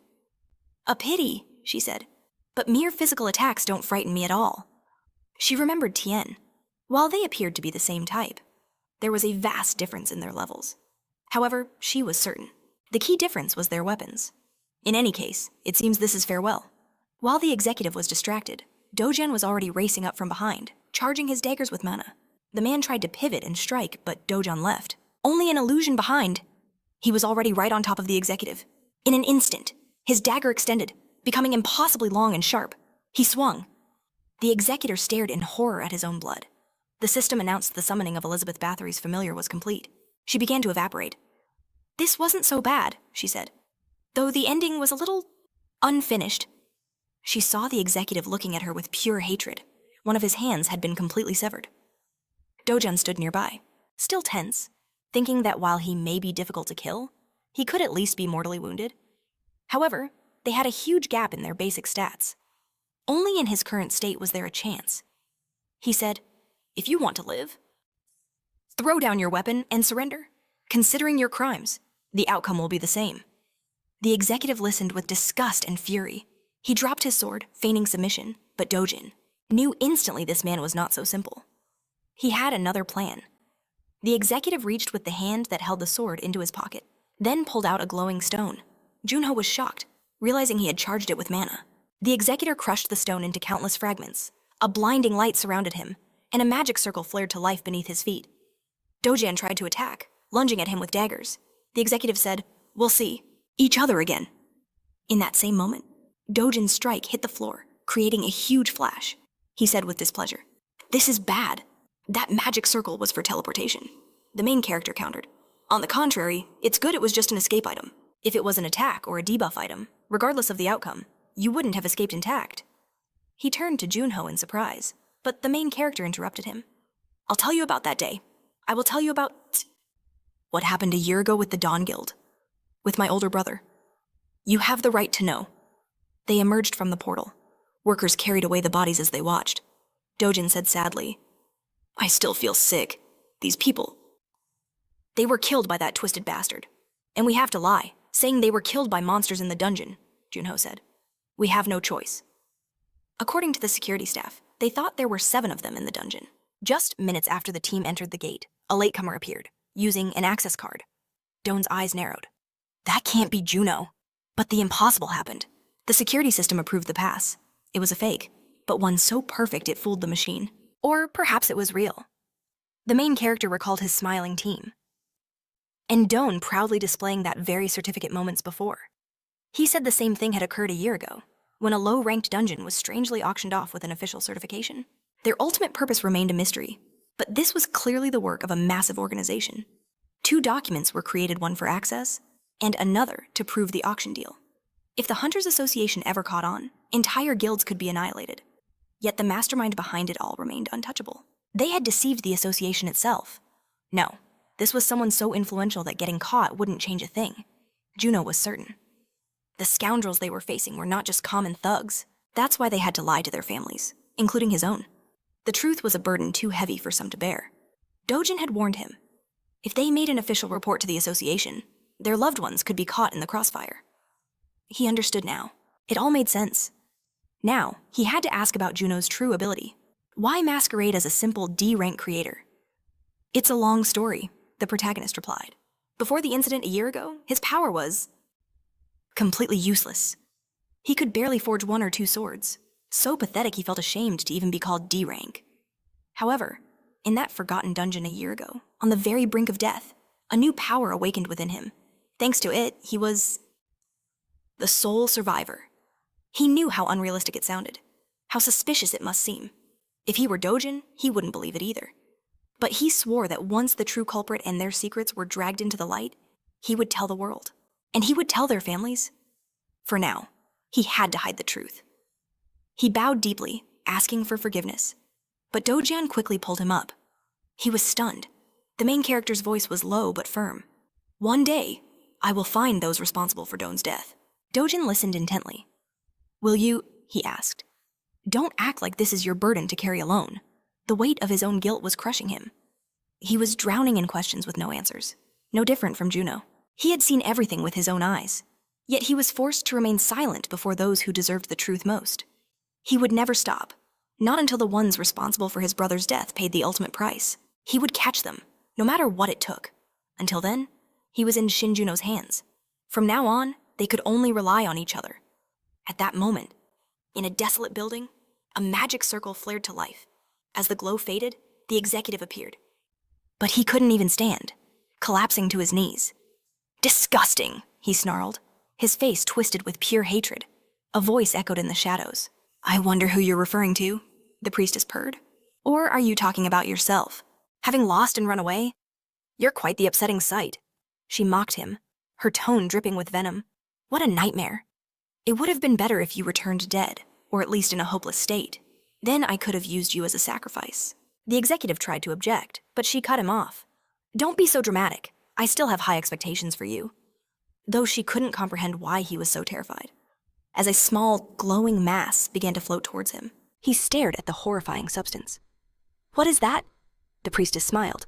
"A pity," she said, "but mere physical attacks don't frighten me at all." She remembered Tien. While they appeared to be the same type, there was a vast difference in their levels. However, she was certain. The key difference was their weapons. In any case, it seems this is farewell. While the executive was distracted, Dogen was already racing up from behind, charging his daggers with mana. The man tried to pivot and strike, but Dogen left. Only an illusion behind. He was already right on top of the executive. In an instant, his dagger extended, becoming impossibly long and sharp. He swung. The executor stared in horror at his own blood. The system announced the summoning of Elizabeth Bathory's familiar was complete. She began to evaporate. "This wasn't so bad," she said, "though the ending was a little unfinished." She saw the executive looking at her with pure hatred. One of his hands had been completely severed. Dogen stood nearby, still tense, thinking that while he may be difficult to kill, he could at least be mortally wounded. However, they had a huge gap in their basic stats. Only in his current state was there a chance. He said, "If you want to live, throw down your weapon and surrender. Considering your crimes, the outcome will be the same." The executive listened with disgust and fury. He dropped his sword, feigning submission, but Dogen knew instantly this man was not so simple. He had another plan. The executive reached with the hand that held the sword into his pocket, then pulled out a glowing stone. Junho was shocked, realizing he had charged it with mana. The executor crushed the stone into countless fragments. A blinding light surrounded him, and a magic circle flared to life beneath his feet. Dogen tried to attack, lunging at him with daggers. The executive said, "We'll see. Each other again." In that same moment, Dogen's strike hit the floor, creating a huge flash. He said with displeasure, "This is bad. That magic circle was for teleportation." The main character countered, "On the contrary, it's good it was just an escape item. If it was an attack or a debuff item, regardless of the outcome, you wouldn't have escaped intact." He turned to Junho in surprise, but the main character interrupted him. "I'll tell you about that day. I will tell you about what happened a year ago with the Dawn Guild, with my older brother. You have the right to know." They emerged from the portal. Workers carried away the bodies as they watched. Dogen said sadly, "I still feel sick. These people, they were killed by that twisted bastard. And we have to lie, saying they were killed by monsters in the dungeon," Junho said. "We have no choice." According to the security staff, they thought there were 7 of them in the dungeon. Just minutes after the team entered the gate, a latecomer appeared, using an access card. Doan's eyes narrowed. That can't be Juno. But the impossible happened. The security system approved the pass. It was a fake, but one so perfect it fooled the machine. Or perhaps it was real. The main character recalled his smiling team, and Doan proudly displaying that very certificate moments before. He said the same thing had occurred a year ago, when a low-ranked dungeon was strangely auctioned off with an official certification. Their ultimate purpose remained a mystery, but this was clearly the work of a massive organization. 2 documents were created, one for access, and another to prove the auction deal. If the Hunters Association ever caught on, entire guilds could be annihilated. Yet the mastermind behind it all remained untouchable. They had deceived the association itself. No, this was someone so influential that getting caught wouldn't change a thing. Juno was certain. The scoundrels they were facing were not just common thugs. That's why they had to lie to their families, including his own. The truth was a burden too heavy for some to bear. Dogen had warned him. If they made an official report to the association, their loved ones could be caught in the crossfire. He understood now. It all made sense. Now, he had to ask about Juno's true ability. Why masquerade as a simple D-rank creator? It's a long story, the protagonist replied. Before the incident a year ago, his power was completely useless. He could barely forge 1 or 2 swords. So pathetic he felt ashamed to even be called D-rank. However, in that forgotten dungeon a year ago, on the very brink of death, a new power awakened within him. Thanks to it, he was the sole survivor. He knew how unrealistic it sounded, how suspicious it must seem. If he were Dojin, he wouldn't believe it either. But he swore that once the true culprit and their secrets were dragged into the light, he would tell the world. And he would tell their families. For now, he had to hide the truth. He bowed deeply, asking for forgiveness. But Dojan quickly pulled him up. He was stunned. The main character's voice was low but firm. One day, I will find those responsible for Doan's death. Dojin listened intently. Will you? He asked. Don't act like this is your burden to carry alone. The weight of his own guilt was crushing him. He was drowning in questions with no answers. No different from Juno. He had seen everything with his own eyes. Yet he was forced to remain silent before those who deserved the truth most. He would never stop. Not until the ones responsible for his brother's death paid the ultimate price. He would catch them, no matter what it took. Until then, he was in Shin Junio's hands. From now on, they could only rely on each other. At that moment, in a desolate building, a magic circle flared to life. As the glow faded, the executive appeared. But he couldn't even stand, collapsing to his knees. Disgusting, he snarled, his face twisted with pure hatred. A voice echoed in the shadows. I wonder who you're referring to, the priestess purred. Or are you talking about yourself? Having lost and run away? You're quite the upsetting sight. She mocked him, her tone dripping with venom. What a nightmare. It would have been better if you returned dead, or at least in a hopeless state. Then I could have used you as a sacrifice. The executive tried to object, but she cut him off. Don't be so dramatic. I still have high expectations for you. Though she couldn't comprehend why he was so terrified. As a small, glowing mass began to float towards him, he stared at the horrifying substance. What is that? The priestess smiled.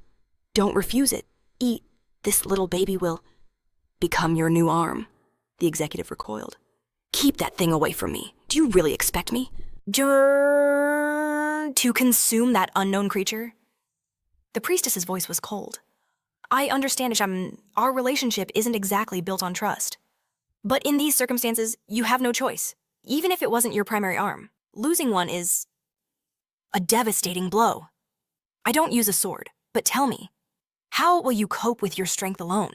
Don't refuse it. Eat. This little baby will become your new arm. The executive recoiled. Keep that thing away from me. Do you really expect me? To consume that unknown creature? The priestess's voice was cold. I understand, Isham, our relationship isn't exactly built on trust. But in these circumstances, you have no choice. Even if it wasn't your primary arm, losing one is a devastating blow. I don't use a sword, but tell me, how will you cope with your strength alone?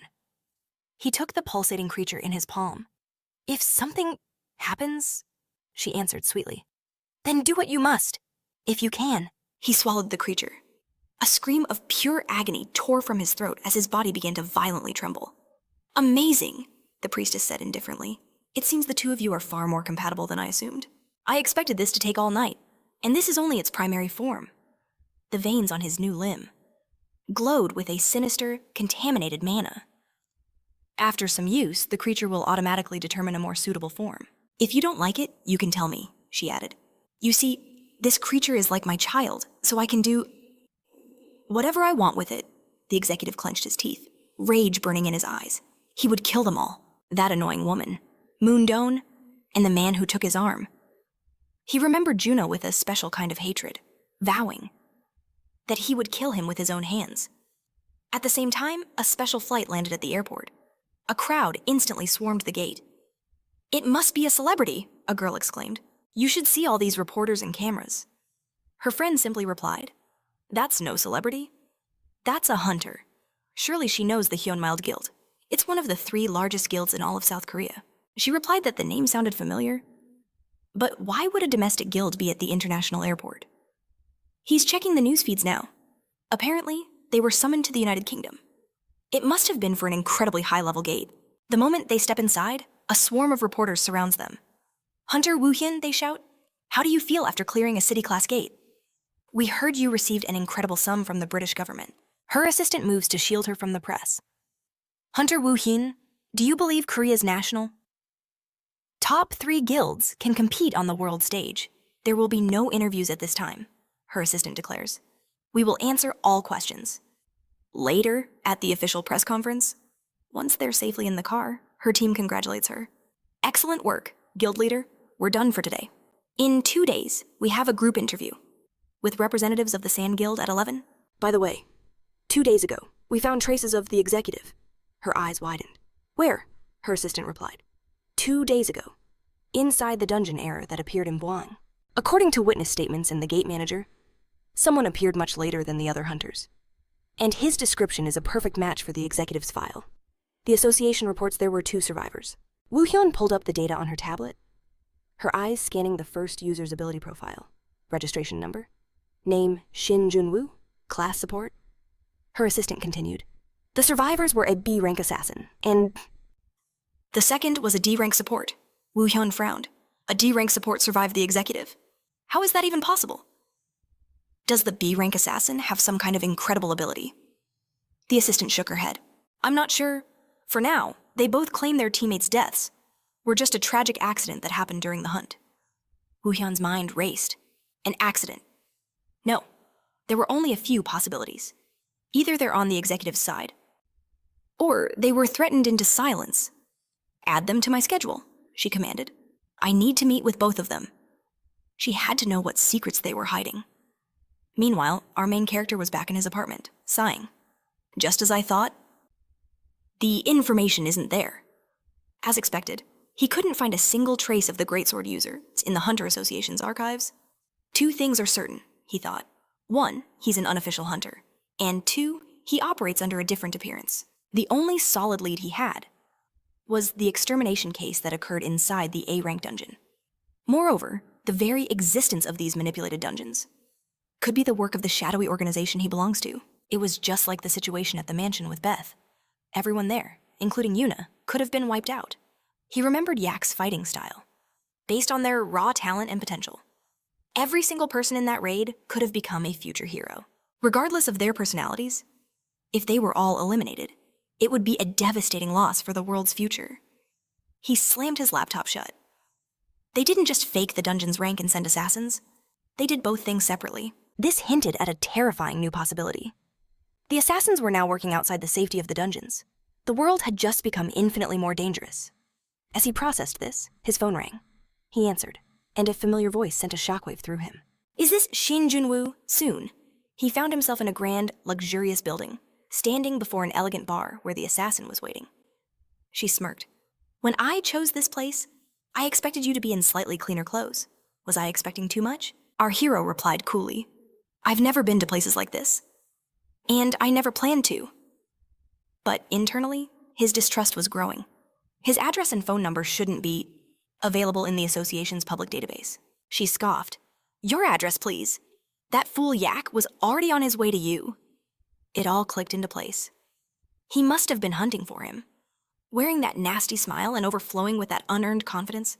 He took the pulsating creature in his palm. If something happens, she answered sweetly, then do what you must. If you can. He swallowed the creature. A scream of pure agony tore from his throat as his body began to violently tremble. Amazing, the priestess said indifferently. It seems the two of you are far more compatible than I assumed. I expected this to take all night, and this is only its primary form. The veins on his new limb glowed with a sinister, contaminated mana. After some use, the creature will automatically determine a more suitable form. If you don't like it, you can tell me, she added. You see, this creature is like my child, so I can do whatever I want with it. The executive clenched his teeth, rage burning in his eyes. He would kill them all, that annoying woman, Moondone, and the man who took his arm. He remembered Juno with a special kind of hatred, vowing that he would kill him with his own hands. At the same time, a special flight landed at the airport. A crowd instantly swarmed the gate. It must be a celebrity, a girl exclaimed. You should see all these reporters and cameras. Her friend simply replied, That's no celebrity. That's a hunter. Surely she knows the Hyunmild Guild. It's one of the 3 largest guilds in all of South Korea. She replied that the name sounded familiar. But why would a domestic guild be at the international airport? He's checking the news feeds now. Apparently, they were summoned to the United Kingdom. It must have been for an incredibly high-level gate. The moment they step inside, a swarm of reporters surrounds them. Hunter Woo-hyun, they shout. How do you feel after clearing a city-class gate? We heard you received an incredible sum from the British government. Her assistant moves to shield her from the press. Hunter Woo-hyun, do you believe Korea's national? Top 3 guilds can compete on the world stage. There will be no interviews at this time, her assistant declares. We will answer all questions. Later, at the official press conference, once they're safely in the car, her team congratulates her. Excellent work, guild leader. We're done for today. In 2 days, we have a group interview with representatives of the Sand Guild at 11. By the way, 2 days ago, we found traces of the executive. Her eyes widened. Where? Her assistant replied. 2 days ago. Inside the dungeon area that appeared in Buang. According to witness statements and the gate manager, someone appeared much later than the other hunters. And his description is a perfect match for the executive's file. The association reports there were 2 survivors. Woo Hyun pulled up the data on her tablet, her eyes scanning the first user's ability profile. Registration number. Name Shin Junio. Class support. Her assistant continued. The survivors were a B-rank assassin, and... The second was a D-rank support. Woo Hyun frowned. A D-rank support survived the executive. How is that even possible? Does the B-rank assassin have some kind of incredible ability? The assistant shook her head. I'm not sure. For now, they both claim their teammates' deaths were just a tragic accident that happened during the hunt. Woo Hyun's mind raced. An accident. No, there were only a few possibilities. Either they're on the executive's side, or they were threatened into silence. Add them to my schedule, she commanded. I need to meet with both of them. She had to know what secrets they were hiding. Meanwhile, our main character was back in his apartment, sighing. Just as I thought. The information isn't there. As expected, he couldn't find a single trace of the Greatsword user in the Hunter Association's archives. 2 things are certain, he thought. 1, he's an unofficial hunter. And 2, he operates under a different appearance. The only solid lead he had was the extermination case that occurred inside the A-rank dungeon. Moreover, the very existence of these manipulated dungeons could be the work of the shadowy organization he belongs to. It was just like the situation at the mansion with Beth. Everyone there, including Yuna, could have been wiped out. He remembered Yak's fighting style, based on their raw talent and potential. Every single person in that raid could have become a future hero. Regardless of their personalities, if they were all eliminated, it would be a devastating loss for the world's future. He slammed his laptop shut. They didn't just fake the dungeon's rank and send assassins. They did both things separately. This hinted at a terrifying new possibility. The assassins were now working outside the safety of the dungeons. The world had just become infinitely more dangerous. As he processed this, his phone rang. He answered, and a familiar voice sent a shockwave through him. Is this Shin Junio? Soon. He found himself in a grand, luxurious building, standing before an elegant bar where the assassin was waiting. She smirked. When I chose this place, I expected you to be in slightly cleaner clothes. Was I expecting too much? Our hero replied coolly. I've never been to places like this. And I never planned to. But internally, his distrust was growing. His address and phone number shouldn't be available in the association's public database. She scoffed. Your address, please. That fool Yak was already on his way to you. It all clicked into place. He must have been hunting for him. Wearing that nasty smile and overflowing with that unearned confidence.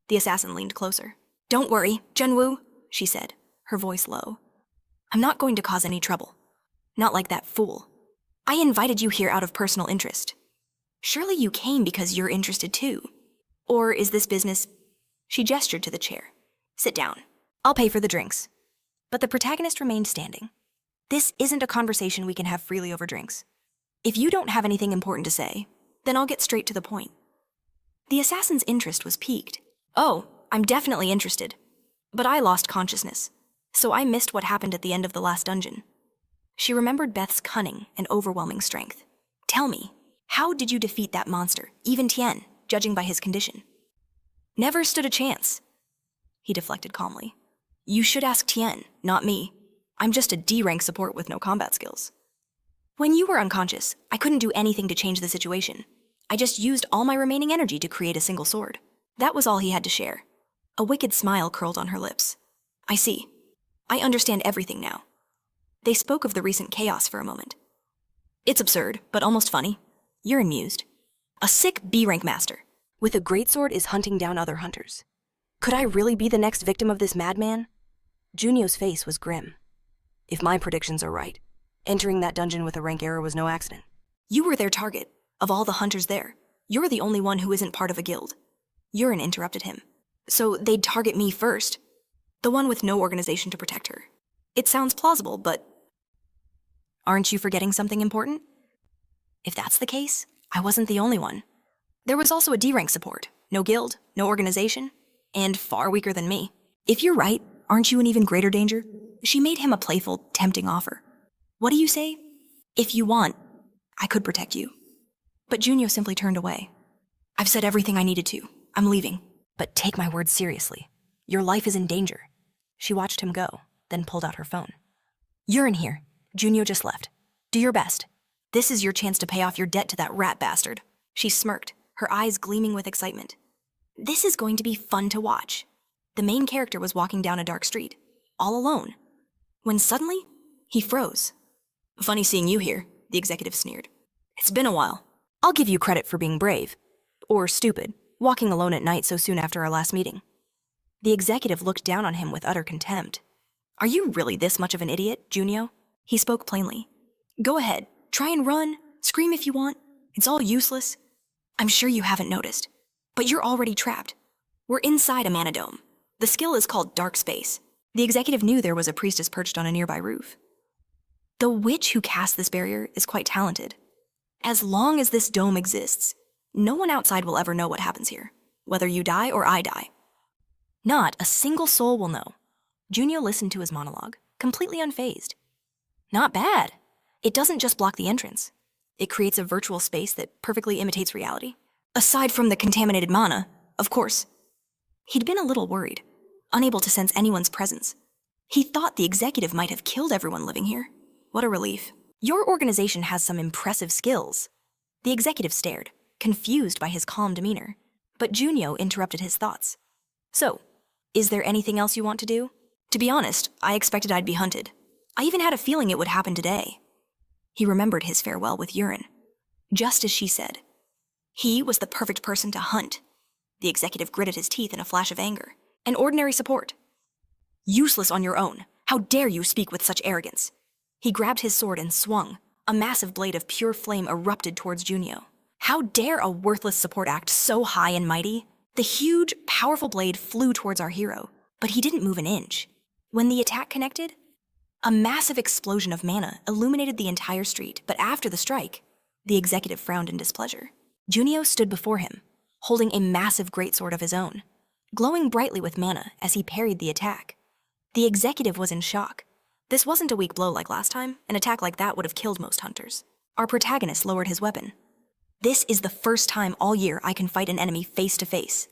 The assassin leaned closer. Don't worry, Junwoo, she said, her voice low. I'm not going to cause any trouble. Not like that fool. I invited you here out of personal interest. Surely you came because you're interested too. Or is this business... She gestured to the chair. Sit down. I'll pay for the drinks. But the protagonist remained standing. This isn't a conversation we can have freely over drinks. If you don't have anything important to say, then I'll get straight to the point. The assassin's interest was piqued. Oh, I'm definitely interested. But I lost consciousness, so I missed what happened at the end of the last dungeon. She remembered Beth's cunning and overwhelming strength. Tell me, how did you defeat that monster, even Tien, judging by his condition? Never stood a chance. He deflected calmly. You should ask Tien, not me. I'm just a D-rank support with no combat skills. When you were unconscious, I couldn't do anything to change the situation. I just used all my remaining energy to create a single sword. That was all he had to share. A wicked smile curled on her lips. I see. I understand everything now. They spoke of the recent chaos for a moment. It's absurd, but almost funny. You're amused. A sick B-rank master with a greatsword is hunting down other hunters. Could I really be the next victim of this madman? Junio's face was grim. If my predictions are right, entering that dungeon with a rank error was no accident. You were their target. Of all the hunters there, you're the only one who isn't part of a guild. Yurin interrupted him. So they'd target me first. The one with no organization to protect her. It sounds plausible, but... Aren't you forgetting something important? If that's the case, I wasn't the only one. There was also a D-rank support, no guild, no organization, and far weaker than me. If you're right, aren't you in even greater danger? She made him a playful, tempting offer. What do you say? If you want, I could protect you. But Junio simply turned away. I've said everything I needed to. I'm leaving. But take my words seriously. Your life is in danger. She watched him go, then pulled out her phone. You're in here. Junio just left. Do your best. This is your chance to pay off your debt to that rat bastard. She smirked, her eyes gleaming with excitement. This is going to be fun to watch. The main character was walking down a dark street, all alone, when suddenly, he froze. Funny seeing you here, the executive sneered. It's been a while. I'll give you credit for being brave. Or stupid, walking alone at night so soon after our last meeting. The executive looked down on him with utter contempt. Are you really this much of an idiot, Junio? He spoke plainly. Go ahead, try and run, scream if you want. It's all useless. I'm sure you haven't noticed, but you're already trapped. We're inside a mana dome. The skill is called Dark Space. The executive knew there was a priestess perched on a nearby roof. The witch who cast this barrier is quite talented. As long as this dome exists, no one outside will ever know what happens here, whether you die or I die. Not a single soul will know. Junio listened to his monologue, completely unfazed. Not bad. It doesn't just block the entrance. It creates a virtual space that perfectly imitates reality. Aside from the contaminated mana, of course. He'd been a little worried, unable to sense anyone's presence. He thought the executive might have killed everyone living here. What a relief. Your organization has some impressive skills. The executive stared, confused by his calm demeanor, but Junio interrupted his thoughts. So, is there anything else you want to do? To be honest, I expected I'd be hunted. I even had a feeling it would happen today. He remembered his farewell with Urine. Just as she said. He was the perfect person to hunt. The executive gritted his teeth in a flash of anger. An ordinary support. Useless on your own. How dare you speak with such arrogance? He grabbed his sword and swung. A massive blade of pure flame erupted towards Junio. How dare a worthless support act so high and mighty? The huge, powerful blade flew towards our hero, but he didn't move an inch. When the attack connected, a massive explosion of mana illuminated the entire street, but after the strike, the executive frowned in displeasure. Junio stood before him, holding a massive greatsword of his own, glowing brightly with mana as he parried the attack. The executive was in shock. This wasn't a weak blow like last time. An attack like that would have killed most hunters. Our protagonist lowered his weapon. This is the first time all year I can fight an enemy face to face,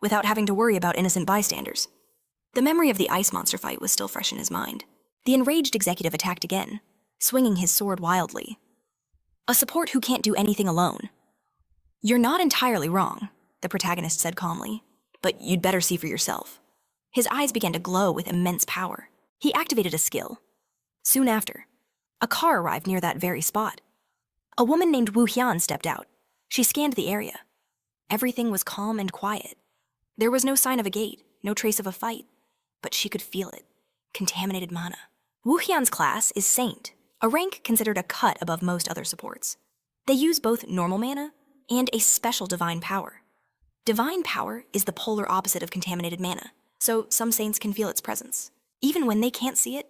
without having to worry about innocent bystanders. The memory of the ice monster fight was still fresh in his mind. The enraged executive attacked again, swinging his sword wildly. A support who can't do anything alone. You're not entirely wrong, the protagonist said calmly, but you'd better see for yourself. His eyes began to glow with immense power. He activated a skill. Soon after, a car arrived near that very spot. A woman named Wu Hyun stepped out. She scanned the area. Everything was calm and quiet. There was no sign of a gate, no trace of a fight, but she could feel it. Contaminated mana. Wu Hyun's class is Saint, a rank considered a cut above most other supports. They use both normal mana and a special divine power. Divine power is the polar opposite of contaminated mana, so some saints can feel its presence, even when they can't see it.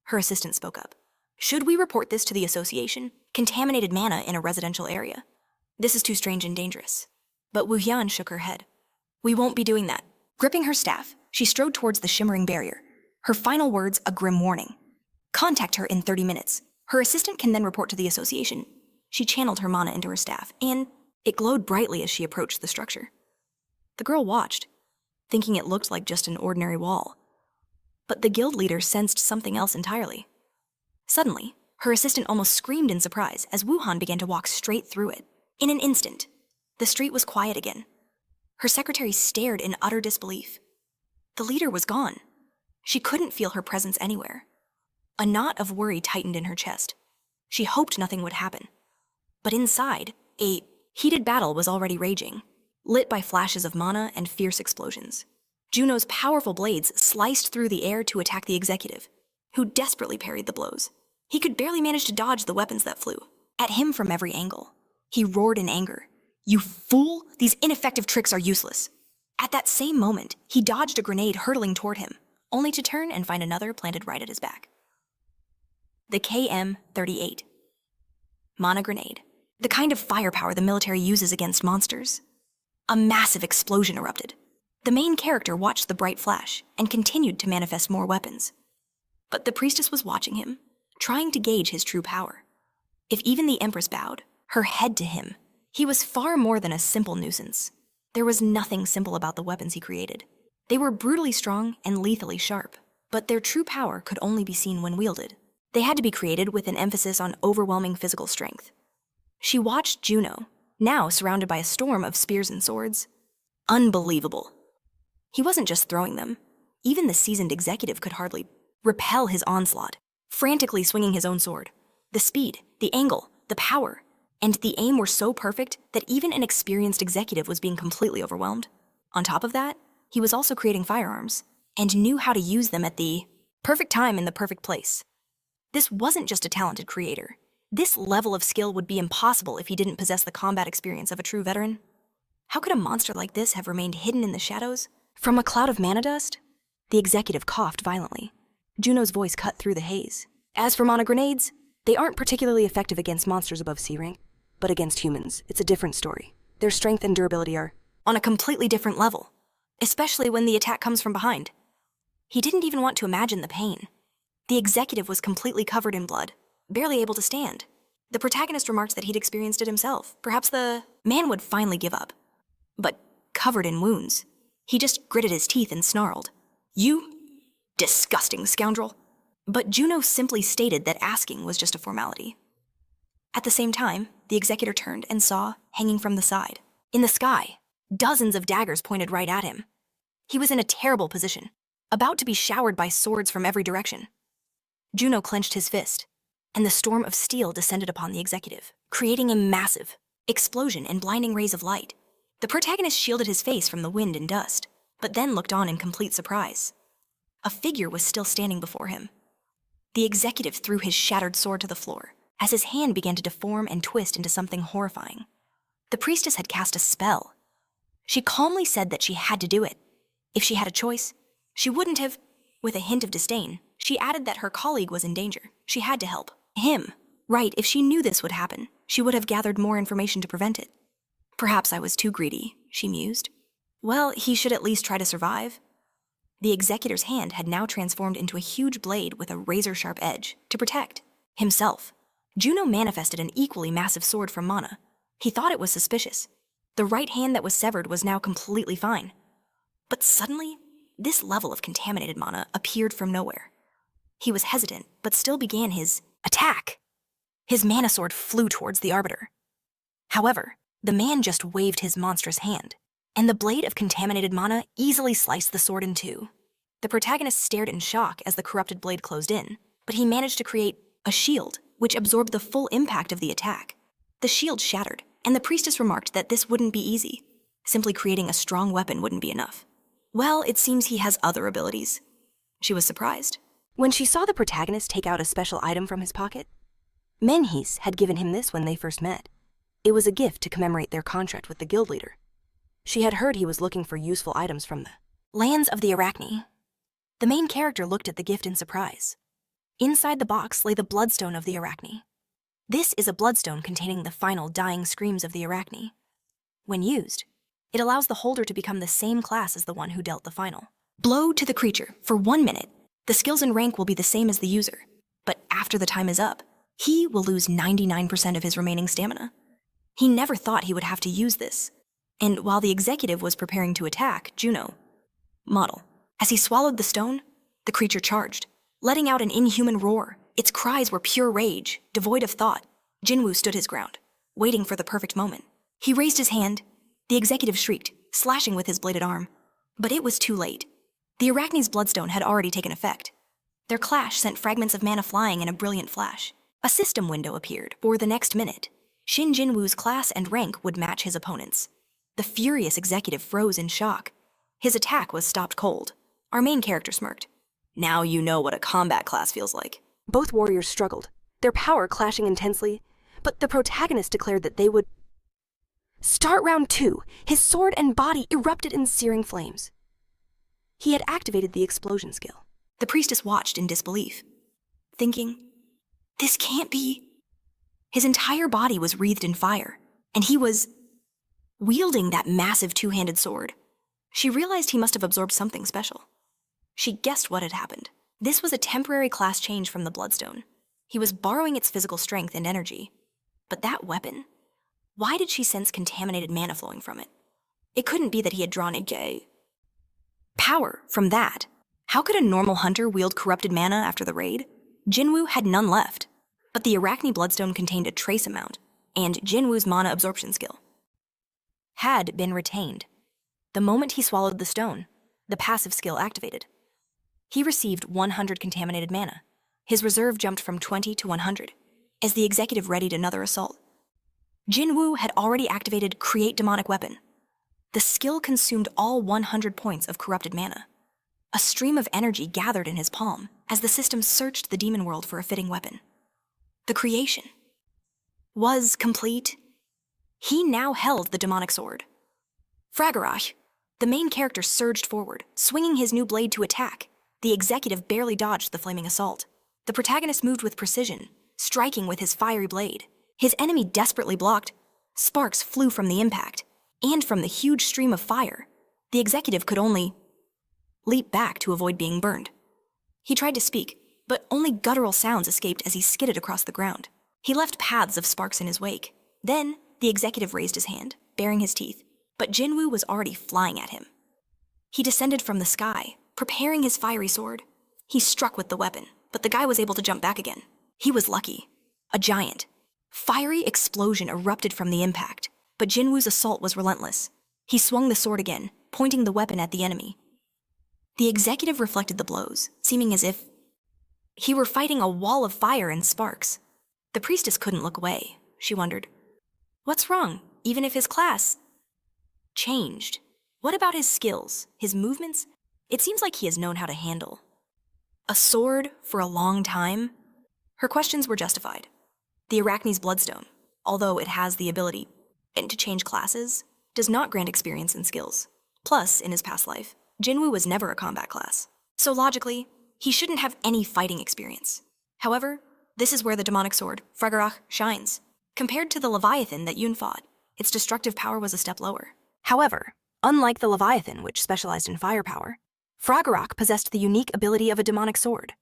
Her assistant spoke up. Should we report this to the association? Contaminated mana in a residential area. This is too strange and dangerous. But Wu Hyun shook her head. We won't be doing that. Gripping her staff, she strode towards the shimmering barrier. Her final words a grim warning. Contact her in 30 minutes. Her assistant can then report to the association. She channeled her mana into her staff, and it glowed brightly as she approached the structure. The girl watched, thinking it looked like just an ordinary wall. But the guild leader sensed something else entirely. Suddenly, her assistant almost screamed in surprise as Wuhan began to walk straight through it. In an instant, the street was quiet again. Her secretary stared in utter disbelief. The leader was gone. She couldn't feel her presence anywhere. A knot of worry tightened in her chest. She hoped nothing would happen. But inside, a heated battle was already raging, lit by flashes of mana and fierce explosions. Juno's powerful blades sliced through the air to attack the executive, who desperately parried the blows. He could barely manage to dodge the weapons that flew at him from every angle. He roared in anger. You fool! These ineffective tricks are useless. At that same moment, he dodged a grenade hurtling toward him, only to turn and find another planted right at his back. The KM-38. Mana grenade. The kind of firepower the military uses against monsters. A massive explosion erupted. The main character watched the bright flash and continued to manifest more weapons. But the priestess was watching him, trying to gauge his true power. If even the Empress bowed her head to him, he was far more than a simple nuisance. There was nothing simple about the weapons he created. They were brutally strong and lethally sharp, but their true power could only be seen when wielded. They had to be created with an emphasis on overwhelming physical strength. She watched Juno, now surrounded by a storm of spears and swords. Unbelievable. He wasn't just throwing them. Even the seasoned executive could hardly repel his onslaught, frantically swinging his own sword. The speed, the angle, the power, and the aim were so perfect that even an experienced executive was being completely overwhelmed. On top of that, he was also creating firearms, and knew how to use them at the perfect time in the perfect place. This wasn't just a talented creator. This level of skill would be impossible if he didn't possess the combat experience of a true veteran. How could a monster like this have remained hidden in the shadows? From a cloud of mana dust? The executive coughed violently. Juno's voice cut through the haze. As for mana grenades, they aren't particularly effective against monsters above C rank, but against humans, it's a different story. Their strength and durability are on a completely different level, especially when the attack comes from behind. He didn't even want to imagine the pain. The executive was completely covered in blood, barely able to stand. The protagonist remarked that he'd experienced it himself. Perhaps the man would finally give up. But covered in wounds, he just gritted his teeth and snarled, "You disgusting scoundrel." But Juno simply stated that asking was just a formality. At the same time, the executor turned and saw, hanging from the side, in the sky, dozens of daggers pointed right at him. He was in a terrible position, about to be showered by swords from every direction. Juno clenched his fist, and the storm of steel descended upon the executive, creating a massive explosion and blinding rays of light. The protagonist shielded his face from the wind and dust, but then looked on in complete surprise. A figure was still standing before him. The executive threw his shattered sword to the floor, as his hand began to deform and twist into something horrifying. The priestess had cast a spell. She calmly said that she had to do it. If she had a choice, she wouldn't have. With a hint of disdain, she added that her colleague was in danger. She had to help him. Right, if she knew this would happen, she would have gathered more information to prevent it. Perhaps I was too greedy, she mused. Well, he should at least try to survive. The executor's hand had now transformed into a huge blade with a razor-sharp edge to protect himself. Juno manifested an equally massive sword from mana. He thought it was suspicious. The right hand that was severed was now completely fine. But suddenly, this level of contaminated mana appeared from nowhere. He was hesitant, but still began his attack. His mana sword flew towards the Arbiter. However, the man just waved his monstrous hand, and the blade of contaminated mana easily sliced the sword in two. The protagonist stared in shock as the corrupted blade closed in, but he managed to create a shield, which absorbed the full impact of the attack. The shield shattered, and the priestess remarked that this wouldn't be easy. Simply creating a strong weapon wouldn't be enough. Well, it seems he has other abilities. She was surprised. When she saw the protagonist take out a special item from his pocket, Menhis had given him this when they first met. It was a gift to commemorate their contract with the guild leader. She had heard he was looking for useful items from the lands of the Arachne. The main character looked at the gift in surprise. Inside the box lay the bloodstone of the Arachne. This is a bloodstone containing the final dying screams of the Arachne. When used, it allows the holder to become the same class as the one who dealt the final blow to the creature for 1 minute. The skills and rank will be the same as the user, but after the time is up, he will lose 99% of his remaining stamina. He never thought he would have to use this, and while the executive was preparing to attack Juno, model, as he swallowed the stone, the creature charged, letting out an inhuman roar. Its cries were pure rage, devoid of thought. Jinwoo stood his ground, waiting for the perfect moment. He raised his hand. The executive shrieked, slashing with his bladed arm. But it was too late. The Arachne's bloodstone had already taken effect. Their clash sent fragments of mana flying in a brilliant flash. A system window appeared for the next minute. Shin Junio's class and rank would match his opponent's. The furious executive froze in shock. His attack was stopped cold. Our main character smirked. Now you know what a combat class feels like. Both warriors struggled, their power clashing intensely, but the protagonist declared that they would start round 2. His sword and body erupted in searing flames. He had activated the explosion skill. The priestess watched in disbelief, thinking, this can't be. His entire body was wreathed in fire, and he was wielding that massive two-handed sword. She realized he must have absorbed something special. She guessed what had happened. This was a temporary class change from the Bloodstone. He was borrowing its physical strength and energy. But that weapon? Why did she sense contaminated mana flowing from it? It couldn't be that he had drawn a power from that. How could a normal hunter wield corrupted mana after the raid? Jinwoo had none left, but the Arachne Bloodstone contained a trace amount, and Jinwoo's mana absorption skill had been retained. The moment he swallowed the stone, the passive skill activated. He received 100 contaminated mana. His reserve jumped from 20 to 100, as the executive readied another assault. Jinwoo had already activated Create Demonic Weapon. The skill consumed all 100 points of corrupted mana. A stream of energy gathered in his palm as the system searched the demon world for a fitting weapon. The creation was complete. He now held the demonic sword. Fragarach, the main character, surged forward, swinging his new blade to attack. The executive barely dodged the flaming assault. The protagonist moved with precision, striking with his fiery blade. His enemy desperately blocked. Sparks flew from the impact, and from the huge stream of fire. The executive could only leap back to avoid being burned. He tried to speak, but only guttural sounds escaped as he skidded across the ground. He left paths of sparks in his wake. Then, the executive raised his hand, baring his teeth, but Jinwoo was already flying at him. He descended from the sky, preparing his fiery sword. He struck with the weapon, but the guy was able to jump back again. He was lucky. A giant. Fiery explosion erupted from the impact, but Jinwoo's assault was relentless. He swung the sword again, pointing the weapon at the enemy. The executive reflected the blows, seeming as if he were fighting a wall of fire and sparks. The priestess couldn't look away. She wondered, what's wrong, even if his class changed? What about his skills, his movements? It seems like he has known how to handle a sword for a long time. Her questions were justified. The Arachne's Bloodstone, although it has the ability to change classes, does not grant experience and skills. Plus, in his past life, Jinwoo was never a combat class, so logically, he shouldn't have any fighting experience. However, this is where the demonic sword, Fragarach, shines. Compared to the Leviathan that Yoon fought, its destructive power was a step lower. However, unlike the Leviathan, which specialized in firepower, Fragarach possessed the unique ability of a demonic sword.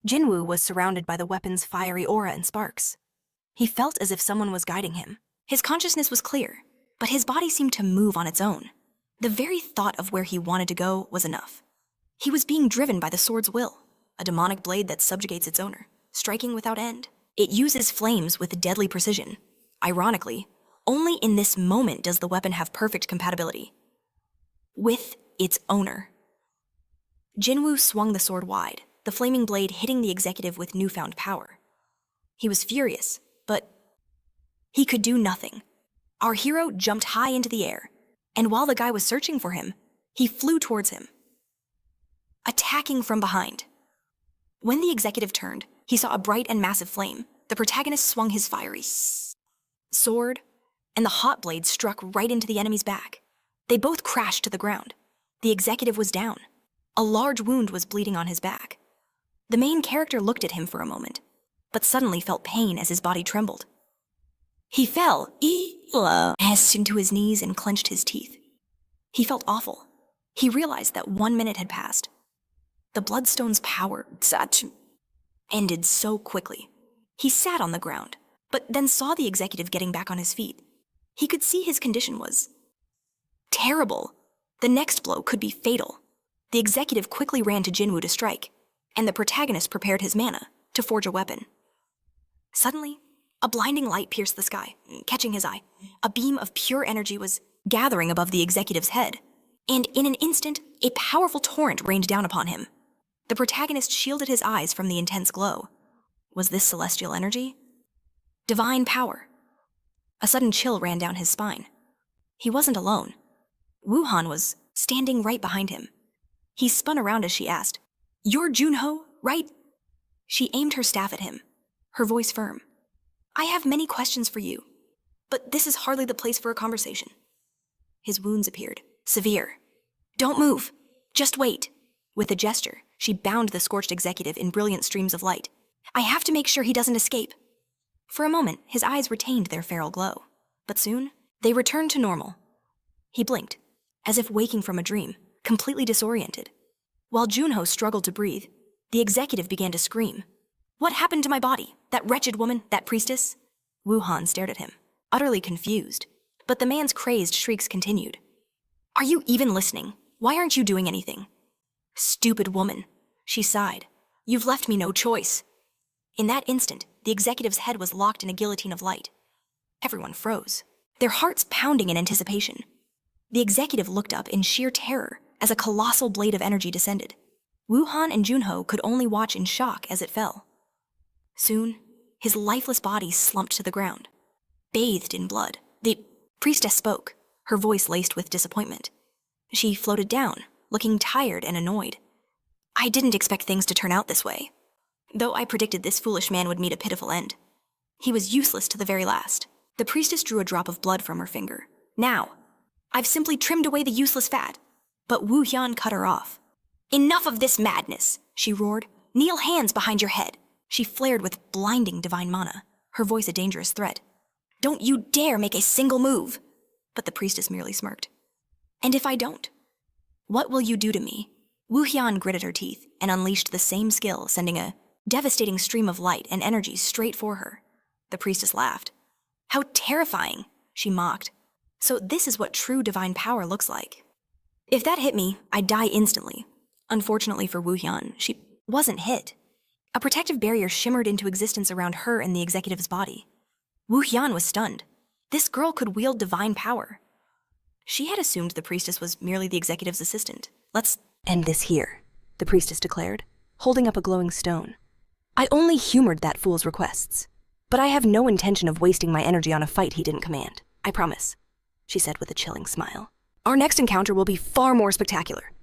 Jinwoo was surrounded by the weapon's fiery aura and sparks. He felt as if someone was guiding him. His consciousness was clear, but his body seemed to move on its own. The very thought of where he wanted to go was enough. He was being driven by the sword's will, a demonic blade that subjugates its owner, striking without end. It uses flames with deadly precision. Ironically, only in this moment does the weapon have perfect compatibility with its owner. Jinwoo swung the sword wide, the flaming blade hitting the executive with newfound power. He was furious, but he could do nothing. Our hero jumped high into the air, and while the guy was searching for him, he flew towards him, attacking from behind. When the executive turned, he saw a bright and massive flame. The protagonist swung his fiery sword, and the hot blade struck right into the enemy's back. They both crashed to the ground. The executive was down. A large wound was bleeding on his back. The main character looked at him for a moment, but suddenly felt pain as his body trembled. He fell into his knees and clenched his teeth. He felt awful. He realized that 1 minute had passed. The Bloodstone's power ended so quickly. He sat on the ground, but then saw the executive getting back on his feet. He could see his condition was terrible. The next blow could be fatal. The executive quickly ran to Jinwoo to strike, and the protagonist prepared his mana to forge a weapon. Suddenly, a blinding light pierced the sky, catching his eye. A beam of pure energy was gathering above the executive's head, and in an instant, a powerful torrent rained down upon him. The protagonist shielded his eyes from the intense glow. Was this celestial energy? Divine power. A sudden chill ran down his spine. He wasn't alone. Wuhan was standing right behind him. He spun around as she asked, "You're Junho, right?" She aimed her staff at him, her voice firm. "I have many questions for you, but this is hardly the place for a conversation." His wounds appeared, severe. "Don't move, just wait." With a gesture, she bound the scorched executive in brilliant streams of light. "I have to make sure he doesn't escape." For a moment, his eyes retained their feral glow, but soon, They returned to normal. He blinked, as if waking from a dream, completely disoriented. While Junho struggled to breathe, the executive began to scream. "What happened to my body? That wretched woman, that priestess?" Wuhan stared at him, utterly confused, but the man's crazed shrieks continued. "Are you even listening? Why aren't you doing anything?" "Stupid woman," she sighed. "You've left me no choice." In that instant, the executive's head was locked in a guillotine of light. Everyone froze, their hearts pounding in anticipation. The executive looked up in sheer terror as a colossal blade of energy descended. Wuhan and Junho could only watch in shock as it fell. Soon, his lifeless body slumped to the ground, bathed in blood. The priestess spoke, her voice laced with disappointment. She floated down, looking tired and annoyed. "I didn't expect things to turn out this way, though I predicted this foolish man would meet a pitiful end. He was useless to the very last." The priestess drew a drop of blood from her finger. "Now, I've simply trimmed away the useless fat." But Wu Hyun cut her off. "Enough of this madness," she roared. "Kneel hands behind your head." She flared with blinding divine mana, her voice a dangerous threat. "Don't you dare make a single move." But the priestess merely smirked. "And if I don't? What will you do to me?" Wu Hyun gritted her teeth and unleashed the same skill, sending a devastating stream of light and energy straight for her. The priestess laughed. "How terrifying," she mocked. "So this is what true divine power looks like. If that hit me, I'd die instantly." Unfortunately for Wu Hyun, she wasn't hit. A protective barrier shimmered into existence around her and the executive's body. Wu Hyun was stunned. This girl could wield divine power. She had assumed the priestess was merely the executive's assistant. "Let's "End this here," the priestess declared, holding up a glowing stone. "I only humored that fool's requests, but I have no intention of wasting my energy on a fight he didn't command. I promise," she said with a chilling smile. "Our next encounter will be far more spectacular."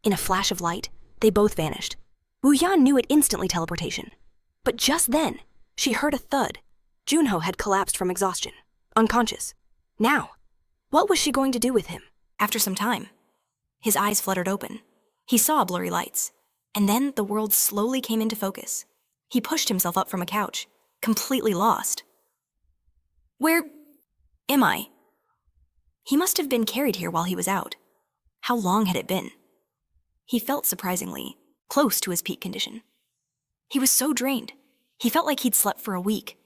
In a flash of light, they both vanished. Wu Yan knew it instantly teleportation. But just then, she heard a thud. Junho had collapsed from exhaustion, unconscious. Now, what was she going to do with him? After some time, his eyes fluttered open. He saw blurry lights, and then the world slowly came into focus. He pushed himself up from a couch, completely lost. "Where am I?" He must have been carried here while he was out. How long had it been? He felt surprisingly close to his peak condition. He was so drained, he felt like he'd slept for a week.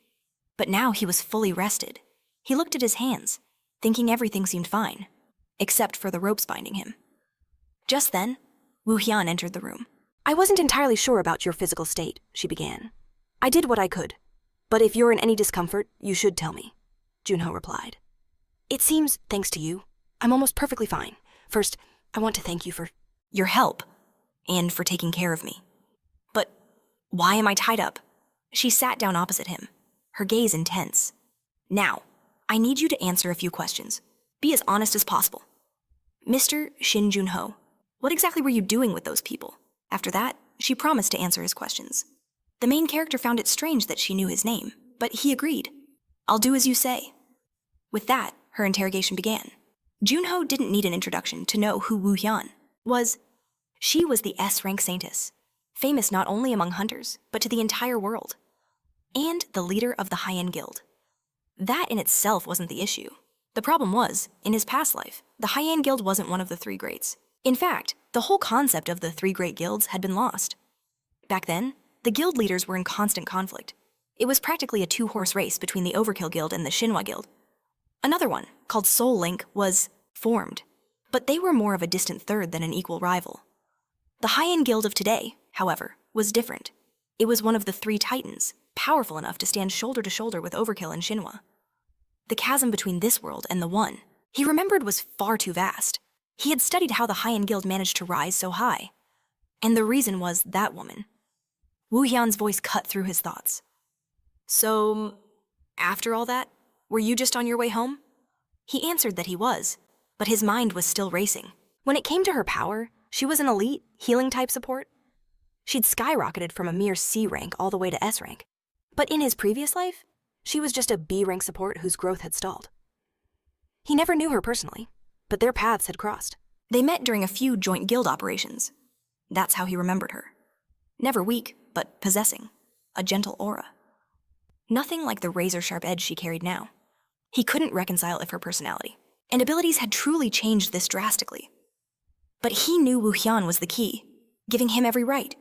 But now he was fully rested. He looked at his hands, thinking everything seemed fine, except for the ropes binding him. Just then, Wu Hyun entered the room. "I wasn't entirely sure about your physical state," she began. "I did what I could, but if you're in any discomfort, you should tell me," Junho replied. "It seems, thanks to you, I'm almost perfectly fine. First, I want to thank you for your help, and for taking care of me. But why am I tied up?" She sat down opposite him, her gaze intense. "Now, I need you to answer a few questions. Be as honest as possible. Mr. Shin Junho, what exactly were you doing with those people?" After that, she promised to answer his questions. The main character found it strange that she knew his name, but he agreed. "I'll do as you say." With that, her interrogation began. Junho didn't need an introduction to know who Wu Hyun was. She was the S-rank saintess, famous not only among hunters, but to the entire world, and the leader of the high-end guild. That in itself wasn't the issue. The problem was, in his past life, the high-end guild wasn't one of the three greats. In fact, the whole concept of the three great guilds had been lost. Back then, the guild leaders were in constant conflict. It was practically a two-horse race between the Overkill Guild and the Shinwa Guild. Another one, called Soul Link, was formed, but they were more of a distant third than an equal rival. The high-end guild of today, however, was different. It was one of the three titans, powerful enough to stand shoulder to shoulder with Overkill and Shinwa. The chasm between this world and the one, he remembered, was far too vast. He had studied how the high-end guild managed to rise so high. And the reason was that woman. Wu Hyun's voice cut through his thoughts. "So, after all that, were you just on your way home?" He answered that he was, but his mind was still racing. When it came to her power, she was an elite, healing-type support. She'd skyrocketed from a mere C rank all the way to S rank. But in his previous life, she was just a B rank support whose growth had stalled. He never knew her personally, but their paths had crossed. They met during a few joint guild operations. That's how he remembered her. Never weak, but possessing a gentle aura. Nothing like the razor-sharp edge she carried now. He couldn't reconcile if her personality and abilities had truly changed this drastically. But he knew Wu Hyun was the key, giving him every right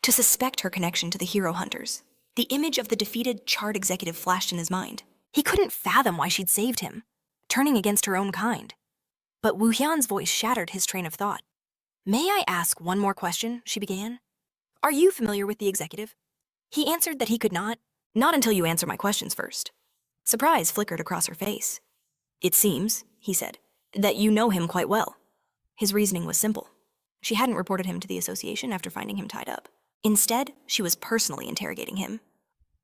to suspect her connection to the hero hunters. The image of the defeated, charred executive flashed in his mind. He couldn't fathom why she'd saved him, turning against her own kind. But Wu Hyun's voice shattered his train of thought. "May I ask one more question?" she began. "Are you familiar with the executive?" He answered that he could not. "Not until you answer my questions first." Surprise flickered across her face. "It seems," he said, "that you know him quite well." His reasoning was simple. She hadn't reported him to the association after finding him tied up. Instead, she was personally interrogating him.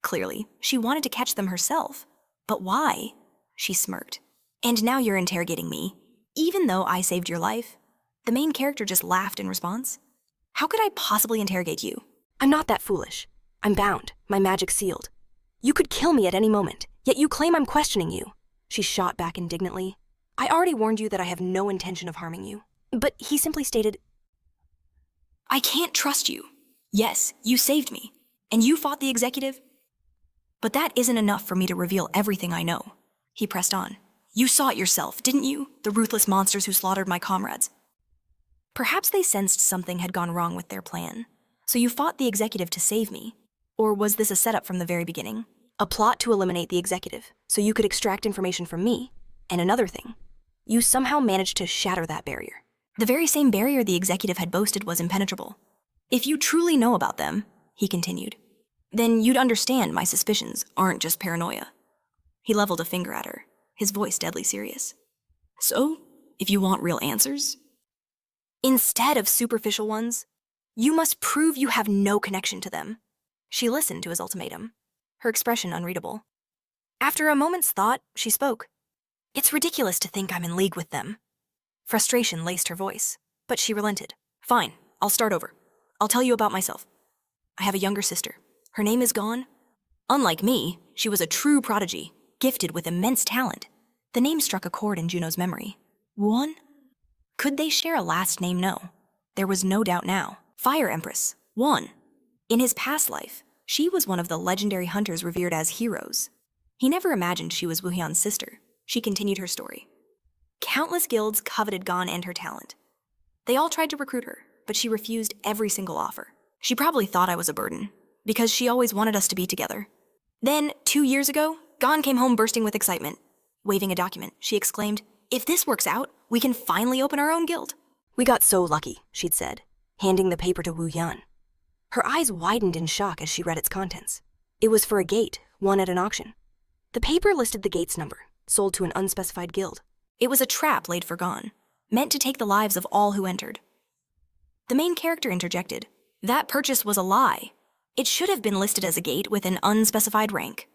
Clearly, she wanted to catch them herself. But why? She smirked. "And now you're interrogating me, even though I saved your life?" The main character just laughed in response. "How could I possibly interrogate you?" "I'm not that foolish. I'm bound, my magic sealed. You could kill me at any moment, yet you claim I'm questioning you." She shot back indignantly. "I already warned you that I have no intention of harming you." But he simply stated, "I can't trust you. Yes, you saved me, and you fought the executive. But that isn't enough for me to reveal everything I know." He pressed on. "You saw it yourself, didn't you? The ruthless monsters who slaughtered my comrades." Perhaps they sensed something had gone wrong with their plan. "So you fought the executive to save me? Or was this a setup from the very beginning? A plot to eliminate the executive, so you could extract information from me? And another thing, you somehow managed to shatter that barrier." The very same barrier the executive had boasted was impenetrable. "If you truly know about them," he continued, "then you'd understand my suspicions aren't just paranoia." He leveled a finger at her, his voice deadly serious. "So, if you want real answers, instead of superficial ones, you must prove you have no connection to them." She listened to his ultimatum, her expression unreadable. After a moment's thought, she spoke. "It's ridiculous to think I'm in league with them." Frustration laced her voice, but she relented. "Fine, I'll start over. I'll tell you about myself. I have a younger sister. Her name is Gone. Unlike me, she was a true prodigy, gifted with immense talent." The name struck a chord in Juno's memory. Won? Could they share a last name? No. There was no doubt now. Fire Empress, Won. In his past life, she was one of the legendary hunters revered as heroes. He never imagined she was Wu Hyun's sister. She continued her story. "Countless guilds coveted Gone and her talent. They all tried to recruit her, but she refused every single offer. She probably thought I was a burden, because she always wanted us to be together. Then, 2 years ago, Gone came home bursting with excitement. Waving a document, she exclaimed, 'If this works out, we can finally open our own guild.'" "We got so lucky," she'd said, handing the paper to Wu Hyun. Her eyes widened in shock as she read its contents. It was for a gate, won at an auction. The paper listed the gate's number, sold to an unspecified guild. It was a trap laid for Gone, meant to take the lives of all who entered. The main character interjected, "That purchase was a lie. It should have been listed as a gate with an unspecified rank."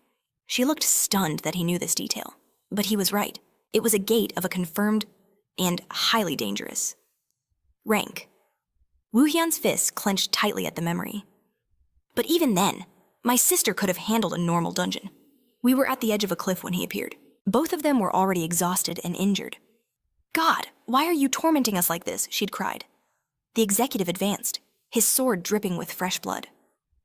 She looked stunned that he knew this detail, but he was right. It was a gate of a confirmed and highly dangerous rank. Woo Hyun's fists clenched tightly at the memory. "But even then, my sister could have handled a normal dungeon. We were at the edge of a cliff when he appeared. Both of them were already exhausted and injured." "God, why are you tormenting us like this?" she'd cried. The executive advanced, his sword dripping with fresh blood.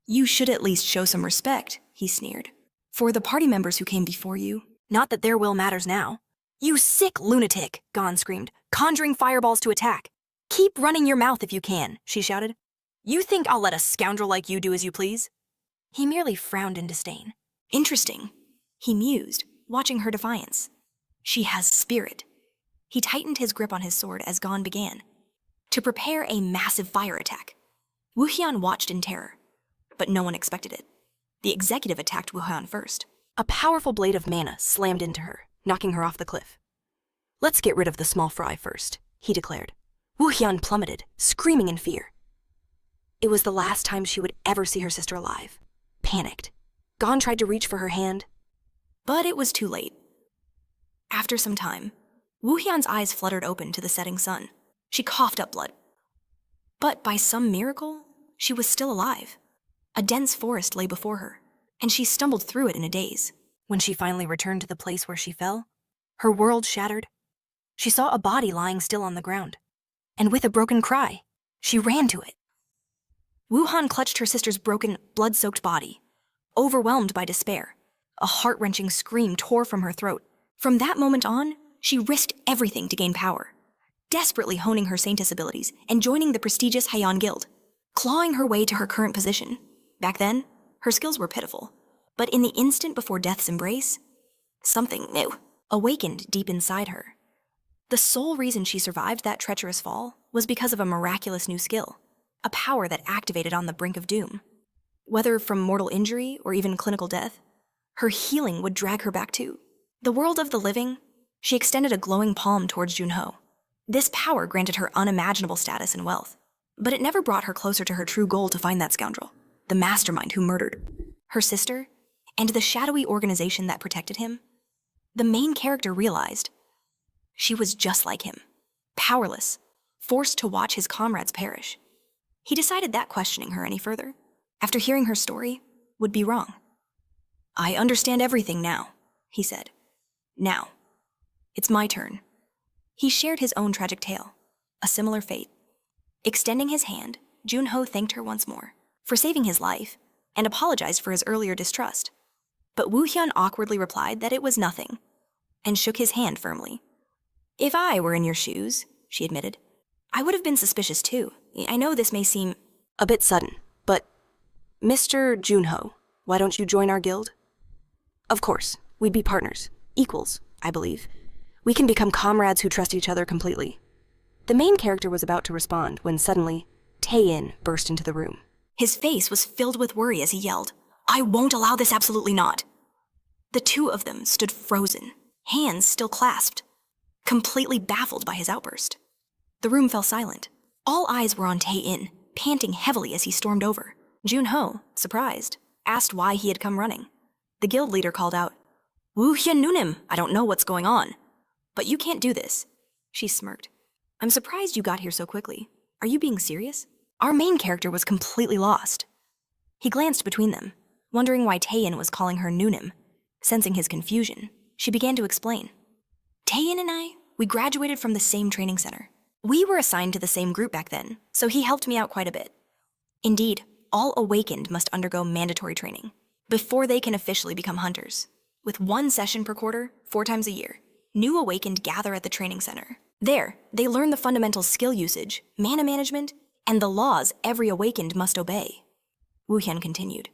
"You should at least show some respect," he sneered, "for the party members who came before you. Not that their will matters now." "You sick lunatic," Gon screamed, conjuring fireballs to attack. "Keep running your mouth if you can," she shouted. "You think I'll let a scoundrel like you do as you please?" He merely frowned in disdain. "Interesting," he mused, watching her defiance. "She has spirit." He tightened his grip on his sword as Gon began to prepare a massive fire attack. Wu Hyun watched in terror, but no one expected it. The executive attacked Wu Hyun first. A powerful blade of mana slammed into her, knocking her off the cliff. "Let's get rid of the small fry first," he declared. Wu Hyun plummeted, screaming in fear. It was the last time she would ever see her sister alive. Panicked, Gon tried to reach for her hand, but it was too late. After some time, Wu Hyun's eyes fluttered open to the setting sun. She coughed up blood. But by some miracle, she was still alive. A dense forest lay before her, and she stumbled through it in a daze. When she finally returned to the place where she fell, her world shattered. She saw a body lying still on the ground, and with a broken cry, she ran to it. Wu Han clutched her sister's broken, blood-soaked body. Overwhelmed by despair, a heart-wrenching scream tore from her throat. From that moment on, she risked everything to gain power, desperately honing her Saintess abilities and joining the prestigious Heian Guild, clawing her way to her current position. Back then, her skills were pitiful, but in the instant before death's embrace, something new awakened deep inside her. The sole reason she survived that treacherous fall was because of a miraculous new skill, a power that activated on the brink of doom. Whether from mortal injury or even clinical death, her healing would drag her back to the world of the living. She extended a glowing palm towards Junho. This power granted her unimaginable status and wealth, but it never brought her closer to her true goal to find that scoundrel, the mastermind who murdered her sister, and the shadowy organization that protected him. The main character realized she was just like him, powerless, forced to watch his comrades perish. He decided that questioning her any further, after hearing her story, would be wrong. "I understand everything now," he said. "Now, it's my turn." He shared his own tragic tale, a similar fate. Extending his hand, Junho thanked her once more for saving his life and apologized for his earlier distrust. But Woo Hyun awkwardly replied that it was nothing and shook his hand firmly. "If I were in your shoes," she admitted, "I would have been suspicious too. I know this may seem A bit sudden, but Mr. Junho, why don't you join our guild? Of course, we'd be partners, equals, I believe. We can become comrades who trust each other completely." The main character was about to respond when suddenly, Tae-in burst into the room. His face was filled with worry as he yelled, "I won't allow this, absolutely not." The two of them stood frozen, hands still clasped, completely baffled by his outburst. The room fell silent. All eyes were on Tae-in, panting heavily as he stormed over. Junho, surprised, asked why he had come running. The guild leader called out, "Woo Hyun Nunim, I don't know what's going on. But you can't do this." She smirked. "I'm surprised you got here so quickly. Are you being serious?" Our main character was completely lost. He glanced between them, wondering why Tae-in was calling her Nunim. Sensing his confusion, she began to explain. "Tae-in and I, we graduated from the same training center. We were assigned to the same group back then, so he helped me out quite a bit. Indeed, all awakened must undergo mandatory training before they can officially become hunters. With 1 session per quarter, 4 times a year, new awakened gather at the training center. There, they learn the fundamental skill usage, mana management, and the laws every awakened must obey." Woo Hyun continued.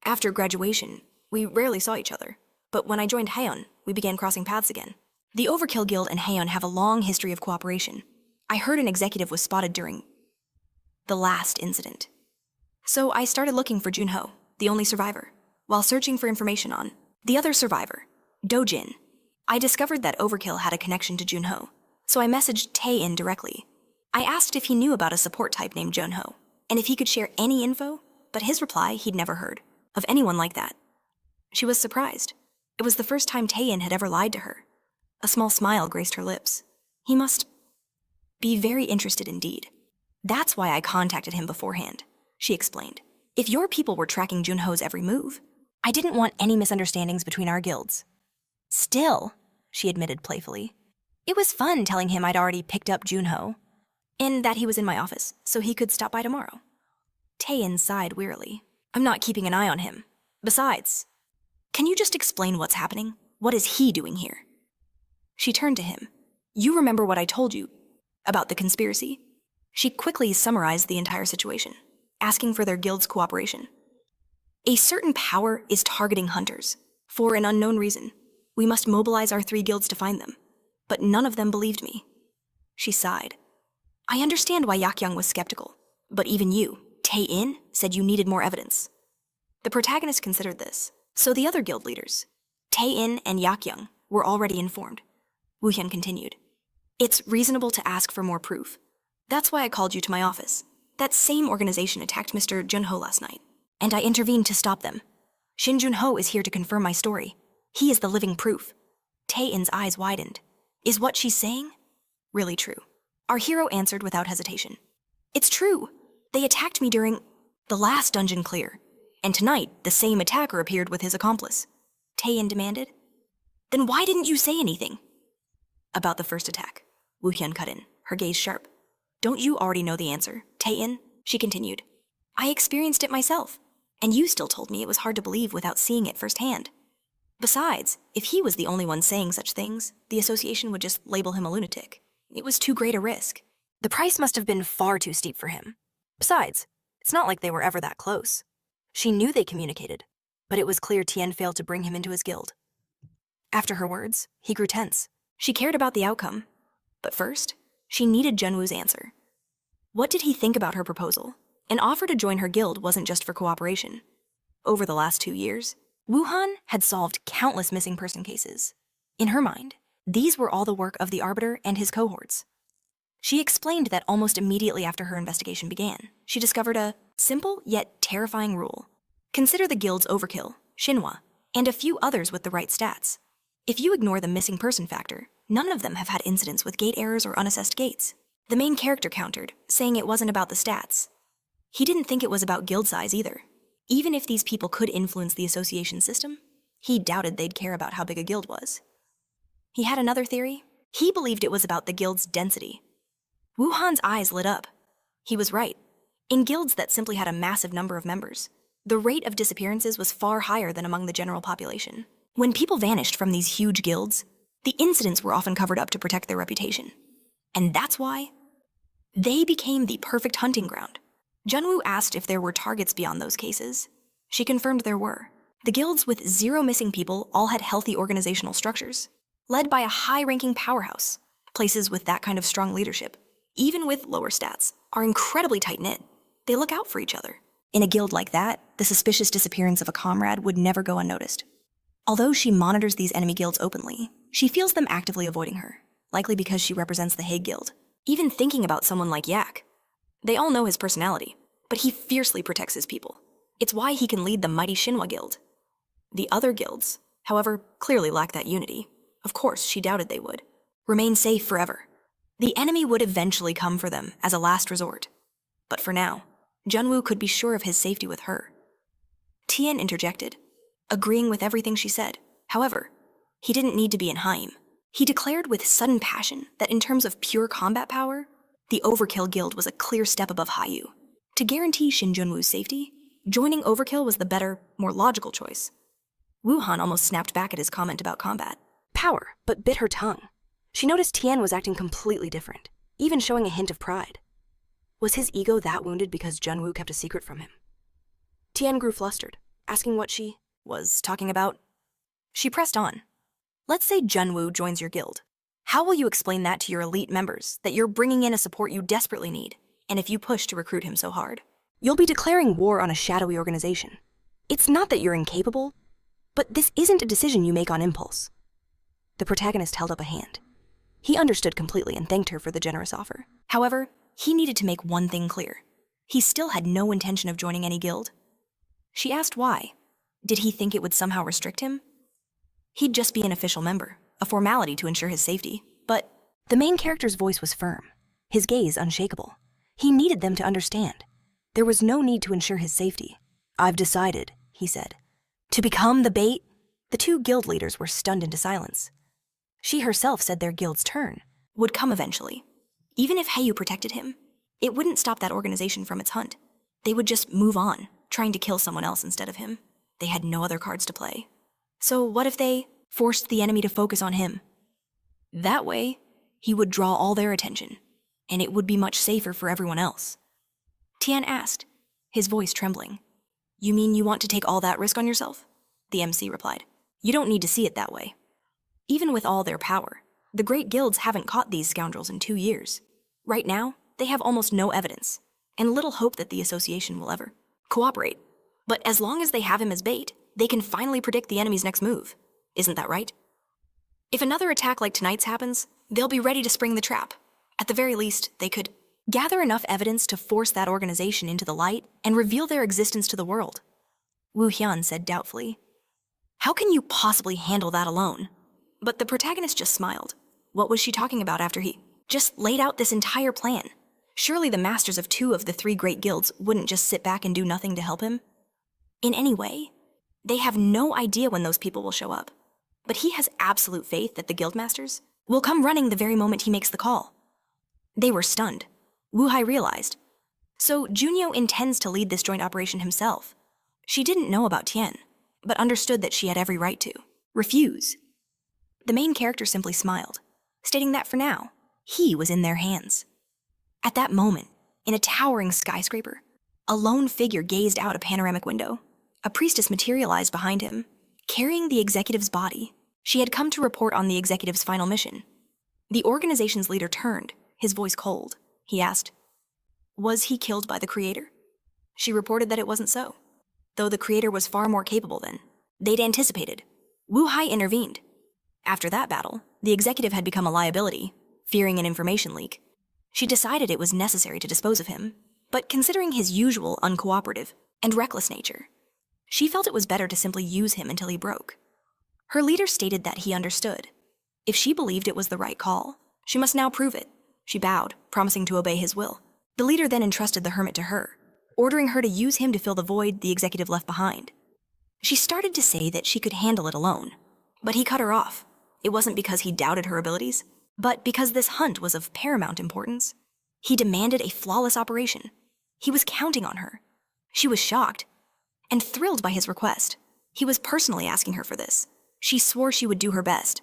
"After graduation, we rarely saw each other, but when I joined Haeon, we began crossing paths again. The Overkill Guild and Haeon have a long history of cooperation. I heard an executive was spotted during the last incident. So I started looking for Junho, the only survivor, while searching for information on the other survivor, Dojin. I discovered that Overkill had a connection to Junho, so I messaged Tae-in directly. I asked if he knew about a support type named Junho, and if he could share any info, but his reply he'd never heard of anyone like that. She was surprised. It was the first time Tae-in had ever lied to her. A small smile graced her lips. He must be very interested indeed. That's why I contacted him beforehand," she explained. "If your people were tracking Junho's every move, I didn't want any misunderstandings between our guilds." "Still," she admitted playfully, "it was fun telling him I'd already picked up Junho, and that he was in my office, so he could stop by tomorrow." Tae-in sighed wearily. "I'm not keeping an eye on him. Besides, can you just explain what's happening? What is he doing here?" She turned to him. "You remember what I told you about the conspiracy?" She quickly summarized the entire situation, asking for their guild's cooperation. "A certain power is targeting hunters. For an unknown reason, we must mobilize our 3 guilds to find them. But none of them believed me." She sighed. "I understand why Yakyung was skeptical, but even you, Tae-in, said you needed more evidence." The protagonist considered this, so the other guild leaders, Tae-in and Yakyung, were already informed. Woo Hyun continued. "It's reasonable to ask for more proof. That's why I called you to my office. That same organization attacked Mr. Junho last night, and I intervened to stop them. Shin Junho is here to confirm my story. He is the living proof." Tae-in's eyes widened. Is what she's saying really true? Our hero answered without hesitation. "It's true. They attacked me during the last dungeon clear, and tonight the same attacker appeared with his accomplice." Tae-in demanded. "Then why didn't you say anything?" "About the first attack," Woo Hyun cut in, her gaze sharp. "Don't you already know the answer, Tae-in?" she continued. "I experienced it myself, and you still told me it was hard to believe without seeing it firsthand." Besides, if he was the only one saying such things, the association would just label him a lunatic. It was too great a risk. The price must have been far too steep for him. Besides, it's not like they were ever that close. She knew they communicated, but it was clear Tien failed to bring him into his guild. After her words, he grew tense. She cared about the outcome. But first, she needed Junwoo's answer. What did he think about her proposal? An offer to join her guild wasn't just for cooperation. Over the last 2 years, Wuhan had solved countless missing person cases. In her mind, these were all the work of the Arbiter and his cohorts. She explained that almost immediately after her investigation began, she discovered a simple yet terrifying rule. Consider the guild's overkill, Shinhwa, and a few others with the right stats. If you ignore the missing person factor, none of them have had incidents with gate errors or unassessed gates. The main character countered, saying it wasn't about the stats. He didn't think it was about guild size either. Even if these people could influence the association system, he doubted they'd care about how big a guild was. He had another theory. He believed it was about the guild's density. Wuhan's eyes lit up. He was right. In guilds that simply had a massive number of members, the rate of disappearances was far higher than among the general population. When people vanished from these huge guilds, the incidents were often covered up to protect their reputation. And that's why they became the perfect hunting ground. Junwoo asked if there were targets beyond those cases. She confirmed there were. The guilds with 0 missing people all had healthy organizational structures, led by a high-ranking powerhouse. Places with that kind of strong leadership, even with lower stats, are incredibly tight-knit. They look out for each other. In a guild like that, the suspicious disappearance of a comrade would never go unnoticed. Although she monitors these enemy guilds openly, she feels them actively avoiding her, likely because she represents the Hague Guild. Even thinking about someone like Yak. They all know his personality, but he fiercely protects his people. It's why he can lead the mighty Shinhwa Guild. The other guilds, however, clearly lack that unity. Of course, she doubted they would. Remain safe forever. The enemy would eventually come for them as a last resort. But for now, Junwoo could be sure of his safety with her. Tien interjected, agreeing with everything she said. However, he didn't need to be in Haim. He declared with sudden passion that in terms of pure combat power, the Overkill Guild was a clear step above Haiyu. To guarantee Shin Junwoo's safety, joining Overkill was the better, more logical choice. Wuhan almost snapped back at his comment about combat. Power, but bit her tongue. She noticed Tien was acting completely different, even showing a hint of pride. Was his ego that wounded because Junwoo kept a secret from him? Tien grew flustered, asking what she was talking about. She pressed on. Let's say Junwoo joins your guild. How will you explain that to your elite members, that you're bringing in a support you desperately need, and if you push to recruit him so hard? You'll be declaring war on a shadowy organization. It's not that you're incapable, but this isn't a decision you make on impulse. The protagonist held up a hand. He understood completely and thanked her for the generous offer. However, he needed to make one thing clear. He still had no intention of joining any guild. She asked why. Did he think it would somehow restrict him? He'd just be an official member, a formality to ensure his safety. But the main character's voice was firm, his gaze unshakable. He needed them to understand. There was no need to ensure his safety. I've decided, he said, to become the bait. The 2 guild leaders were stunned into silence. She herself said their guild's turn would come eventually. Even if Haiyu protected him, it wouldn't stop that organization from its hunt. They would just move on, trying to kill someone else instead of him. They had no other cards to play. So what if they forced the enemy to focus on him? That way, he would draw all their attention, and it would be much safer for everyone else. Tien asked, his voice trembling. You mean you want to take all that risk on yourself? The MC replied. You don't need to see it that way. Even with all their power, the great guilds haven't caught these scoundrels in 2 years. Right now, they have almost no evidence, and little hope that the association will ever cooperate. But as long as they have him as bait, they can finally predict the enemy's next move. Isn't that right? If another attack like tonight's happens, they'll be ready to spring the trap. At the very least, they could gather enough evidence to force that organization into the light and reveal their existence to the world. Wu Hyun said doubtfully. How can you possibly handle that alone? But the protagonist just smiled. What was she talking about after he just laid out this entire plan? Surely the masters of 2 of the 3 great guilds wouldn't just sit back and do nothing to help him? In any way, they have no idea when those people will show up. But he has absolute faith that the guildmasters will come running the very moment he makes the call. They were stunned. Wu Hai realized. So Junio intends to lead this joint operation himself. She didn't know about Tien, but understood that she had every right to. refuse. The main character simply smiled, stating that for now, he was in their hands. At that moment, in a towering skyscraper, a lone figure gazed out a panoramic window. A priestess materialized behind him, carrying the executive's body. She had come to report on the executive's final mission. The organization's leader turned, his voice cold. He asked, "Was he killed by the creator?" She reported that it wasn't so, though the creator was far more capable than they'd anticipated. Wu Hai intervened. After that battle, the executive had become a liability, fearing an information leak. She decided it was necessary to dispose of him, but considering his usual uncooperative and reckless nature, she felt it was better to simply use him until he broke. Her leader stated that he understood. If she believed it was the right call, she must now prove it. She bowed, promising to obey his will. The leader then entrusted the hermit to her, ordering her to use him to fill the void the executive left behind. She started to say that she could handle it alone, but he cut her off. It wasn't because he doubted her abilities, but because this hunt was of paramount importance. He demanded a flawless operation. He was counting on her. She was shocked and thrilled by his request. He was personally asking her for this. She swore she would do her best.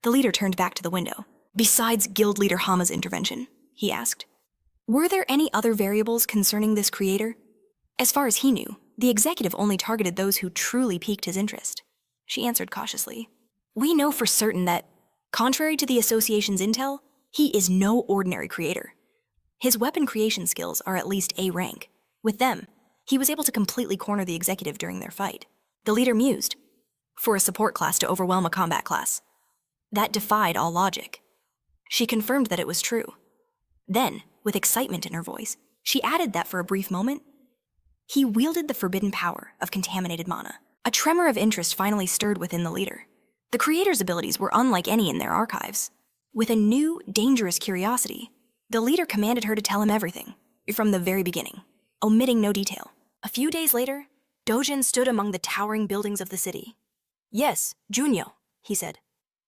The leader turned back to the window. "Besides Guild Leader Hama's intervention," he asked, "were there any other variables concerning this creator?" As far as he knew, the executive only targeted those who truly piqued his interest. She answered cautiously, "We know for certain that, contrary to the association's intel, he is no ordinary creator. His weapon creation skills are at least A rank. With them, he was able to completely corner the executive during their fight." The leader mused. For a support class to overwhelm a combat class, that defied all logic. She confirmed that it was true. Then, with excitement in her voice, she added that for a brief moment, he wielded the forbidden power of contaminated mana. A tremor of interest finally stirred within the leader. The creator's abilities were unlike any in their archives. With a new, dangerous curiosity, the leader commanded her to tell him everything, from the very beginning, omitting no detail. A few days later, Dojin stood among the towering buildings of the city. "Yes, Junio," he said.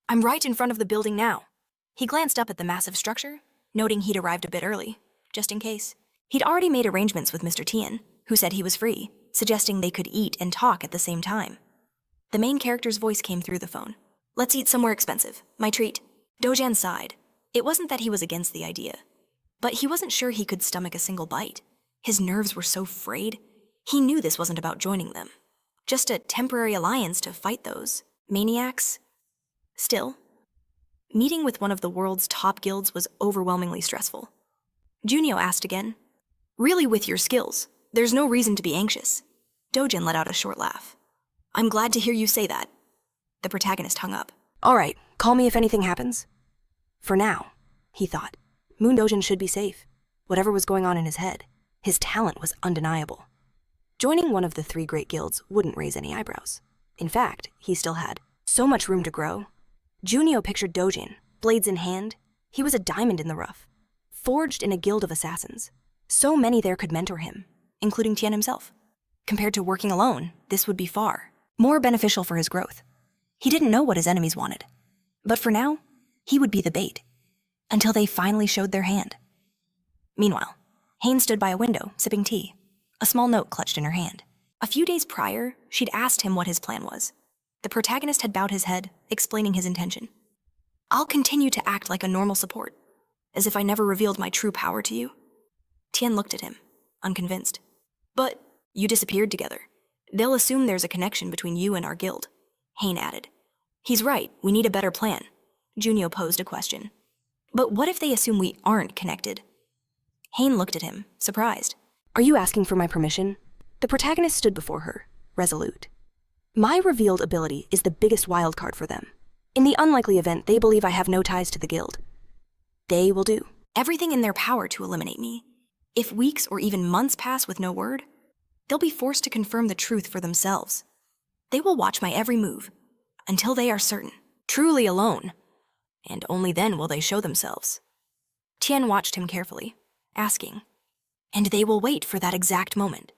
"I'm right in front of the building now." He glanced up at the massive structure, noting he'd arrived a bit early, just in case. He'd already made arrangements with Mr. Tien, who said he was free, suggesting they could eat and talk at the same time. The main character's voice came through the phone. "Let's eat somewhere expensive. My treat." Dojan sighed. It wasn't that he was against the idea, but he wasn't sure he could stomach a single bite. His nerves were so frayed. He knew this wasn't about joining them. Just a temporary alliance to fight those maniacs. Still, meeting with one of the world's top guilds was overwhelmingly stressful. Junio asked again, "Really, with your skills, there's no reason to be anxious." Dojin let out a short laugh. "I'm glad to hear you say that." The protagonist hung up. All right, call me if anything happens. For now, he thought, Moon Dojin should be safe. Whatever was going on in his head, his talent was undeniable. Joining one of the three great guilds wouldn't raise any eyebrows. In fact, he still had so much room to grow. Junio pictured Dojin, blades in hand. He was a diamond in the rough, forged in a guild of assassins. So many there could mentor him, including Tien himself. Compared to working alone, this would be far more beneficial for his growth. He didn't know what his enemies wanted, but for now, he would be the bait, until they finally showed their hand. Meanwhile, Haynes stood by a window, sipping tea, a small note clutched in her hand. A few days prior, she'd asked him what his plan was. The protagonist had bowed his head, explaining his intention. "I'll continue to act like a normal support, as if I never revealed my true power to you." Tien looked at him, unconvinced. "But you disappeared together. They'll assume there's a connection between you and our guild," Hayne added. "He's right, we need a better plan." Junio posed a question. "But what if they assume we aren't connected?" Hayne looked at him, surprised. Are you asking for my permission? The protagonist stood before her, resolute. My revealed ability is the biggest wild card for them. In the unlikely event they believe I have no ties to the guild, they will do everything in their power to eliminate me. If weeks or even months pass with no word, they'll be forced to confirm the truth for themselves. They will watch my every move, until they are certain, truly alone, and only then will they show themselves. Tien watched him carefully, asking, "And they will wait for that exact moment?"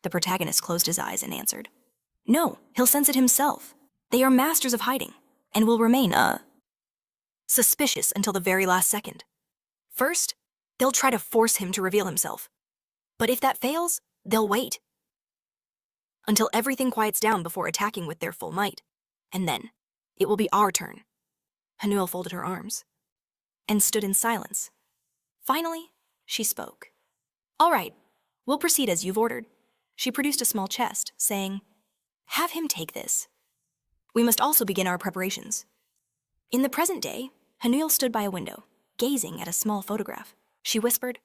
The protagonist closed his eyes and answered, "No, he'll sense it himself. They are masters of hiding, and will remain, suspicious until the very last second. First, they'll try to force him to reveal himself. But if that fails, they'll wait until everything quiets down before attacking with their full might. And then, it will be our turn. Hanuel folded her arms and stood in silence. Finally, she spoke. All right, we'll proceed as you've ordered. She produced a small chest, saying, have him take this. We must also begin our preparations. In the present day, Hanuel stood by a window, gazing at a small photograph. She whispered,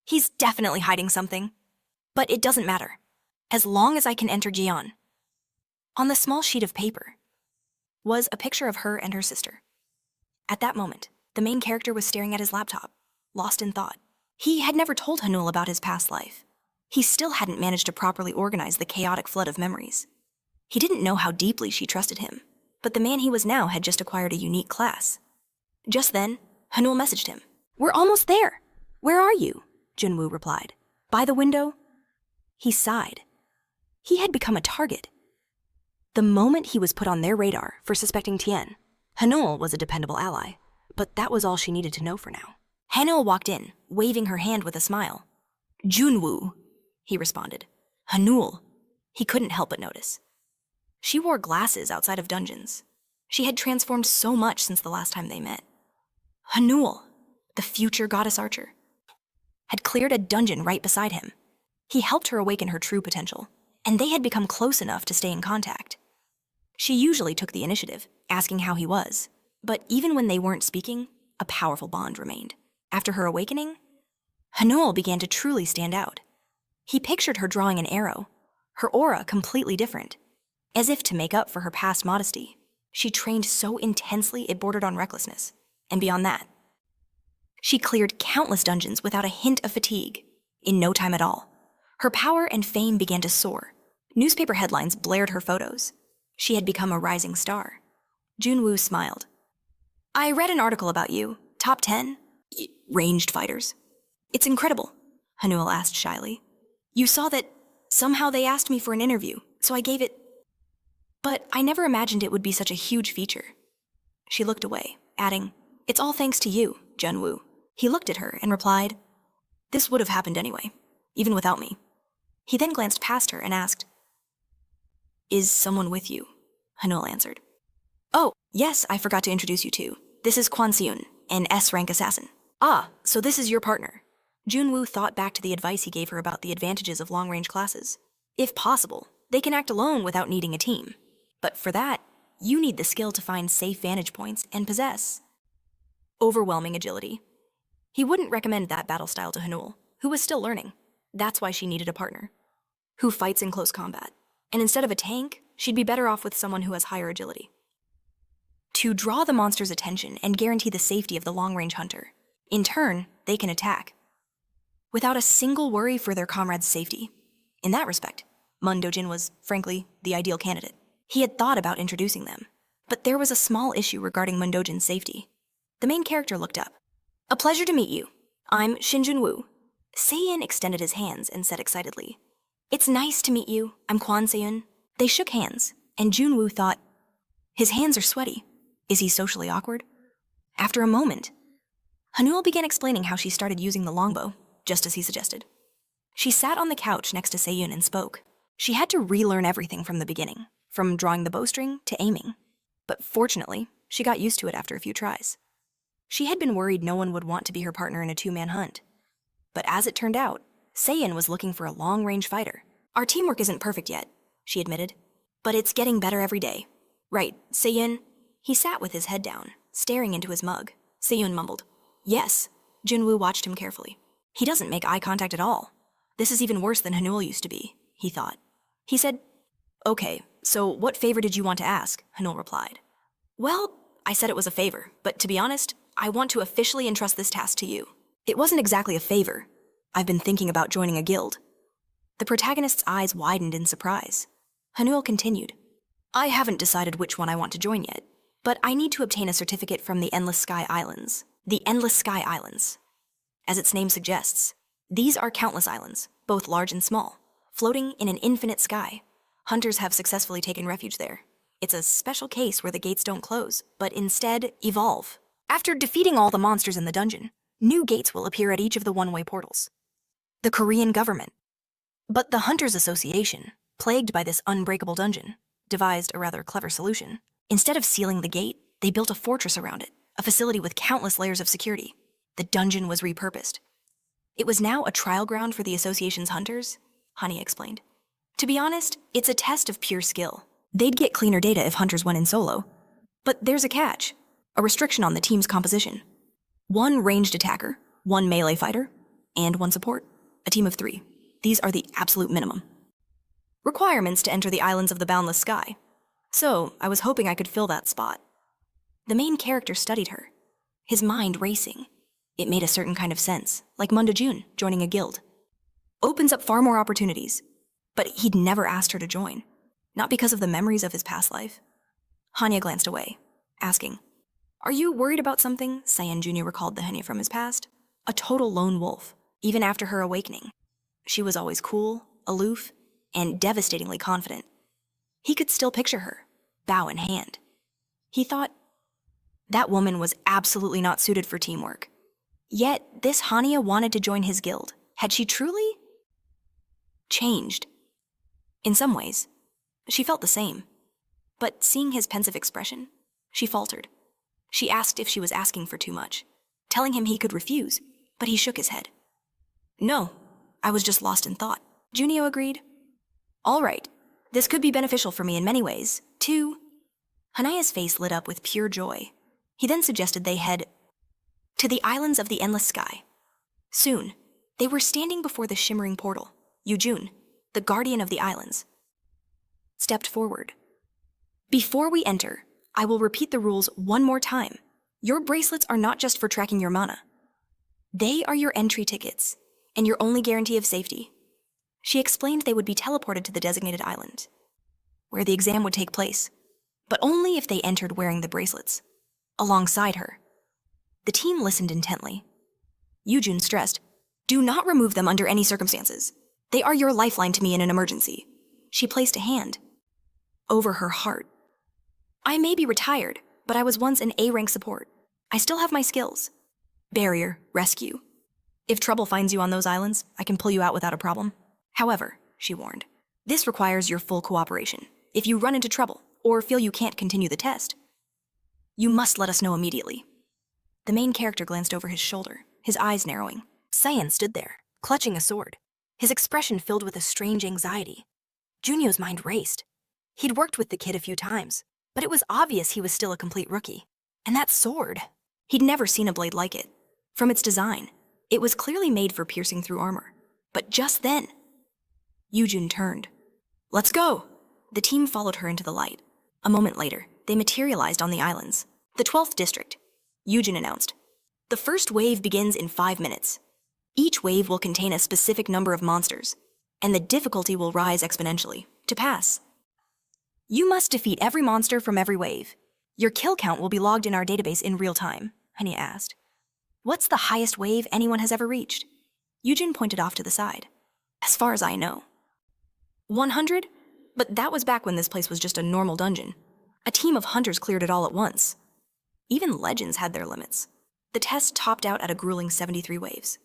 he's definitely hiding something. But it doesn't matter, as long as I can enter Jian. On the small sheet of paper was a picture of her and her sister. At that moment, the main character was staring at his laptop, lost in thought. He had never told Hanuel about his past life. He still hadn't managed to properly organize the chaotic flood of memories. He didn't know how deeply she trusted him, but the man he was now had just acquired a unique class. Just then, Hanuel messaged him. We're almost there. Where are you? Junwoo replied. By the window? He sighed. He had become a target. The moment he was put on their radar for suspecting Tien, Hanuel was a dependable ally, but that was all she needed to know for now. Hanuel walked in, waving her hand with a smile. Junwoo, he responded. Hanuel, he couldn't help but notice. She wore glasses outside of dungeons. She had transformed so much since the last time they met. Hanuel, the future goddess archer, had cleared a dungeon right beside him. He helped her awaken her true potential, and they had become close enough to stay in contact. She usually took the initiative, asking how he was, but even when they weren't speaking, a powerful bond remained. After her awakening, Hanuel began to truly stand out. He pictured her drawing an arrow, her aura completely different. As if to make up for her past modesty, she trained so intensely it bordered on recklessness, and beyond that, she cleared countless dungeons without a hint of fatigue, in no time at all. Her power and fame began to soar. Newspaper headlines blared her photos. She had become a rising star. Junwoo smiled. I read an article about you, top 10 ranged fighters. It's incredible, Hanuel asked shyly. You saw that somehow they asked me for an interview, so I gave it. But I never imagined it would be such a huge feature. She looked away, adding, it's all thanks to you, Junwoo. He looked at her and replied, this would have happened anyway, even without me. He then glanced past her and asked, is someone with you? Hanuel answered. Oh, yes, I forgot to introduce you to. This is Kwon Seun, an S-rank assassin. Ah, so this is your partner. Junwoo thought back to the advice he gave her about the advantages of long-range classes. If possible, they can act alone without needing a team. But for that, you need the skill to find safe vantage points and possess overwhelming agility. He wouldn't recommend that battle style to Hanuel, who was still learning. That's why she needed a partner who fights in close combat. And instead of a tank, she'd be better off with someone who has higher agility. To draw the monster's attention and guarantee the safety of the long-range hunter. In turn, they can attack without a single worry for their comrades' safety. In that respect, Mun Dojin was, frankly, the ideal candidate. He had thought about introducing them, but there was a small issue regarding Mun Dojin's safety. The main character looked up. A pleasure to meet you. I'm Shin Junio. Seiyin extended his hands and said excitedly, it's nice to meet you. I'm Kwon Seun. They shook hands, and Junwoo thought, his hands are sweaty. Is he socially awkward? After a moment, Hanuel began explaining how she started using the longbow, just as he suggested. She sat on the couch next to Seiyin and spoke. She had to relearn everything from the beginning, from drawing the bowstring to aiming. But fortunately, she got used to it after a few tries. She had been worried no one would want to be her partner in a two-man hunt. But as it turned out, Seiyin was looking for a long-range fighter. Our teamwork isn't perfect yet, she admitted, but it's getting better every day. Right, Seiyin? He sat with his head down, staring into his mug. Seiyin mumbled, yes. Junwoo watched him carefully. He doesn't make eye contact at all. This is even worse than Hanuel used to be, he thought. He said, okay, so what favor did you want to ask? Hanuel replied. Well, I said it was a favor, but to be honest, I want to officially entrust this task to you. It wasn't exactly a favor. I've been thinking about joining a guild. The protagonist's eyes widened in surprise. Hanuel continued, I haven't decided which one I want to join yet, but I need to obtain a certificate from the Endless Sky Islands. The Endless Sky Islands. As its name suggests, these are countless islands, both large and small, floating in an infinite sky. Hunters have successfully taken refuge there. It's a special case where the gates don't close, but instead evolve. After defeating all the monsters in the dungeon, new gates will appear at each of the one-way portals. The Korean government. But the Hunters Association, plagued by this unbreakable dungeon, devised a rather clever solution. Instead of sealing the gate, they built a fortress around it, a facility with countless layers of security. The dungeon was repurposed. It was now a trial ground for the association's hunters, Hania explained. To be honest, it's a test of pure skill. They'd get cleaner data if hunters went in solo. But there's a catch, a restriction on the team's composition. 1 ranged attacker, 1 melee fighter, and 1 support, a team of 3. These are the absolute minimum. Requirements to enter the islands of the boundless sky. So, I was hoping I could fill that spot. The main character studied her, his mind racing. It made a certain kind of sense, like Munda Jun joining a guild. Opens up far more opportunities, but he'd never asked her to join, not because of the memories of his past life. Hania glanced away, asking, "Are you worried about something?" Shin Junio recalled the Hania from his past. A total lone wolf, even after her awakening. She was always cool, aloof, and devastatingly confident. He could still picture her, bow in hand. He thought, that woman was absolutely not suited for teamwork. Yet, this Hania wanted to join his guild. Had she truly changed? In some ways, she felt the same. But seeing his pensive expression, she faltered. She asked if she was asking for too much, telling him he could refuse, but he shook his head. "No, I was just lost in thought," Junio agreed. "All right, this could be beneficial for me in many ways, too." Hanaya's face lit up with pure joy. He then suggested they head to the islands of the endless sky. Soon, they were standing before the shimmering portal. Yujun, the guardian of the islands, stepped forward. "Before we enter, I will repeat the rules one more time. Your bracelets are not just for tracking your mana. They are your entry tickets, and your only guarantee of safety." She explained they would be teleported to the designated island, where the exam would take place, but only if they entered wearing the bracelets, alongside her. The team listened intently. Yujun stressed, "Do not remove them under any circumstances. They are your lifeline to me in an emergency." She placed a hand over her heart. "I may be retired, but I was once an A-rank support. I still have my skills. Barrier, rescue. If trouble finds you on those islands, I can pull you out without a problem. However," she warned, "this requires your full cooperation. If you run into trouble, or feel you can't continue the test, you must let us know immediately." The main character glanced over his shoulder, his eyes narrowing. Saiyan stood there, clutching a sword, his expression filled with a strange anxiety. Junio's mind raced. He'd worked with the kid a few times, but it was obvious he was still a complete rookie. And that sword, he'd never seen a blade like it. From its design, it was clearly made for piercing through armor. But just then, Yujun turned. "Let's go!" The team followed her into the light. A moment later, they materialized on the islands. "The 12th district," Yujin announced. "The first wave begins in 5 minutes. Each wave will contain a specific number of monsters, and the difficulty will rise exponentially. To pass, you must defeat every monster from every wave. Your kill count will be logged in our database in real time," Hania asked. "What's the highest wave anyone has ever reached?" Yujin pointed off to the side. "As far as I know, 100? But that was back when this place was just a normal dungeon. A team of hunters cleared it all at once. Even legends had their limits. The test topped out at a grueling 73 waves.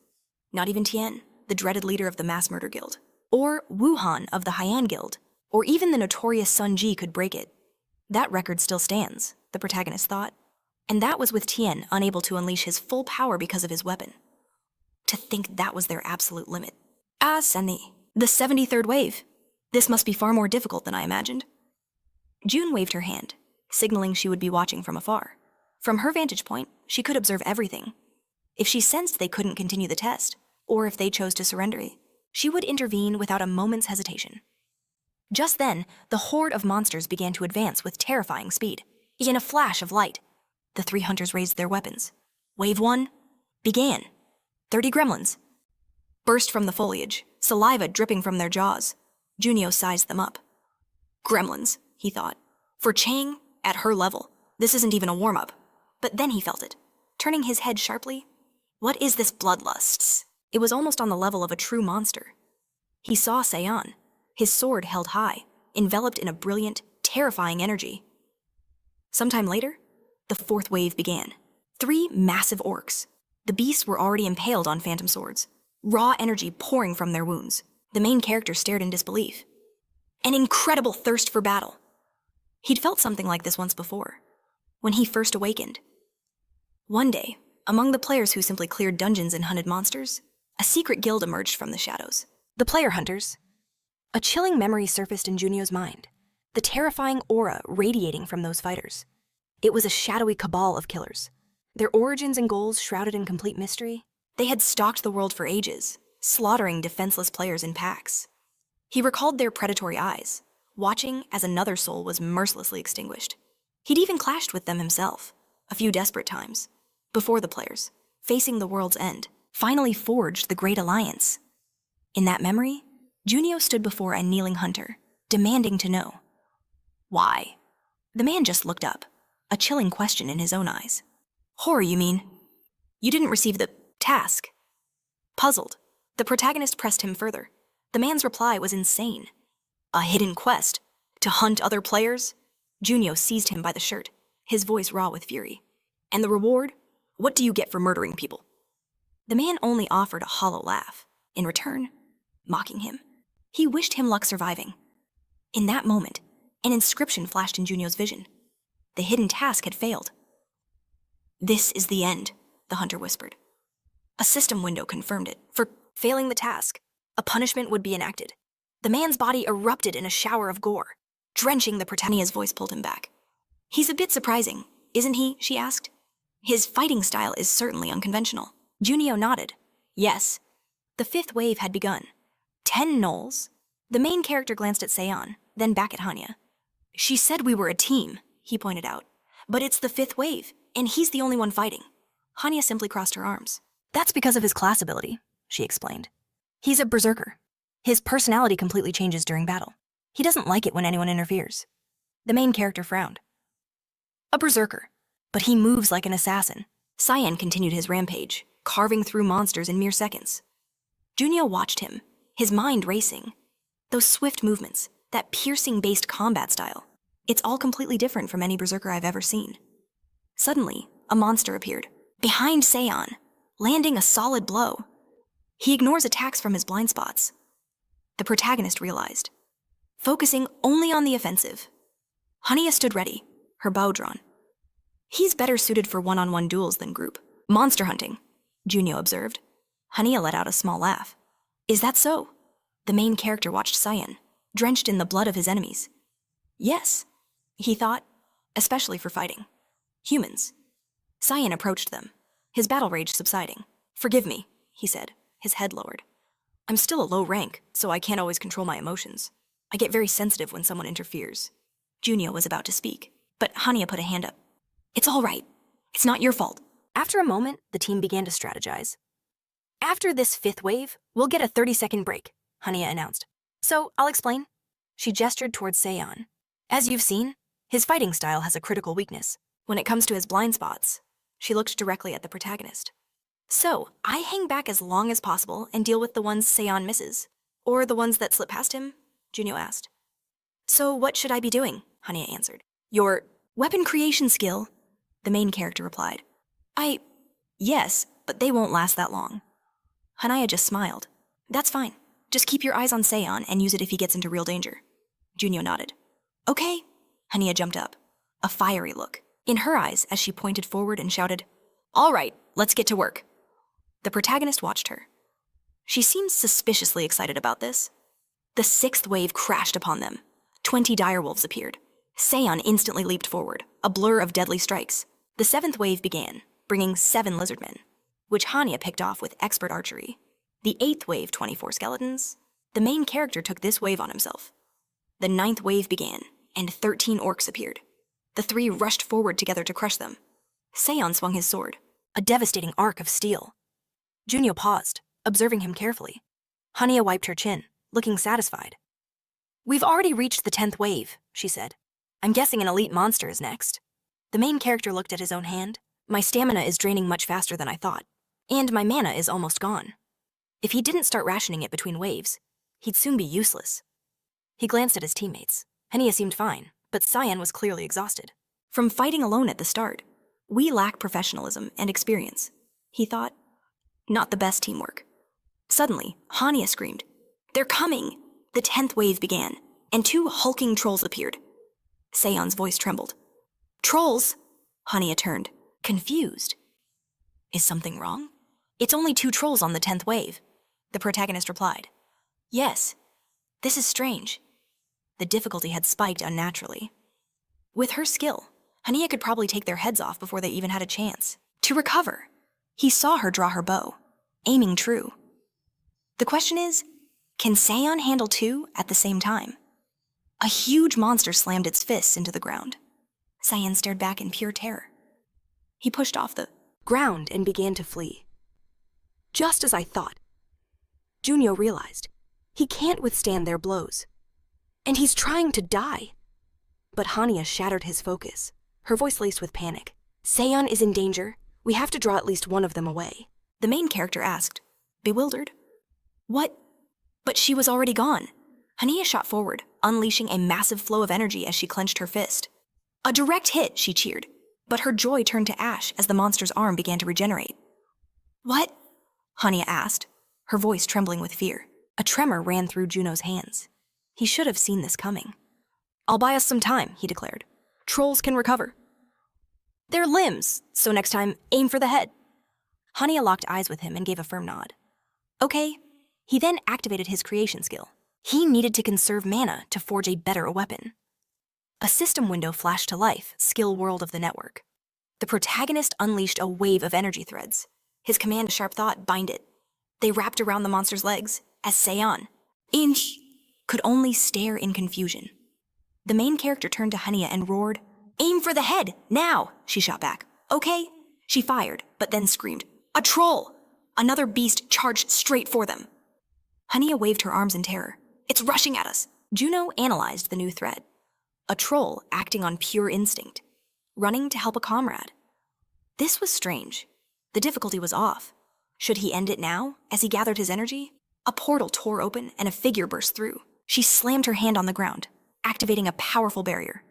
Not even Tien, the dreaded leader of the mass murder guild, or Wuhan of the Haiyan guild, or even the notorious Sun Ji could break it. That record still stands, the protagonist thought. And that was with Tien unable to unleash his full power because of his weapon. To think that was their absolute limit. "Ah, Sunny, the 73rd wave. This must be far more difficult than I imagined." June waved her hand, signaling she would be watching from afar. From her vantage point, she could observe everything. If she sensed they couldn't continue the test, or if they chose to surrender, she would intervene without a moment's hesitation. Just then, the horde of monsters began to advance with terrifying speed. In a flash of light, the 3 hunters raised their weapons. Wave 1 began. 30 gremlins burst from the foliage, saliva dripping from their jaws. Junio sized them up. Gremlins, he thought. For Chang, at her level, this isn't even a warm-up. But then he felt it, turning his head sharply. What is this bloodlust? It was almost on the level of a true monster. He saw Saiyan, his sword held high, enveloped in a brilliant, terrifying energy. Sometime later, the 4th wave began. 3 massive orcs. The beasts were already impaled on phantom swords, raw energy pouring from their wounds. The main character stared in disbelief. An incredible thirst for battle. He'd felt something like this once before, when he first awakened. One day, among the players who simply cleared dungeons and hunted monsters, a secret guild emerged from the shadows. The player hunters. A chilling memory surfaced in Junio's mind, the terrifying aura radiating from those fighters. It was a shadowy cabal of killers, their origins and goals shrouded in complete mystery. They had stalked the world for ages, slaughtering defenseless players in packs. He recalled their predatory eyes, watching as another soul was mercilessly extinguished. He'd even clashed with them himself, a few desperate times, before the players, facing the world's end, finally forged the Great Alliance. In that memory, Junio stood before a kneeling hunter, demanding to know. Why? The man just looked up, a chilling question in his own eyes. Horror, you mean? You didn't receive the task. Puzzled, the protagonist pressed him further. The man's reply was insane. A hidden quest? To hunt other players? Junio seized him by the shirt, his voice raw with fury. And the reward? What do you get for murdering people? The man only offered a hollow laugh, in return, mocking him. He wished him luck surviving. In that moment, an inscription flashed in Junio's vision. The hidden task had failed. This is the end, the hunter whispered. A system window confirmed it. For failing the task, a punishment would be enacted. The man's body erupted in a shower of gore, drenching the protagonist's voice pulled him back. He's a bit surprising, isn't he? She asked. His fighting style is certainly unconventional. Junio nodded. Yes. The fifth wave had begun. 10 gnolls. The main character glanced at Seon, then back at Hanya. She said we were a team, he pointed out. But it's the fifth wave, and he's the only one fighting. Hanya simply crossed her arms. That's because of his class ability, she explained. He's a berserker. His personality completely changes during battle. He doesn't like it when anyone interferes. The main character frowned. A berserker, but he moves like an assassin. Cyan continued his rampage, carving through monsters in mere seconds. Junio watched him, his mind racing. Those swift movements, that piercing-based combat style. It's all completely different from any berserker I've ever seen. Suddenly, a monster appeared, behind Seon, landing a solid blow. He ignores attacks from his blind spots. The protagonist realized, focusing only on the offensive. Hanya stood ready, her bow drawn. He's better suited for one-on-one duels than group. Monster hunting, Junio observed. Hanya let out a small laugh. Is that so? The main character watched Cyan, drenched in the blood of his enemies. Yes, he thought, especially for fighting. Humans. Cyan approached them, his battle rage subsiding. Forgive me, he said, his head lowered. I'm still a low rank, so I can't always control my emotions. I get very sensitive when someone interferes. Junio was about to speak, but Hanya put a hand up. It's all right. It's not your fault. After a moment, the team began to strategize. After this fifth wave, we'll get a 30-second break, Hanya announced. So, I'll explain. She gestured towards Seon. As you've seen, his fighting style has a critical weakness. When it comes to his blind spots, she looked directly at the protagonist. So, I hang back as long as possible and deal with the ones Seon misses. Or the ones that slip past him? Junio asked. So what should I be doing? Hanya answered. Your weapon creation skill, the main character replied. Yes, but they won't last that long. Hanya just smiled. That's fine. Just keep your eyes on Seon and use it if he gets into real danger. Junio nodded. Okay. Hanya jumped up, a fiery look in her eyes as she pointed forward and shouted, All right, let's get to work. The protagonist watched her. She seemed suspiciously excited about this. The sixth wave crashed upon them. 20 direwolves appeared. Seon instantly leaped forward, a blur of deadly strikes. The seventh wave began, bringing 7 lizardmen, which Hanya picked off with expert archery. The eighth wave, 24 skeletons. The main character took this wave on himself. The ninth wave began, and 13 orcs appeared. The 3 rushed forward together to crush them. Seon swung his sword, a devastating arc of steel. Junio paused, observing him carefully. Hanya wiped her chin, looking satisfied. We've already reached the 10th wave, she said. I'm guessing an elite monster is next. The main character looked at his own hand. My stamina is draining much faster than I thought, and my mana is almost gone. If he didn't start rationing it between waves, he'd soon be useless. He glanced at his teammates. Hanya seemed fine, but Cyan was clearly exhausted. From fighting alone at the start, we lack professionalism and experience, he thought. Not the best teamwork. Suddenly, Hanya screamed, They're coming! The 10th wave began, and 2 hulking trolls appeared. Seon's voice trembled. Trolls? Hania turned, confused. Is something wrong? It's only 2 trolls on the 10th wave, the protagonist replied. Yes, this is strange. The difficulty had spiked unnaturally. With her skill, Hania could probably take their heads off before they even had a chance to recover. He saw her draw her bow, aiming true. The question is, can Seon handle 2 at the same time? A huge monster slammed its fists into the ground. Seon stared back in pure terror. He pushed off the ground and began to flee. Just as I thought. Junio realized he can't withstand their blows. And he's trying to die. But Hania shattered his focus, her voice laced with panic. Seon is in danger. We have to draw at least one of them away. The main character asked, bewildered. What? But she was already gone. Hania shot forward, unleashing a massive flow of energy as she clenched her fist. A direct hit, she cheered, but her joy turned to ash as the monster's arm began to regenerate. What? Hania asked, her voice trembling with fear. A tremor ran through Juno's hands. He should have seen this coming. I'll buy us some time, he declared. Trolls can recover. They're limbs, so next time, aim for the head. Hania locked eyes with him and gave a firm nod. Okay. He then activated his creation skill. He needed to conserve mana to forge a better weapon. A system window flashed to life, skill world of the network. The protagonist unleashed a wave of energy threads. His command, sharp thought, bind it. They wrapped around the monster's legs, as Seon, could only stare in confusion. The main character turned to Hania and roared, Aim for the head, now, she shot back. Okay. She fired, but then screamed, A troll! Another beast charged straight for them. Hania waved her arms in terror. It's rushing at us. Juno analyzed the new threat. A troll acting on pure instinct, running to help a comrade. This was strange. The difficulty was off. Should he end it now, as he gathered his energy? A portal tore open and a figure burst through. She slammed her hand on the ground, activating a powerful barrier.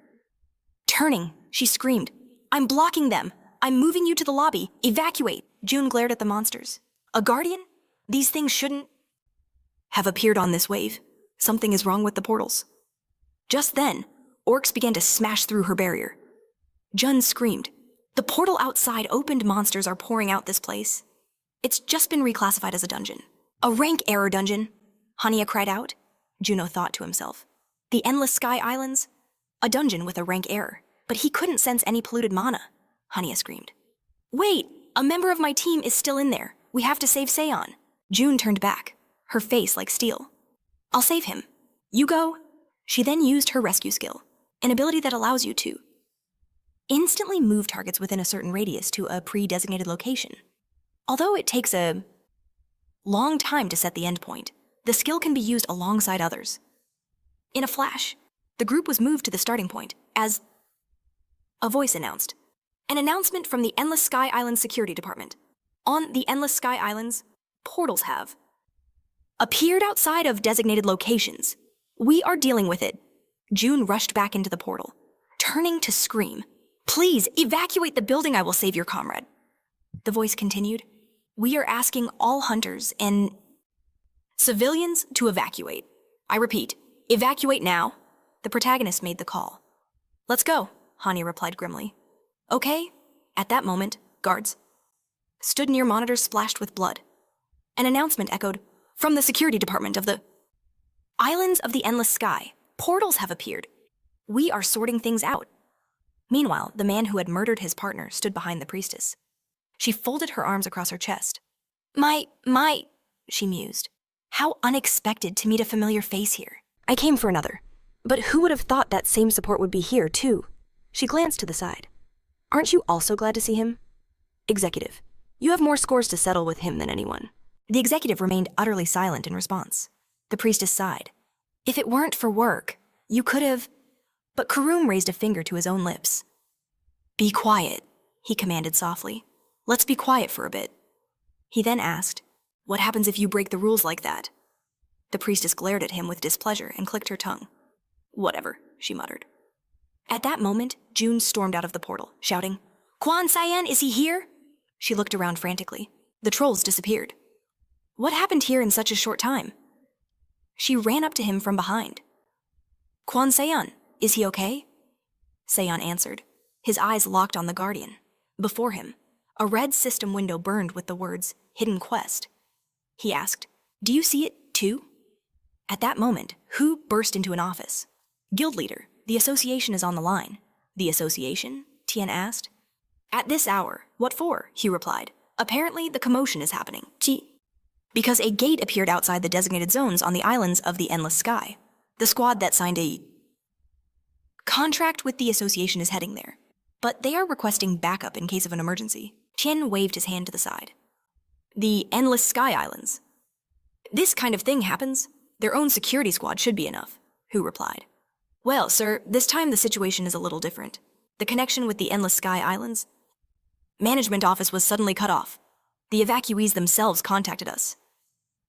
Turning, she screamed, I'm blocking them. I'm moving you to the lobby. Evacuate. June glared at the monsters. A guardian? These things shouldn't have appeared on this wave. Something is wrong with the portals. Just then, orcs began to smash through her barrier. Jun screamed, The portal outside opened. Monsters are pouring out this place. It's just been reclassified as a dungeon. A rank error dungeon, Hania cried out. Juno thought to himself. The Endless Sky Islands? A dungeon with a rank error. But he couldn't sense any polluted mana, Hania screamed. Wait, a member of my team is still in there. We have to save Seon. June turned back, her face like steel. I'll save him. You go. She then used her rescue skill, an ability that allows you to instantly move targets within a certain radius to a pre-designated location. Although it takes a long time to set the endpoint, the skill can be used alongside others. In a flash, the group was moved to the starting point as a voice announced. An announcement from the Endless Sky Islands Security Department. On the Endless Sky Islands, portals have appeared outside of designated locations. We are dealing with it. June rushed back into the portal, turning to scream. Please, evacuate the building. I will save your comrade. The voice continued. We are asking all hunters and civilians to evacuate. I repeat, evacuate now. The protagonist made the call. Let's go, Hania replied grimly. Okay. At that moment, guards stood near monitors splashed with blood. An announcement echoed, From the security department of the Islands of the Endless Sky, portals have appeared. We are sorting things out. Meanwhile, the man who had murdered his partner stood behind the priestess. She folded her arms across her chest. My, she mused. How unexpected to meet a familiar face here. I came for another. But who would have thought that same support would be here, too? She glanced to the side. Aren't you also glad to see him? Executive, you have more scores to settle with him than anyone. The executive remained utterly silent in response. The priestess sighed. If it weren't for work, you could have... But Karum raised a finger to his own lips. Be quiet, he commanded softly. Let's be quiet for a bit. He then asked, What happens if you break the rules like that? The priestess glared at him with displeasure and clicked her tongue. Whatever, she muttered. At that moment, June stormed out of the portal, shouting, Kwan Sayan, is he here? She looked around frantically. The trolls disappeared. What happened here in such a short time? She ran up to him from behind. Kwan Sayan, is he okay? Seon answered, his eyes locked on the Guardian. Before him, a red system window burned with the words, Hidden Quest. He asked, do you see it, too? At that moment, Hu burst into an office. Guild leader, the association is on the line. The association? Tian asked. At this hour. What for? Hu replied. Apparently, the commotion is happening. Because a gate appeared outside the designated zones on the islands of the Endless Sky. The squad that signed a contract with the association is heading there. But they are requesting backup in case of an emergency. Tian waved his hand to the side. The Endless Sky Islands. This kind of thing happens. Their own security squad should be enough, Hu replied. Well, sir, this time the situation is a little different. The connection with the Endless Sky Islands management office was suddenly cut off. The evacuees themselves contacted us.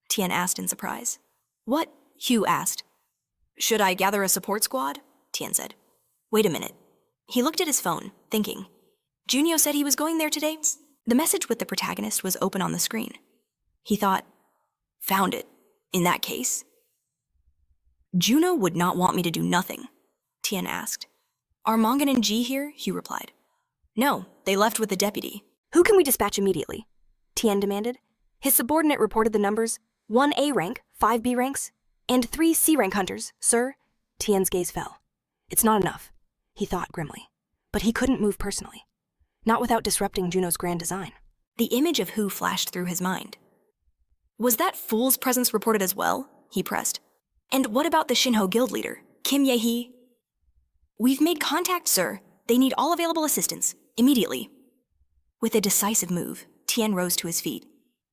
Tian asked in surprise. What? Hu asked. Should I gather a support squad? Tian said. Wait a minute. He looked at his phone, thinking. Junio said he was going there today? The message with the protagonist was open on the screen. He thought, found it. In that case. Juno would not want me to do nothing, Tian asked. Are Mongan and Ji here? Hu replied. No, they left with the deputy. Who can we dispatch immediately? Tian demanded. His subordinate reported the numbers, 1 A rank, 5 B ranks, and 3 C rank hunters, sir. Tian's gaze fell. It's not enough, he thought grimly. But he couldn't move personally. Not without disrupting Juno's grand design. The image of Hu flashed through his mind. Was that fool's presence reported as well? He pressed. And what about the Shinho guild leader, Kim Ye-hee? We've made contact, sir. They need all available assistance, immediately. With a decisive move, Tian rose to his feet.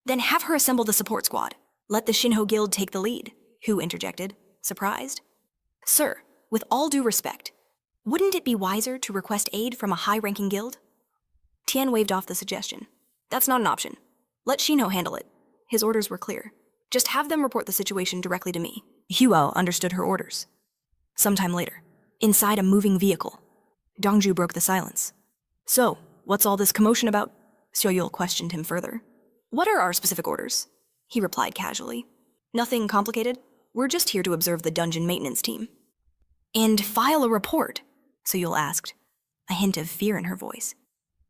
Then have her assemble the support squad. Let the Shinho guild take the lead, Hu interjected, surprised. Sir, with all due respect, wouldn't it be wiser to request aid from a high-ranking guild? Tian waved off the suggestion. That's not an option. Let Shinho handle it. His orders were clear. Just have them report the situation directly to me. Huo understood her orders. Sometime later, inside a moving vehicle, Dongju broke the silence. So, what's all this commotion about? Seoyul questioned him further. What are our specific orders? He replied casually. Nothing complicated. We're just here to observe the dungeon maintenance team. And file a report, Seoyul asked, a hint of fear in her voice.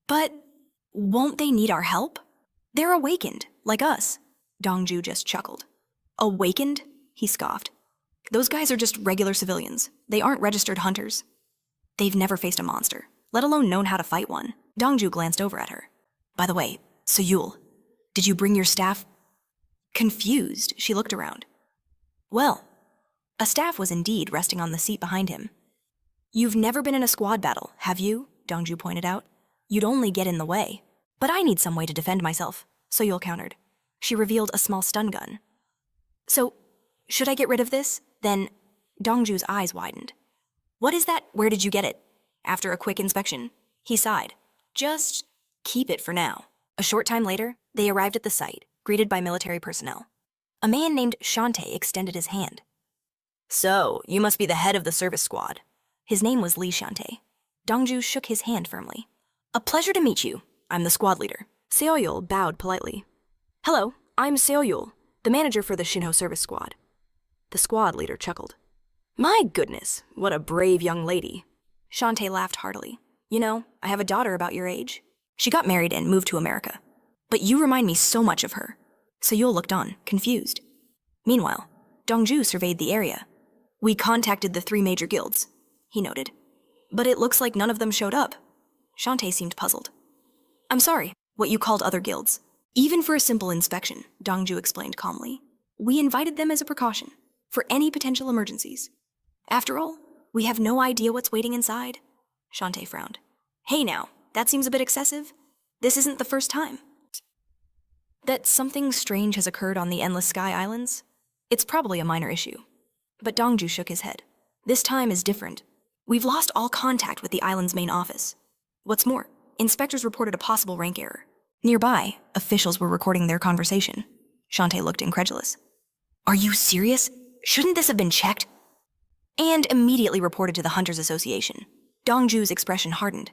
But won't they need our help? They're awakened, like us. Dongju just chuckled. Awakened? He scoffed. Those guys are just regular civilians. They aren't registered hunters. They've never faced a monster, let alone known how to fight one. Dongju glanced over at her. By the way, Seoyul, did you bring your staff? Confused, she looked around. Well, a staff was indeed resting on the seat behind him. You've never been in a squad battle, have you? Dongju pointed out. You'd only get in the way. But I need some way to defend myself, Seoyul countered. She revealed a small stun gun. So, should I get rid of this? Then, Dongju's eyes widened. What is that? Where did you get it? After a quick inspection, he sighed. Just keep it for now. A short time later, they arrived at the site, greeted by military personnel. A man named Shantae extended his hand. So, you must be the head of the service squad. His name was Lee Shantae. Dongju shook his hand firmly. A pleasure to meet you. I'm the squad leader. Seoyul bowed politely. Hello, I'm Seoyul, the manager for the Shinho service squad. The squad leader chuckled. My goodness, what a brave young lady. Shantae laughed heartily. You know, I have a daughter about your age. She got married and moved to America. But you remind me so much of her. Seoyul looked on, confused. Meanwhile, Dongju surveyed the area. We contacted the 3 major guilds, he noted. But it looks like none of them showed up. Shantae seemed puzzled. I'm sorry, what you called other guilds. Even for a simple inspection, Dongju explained calmly. We invited them as a precaution, for any potential emergencies. After all, we have no idea what's waiting inside. Shantae frowned. Hey now, that seems a bit excessive. This isn't the first time. That something strange has occurred on the Endless Sky Islands? It's probably a minor issue. But Dongju shook his head. This time is different. We've lost all contact with the island's main office. What's more, inspectors reported a possible rank error. Nearby, officials were recording their conversation. Shantae looked incredulous. Are you serious? Shouldn't this have been checked? And immediately reported to the Hunters Association. Dongju's expression hardened.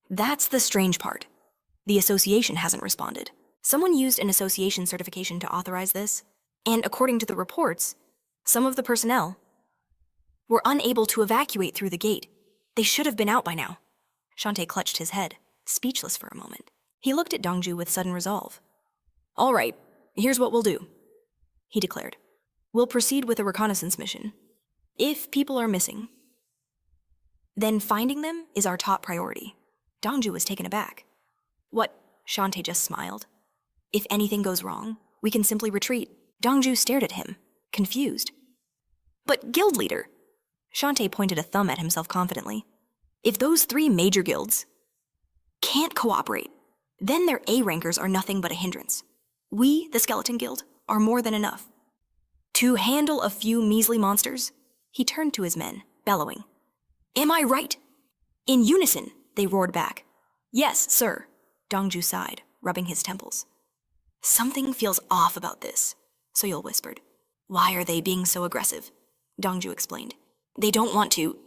That's the strange part. The association hasn't responded. Someone used an association certification to authorize this, and according to the reports, some of the personnel were unable to evacuate through the gate. They should have been out by now. Shantae clutched his head, speechless for a moment. He looked at Dongju with sudden resolve. All right, here's what we'll do, he declared. We'll proceed with a reconnaissance mission. If people are missing, then finding them is our top priority. Dongju was taken aback. What? Shantae just smiled. If anything goes wrong, we can simply retreat. Dongju stared at him, confused. But guild leader, Shantae pointed a thumb at himself confidently. If those 3 major guilds can't cooperate, then their A rankers are nothing but a hindrance. We, the Skeleton Guild, are more than enough. To handle a few measly monsters, he turned to his men, bellowing. Am I right? In unison, they roared back. Yes, sir, Dongju sighed, rubbing his temples. Something feels off about this, Soyul whispered. Why are they being so aggressive? Dongju explained. They don't want to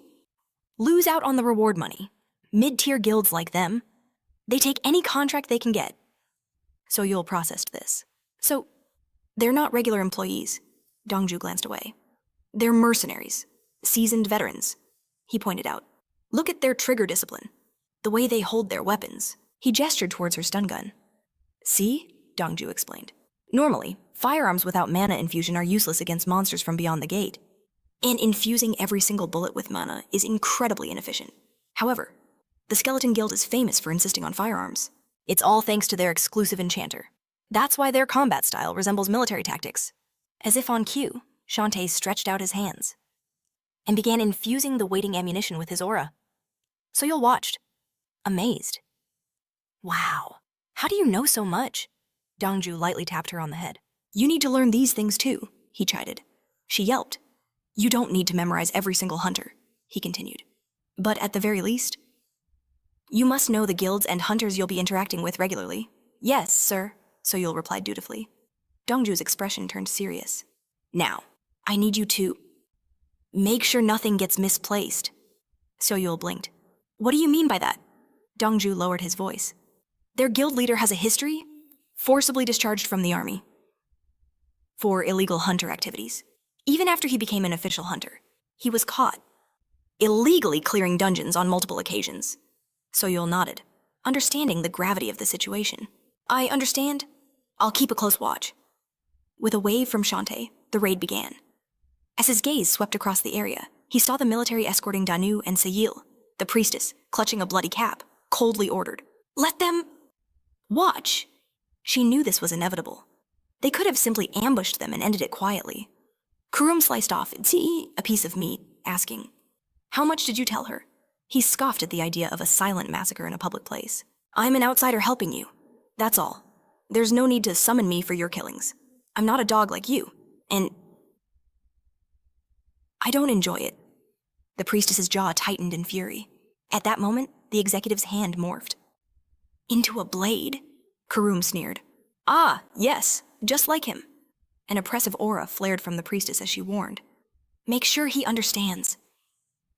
lose out on the reward money. Mid-tier guilds like them, they take any contract they can get. Soyul processed this. So, they're not regular employees. Dongju glanced away. They're mercenaries, seasoned veterans, he pointed out. Look at their trigger discipline, the way they hold their weapons. He gestured towards her stun gun. See? Dongju explained. Normally, firearms without mana infusion are useless against monsters from beyond the gate. And infusing every single bullet with mana is incredibly inefficient. However, the Skeleton Guild is famous for insisting on firearms. It's all thanks to their exclusive enchanter. That's why their combat style resembles military tactics. As if on cue, Shantae stretched out his hands and began infusing the waiting ammunition with his aura. Soyul watched, amazed. Wow, how do you know so much? Dongju lightly tapped her on the head. You need to learn these things too, he chided. She yelped. You don't need to memorize every single hunter, he continued. But at the very least, you must know the guilds and hunters you'll be interacting with regularly. Yes, sir, Soyul replied dutifully. Dongju's expression turned serious. Now, I need you to make sure nothing gets misplaced. Soyul blinked. What do you mean by that? Dongju lowered his voice. Their guild leader has a history, forcibly discharged from the army, for illegal hunter activities. Even after he became an official hunter, he was caught, illegally clearing dungeons on multiple occasions. Soyul nodded, understanding the gravity of the situation. I understand. I'll keep a close watch. With a wave from Shantae, the raid began. As his gaze swept across the area, he saw the military escorting Danu and Sayil, the priestess, clutching a bloody cap, coldly ordered. Let them watch. She knew this was inevitable. They could have simply ambushed them and ended it quietly. Kurum sliced off a piece of meat, asking, How much did you tell her? He scoffed at the idea of a silent massacre in a public place. I'm an outsider helping you. That's all. There's no need to summon me for your killings. I'm not a dog like you, and I don't enjoy it. The priestess's jaw tightened in fury. At that moment, the executive's hand morphed into a blade. Kurum sneered. Ah, yes, just like him. An oppressive aura flared from the priestess as she warned. Make sure he understands.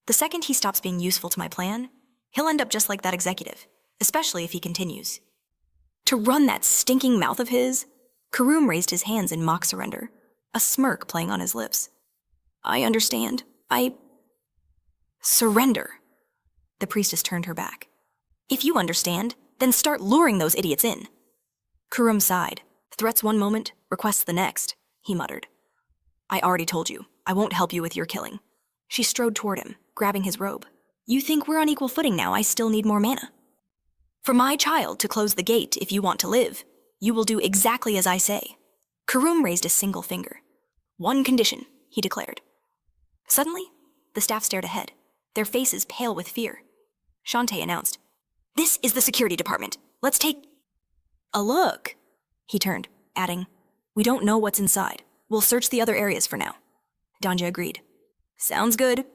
The second he stops being useful to my plan, he'll end up just like that executive, especially if he continues to run that stinking mouth of his. Kurum raised his hands in mock surrender, a smirk playing on his lips. I understand. I surrender. The priestess turned her back. If you understand, then start luring those idiots in. Kurum sighed. Threats one moment, requests the next, he muttered. I already told you, I won't help you with your killing. She strode toward him, grabbing his robe. You think we're on equal footing now, I still need more mana. For my child to close the gate if you want to live, you will do exactly as I say. Kurum raised a single finger. One condition, he declared. Suddenly, the staff stared ahead, their faces pale with fear. Shantae announced, This is the security department. Let's take a look. He turned, adding, We don't know what's inside. We'll search the other areas for now. Danja agreed. Sounds good.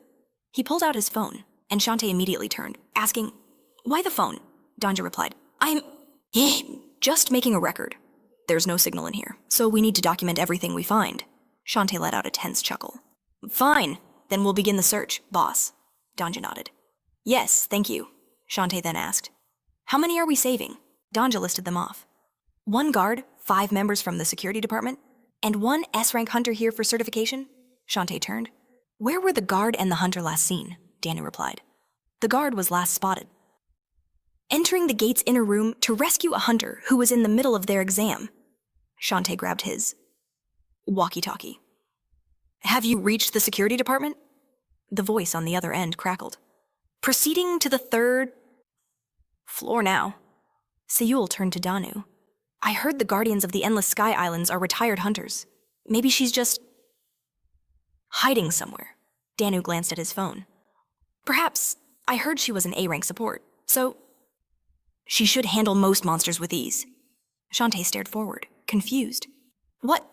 He pulled out his phone, and Shantae immediately turned, asking, Why the phone? Danja replied, I'm just making a record. There's no signal in here, so we need to document everything we find. Shantae let out a tense chuckle. Fine, then we'll begin the search, boss. Danja nodded. Yes, thank you. Shantae then asked, How many are we saving? Danja listed them off. 1 guard, 5 members from the security department, and 1 S-rank hunter here for certification? Shantae turned. Where were the guard and the hunter last seen? Danu replied. The guard was last spotted entering the gate's inner room to rescue a hunter who was in the middle of their exam. Shantae grabbed his walkie-talkie. "Have you reached the security department?" The voice on the other end crackled. "Proceeding to the 3rd floor now." Seul turned to Danu. "I heard the Guardians of the Endless Sky Islands are retired hunters. Maybe she's just hiding somewhere." Danu glanced at his phone. "Perhaps. I heard she was an A-rank support, so she should handle most monsters with ease." Shantae stared forward, confused. "What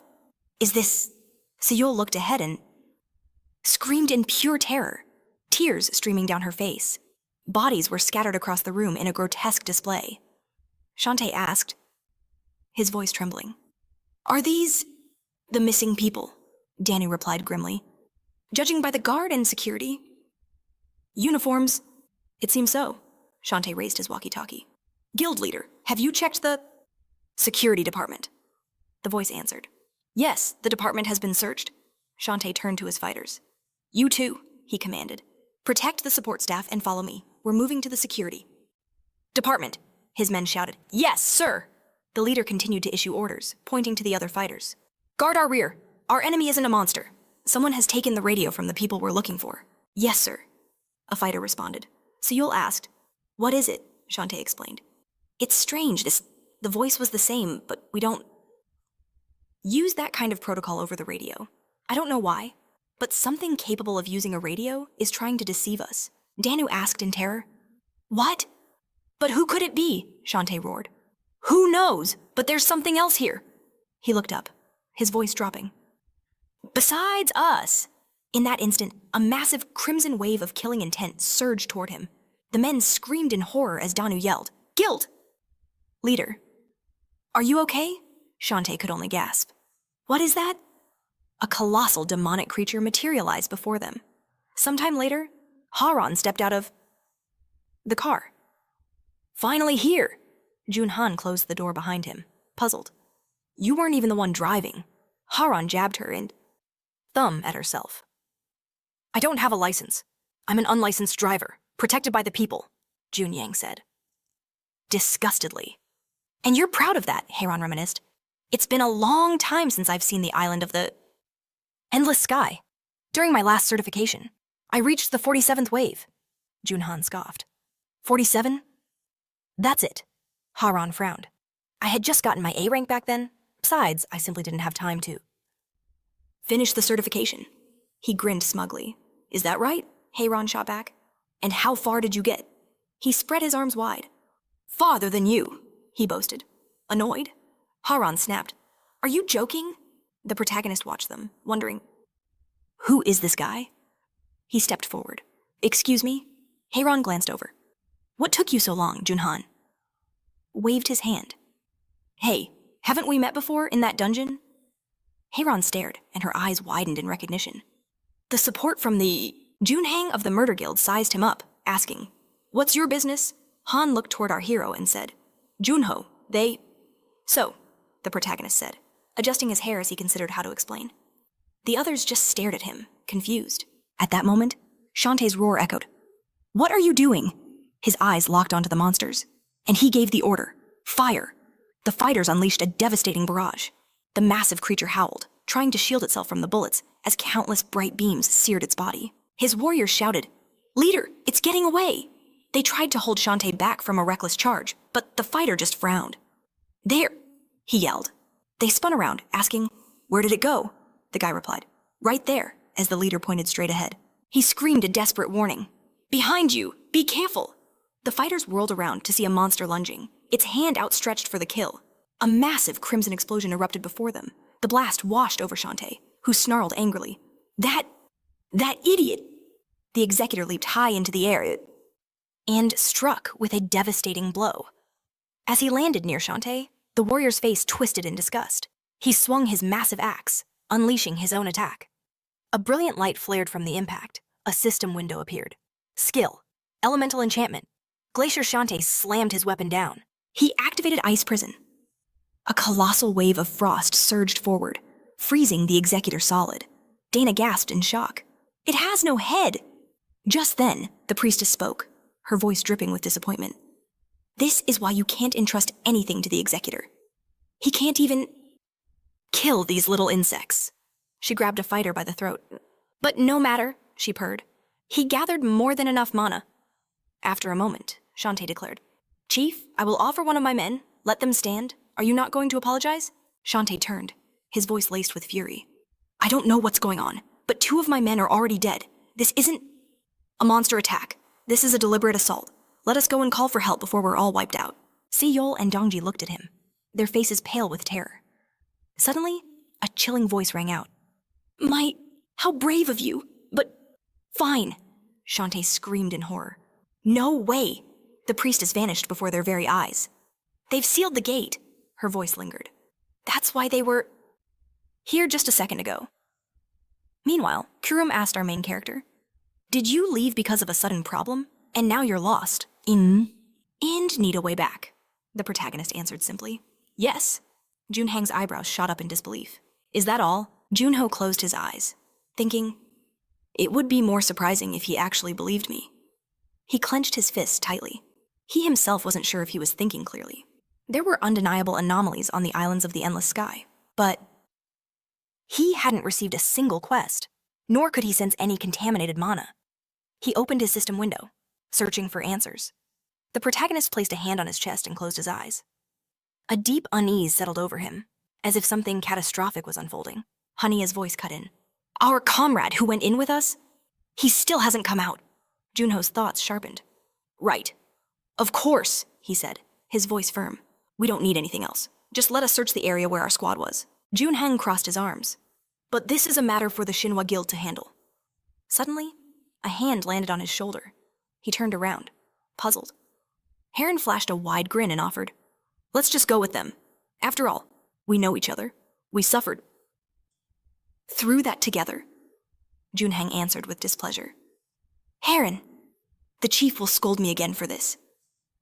is this?" Seul looked ahead and screamed in pure terror, tears streaming down her face. Bodies were scattered across the room in a grotesque display. Shantae asked, his voice trembling, "Are these the missing people?" Danu replied grimly. "Judging by the guard and security uniforms, it seems so." Shantae raised his walkie-talkie. "Guild leader, have you checked the security department?" The voice answered. "Yes, the department has been searched." Shantae turned to his fighters. "You too," he commanded. "Protect the support staff and follow me. We're moving to the security department." His men shouted, "Yes, sir!" The leader continued to issue orders, pointing to the other fighters. "Guard our rear. Our enemy isn't a monster. Someone has taken the radio from the people we're looking for." "Yes, sir," a fighter responded. Seul asked, "What is it?" Shantae explained. "It's strange. The voice was the same, but we don't use that kind of protocol over the radio. I don't know why, but something capable of using a radio is trying to deceive us." Danu asked in terror. "What? But who could it be?" Shantae roared. "Who knows? But there's something else here." He looked up, his voice dropping. "Besides us." In that instant, a massive crimson wave of killing intent surged toward him. The men screamed in horror as Danu yelled, "Guild leader, are you okay?" Shantae could only gasp. "What is that?" A colossal demonic creature materialized before them. Sometime later, Haran stepped out of the car. "Finally here!" Junhan closed the door behind him, puzzled. "You weren't even the one driving." Haran jabbed her and thumb at herself. "I don't have a license. I'm an unlicensed driver, protected by the people," Junyang said, disgustedly. "And you're proud of that," Haran reminisced. "It's been a long time since I've seen the island of the endless sky. During my last certification, I reached the 47th wave." Junhan scoffed. 47? That's it. Haran frowned. "I had just gotten my A rank back then. Besides, I simply didn't have time to finish the certification." He grinned smugly. "Is that right?" Haran shot back. "And how far did you get?" He spread his arms wide. "Farther than you," he boasted. Annoyed, Haran snapped, "Are you joking?" The protagonist watched them, wondering, who is this guy? He stepped forward. "Excuse me?" Haran glanced over. "What took you so long, Junhan?" Waved his hand. "Hey, haven't we met before in that dungeon?" Haran stared, and her eyes widened in recognition. The support from the Junhang of the Murder Guild sized him up, asking, "What's your business?" Han looked toward our hero and said, "Junho, they..." "So," the protagonist said, adjusting his hair as he considered how to explain. The others just stared at him, confused. At that moment, Shantae's roar echoed. "What are you doing?" His eyes locked onto the monsters, and he gave the order, "Fire!" The fighters unleashed a devastating barrage. The massive creature howled, trying to shield itself from the bullets as countless bright beams seared its body. His warriors shouted, "Leader, it's getting away!" They tried to hold Shantae back from a reckless charge, but the fighter just frowned. "There!" he yelled. They spun around, asking, "Where did it go?" The guy replied, "Right there," as the leader pointed straight ahead. He screamed a desperate warning. "Behind you! Be careful!" The fighters whirled around to see a monster lunging, its hand outstretched for the kill. A massive crimson explosion erupted before them. The blast washed over Shantae, who snarled angrily, That idiot!" The executor leaped high into the air and struck with a devastating blow. As he landed near Shantae, the warrior's face twisted in disgust. He swung his massive axe, unleashing his own attack. A brilliant light flared from the impact. A system window appeared. Skill, elemental enchantment. Glacier Shantae slammed his weapon down. He activated Ice Prison. A colossal wave of frost surged forward, freezing the executor solid. Dana gasped in shock. "It has no head!" Just then, the priestess spoke, her voice dripping with disappointment. This is why you can't entrust anything to the executor. He can't even kill these little insects. She grabbed a fighter by the throat. But no matter, she purred. He gathered more than enough mana. After a moment, Shantae declared, Chief, I will offer one of my men. Let them stand. Are you not going to apologize? Shantae turned, his voice laced with fury. I don't know what's going on, but 2 of my men are already dead. This isn't a monster attack. This is a deliberate assault. Let us go and call for help before we're all wiped out. Si-yeol and Dongji looked at him, their faces pale with terror. Suddenly, a chilling voice rang out. How brave of you, but fine, Shantae screamed in horror. No way! The priestess vanished before their very eyes. They've sealed the gate, her voice lingered. That's why they were here just a second ago. Meanwhile, Kurum asked our main character, Did you leave because of a sudden problem, and now you're lost? And need a way back, the protagonist answered simply. Yes. Junhang's eyebrows shot up in disbelief. Is that all? Junho closed his eyes, thinking, it would be more surprising if he actually believed me. He clenched his fists tightly. He himself wasn't sure if he was thinking clearly. There were undeniable anomalies on the islands of the endless sky, but he hadn't received a single quest, nor could he sense any contaminated mana. He opened his system window, searching for answers. The protagonist placed a hand on his chest and closed his eyes. A deep unease settled over him, as if something catastrophic was unfolding. Hania's voice cut in. Our comrade who went in with us? He still hasn't come out. Junho's thoughts sharpened. Right. Of course, he said, his voice firm. We don't need anything else. Just let us search the area where our squad was. Junhang crossed his arms. But this is a matter for the Shinwa Guild to handle. Suddenly, a hand landed on his shoulder. He turned around, puzzled. Heron flashed a wide grin and offered, Let's just go with them. After all, we know each other. We suffered through that together. Junhang answered with displeasure. Heron, the chief will scold me again for this.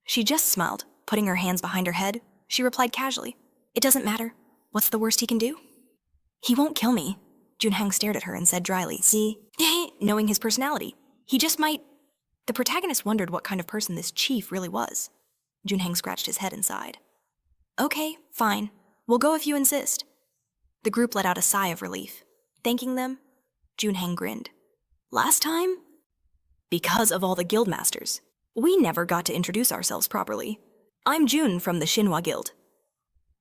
She just smiled, putting her hands behind her head. She replied casually, It doesn't matter. What's the worst he can do? He won't kill me. Junhang stared at her and said dryly, See, knowing his personality, he just might. The protagonist wondered what kind of person this chief really was. Junhang scratched his head and sighed. Okay, fine. We'll go if you insist. The group let out a sigh of relief. Thanking them, Junhang grinned. Last time? Because of all the guildmasters, we never got to introduce ourselves properly. I'm Jun from the Shinwa Guild.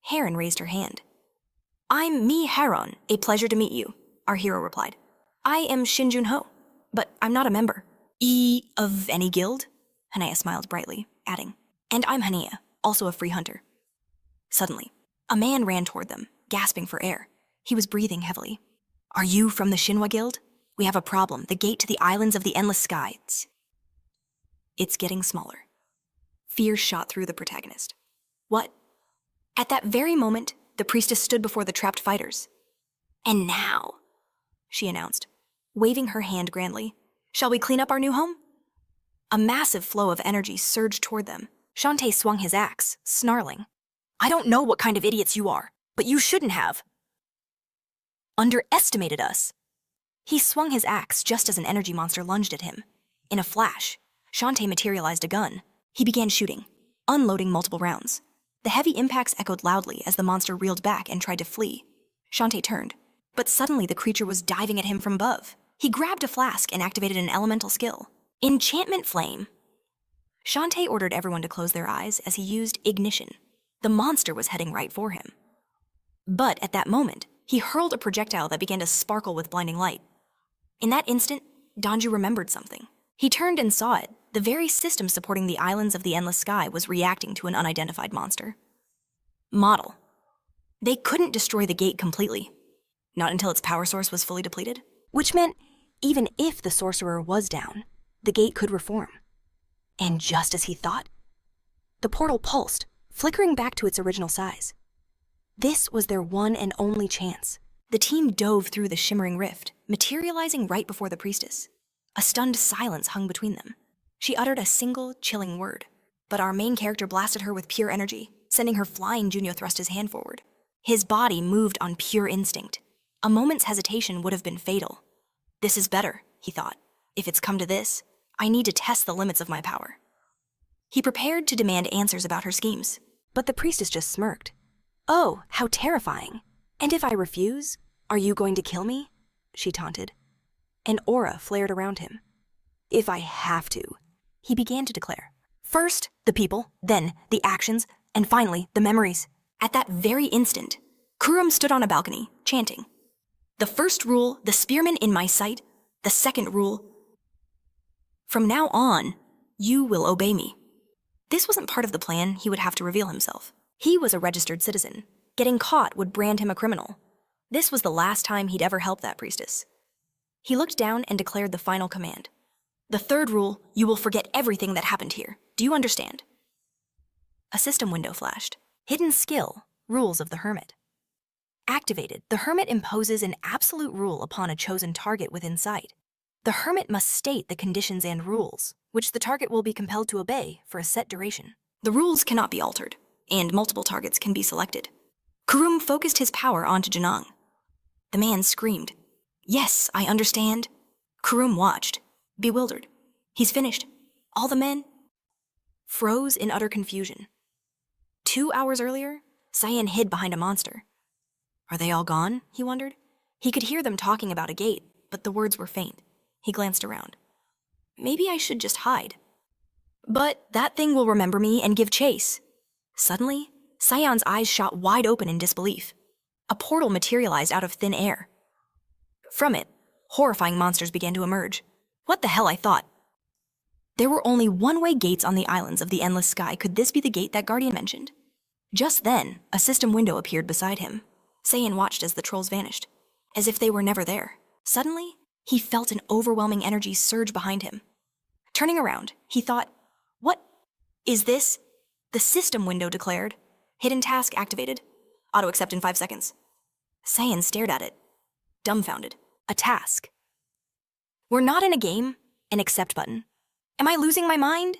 Heron raised her hand. I'm Mi Heron, a pleasure to meet you, our hero replied. I am Shin Junho, but I'm not a member. Of any guild? Hania smiled brightly, adding, And I'm Hania, also a free hunter. Suddenly, a man ran toward them, gasping for air. He was breathing heavily. Are you from the Shinwa Guild? We have a problem. The gate to the islands of the endless sky. It's getting smaller. Fear shot through the protagonist. What? At that very moment, the priestess stood before the trapped fighters. And now, she announced, waving her hand grandly, shall we clean up our new home? A massive flow of energy surged toward them. Shantae swung his axe, snarling. I don't know what kind of idiots you are, but you shouldn't have underestimated us. He swung his axe just as an energy monster lunged at him. In a flash, Shantae materialized a gun. He began shooting, unloading multiple rounds. The heavy impacts echoed loudly as the monster reeled back and tried to flee. Shantae turned, but suddenly the creature was diving at him from above. He grabbed a flask and activated an elemental skill. Enchantment Flame. Shantae ordered everyone to close their eyes as he used Ignition. The monster was heading right for him. But at that moment, he hurled a projectile that began to sparkle with blinding light. In that instant, Donju remembered something. He turned and saw it. The very system supporting the islands of the endless sky was reacting to an unidentified monster. Model. They couldn't destroy the gate completely. Not until its power source was fully depleted. Which meant, even if the sorcerer was down, the gate could reform. And just as he thought, the portal pulsed, flickering back to its original size. This was their one and only chance. The team dove through the shimmering rift, materializing right before the priestess. A stunned silence hung between them. She uttered a single, chilling word, but our main character blasted her with pure energy, sending her flying. Junio thrust his hand forward. His body moved on pure instinct. A moment's hesitation would have been fatal. This is better, he thought. If it's come to this, I need to test the limits of my power. He prepared to demand answers about her schemes. But the priestess just smirked. "Oh, how terrifying. And if I refuse, are you going to kill me?" she taunted. An aura flared around him. "If I have to," he began to declare. First, the people, then the actions, and finally, the memories. At that very instant, Kurum stood on a balcony, chanting. The first rule, the spearman in my sight. The second rule, from now on, you will obey me. This wasn't part of the plan. He would have to reveal himself. He was a registered citizen. Getting caught would brand him a criminal. This was the last time he'd ever helped that priestess. He looked down and declared the final command. The third rule, you will forget everything that happened here. Do you understand? A system window flashed. Hidden skill, rules of the hermit. Activated, the hermit imposes an absolute rule upon a chosen target within sight. The hermit must state the conditions and rules, which the target will be compelled to obey for a set duration. The rules cannot be altered, and multiple targets can be selected. Kurum focused his power onto Janang. The man screamed, Yes, I understand. Kurum watched, bewildered. He's finished. All the men froze in utter confusion. 2 hours earlier, Cyan hid behind a monster. Are they all gone? He wondered. He could hear them talking about a gate, but the words were faint. He glanced around. Maybe I should just hide. But that thing will remember me and give chase. Suddenly, Cyan's eyes shot wide open in disbelief. A portal materialized out of thin air. From it, horrifying monsters began to emerge. What the hell, I thought. There were only one-way gates on the islands of the endless sky. Could this be the gate that Guardian mentioned? Just then, a system window appeared beside him. Cyan watched as the trolls vanished, as if they were never there. Suddenly, he felt an overwhelming energy surge behind him. Turning around, he thought, What is this? The system window declared. Hidden task activated. Auto-accept in 5 seconds. Cyan stared at it, dumbfounded. A task. We're not in a game. An accept button. Am I losing my mind?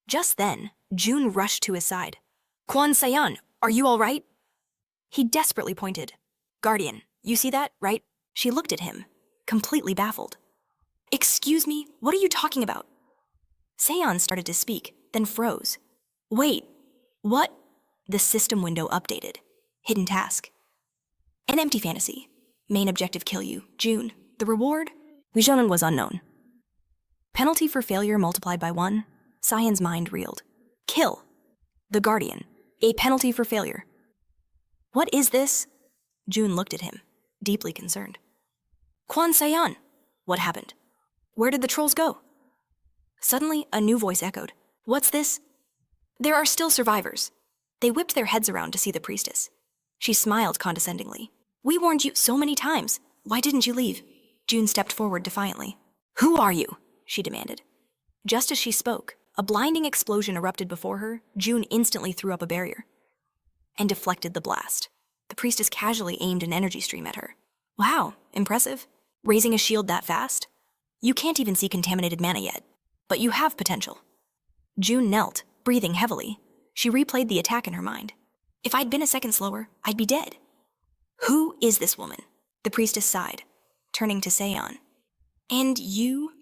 Just then, June rushed to his side. Kwan Cyan, are you all right? He desperately pointed. Guardian, you see that, right? She looked at him, completely baffled. Excuse me, what are you talking about? Cyan started to speak, then froze. Wait, what? The system window updated. Hidden task. An empty fantasy. Main objective kill you. June. The reward? Visionen was unknown. Penalty for failure multiplied by 1. Cyan's mind reeled. Kill. The Guardian. A penalty for failure. What is this? June looked at him, deeply concerned. Kwan Cyan. What happened? Where did the trolls go? Suddenly, a new voice echoed. What's this? There are still survivors. They whipped their heads around to see the priestess. She smiled condescendingly. We warned you so many times. Why didn't you leave? June stepped forward defiantly. Who are you? She demanded. Just as she spoke, a blinding explosion erupted before her. June instantly threw up a barrier and deflected the blast. The priestess casually aimed an energy stream at her. Wow, impressive. Raising a shield that fast? You can't even see contaminated mana yet, but you have potential. June knelt, breathing heavily. She replayed the attack in her mind. If I'd been a second slower, I'd be dead. Who is this woman? The priestess sighed, turning to Cyan. And you?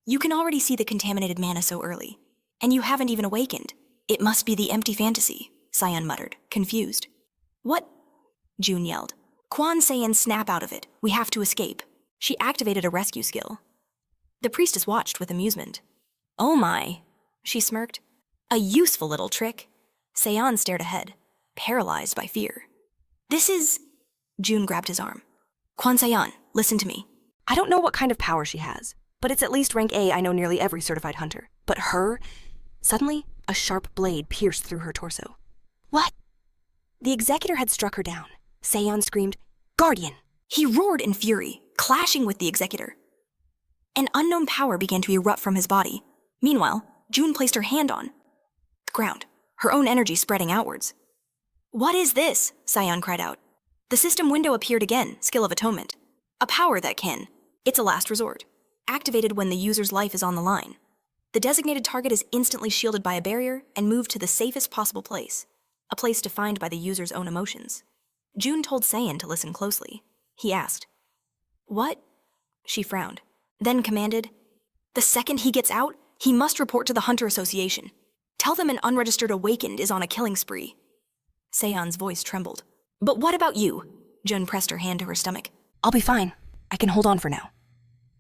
You can already see the contaminated mana so early, and you haven't even awakened. It must be the empty fantasy, Cyan muttered, confused. What? June yelled. Kwan Cyan, snap out of it. We have to escape. She activated a rescue skill. The priestess watched with amusement. Oh my, she smirked. A useful little trick. Cyan stared ahead, paralyzed by fear. This is... June grabbed his arm. Kwan Cyan, listen to me. I don't know what kind of power she has, but it's at least rank A. I know nearly every certified hunter. But her... Suddenly, a sharp blade pierced through her torso. What? The executor had struck her down. Cyan screamed, Guardian! He roared in fury, clashing with the executor. An unknown power began to erupt from his body. Meanwhile, June placed her hand on the ground, her own energy spreading outwards. What is this? Cyan cried out. The system window appeared again, Skill of Atonement. A power that can. It's a last resort. Activated when the user's life is on the line. The designated target is instantly shielded by a barrier and moved to the safest possible place, a place defined by the user's own emotions. June told Cyan to listen closely. He asked, What? She frowned, then commanded, The second he gets out, he must report to the Hunter Association. Tell them an unregistered awakened is on a killing spree. Seon's voice trembled. But what about you? Jun pressed her hand to her stomach. I'll be fine. I can hold on for now.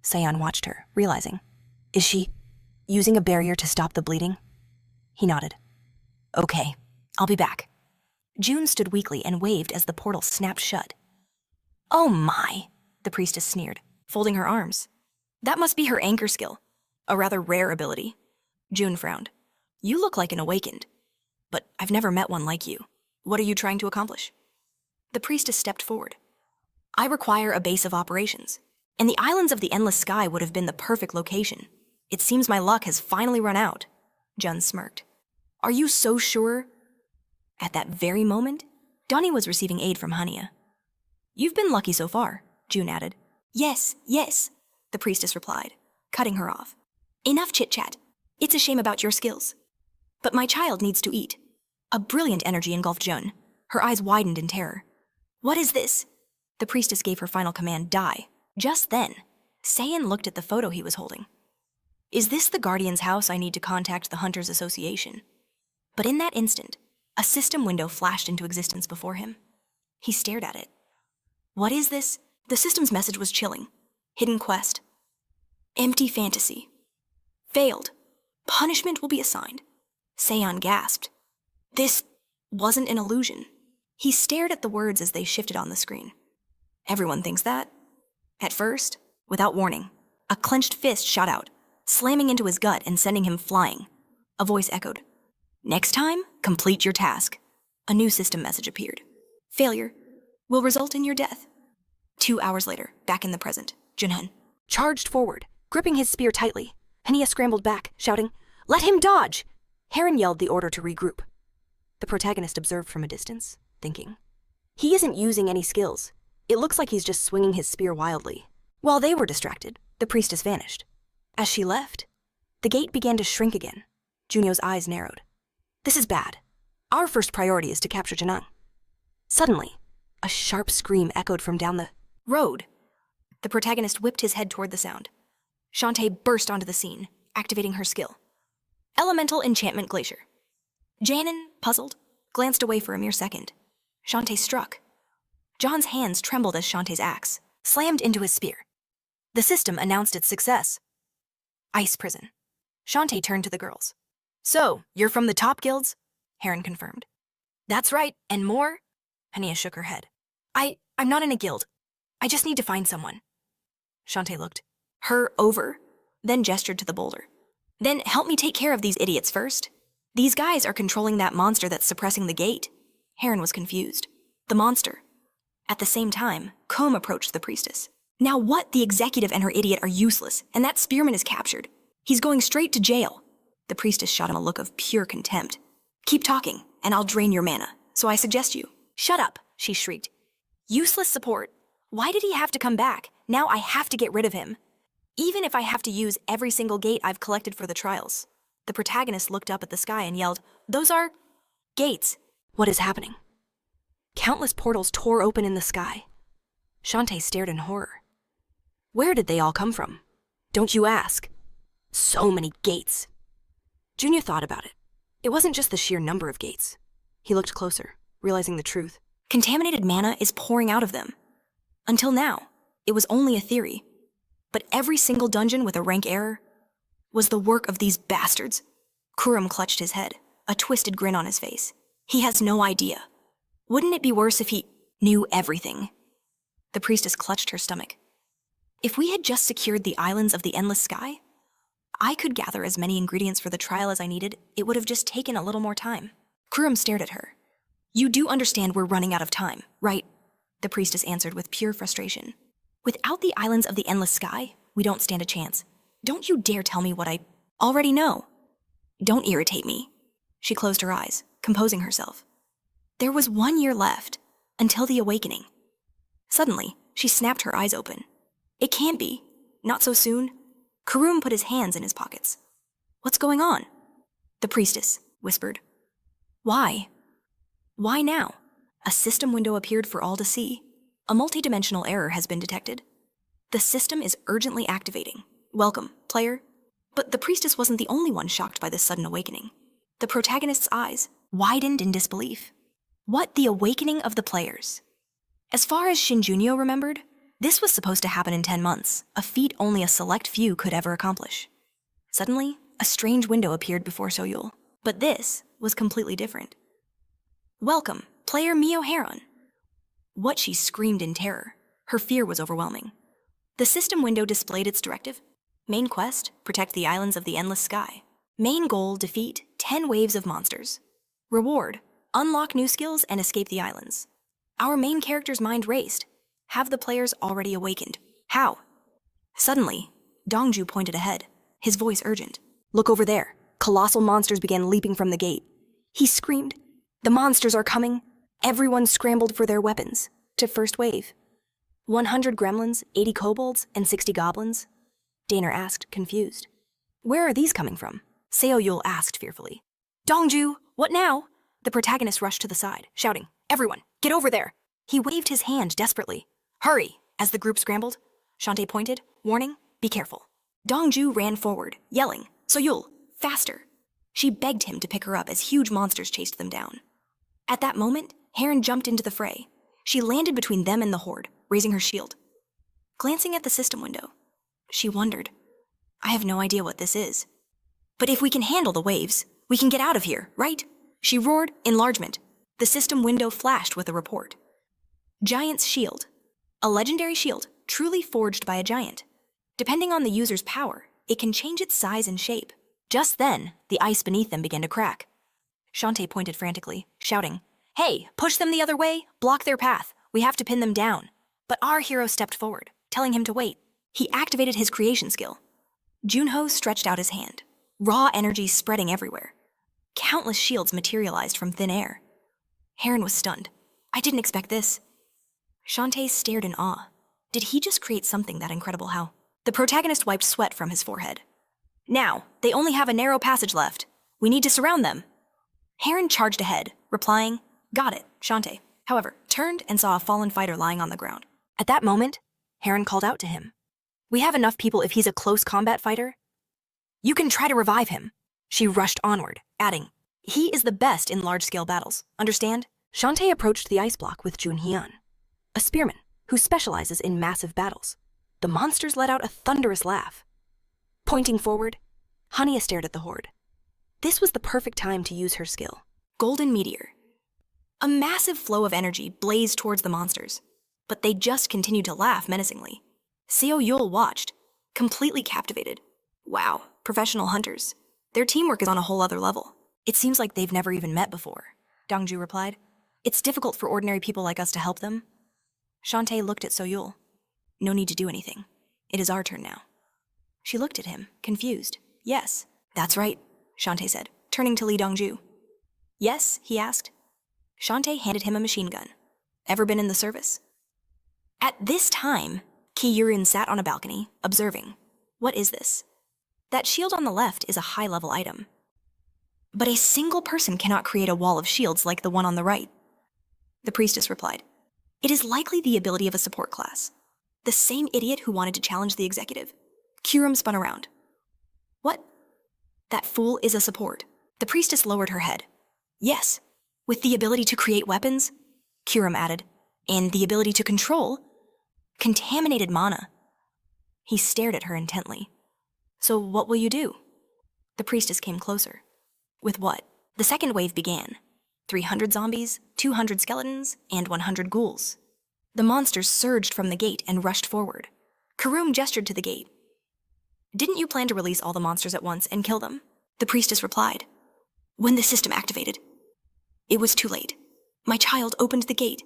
Seon watched her, realizing. Is she using a barrier to stop the bleeding? He nodded. Okay, I'll be back. June stood weakly and waved as the portal snapped shut. Oh my, the priestess sneered, folding her arms. That must be her anchor skill, a rather rare ability. June frowned. You look like an awakened, but I've never met one like you. What are you trying to accomplish? The priestess stepped forward. I require a base of operations, and the islands of the endless sky would have been the perfect location. It seems my luck has finally run out. Jun smirked. Are you so sure? At that very moment, Donnie was receiving aid from Hania. You've been lucky so far, June added. Yes, the priestess replied, cutting her off. Enough chit-chat. It's a shame about your skills. But my child needs to eat. A brilliant energy engulfed Jun. Her eyes widened in terror. What is this? The priestess gave her final command, die. Just then, Seon looked at the photo he was holding. Is this the Guardian's house? I need to contact the Hunters Association. But in that instant, a system window flashed into existence before him. He stared at it. What is this? The system's message was chilling. Hidden quest. Empty fantasy. Failed. Punishment will be assigned. Seon gasped. This wasn't an illusion. He stared at the words as they shifted on the screen. Everyone thinks that. At first, without warning, a clenched fist shot out, slamming into his gut and sending him flying. A voice echoed. Next time, complete your task. A new system message appeared. Failure will result in your death. 2 hours later, back in the present, Junhun charged forward, gripping his spear tightly. Hania scrambled back, shouting, Let him dodge! Heron yelled the order to regroup. The protagonist observed from a distance, thinking. He isn't using any skills. It looks like he's just swinging his spear wildly. While they were distracted, the priestess vanished. As she left, the gate began to shrink again. Junio's eyes narrowed. This is bad. Our first priority is to capture Janang. Suddenly, a sharp scream echoed from down the road. The protagonist whipped his head toward the sound. Shantae burst onto the scene, activating her skill. Elemental Enchantment Glacier. Janin, puzzled, glanced away for a mere second. Shantae struck. John's hands trembled as Shantae's axe slammed into his spear. The system announced its success. Ice prison. Shantae turned to the girls. So, you're from the top guilds? Heron confirmed. That's right, and more? Hania shook her head. I'm not in a guild. I just need to find someone. Shantae looked her over, then gestured to the boulder. Then help me take care of these idiots first. These guys are controlling that monster that's suppressing the gate. Heron was confused. The monster. At the same time, Combe approached the priestess. Now what? The executive and her idiot are useless, and that spearman is captured. He's going straight to jail. The priestess shot him a look of pure contempt. Keep talking, and I'll drain your mana, so I suggest you. Shut up, she shrieked. Useless support. Why did he have to come back? Now I have to get rid of him. Even if I have to use every single gate I've collected for the trials. The protagonist looked up at the sky and yelled, Those are gates. What is happening? Countless portals tore open in the sky. Shantae stared in horror. Where did they all come from? Don't you ask? So many gates. Junio thought about it. It wasn't just the sheer number of gates. He looked closer, realizing the truth. Contaminated mana is pouring out of them. Until now, it was only a theory. But every single dungeon with a rank error was the work of these bastards. Kurum clutched his head, a twisted grin on his face. He has no idea. Wouldn't it be worse if he knew everything? The priestess clutched her stomach. If we had just secured the islands of the endless sky, I could gather as many ingredients for the trial as I needed. It would have just taken a little more time. Kurum stared at her. You do understand we're running out of time, right? The priestess answered with pure frustration. Without the islands of the endless sky, we don't stand a chance. Don't you dare tell me what I already know. Don't irritate me. She closed her eyes, composing herself. There was 1 year left, until the awakening. Suddenly, she snapped her eyes open. It can't be. Not so soon. Kurum put his hands in his pockets. What's going on? The priestess whispered. Why? Why now? A system window appeared for all to see. A multidimensional error has been detected. The system is urgently activating. Welcome, player. But the priestess wasn't the only one shocked by this sudden awakening. The protagonist's eyes widened in disbelief. What the awakening of the players? As far as Shin Junio remembered, this was supposed to happen in 10 months, a feat only a select few could ever accomplish. Suddenly, a strange window appeared before Soyul, but this was completely different. Welcome, player Mio Heron. What she screamed in terror. Her fear was overwhelming. The system window displayed its directive. Main quest, protect the islands of the endless sky. Main goal, defeat 10 waves of monsters. Reward, unlock new skills and escape the islands. Our main character's mind raced. Have the players already awakened? How? Suddenly, Dongju pointed ahead, his voice urgent. Look over there. Colossal monsters began leaping from the gate. He screamed, the monsters are coming. Everyone scrambled for their weapons. To first wave. 100 gremlins, 80 kobolds, and 60 goblins? Daner asked, confused. Where are these coming from? Seoyul asked fearfully. Dongju, what now? The protagonist rushed to the side, shouting, everyone, get over there! He waved his hand desperately. Hurry! As the group scrambled, Shantae pointed, warning, be careful. Dongju ran forward, yelling, Soyul, faster! She begged him to pick her up as huge monsters chased them down. At that moment, Heron jumped into the fray. She landed between them and the horde, raising her shield. Glancing at the system window, she wondered, I have no idea what this is. But if we can handle the waves, we can get out of here, right? She roared, enlargement. The system window flashed with a report. Giant's Shield. A legendary shield, truly forged by a giant. Depending on the user's power, it can change its size and shape. Just then, the ice beneath them began to crack. Shantae pointed frantically, shouting, Hey, push them the other way, block their path. We have to pin them down. But our hero stepped forward, telling him to wait. He activated his creation skill. Junho stretched out his hand, raw energy spreading everywhere. Countless shields materialized from thin air. Heron was stunned. I didn't expect this. Shantae stared in awe. Did he just create something that incredible? How? The protagonist wiped sweat from his forehead. Now, they only have a narrow passage left. We need to surround them. Heron charged ahead, replying, Got it, Shantae. However, turned and saw a fallen fighter lying on the ground. At that moment, Heron called out to him. We have enough people if he's a close combat fighter. You can try to revive him. She rushed onward, adding, He is the best in large-scale battles, understand? Shantae approached the ice block with Junhyun, a spearman who specializes in massive battles. The monsters let out a thunderous laugh. Pointing forward, Hania stared at the horde. This was the perfect time to use her skill. Golden Meteor. A massive flow of energy blazed towards the monsters, but they just continued to laugh menacingly. Seoyul watched, completely captivated. Wow, professional hunters. Their teamwork is on a whole other level. It seems like they've never even met before, Dongju replied. It's difficult for ordinary people like us to help them. Shantae looked at Soyul. No need to do anything. It is our turn now. She looked at him, confused. Yes, that's right, Shantae said, turning to Lee Dongju. Yes, he asked. Shantae handed him a machine gun. Ever been in the service? At this time, Ki-Yurun sat on a balcony, observing. What is this? That shield on the left is a high-level item. But a single person cannot create a wall of shields like the one on the right. The priestess replied. It is likely the ability of a support class. The same idiot who wanted to challenge the executive. Kurum spun around. What? That fool is a support. The priestess lowered her head. Yes, with the ability to create weapons, Kurum added, and the ability to control contaminated mana. He stared at her intently. So what will you do? The priestess came closer. With what? The second wave began. 300 zombies, 200 skeletons, and 100 ghouls. The monsters surged from the gate and rushed forward. Kurum gestured to the gate. Didn't you plan to release all the monsters at once and kill them? The priestess replied. When the system activated, it was too late. My child opened the gate,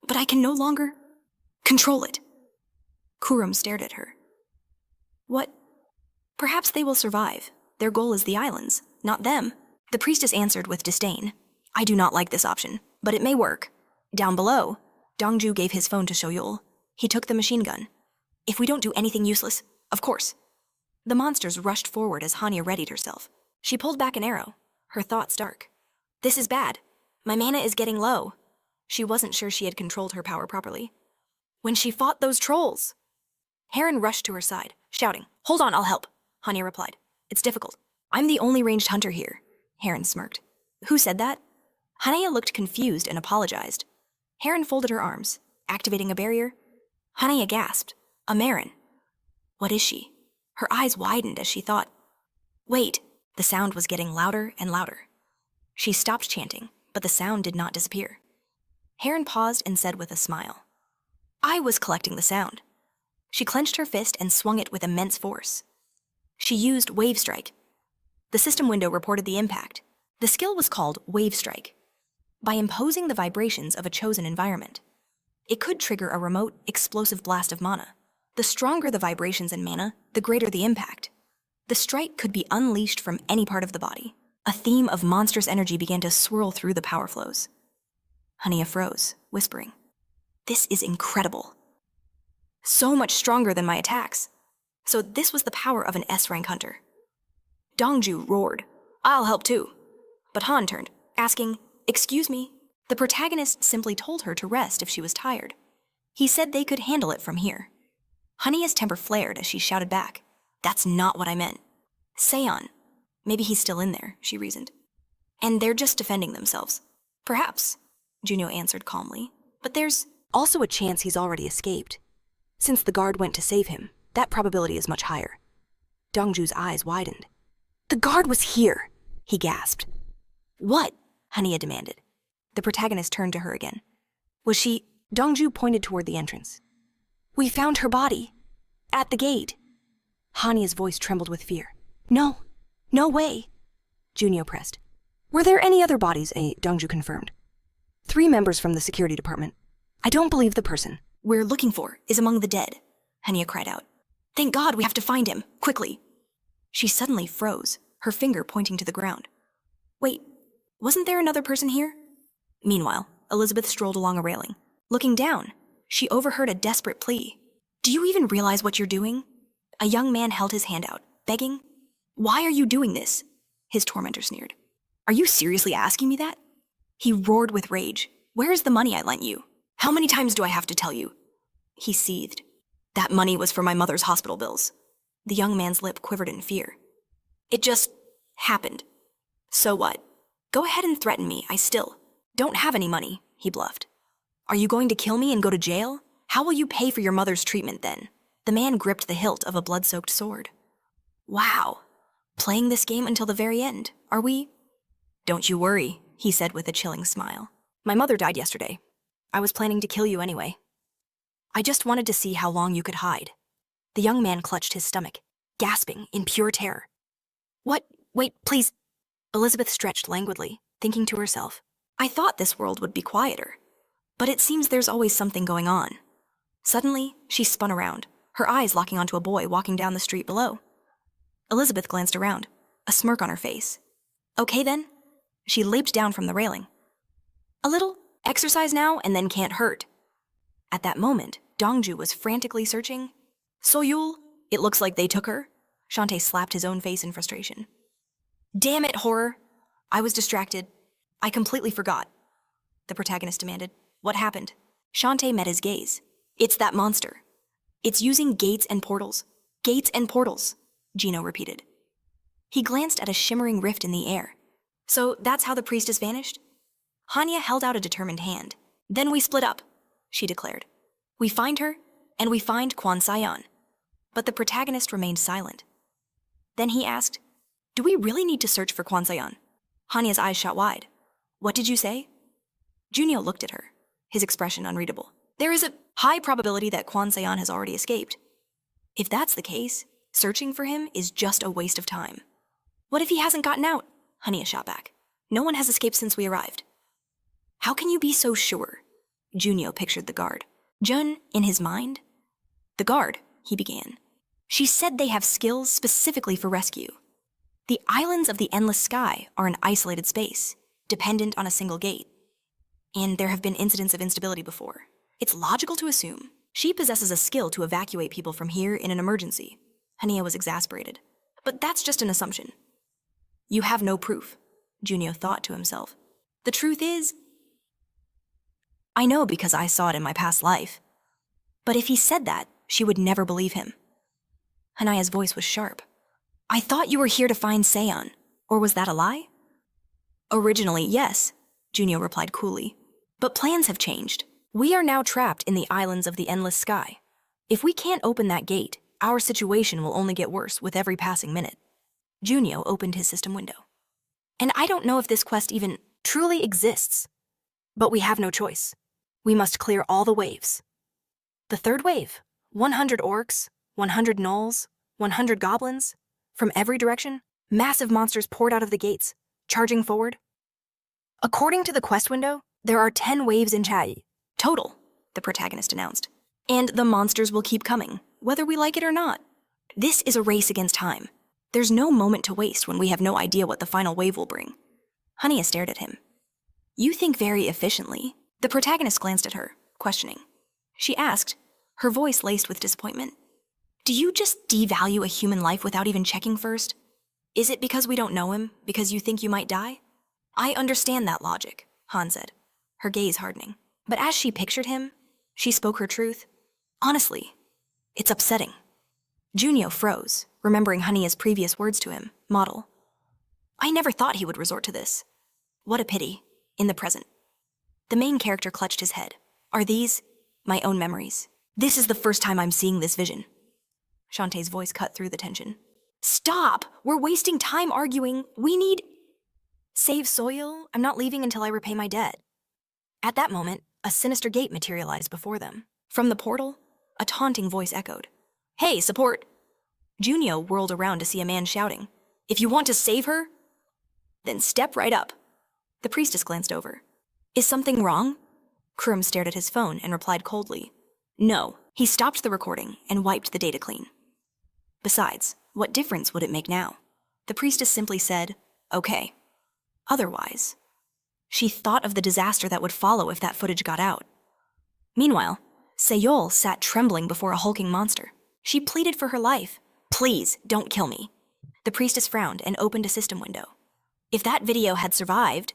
but I can no longer control it. Kurum stared at her. What? Perhaps they will survive. Their goal is the islands, not them. The priestess answered with disdain. I do not like this option, but it may work. Down below, Dongju gave his phone to Soyul. He took the machine gun. If we don't do anything useless, of course. The monsters rushed forward as Hania readied herself. She pulled back an arrow, her thoughts dark. This is bad. My mana is getting low. She wasn't sure she had controlled her power properly. When she fought those trolls! Heron rushed to her side, shouting, Hold on, I'll help. Hania replied. It's difficult. I'm the only ranged hunter here. Heron smirked. Who said that? Hanaya looked confused and apologized. Heron folded her arms, activating a barrier. Hanaya gasped. A Marin. What is she? Her eyes widened as she thought. Wait, the sound was getting louder and louder. She stopped chanting, but the sound did not disappear. Heron paused and said with a smile, I was collecting the sound. She clenched her fist and swung it with immense force. She used Wave Strike. The system window reported the impact. The skill was called Wave Strike. By imposing the vibrations of a chosen environment, it could trigger a remote, explosive blast of mana. The stronger the vibrations and mana, the greater the impact. The strike could be unleashed from any part of the body. A theme of monstrous energy began to swirl through the power flows. Hanaya froze, whispering, This is incredible. So much stronger than my attacks. So this was the power of an S-rank hunter. Dongju roared, I'll help too. But Han turned, asking, Excuse me. The protagonist simply told her to rest if she was tired. He said they could handle it from here. Hanaya's temper flared as she shouted back, That's not what I meant. Seon. Maybe he's still in there, she reasoned. And they're just defending themselves. Perhaps, Junio answered calmly. But there's also a chance he's already escaped. Since the guard went to save him, that probability is much higher. Dongju's eyes widened. The guard was here, he gasped. What? Hanaya demanded. The protagonist turned to her again. Was she? Dongju pointed toward the entrance. We found her body. At the gate. Hanaya's voice trembled with fear. No way. Junio pressed. Were there any other bodies? Dongju confirmed. 3 members from the security department. I don't believe the person we're looking for is among the dead, Hanaya cried out. Thank God we have to find him, quickly. She suddenly froze, her finger pointing to the ground. Wait, wasn't there another person here? Meanwhile, Elizabeth strolled along a railing. Looking down, she overheard a desperate plea. Do you even realize what you're doing? A young man held his hand out, begging. Why are you doing this? His tormentor sneered. Are you seriously asking me that? He roared with rage. Where is the money I lent you? How many times do I have to tell you? He seethed. That money was for my mother's hospital bills. The young man's lip quivered in fear. It just happened. So what? Go ahead and threaten me. I still don't have any money, he bluffed. Are you going to kill me and go to jail? How will you pay for your mother's treatment then? The man gripped the hilt of a blood-soaked sword. Wow. Playing this game until the very end, are we? Don't you worry, he said with a chilling smile. My mother died yesterday. I was planning to kill you anyway. I just wanted to see how long you could hide. The young man clutched his stomach, gasping in pure terror. What? Wait, please. Elizabeth stretched languidly, thinking to herself, I thought this world would be quieter. But it seems there's always something going on. Suddenly, she spun around, her eyes locking onto a boy walking down the street below. Elizabeth glanced around, a smirk on her face. Okay then. She leaped down from the railing. A little exercise now and then can't hurt. At that moment, Dongju was frantically searching. Soyul, it looks like they took her. Shantae slapped his own face in frustration. Damn it, horror. I was distracted. I completely forgot. The protagonist demanded. What happened? Shantae met his gaze. It's that monster. It's using gates and portals. Gates and portals, Gino repeated. He glanced at a shimmering rift in the air. So that's how the priestess vanished? Hanya held out a determined hand. Then we split up, she declared. We find her, and we find Kwan Sayan. But the protagonist remained silent. Then he asked, Do we really need to search for Kwan Sayan? Hanya's eyes shot wide. What did you say? Junio looked at her, his expression unreadable. There is a high probability that Kwan Sayan has already escaped. If that's the case, searching for him is just a waste of time. What if he hasn't gotten out? Hanya shot back. No one has escaped since we arrived. How can you be so sure? Junio pictured the guard. Jun, in his mind? The guard, he began. She said they have skills specifically for rescue. The islands of the endless sky are an isolated space, dependent on a single gate. And there have been incidents of instability before. It's logical to assume she possesses a skill to evacuate people from here in an emergency. Hania was exasperated. But that's just an assumption. You have no proof, Junio thought to himself. The truth is, I know because I saw it in my past life. But if he said that, she would never believe him. Hanaya's voice was sharp. I thought you were here to find Seon, or was that a lie? Originally, yes, Junio replied coolly. But plans have changed. We are now trapped in the islands of the endless sky. If we can't open that gate, our situation will only get worse with every passing minute. Junio opened his system window. And I don't know if this quest even truly exists. But we have no choice. We must clear all the waves. The third wave, 100 orcs, 100 gnolls, 100 goblins. From every direction, massive monsters poured out of the gates, charging forward. According to the quest window, there are 10 waves in Chai. Total, the protagonist announced. And the monsters will keep coming, whether we like it or not. This is a race against time. There's no moment to waste when we have no idea what the final wave will bring. Hania stared at him. You think very efficiently. The protagonist glanced at her, questioning. She asked, her voice laced with disappointment. Do you just devalue a human life without even checking first? Is it because we don't know him, because you think you might die? I understand that logic, Han said, her gaze hardening. But as she pictured him, she spoke her truth. Honestly, it's upsetting. Junio froze, remembering Hania's previous words to him, model. I never thought he would resort to this. What a pity, in the present. The main character clutched his head. Are these my own memories? This is the first time I'm seeing this vision. Shantae's voice cut through the tension. Stop! We're wasting time arguing. We need... Save Soil? I'm not leaving until I repay my debt. At that moment, a sinister gate materialized before them. From the portal, a taunting voice echoed. Hey, support! Junio whirled around to see a man shouting. If you want to save her, then step right up. The priestess glanced over. Is something wrong? Kurum stared at his phone and replied coldly. No. He stopped the recording and wiped the data clean. Besides, what difference would it make now? The priestess simply said, okay. Otherwise, she thought of the disaster that would follow if that footage got out. Meanwhile, Seyol sat trembling before a hulking monster. She pleaded for her life. Please, don't kill me. The priestess frowned and opened a system window. If that video had survived,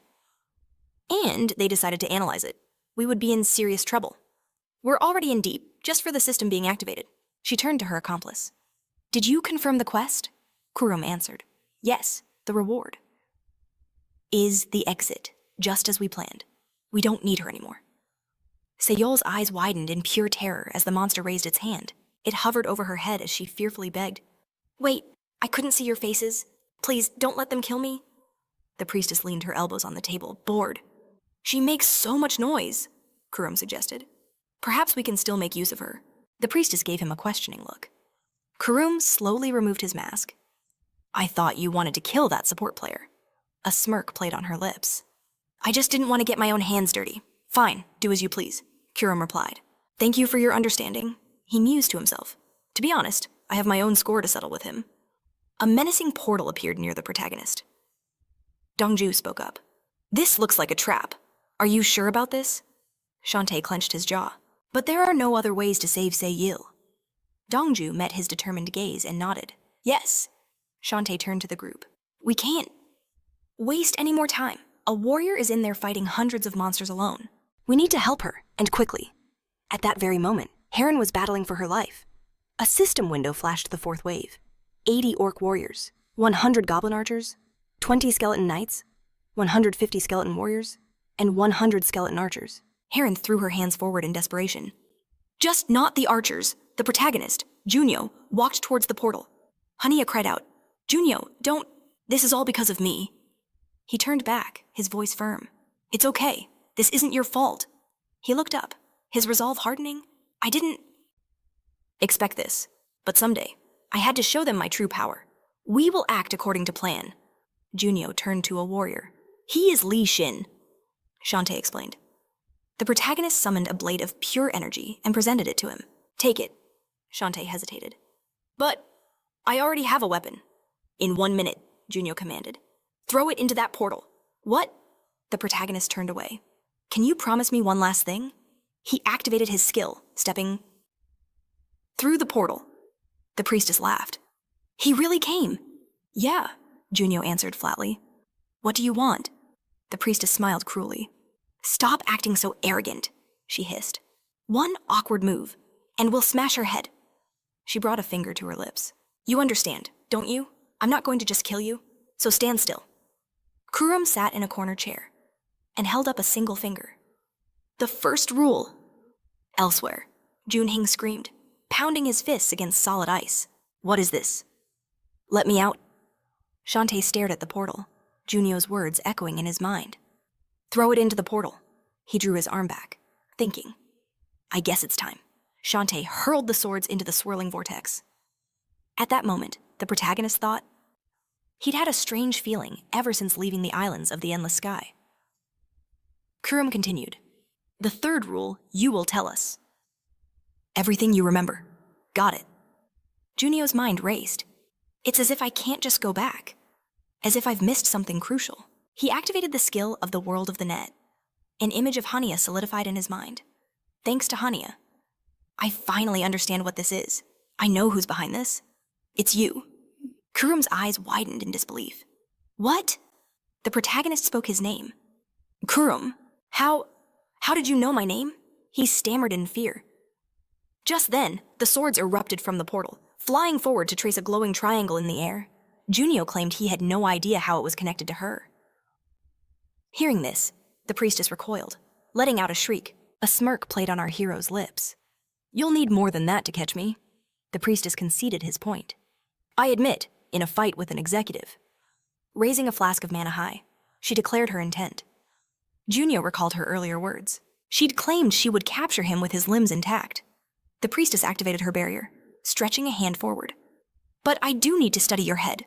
and they decided to analyze it, we would be in serious trouble. We're already in deep, just for the system being activated. She turned to her accomplice. Did you confirm the quest? Kurum answered. Yes, the reward. Is the exit, just as we planned. We don't need her anymore. Seyol's eyes widened in pure terror as the monster raised its hand. It hovered over her head as she fearfully begged. Wait, I couldn't see your faces. Please, don't let them kill me. The priestess leaned her elbows on the table, bored. She makes so much noise, Kurum suggested. Perhaps we can still make use of her. The priestess gave him a questioning look. Kurum slowly removed his mask. I thought you wanted to kill that support player. A smirk played on her lips. I just didn't want to get my own hands dirty. Fine, do as you please, Kurum replied. Thank you for your understanding. He mused to himself. To be honest, I have my own score to settle with him. A menacing portal appeared near the protagonist. Dongju spoke up. This looks like a trap. Are you sure about this? Shantae clenched his jaw. But there are no other ways to save Seyil. Dongju met his determined gaze and nodded. Yes. Shantae turned to the group. We can't waste any more time. A warrior is in there fighting hundreds of monsters alone. We need to help her, and quickly. At that very moment, Heron was battling for her life. A system window flashed the fourth wave. 80 orc warriors, 100 goblin archers, 20 skeleton knights, 150 skeleton warriors, and 100 skeleton archers. Heron threw her hands forward in desperation. Just not the archers. The protagonist, Junio, walked towards the portal. Hania cried out, Junio, don't. This is all because of me. He turned back, his voice firm. It's okay. This isn't your fault. He looked up, his resolve hardening. I didn't expect this, but someday, I had to show them my true power. We will act according to plan. Junio turned to a warrior. He is Li Shin, Shantae explained. The protagonist summoned a blade of pure energy and presented it to him. Take it. Shantae hesitated. But I already have a weapon. In 1 minute, Junio commanded. Throw it into that portal. What? The protagonist turned away. Can you promise me one last thing? He activated his skill, stepping through the portal. The priestess laughed. He really came. Yeah, Junio answered flatly. What do you want? The priestess smiled cruelly. Stop acting so arrogant, she hissed. One awkward move, and we'll smash her head. She brought a finger to her lips. You understand, don't you? I'm not going to just kill you, so stand still. Kurum sat in a corner chair and held up a single finger. The first rule. Elsewhere, Junhing screamed, pounding his fists against solid ice. What is this? Let me out. Shantae stared at the portal, Junio's words echoing in his mind. Throw it into the portal. He drew his arm back, thinking. I guess it's time. Shantae hurled the swords into the swirling vortex. At that moment, the protagonist thought, he'd had a strange feeling ever since leaving the islands of the endless sky. Kurum continued. The third rule, you will tell us. Everything you remember. Got it. Junio's mind raced. It's as if I can't just go back. As if I've missed something crucial. He activated the skill of the world of the net. An image of Hania solidified in his mind. Thanks to Hania. I finally understand what this is. I know who's behind this. It's you. Kurum's eyes widened in disbelief. What? The protagonist spoke his name. Kurum, how did you know my name? He stammered in fear. Just then, the swords erupted from the portal, flying forward to trace a glowing triangle in the air. Junio claimed he had no idea how it was connected to her. Hearing this, the priestess recoiled, letting out a shriek. A smirk played on our hero's lips. You'll need more than that to catch me. The priestess conceded his point. I admit, in a fight with an executive. Raising a flask of mana high, she declared her intent. Junio recalled her earlier words. She'd claimed she would capture him with his limbs intact. The priestess activated her barrier, stretching a hand forward. But I do need to study your head.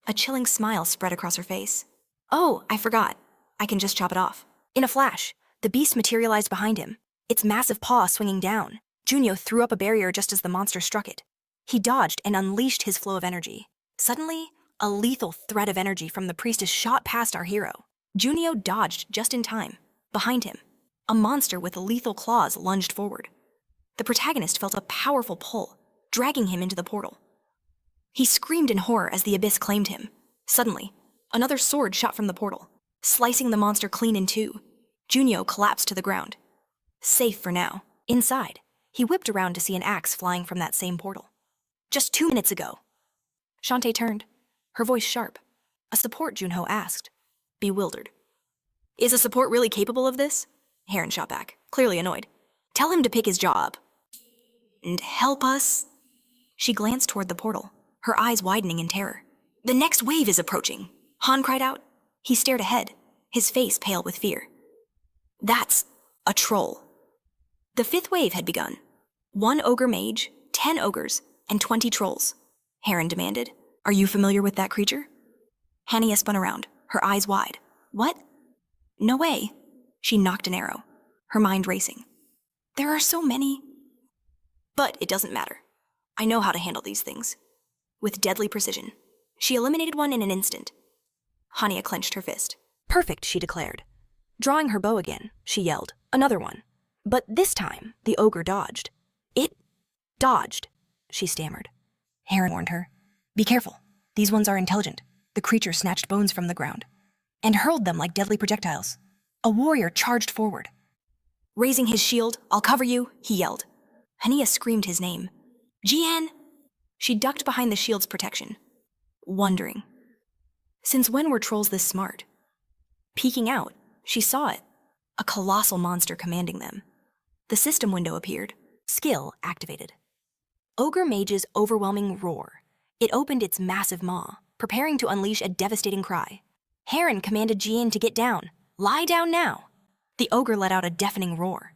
A chilling smile spread across her face. Oh, I forgot. I can just chop it off. In a flash, the beast materialized behind him, its massive paw swinging down. Junio threw up a barrier just as the monster struck it. He dodged and unleashed his flow of energy. Suddenly, a lethal thread of energy from the priestess shot past our hero. Junio dodged just in time. Behind him, a monster with lethal claws lunged forward. The protagonist felt a powerful pull, dragging him into the portal. He screamed in horror as the abyss claimed him. Suddenly, another sword shot from the portal, slicing the monster clean in two. Junio collapsed to the ground. Safe for now. Inside, he whipped around to see an axe flying from that same portal. Just 2 minutes ago. Shantae turned, her voice sharp. A support, Junho asked, bewildered. Is a support really capable of this? Heron shot back, clearly annoyed. Tell him to pick his jaw up. And help us? She glanced toward the portal, her eyes widening in terror. The next wave is approaching, Han cried out. He stared ahead, his face pale with fear. That's a troll. The fifth wave had begun. 1 ogre mage, 10 ogres, and 20 trolls. Heron demanded. Are you familiar with that creature? Hania spun around, her eyes wide. What? No way. She knocked an arrow, her mind racing. There are so many. But it doesn't matter. I know how to handle these things. With deadly precision, she eliminated one in an instant. Hania clenched her fist. Perfect, she declared. Drawing her bow again, she yelled, another one. But this time, the ogre dodged. It dodged, she stammered. Heron warned her. Be careful. These ones are intelligent. The creature snatched bones from the ground and hurled them like deadly projectiles. A warrior charged forward. Raising his shield, I'll cover you, he yelled. Hania screamed his name. Jian! She ducked behind the shield's protection, wondering. Since when were trolls this smart? Peeking out, she saw it. A colossal monster commanding them. The system window appeared. Skill activated. Ogre Mage's overwhelming roar. It opened its massive maw, preparing to unleash a devastating cry. Heron commanded Jian to get down. Lie down now. The ogre let out a deafening roar.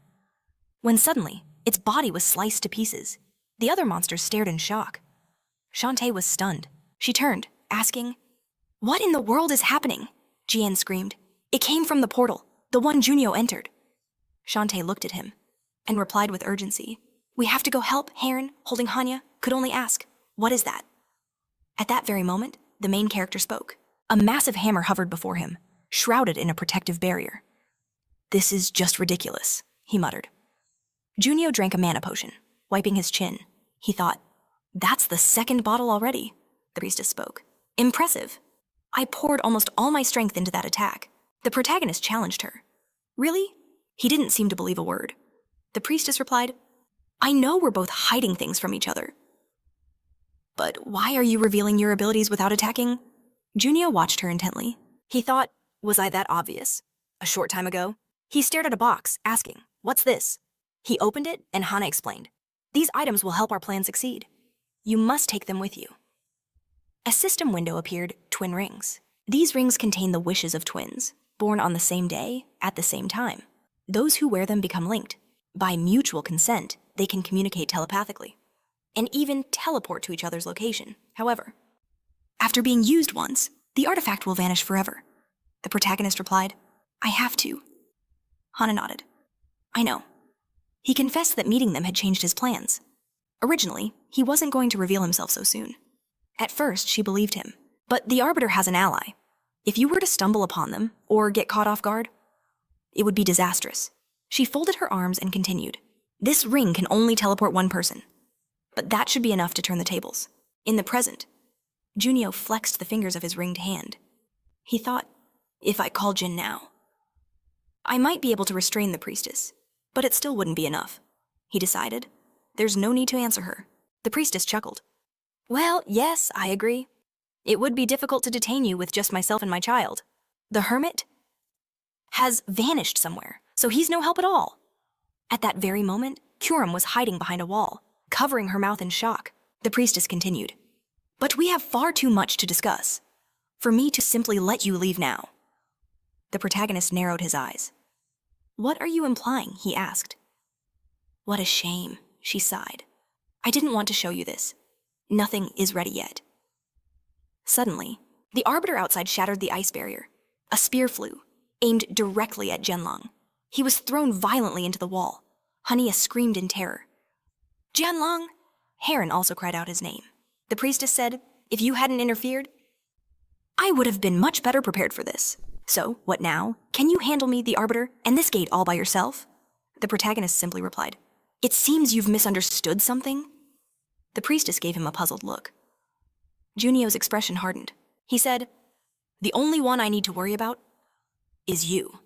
When suddenly, its body was sliced to pieces. The other monsters stared in shock. Shantae was stunned. She turned, asking, What in the world is happening? Jian screamed. It came from the portal, the one Junio entered. Shantae looked at him and replied with urgency. We have to go help. Heron, holding Hania, could only ask, What is that? At that very moment, the main character spoke. A massive hammer hovered before him, shrouded in a protective barrier. This is just ridiculous, he muttered. Junio drank a mana potion, wiping his chin. He thought, That's the 2nd bottle already, the priestess spoke. Impressive. I poured almost all my strength into that attack. The protagonist challenged her. Really? He didn't seem to believe a word. The priestess replied, I know we're both hiding things from each other. But why are you revealing your abilities without attacking? Junio watched her intently. He thought, Was I that obvious? A short time ago? He stared at a box, asking, "What's this?" He opened it, and Hana explained, "These items will help our plan succeed. You must take them with you." A system window appeared, twin rings. These rings contain the wishes of twins, born on the same day, at the same time. Those who wear them become linked. By mutual consent, they can communicate telepathically, and even teleport to each other's location, however. After being used once, the artifact will vanish forever. The protagonist replied, "I have to." Hana nodded. "I know." He confessed that meeting them had changed his plans. Originally, he wasn't going to reveal himself so soon. At first, she believed him. But the Arbiter has an ally. If you were to stumble upon them, or get caught off guard, it would be disastrous. She folded her arms and continued, "This ring can only teleport one person. But that should be enough to turn the tables. In the present," Junio flexed the fingers of his ringed hand. He thought, "If I call Jin now, I might be able to restrain the priestess, but it still wouldn't be enough." He decided, "There's no need to answer her." The priestess chuckled. "Well, yes, I agree. It would be difficult to detain you with just myself and my child. The hermit has vanished somewhere, so he's no help at all." At that very moment, Kuram was hiding behind a wall, covering her mouth in shock. The priestess continued, "But we have far too much to discuss for me to simply let you leave now." The protagonist narrowed his eyes. "What are you implying?" he asked. "What a shame," she sighed. "I didn't want to show you this. Nothing is ready yet." Suddenly, the Arbiter outside shattered the ice barrier. A spear flew, aimed directly at Jianlong. He was thrown violently into the wall. Hania screamed in terror. "Jianlong!" Heron also cried out his name. The priestess said, "If you hadn't interfered, I would have been much better prepared for this. So, what now? Can you handle me, the Arbiter, and this gate all by yourself?" The protagonist simply replied, "It seems you've misunderstood something." The priestess gave him a puzzled look. Junio's expression hardened. He said, "The only one I need to worry about is you.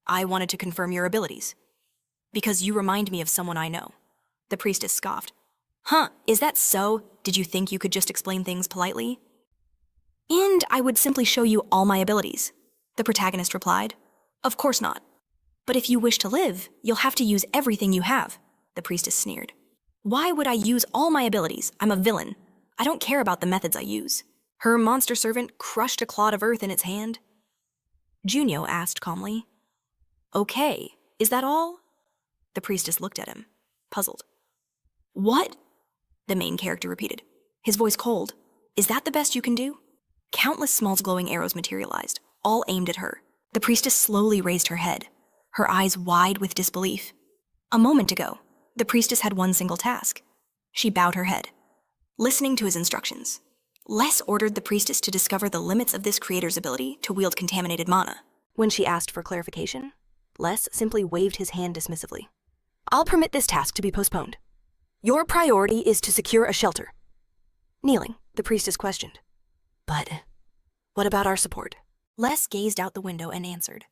I wanted to confirm your abilities, because you remind me of someone I know." The priestess scoffed. "Huh, is that so? Did you think you could just explain things politely?" "And I would simply show you all my abilities," the protagonist replied. "Of course not. But if you wish to live, you'll have to use everything you have," the priestess sneered. "Why would I use all my abilities? I'm a villain. I don't care about the methods I use." Her monster servant crushed a clod of earth in its hand. Junio asked calmly, "Okay, is that all?" The priestess looked at him, puzzled. "What?" the main character repeated, his voice cold. "Is that the best you can do?" Countless small glowing arrows materialized, all aimed at her. The priestess slowly raised her head, her eyes wide with disbelief. A moment ago, the priestess had one single task. She bowed her head, listening to his instructions. Les ordered the priestess to discover the limits of this creator's ability to wield contaminated mana. When she asked for clarification, Les simply waved his hand dismissively. "I'll permit this task to be postponed. Your priority is to secure a shelter." Kneeling, the priestess questioned, "But what about our support?" Les gazed out the window and answered,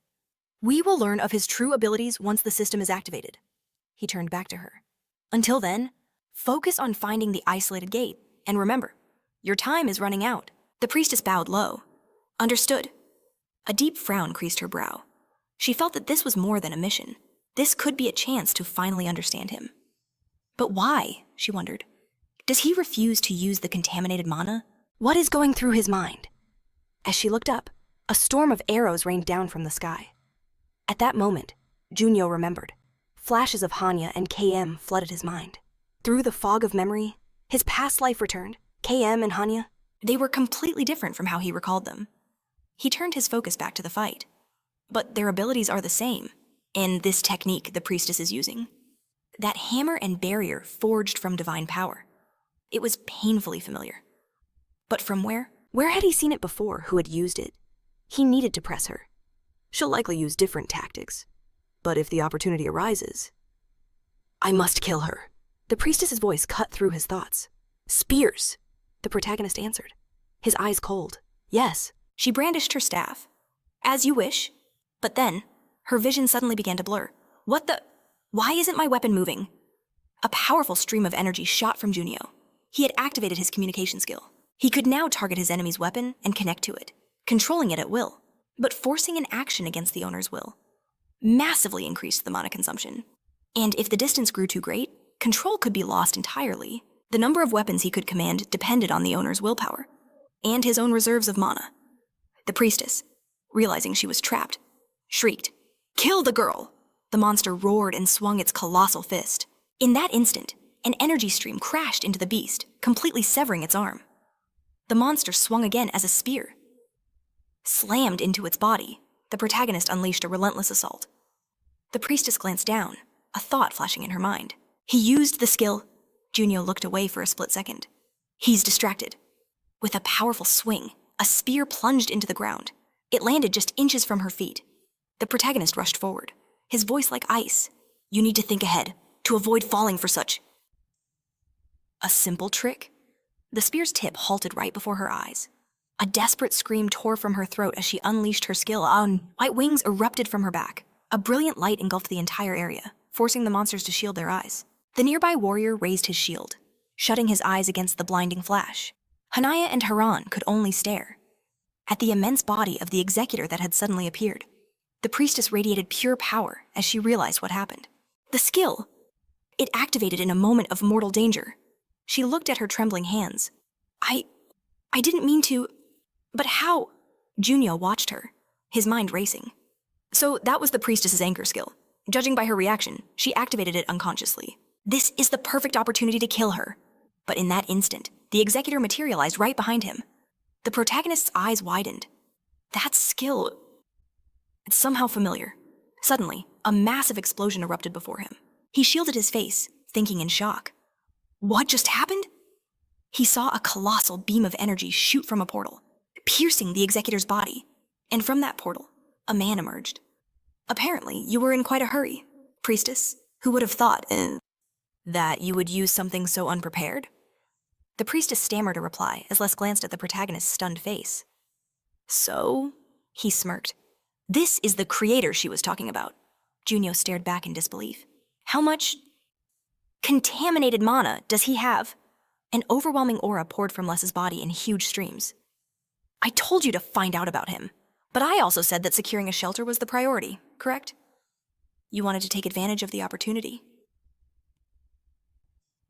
"We will learn of his true abilities once the system is activated." He turned back to her. "Until then, focus on finding the isolated gate, and remember, your time is running out." The priestess bowed low. "Understood." A deep frown creased her brow. She felt that this was more than a mission. This could be a chance to finally understand him. But why, she wondered. Does he refuse to use the contaminated mana? What is going through his mind? As she looked up, a storm of arrows rained down from the sky. At that moment, Junio remembered. Flashes of Hanya and KM flooded his mind. Through the fog of memory, his past life returned. KM and Hanya, they were completely different from how he recalled them. He turned his focus back to the fight. But their abilities are the same, and this technique the priestess is using. That hammer and barrier forged from divine power. It was painfully familiar. But from where? Where had he seen it before? Who had used it? He needed to press her. She'll likely use different tactics. But if the opportunity arises, I must kill her. The priestess's voice cut through his thoughts. Spears, the protagonist answered, his eyes cold. Yes. She brandished her staff. As you wish. But then, her vision suddenly began to blur. What the? Why isn't my weapon moving? A powerful stream of energy shot from Junio. He had activated his communication skill. He could now target his enemy's weapon and connect to it, controlling it at will. but forcing an action against the owner's will massively increased the mana consumption. And if the distance grew too great, control could be lost entirely. The number of weapons he could command depended on the owner's willpower, and his own reserves of mana. The priestess, realizing she was trapped, shrieked, "Kill the girl!" The monster roared and swung its colossal fist. In that instant, an energy stream crashed into the beast, completely severing its arm. The monster swung again as a spear. Slammed into its body, the protagonist unleashed a relentless assault. The priestess glanced down, a thought flashing in her mind. He used the skill. Junio looked away for a split second. He's distracted. With a powerful swing, a spear plunged into the ground. It landed just inches from her feet. The protagonist rushed forward, his voice like ice. "You need to think ahead, to avoid falling for such." A simple trick? The spear's tip halted right before her eyes. A desperate scream tore from her throat as she unleashed her skill. White wings erupted from her back. A brilliant light engulfed the entire area, forcing the monsters to shield their eyes. The nearby warrior raised his shield, shutting his eyes against the blinding flash. Hanaya and Haran could only stare at the immense body of the executor that had suddenly appeared. The priestess radiated pure power as she realized what happened. The skill! It activated in a moment of mortal danger. She looked at her trembling hands. I didn't mean to... But how? Junio watched her, his mind racing. So that was the priestess's anchor skill. Judging by her reaction, she activated it unconsciously. This is the perfect opportunity to kill her. But in that instant, the executor materialized right behind him. The protagonist's eyes widened. That skill... It's somehow familiar. Suddenly, a massive explosion erupted before him. He shielded his face, thinking in shock. What just happened? He saw a colossal beam of energy shoot from a portal, piercing the executor's body. And from that portal, a man emerged. Apparently, you were in quite a hurry, priestess. Who would have thought, that you would use something so unprepared? The priestess stammered a reply as Les glanced at the protagonist's stunned face. So? He smirked. This is the creator she was talking about. Junio stared back in disbelief. How much contaminated mana does he have? An overwhelming aura poured from Les's body in huge streams. I told you to find out about him, but I also said that securing a shelter was the priority, correct? You wanted to take advantage of the opportunity.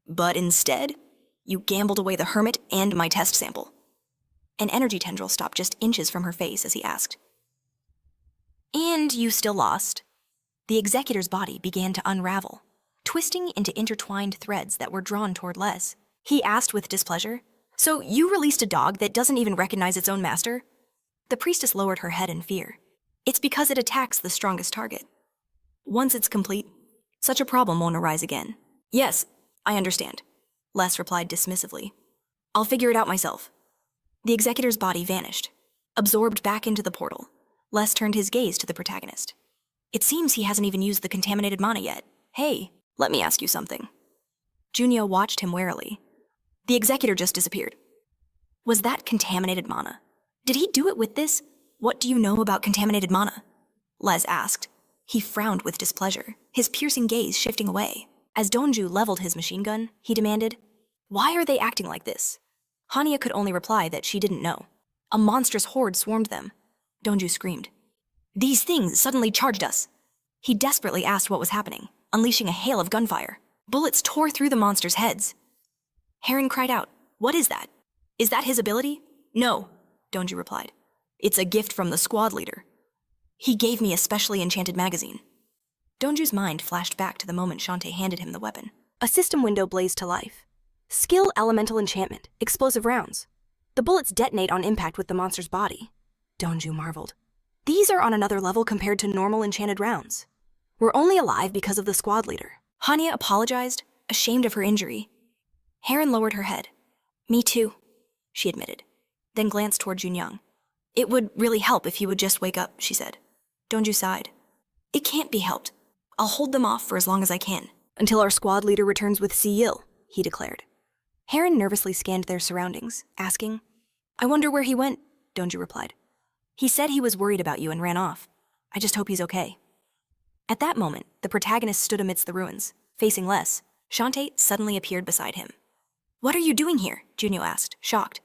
But instead, you gambled away the hermit and my test sample. An energy tendril stopped just inches from her face as he asked. And you still lost. The executor's body began to unravel, twisting into intertwined threads that were drawn toward Les. He asked with displeasure, "So you released a dog that doesn't even recognize its own master?" The priestess lowered her head in fear. It's because it attacks the strongest target. Once it's complete, such a problem won't arise again. Yes, I understand, Les replied dismissively. I'll figure it out myself. The executor's body vanished, absorbed back into the portal. Les turned his gaze to the protagonist. It seems he hasn't even used the contaminated mana yet. Hey, let me ask you something. Junio watched him warily. The executor just disappeared. Was that contaminated mana? Did he do it with this? What do you know about contaminated mana? Les asked. He frowned with displeasure, his piercing gaze shifting away. As Donju leveled his machine gun, he demanded, "Why are they acting like this?" Hanya could only reply that she didn't know. A monstrous horde swarmed them. Donju screamed. These things suddenly charged us. He desperately asked what was happening, unleashing a hail of gunfire. Bullets tore through the monsters' heads. Heron cried out, "What is that? Is that his ability?" "No," Donju replied. "It's a gift from the squad leader. He gave me a specially enchanted magazine." Donju's mind flashed back to the moment Shantae handed him the weapon. A system window blazed to life. Skill elemental enchantment, explosive rounds. The bullets detonate on impact with the monster's body. Donju marveled. These are on another level compared to normal enchanted rounds. We're only alive because of the squad leader. Hanya apologized, ashamed of her injury. Heron lowered her head. Me too, she admitted, then glanced toward Junyoung. It would really help if he would just wake up, she said. Donju sighed. It can't be helped. I'll hold them off for as long as I can. Until our squad leader returns with Siyil, he declared. Heron nervously scanned their surroundings, asking, I wonder where he went, Donju replied. He said he was worried about you and ran off. I just hope he's okay. At that moment, the protagonist stood amidst the ruins, facing Les. Shantae suddenly appeared beside him. What are you doing here? Junio asked, shocked.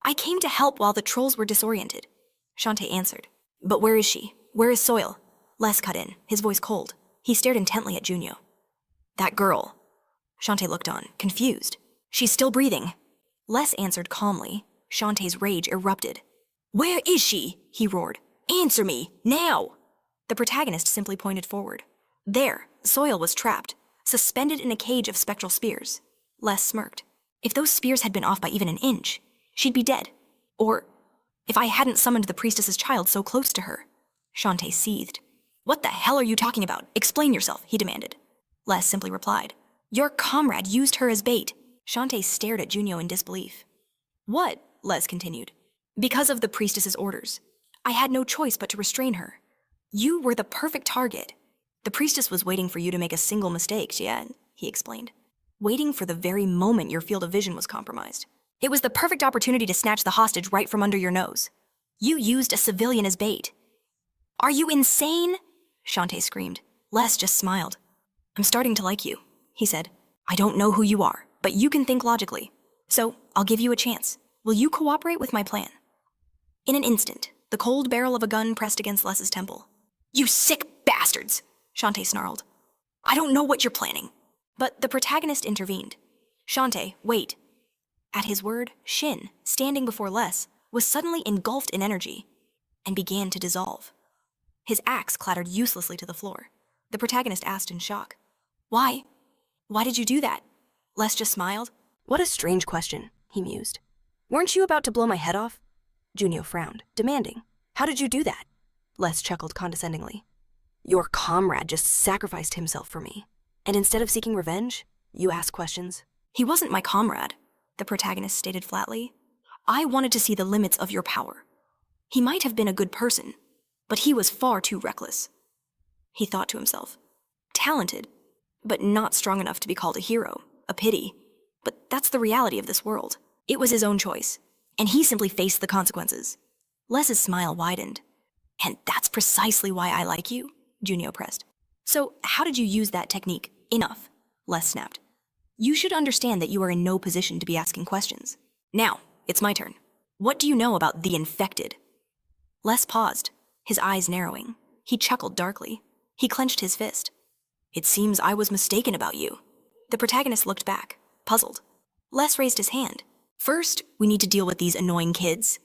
I came to help while the trolls were disoriented, Shantae answered. But where is she? Where is Soil? Les cut in, his voice cold. He stared intently at Junio. That girl. Shantae looked on, confused. She's still breathing. Les answered calmly. Shantae's rage erupted. Where is she? He roared. Answer me, now! The protagonist simply pointed forward. There, Soil was trapped, suspended in a cage of spectral spears. Les smirked. If those spears had been off by even an inch, she'd be dead. Or if I hadn't summoned the priestess's child so close to her. Shantae seethed. What the hell are you talking about? Explain yourself, he demanded. Les simply replied. Your comrade used her as bait. Shantae stared at Junio in disbelief. What? Les continued. Because of the priestess's orders. I had no choice but to restrain her. You were the perfect target. The priestess was waiting for you to make a single mistake, Jian, he explained. Waiting for the very moment your field of vision was compromised. It was the perfect opportunity to snatch the hostage right from under your nose. You used a civilian as bait. Are you insane? Shantae screamed. Les just smiled. I'm starting to like you, he said. I don't know who you are, but you can think logically. So I'll give you a chance. Will you cooperate with my plan? In an instant, the cold barrel of a gun pressed against Les's temple. You sick bastards, Shantae snarled. I don't know what you're planning. But the protagonist intervened. Shantae, wait. At his word, Shin, standing before Les, was suddenly engulfed in energy and began to dissolve. His axe clattered uselessly to the floor. The protagonist asked in shock. Why? Why did you do that? Les just smiled. What a strange question, he mused. Weren't you about to blow my head off? Junio frowned, demanding. How did you do that? Les chuckled condescendingly. Your comrade just sacrificed himself for me. And instead of seeking revenge, you ask questions. He wasn't my comrade, the protagonist stated flatly. I wanted to see the limits of your power. He might have been a good person, but he was far too reckless. He thought to himself. Talented, but not strong enough to be called a hero, a pity. But that's the reality of this world. It was his own choice, and he simply faced the consequences. Les's smile widened. And that's precisely why I like you, Junio pressed. So how did you use that technique? Enough, Les snapped. You should understand that you are in no position to be asking questions. Now, it's my turn. What do you know about the infected? Les paused, his eyes narrowing. He chuckled darkly. He clenched his fist. It seems I was mistaken about you. The protagonist looked back, puzzled. Les raised his hand. First, we need to deal with these annoying kids.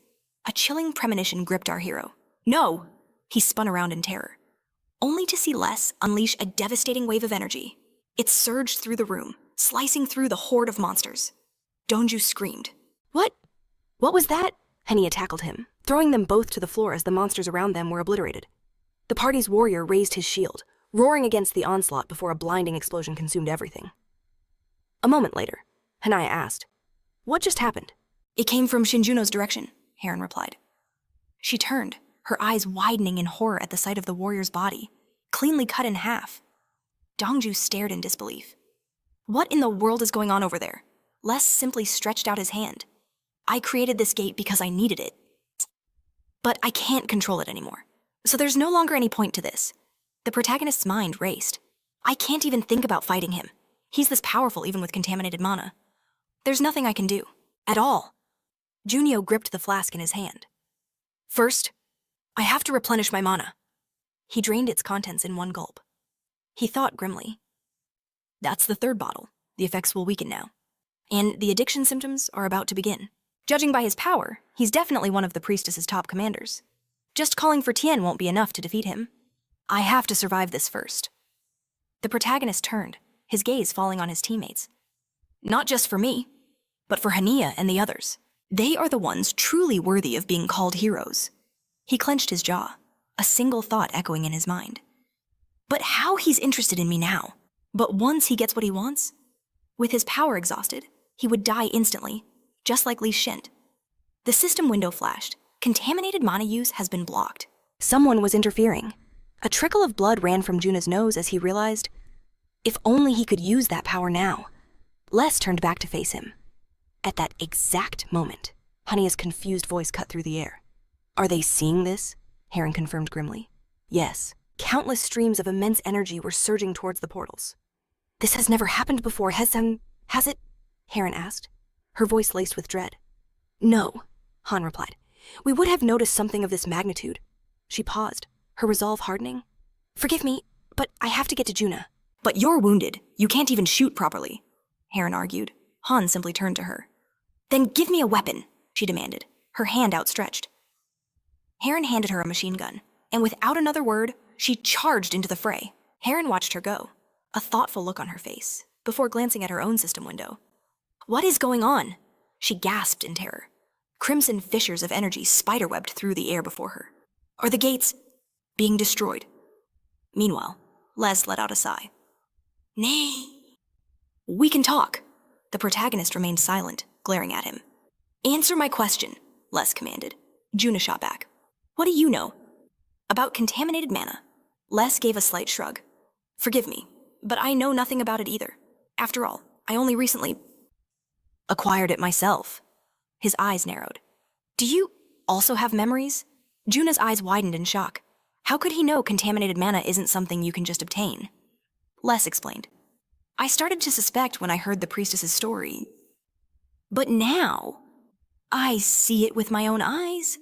A chilling premonition gripped our hero. No! He spun around in terror, only to see Les unleash a devastating wave of energy. It surged through the room, slicing through the horde of monsters. Donju screamed. What? What was that? Henia tackled him, throwing them both to the floor as the monsters around them were obliterated. The party's warrior raised his shield, roaring against the onslaught before a blinding explosion consumed everything. A moment later, Henia asked, What just happened? It came from Shin Junio's direction, Heron replied. She turned, her eyes widening in horror at the sight of the warrior's body, cleanly cut in half. Dongju stared in disbelief. What in the world is going on over there? Les simply stretched out his hand. I created this gate because I needed it. But I can't control it anymore. So there's no longer any point to this. The protagonist's mind raced. I can't even think about fighting him. He's this powerful even with contaminated mana. There's nothing I can do. At all. Junio gripped the flask in his hand. First, I have to replenish my mana. He drained its contents in one gulp. He thought grimly. That's the third bottle. The effects will weaken now. And the addiction symptoms are about to begin. Judging by his power, he's definitely one of the priestess's top commanders. Just calling for Tien won't be enough to defeat him. I have to survive this first. The protagonist turned, his gaze falling on his teammates. Not just for me, but for Henia and the others. They are the ones truly worthy of being called heroes. He clenched his jaw, a single thought echoing in his mind. But how he's interested in me now? But once he gets what he wants? With his power exhausted, he would die instantly, just like Li Shint. The system window flashed. Contaminated mana use has been blocked. Someone was interfering. A trickle of blood ran from Juna's nose as he realized, if only he could use that power now. Les turned back to face him. At that exact moment, Hania's confused voice cut through the air. Are they seeing this? Heron confirmed grimly. Yes. Countless streams of immense energy were surging towards the portals. This has never happened before, has it? Heron asked, her voice laced with dread. No, Han replied. We would have noticed something of this magnitude. She paused, her resolve hardening. Forgive me, but I have to get to Juna. But you're wounded. You can't even shoot properly, Heron argued. Han simply turned to her. Then give me a weapon, she demanded, her hand outstretched. Heron handed her a machine gun, and without another word, she charged into the fray. Heron watched her go, a thoughtful look on her face, before glancing at her own system window. What is going on? She gasped in terror. Crimson fissures of energy spiderwebbed through the air before her. Are the gates being destroyed? Meanwhile, Les let out a sigh. Nay. We can talk. The protagonist remained silent, glaring at him. Answer my question, Les commanded. Juna shot back. What do you know? About contaminated mana. Les gave a slight shrug. Forgive me, but I know nothing about it either. After all, I only recently acquired it myself. His eyes narrowed. Do you also have memories? Juna's eyes widened in shock. How could he know contaminated mana isn't something you can just obtain? Les explained. I started to suspect when I heard the priestess's story. But now, I see it with my own eyes.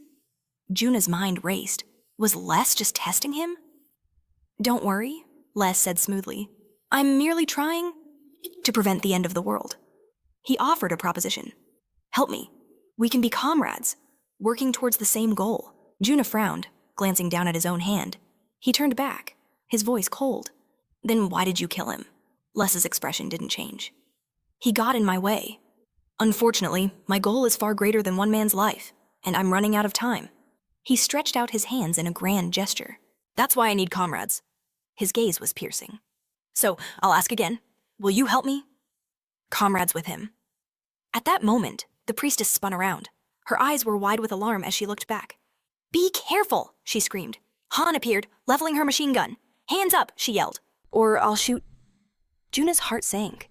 Juna's mind raced. Was Les just testing him? Don't worry, Les said smoothly. I'm merely trying to prevent the end of the world. He offered a proposition. Help me. We can be comrades, working towards the same goal. Juna frowned, glancing down at his own hand. He turned back, his voice cold. Then why did you kill him? Les's expression didn't change. He got in my way. Unfortunately, my goal is far greater than one man's life, and I'm running out of time. He stretched out his hands in a grand gesture. That's why I need comrades. His gaze was piercing. So, I'll ask again. Will you help me? Comrades with him. At that moment, the priestess spun around. Her eyes were wide with alarm as she looked back. Be careful, she screamed. Han appeared, leveling her machine gun. Hands up, she yelled. Or I'll shoot. Juna's heart sank.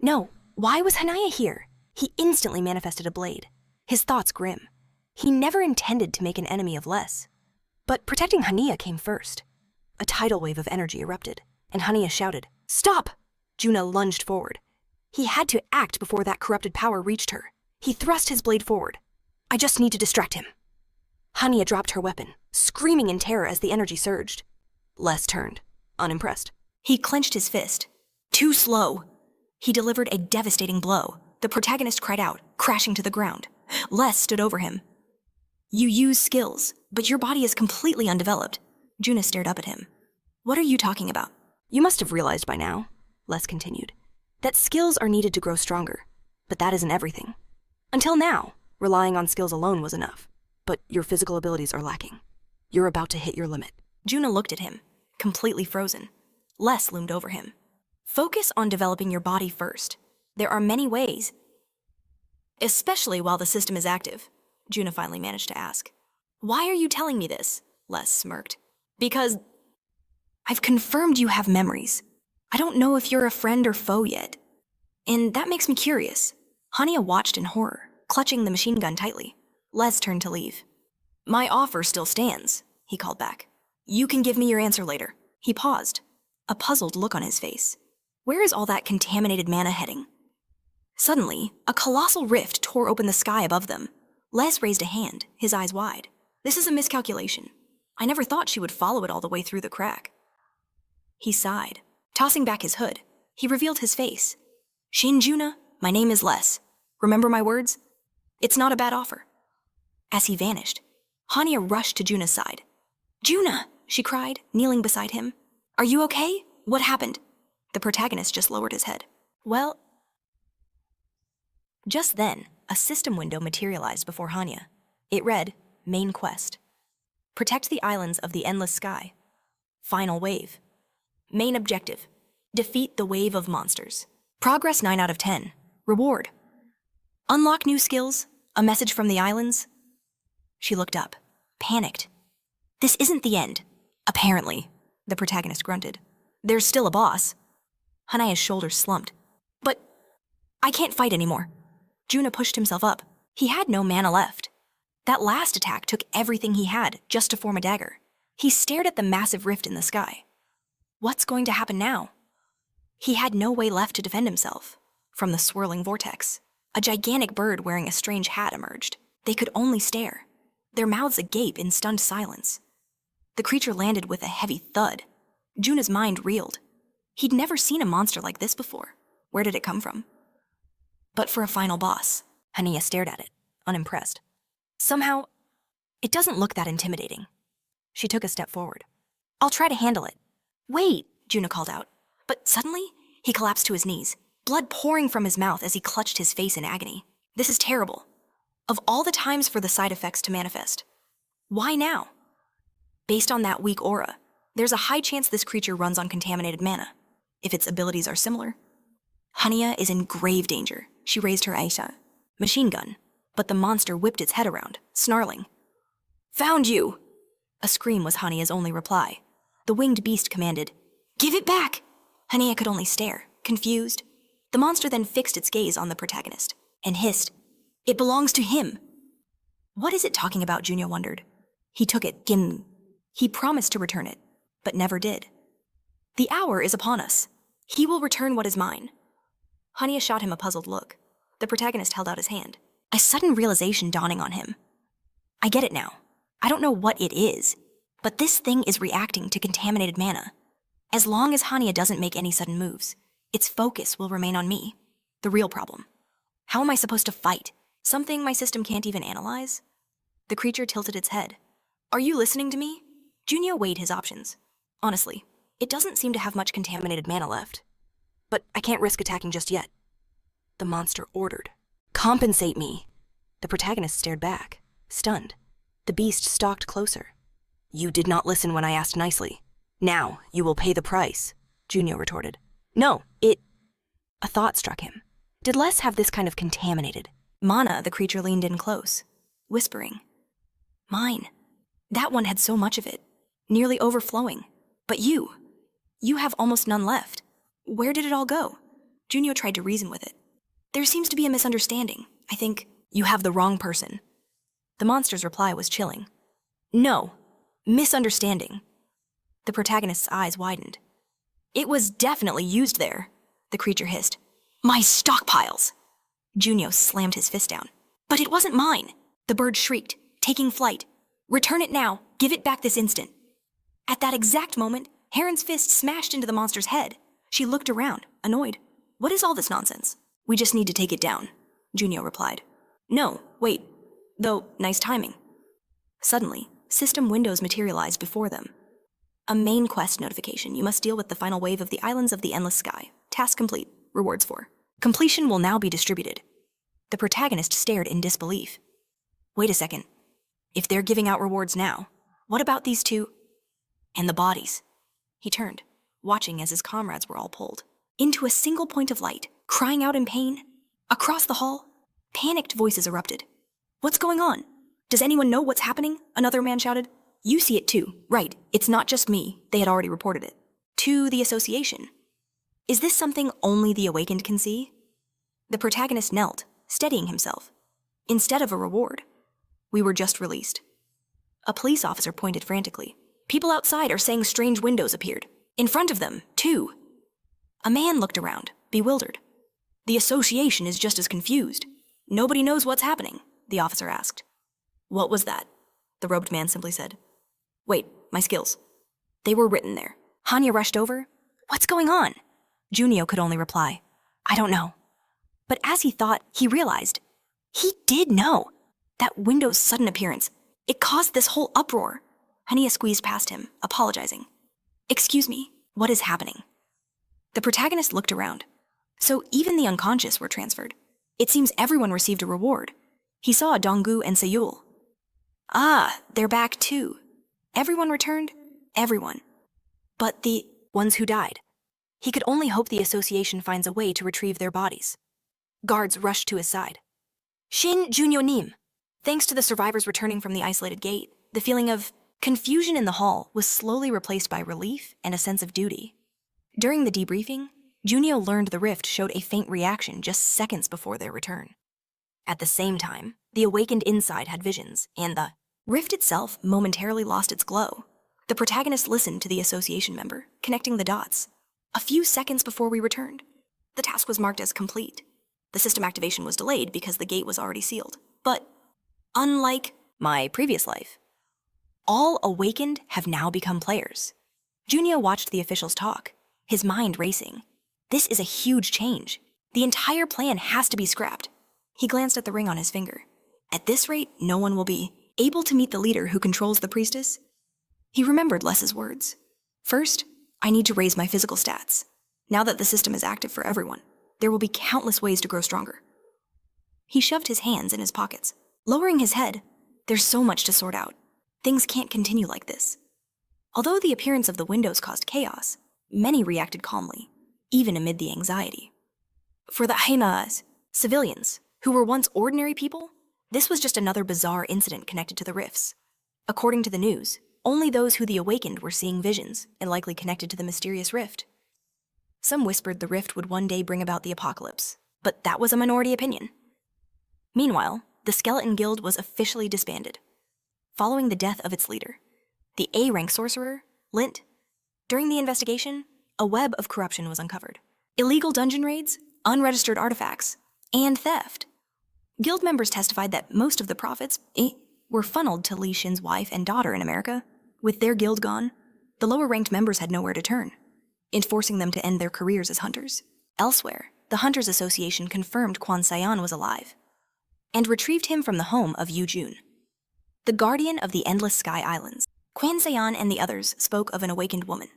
No, why was Hanaya here? He instantly manifested a blade, his thoughts grim. He never intended to make an enemy of Les. But protecting Hanaya came first. A tidal wave of energy erupted, and Hanaya shouted, Stop! Juna lunged forward. He had to act before that corrupted power reached her. He thrust his blade forward. I just need to distract him. Hanaya dropped her weapon, screaming in terror as the energy surged. Les turned, unimpressed. He clenched his fist. Too slow. He delivered a devastating blow. The protagonist cried out, crashing to the ground. Les stood over him. You use skills, but your body is completely undeveloped. Juna stared up at him. What are you talking about? You must have realized by now, Les continued, that skills are needed to grow stronger. But that isn't everything. Until now, relying on skills alone was enough. But your physical abilities are lacking. You're about to hit your limit. Juna looked at him, completely frozen. Les loomed over him. Focus on developing your body first. There are many ways. Especially while the system is active, Juna finally managed to ask. Why are you telling me this? Les smirked. Because I've confirmed you have memories. I don't know if you're a friend or foe yet. And that makes me curious. Hanaya watched in horror, clutching the machine gun tightly. Les turned to leave. My offer still stands, he called back. You can give me your answer later. He paused, a puzzled look on his face. Where is all that contaminated mana heading? Suddenly, a colossal rift tore open the sky above them. Les raised a hand, his eyes wide. This is a miscalculation. I never thought she would follow it all the way through the crack. He sighed. Tossing back his hood, he revealed his face. Shin Junio, my name is Les. Remember my words? It's not a bad offer. As he vanished, Hanaya rushed to Juna's side. Juna, she cried, kneeling beside him. Are you okay? What happened? The protagonist just lowered his head. Well... Just then, a system window materialized before Hanaya. It read, Main Quest. Protect the islands of the endless sky. Final wave. Main objective. Defeat the wave of monsters. Progress 9 out of 10. Reward. Unlock new skills. A message from the islands. She looked up, panicked. This isn't the end. Apparently, the protagonist grunted. There's still a boss. Hanaya's shoulders slumped. But I can't fight anymore. Juna pushed himself up. He had no mana left. That last attack took everything he had just to form a dagger. He stared at the massive rift in the sky. What's going to happen now? He had no way left to defend himself. From the swirling vortex, a gigantic bird wearing a strange hat emerged. They could only stare, their mouths agape in stunned silence. The creature landed with a heavy thud. Juna's mind reeled. He'd never seen a monster like this before. Where did it come from? But for a final boss, Hania stared at it, unimpressed. Somehow, it doesn't look that intimidating. She took a step forward. I'll try to handle it. Wait, Juna called out. But suddenly, he collapsed to his knees, blood pouring from his mouth as he clutched his face in agony. This is terrible. Of all the times for the side effects to manifest, why now? Based on that weak aura, there's a high chance this creature runs on contaminated mana, if its abilities are similar. Hania is in grave danger. She raised her Aisha, machine gun, but the monster whipped its head around, snarling. Found you! A scream was Hania's only reply. The winged beast commanded, Give it back! Hania could only stare, confused. The monster then fixed its gaze on the protagonist, and hissed, It belongs to him! What is it talking about, Junio wondered. He took it, Gin. He promised to return it, but never did. The hour is upon us. He will return what is mine. Hania shot him a puzzled look. The protagonist held out his hand, a sudden realization dawning on him. I get it now. I don't know what it is, but this thing is reacting to contaminated mana. As long as Hania doesn't make any sudden moves, its focus will remain on me, the real problem. How am I supposed to fight? Something my system can't even analyze? The creature tilted its head. Are you listening to me? Junio weighed his options. Honestly, it doesn't seem to have much contaminated mana left. But I can't risk attacking just yet. The monster ordered. Compensate me! The protagonist stared back, stunned. The beast stalked closer. You did not listen when I asked nicely. Now you will pay the price, Junio retorted. No, it... A thought struck him. Did Les have this kind of contaminated? Mana, the creature leaned in close, whispering. Mine. That one had so much of it, nearly overflowing. But you have almost none left. Where did it all go? Junio tried to reason with it. There seems to be a misunderstanding. I think you have the wrong person. The monster's reply was chilling. No, misunderstanding. The protagonist's eyes widened. It was definitely used there, the creature hissed. My stockpiles! Junio slammed his fist down. But it wasn't mine! The bird shrieked, taking flight. Return it now, give it back this instant. At that exact moment, Heron's fist smashed into the monster's head. She looked around, annoyed. What is all this nonsense? We just need to take it down, Junio replied. No, wait. Though, nice timing. Suddenly, system windows materialized before them. A main quest notification. You must deal with the final wave of the Islands of the Endless Sky. Task complete. Rewards for. Completion will now be distributed. The protagonist stared in disbelief. Wait a second. If they're giving out rewards now, what about these two? And the bodies? He turned, watching as his comrades were all pulled. Into a single point of light, crying out in pain. Across the hall, panicked voices erupted. What's going on? Does anyone know what's happening? Another man shouted. You see it too. Right, it's not just me. They had already reported it. To the association. Is this something only the awakened can see? The protagonist knelt, steadying himself. Instead of a reward. We were just released. A police officer pointed frantically. People outside are saying strange windows appeared. In front of them, too. A man looked around, bewildered. The association is just as confused. Nobody knows what's happening, the officer asked. What was that? The robed man simply said. Wait, my skills. They were written there. Hania rushed over. What's going on? Junio could only reply, I don't know. But as he thought, he realized. He did know. That window's sudden appearance, it caused this whole uproar. Hania squeezed past him, apologizing. Excuse me, what is happening? The protagonist looked around. So even the unconscious were transferred. It seems everyone received a reward. He saw Donggu and Sayul. Ah, they're back too. Everyone returned? Everyone. But the ones who died. He could only hope the association finds a way to retrieve their bodies. Guards rushed to his side. Shin Junio Nim. Thanks to the survivors returning from the isolated gate, the feeling of confusion in the hall was slowly replaced by relief and a sense of duty. During the debriefing, Junio learned the rift showed a faint reaction just seconds before their return. At the same time, the awakened inside had visions, and the rift itself momentarily lost its glow. The protagonist listened to the association member, connecting the dots. A few seconds before we returned, the task was marked as complete. The system activation was delayed because the gate was already sealed. But unlike my previous life, All awakened have now become players. Junio watched the officials talk, his mind racing. This is a huge change. The entire plan has to be scrapped. He glanced at the ring on his finger. At this rate, no one will be able to meet the leader who controls the priestess. He remembered Les's words. First, I need to raise my physical stats. Now that the system is active for everyone, there will be countless ways to grow stronger. He shoved his hands in his pockets. Lowering his head, there's so much to sort out. Things can't continue like this. Although the appearance of the windows caused chaos, many reacted calmly, even amid the anxiety. For the Haimas, civilians, who were once ordinary people, this was just another bizarre incident connected to the rifts. According to the news, only those who the awakened were seeing visions, and likely connected to the mysterious rift. Some whispered the rift would one day bring about the apocalypse, but that was a minority opinion. Meanwhile, the Skeleton Guild was officially disbanded, following the death of its leader, the A-rank sorcerer, Lint. During the investigation, a web of corruption was uncovered. Illegal dungeon raids, unregistered artifacts, and theft. Guild members testified that most of the profits were funneled to Li Shin's wife and daughter in America. With their guild gone, the lower-ranked members had nowhere to turn, forcing them to end their careers as hunters. Elsewhere, the Hunters Association confirmed Quan Sayan was alive and retrieved him from the home of Yu Jun, the guardian of the Endless Sky Islands. Quan Sayan and the others spoke of an awakened woman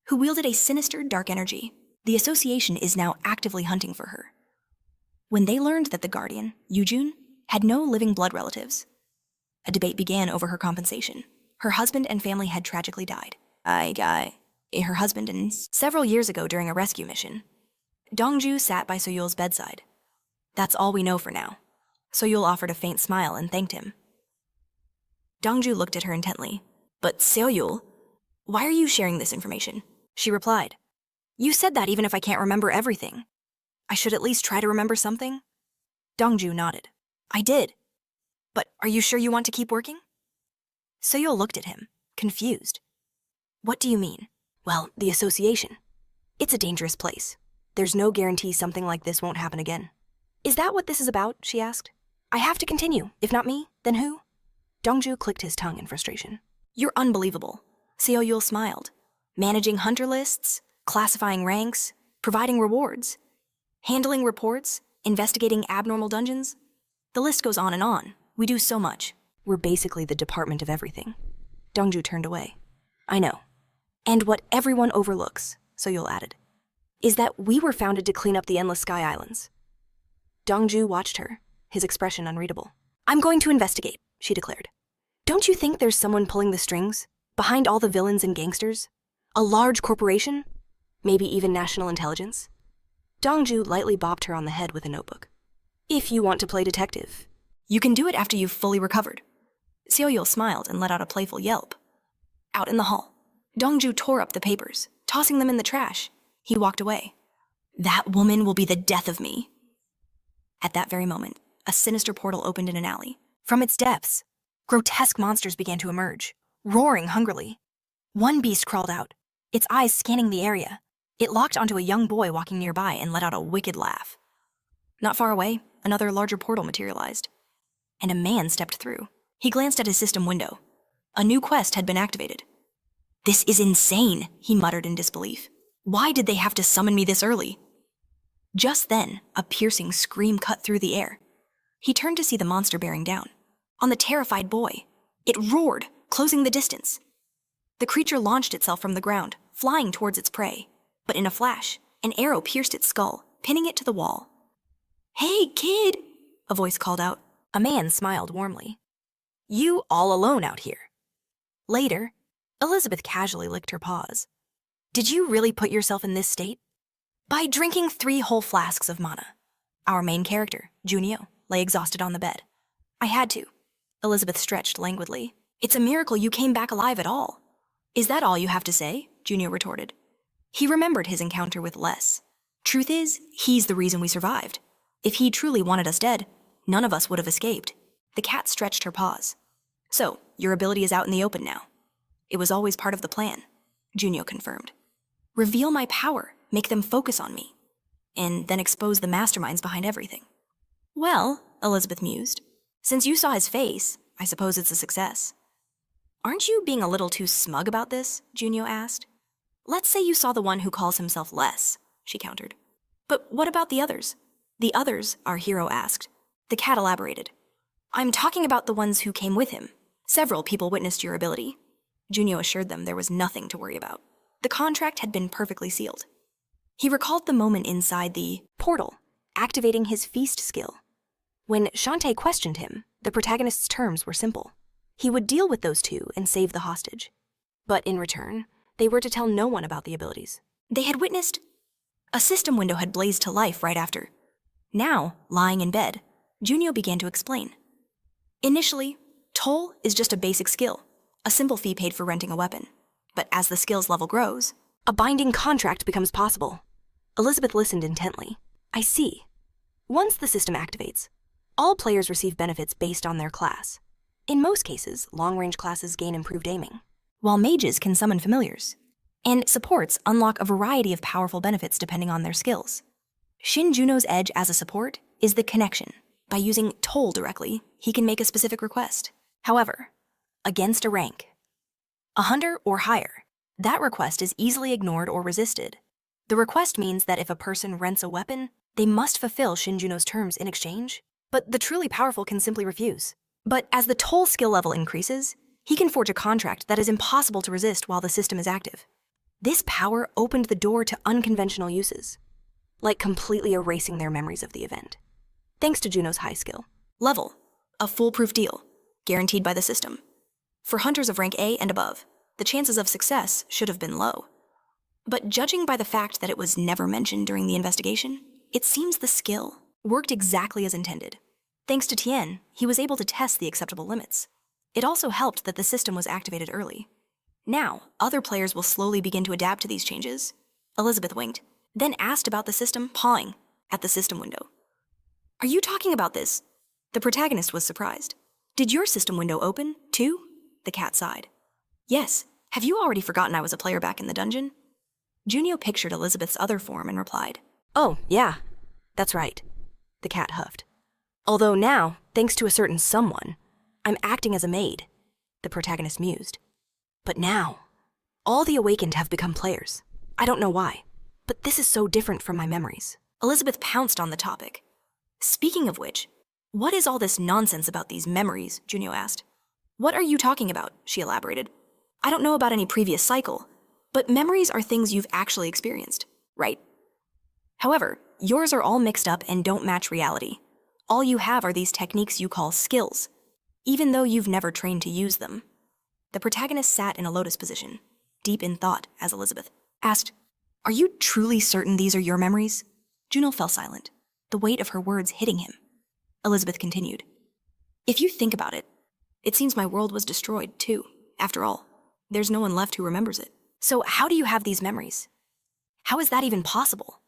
who wielded a sinister dark energy. The association is now actively hunting for her. When they learned that the guardian, Yu Jun, had no living blood relatives, a debate began over her compensation. Her husband and family had tragically died. Her husband and several years ago during a rescue mission. Dongju sat by Soyul's bedside. That's all we know for now. Soyul offered a faint smile and thanked him. Dongju looked at her intently. But Soyul, why are you sharing this information? She replied. You said that even if I can't remember everything. I should at least try to remember something? Dongju nodded. I did. But are you sure you want to keep working? Soyul looked at him, confused. What do you mean? Well, the association. It's a dangerous place. There's no guarantee something like this won't happen again. Is that what this is about? She asked. I have to continue. If not me, then who? Dongju clicked his tongue in frustration. You're unbelievable. Soyul smiled. Managing hunter lists, classifying ranks, providing rewards, handling reports, investigating abnormal dungeons. The list goes on and on. We do so much. We're basically the department of everything. Dongju turned away. I know. And what everyone overlooks, Soyul added, is that we were founded to clean up the Endless Sky Islands. Dongju watched her, his expression unreadable. I'm going to investigate, she declared. Don't you think there's someone pulling the strings, behind all the villains and gangsters? A large corporation? Maybe even national intelligence? Dongju lightly bopped her on the head with a notebook. If you want to play detective, you can do it after you've fully recovered. Soyul smiled and let out a playful yelp. Out in the hall, Dongju tore up the papers, tossing them in the trash. He walked away. That woman will be the death of me. At that very moment, a sinister portal opened in an alley. From its depths, grotesque monsters began to emerge, roaring hungrily. One beast crawled out, its eyes scanning the area. It locked onto a young boy walking nearby and let out a wicked laugh. Not far away, another larger portal materialized, and a man stepped through. He glanced at his system window. A new quest had been activated. This is insane, he muttered in disbelief. Why did they have to summon me this early? Just then, a piercing scream cut through the air. He turned to see the monster bearing down. On the terrified boy, it roared, closing the distance. The creature launched itself from the ground, flying towards its prey. But in a flash, an arrow pierced its skull, pinning it to the wall. Hey, kid, a voice called out. A man smiled warmly. You all alone out here. Later, Elizabeth casually licked her paws. Did you really put yourself in this state? By drinking 3 whole flasks of mana. Our main character, Junio, lay exhausted on the bed. I had to. Elizabeth stretched languidly. It's a miracle you came back alive at all. Is that all you have to say? Junio retorted. He remembered his encounter with Les. Truth is, he's the reason we survived. If he truly wanted us dead, none of us would have escaped. The cat stretched her paws. So, your ability is out in the open now. It was always part of the plan, Junio confirmed. Reveal my power, make them focus on me, and then expose the masterminds behind everything. Well, Elizabeth mused, since you saw his face, I suppose it's a success. Aren't you being a little too smug about this? Junio asked. Let's say you saw the one who calls himself less, she countered. But what about the others? The others, our hero asked. The cat elaborated. I'm talking about the ones who came with him. Several people witnessed your ability. Junio assured them there was nothing to worry about. The contract had been perfectly sealed. He recalled the moment inside the portal, activating his feast skill. When Shantae questioned him, the protagonist's terms were simple. He would deal with those two and save the hostage. But in return, they were to tell no one about the abilities. They had witnessed a system window had blazed to life right after. Now, lying in bed, Junio began to explain. Initially, toll is just a basic skill, a simple fee paid for renting a weapon. But as the skill's level grows, a binding contract becomes possible. Elizabeth listened intently. I see. Once the system activates, all players receive benefits based on their class. In most cases, long-range classes gain improved aiming, while mages can summon familiars, and supports unlock a variety of powerful benefits depending on their skills. Shin Junio's edge as a support is the connection. By using toll directly, he can make a specific request. However, against a rank, a hunter or higher, that request is easily ignored or resisted. The request means that if a person rents a weapon, they must fulfill Shin Junio's terms in exchange, but the truly powerful can simply refuse. But as the toll skill level increases, he can forge a contract that is impossible to resist while the system is active. This power opened the door to unconventional uses, like completely erasing their memories of the event. Thanks to Junio's high skill. Level, a foolproof deal, guaranteed by the system. For hunters of rank A and above, the chances of success should have been low. But judging by the fact that it was never mentioned during the investigation, it seems the skill worked exactly as intended. Thanks to Tien, he was able to test the acceptable limits. It also helped that the system was activated early. Now, other players will slowly begin to adapt to these changes. Elizabeth winked, then asked about the system, pawing at the system window. Are you talking about this? The protagonist was surprised. Did your system window open, too? The cat sighed. Yes. Have you already forgotten I was a player back in the dungeon? Junio pictured Elizabeth's other form and replied. Oh, yeah. That's right. The cat huffed. Although now, thanks to a certain someone, I'm acting as a maid, the protagonist mused. But now, all the awakened have become players. I don't know why, but this is so different from my memories. Elizabeth pounced on the topic. Speaking of which, what is all this nonsense about these memories? Junio asked. What are you talking about? She elaborated. I don't know about any previous cycle, but memories are things you've actually experienced, right? However, yours are all mixed up and don't match reality. All you have are these techniques you call skills, even though you've never trained to use them. The protagonist sat in a lotus position, deep in thought, as Elizabeth asked, Are you truly certain these are your memories? Junio fell silent, the weight of her words hitting him. Elizabeth continued, If you think about it, it seems my world was destroyed, too. After all, there's no one left who remembers it. So how do you have these memories? How is that even possible?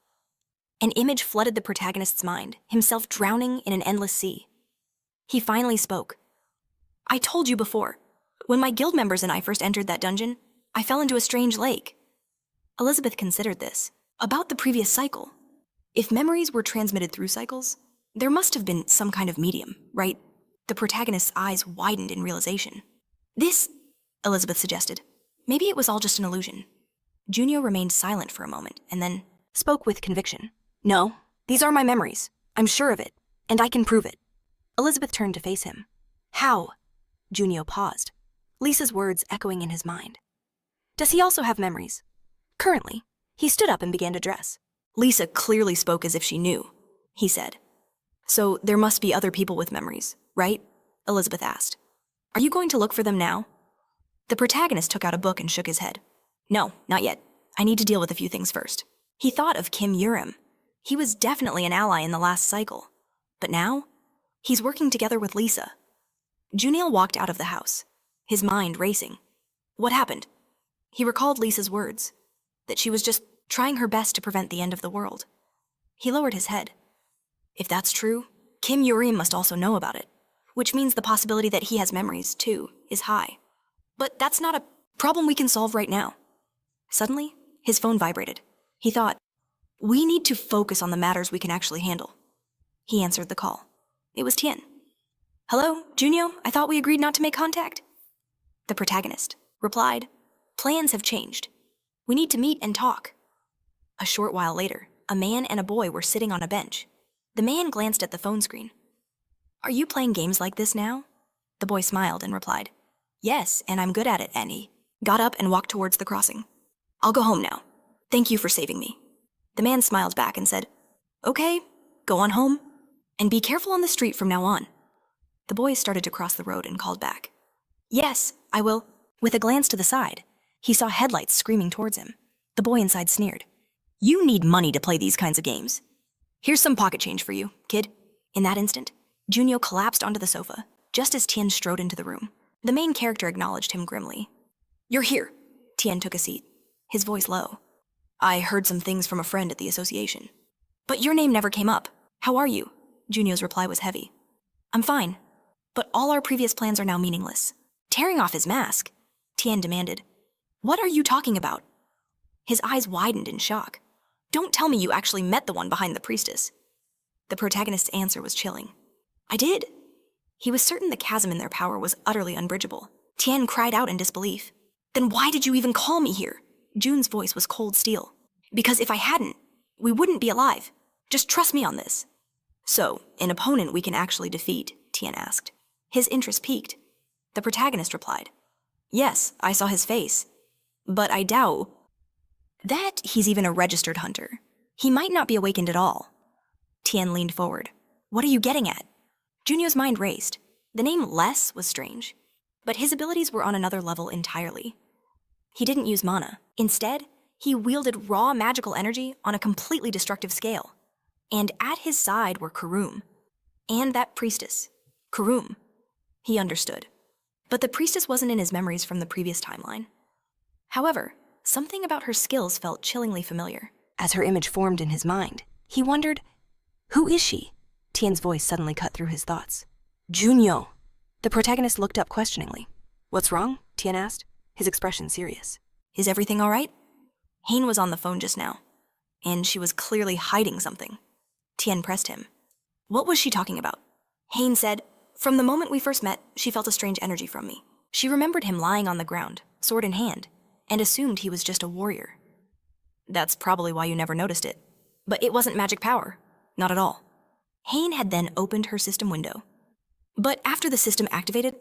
An image flooded the protagonist's mind, himself drowning in an endless sea. He finally spoke. I told you before, when my guild members and I first entered that dungeon, I fell into a strange lake. Elizabeth considered this, about the previous cycle. If memories were transmitted through cycles, there must have been some kind of medium, right? The protagonist's eyes widened in realization. This, Elizabeth suggested. Maybe it was all just an illusion. Junio remained silent for a moment and then spoke with conviction. No, these are my memories. I'm sure of it, and I can prove it. Elizabeth turned to face him. How? Junio paused, Lisa's words echoing in his mind. Does he also have memories? Currently, he stood up and began to dress. Lisa clearly spoke as if she knew, he said. So there must be other people with memories, right? Elizabeth asked. Are you going to look for them now? The protagonist took out a book and shook his head. No, not yet. I need to deal with a few things first. He thought of Kim Urim. He was definitely an ally in the last cycle. But now, he's working together with Lisa. Junio walked out of the house, his mind racing. What happened? He recalled Lisa's words, that she was just trying her best to prevent the end of the world. He lowered his head. If that's true, Kim Urim must also know about it, which means the possibility that he has memories, too, is high. But that's not a problem we can solve right now. Suddenly, his phone vibrated. He thought, we need to focus on the matters we can actually handle. He answered the call. It was Tien. Hello, Junio? I thought we agreed not to make contact. The protagonist replied, "Plans have changed. We need to meet and talk." A short while later, a man and a boy were sitting on a bench. The man glanced at the phone screen. "Are you playing games like this now?" The boy smiled and replied, "Yes, and I'm good at it," and he got up and walked towards the crossing. "I'll go home now. Thank you for saving me." The man smiled back and said, "Okay, go on home, and be careful on the street from now on." The boy started to cross the road and called back, "Yes, I will." With a glance to the side, he saw headlights screaming towards him. The boy inside sneered, "You need money to play these kinds of games. Here's some pocket change for you, kid." In that instant, Junio collapsed onto the sofa, just as Tien strode into the room. The main character acknowledged him grimly. "You're here." Tien took a seat, his voice low. "I heard some things from a friend at the association. But your name never came up. How are you?" Junio's reply was heavy. "I'm fine, but all our previous plans are now meaningless." Tearing off his mask, Tien demanded, "What are you talking about?" His eyes widened in shock. "Don't tell me you actually met the one behind the priestess." The protagonist's answer was chilling. "I did." He was certain the chasm in their power was utterly unbridgeable. Tien cried out in disbelief. "Then why did you even call me here?" Jun's voice was cold steel. "Because if I hadn't, we wouldn't be alive. Just trust me on this." "So, an opponent we can actually defeat?" Tien asked. His interest piqued. The protagonist replied, "Yes, I saw his face. But I doubt that he's even a registered hunter. He might not be awakened at all." Tien leaned forward. "What are you getting at?" Junio's mind raced. The name Les was strange, but his abilities were on another level entirely. He didn't use mana. Instead, he wielded raw magical energy on a completely destructive scale. And at his side were Karum. And that priestess, Karum. He understood. But the priestess wasn't in his memories from the previous timeline. However, something about her skills felt chillingly familiar. As her image formed in his mind, he wondered, who is she? Tien's voice suddenly cut through his thoughts. "Junio." The protagonist looked up questioningly. "What's wrong?" Tien asked, his expression serious. "Is everything all right?" Hain was on the phone just now, and she was clearly hiding something. Tien pressed him. "What was she talking about?" Hain said, "From the moment we first met, she felt a strange energy from me. She remembered him lying on the ground, sword in hand, and assumed he was just a warrior. That's probably why you never noticed it. But it wasn't magic power. Not at all." Hain had then opened her system window. But after the system activated,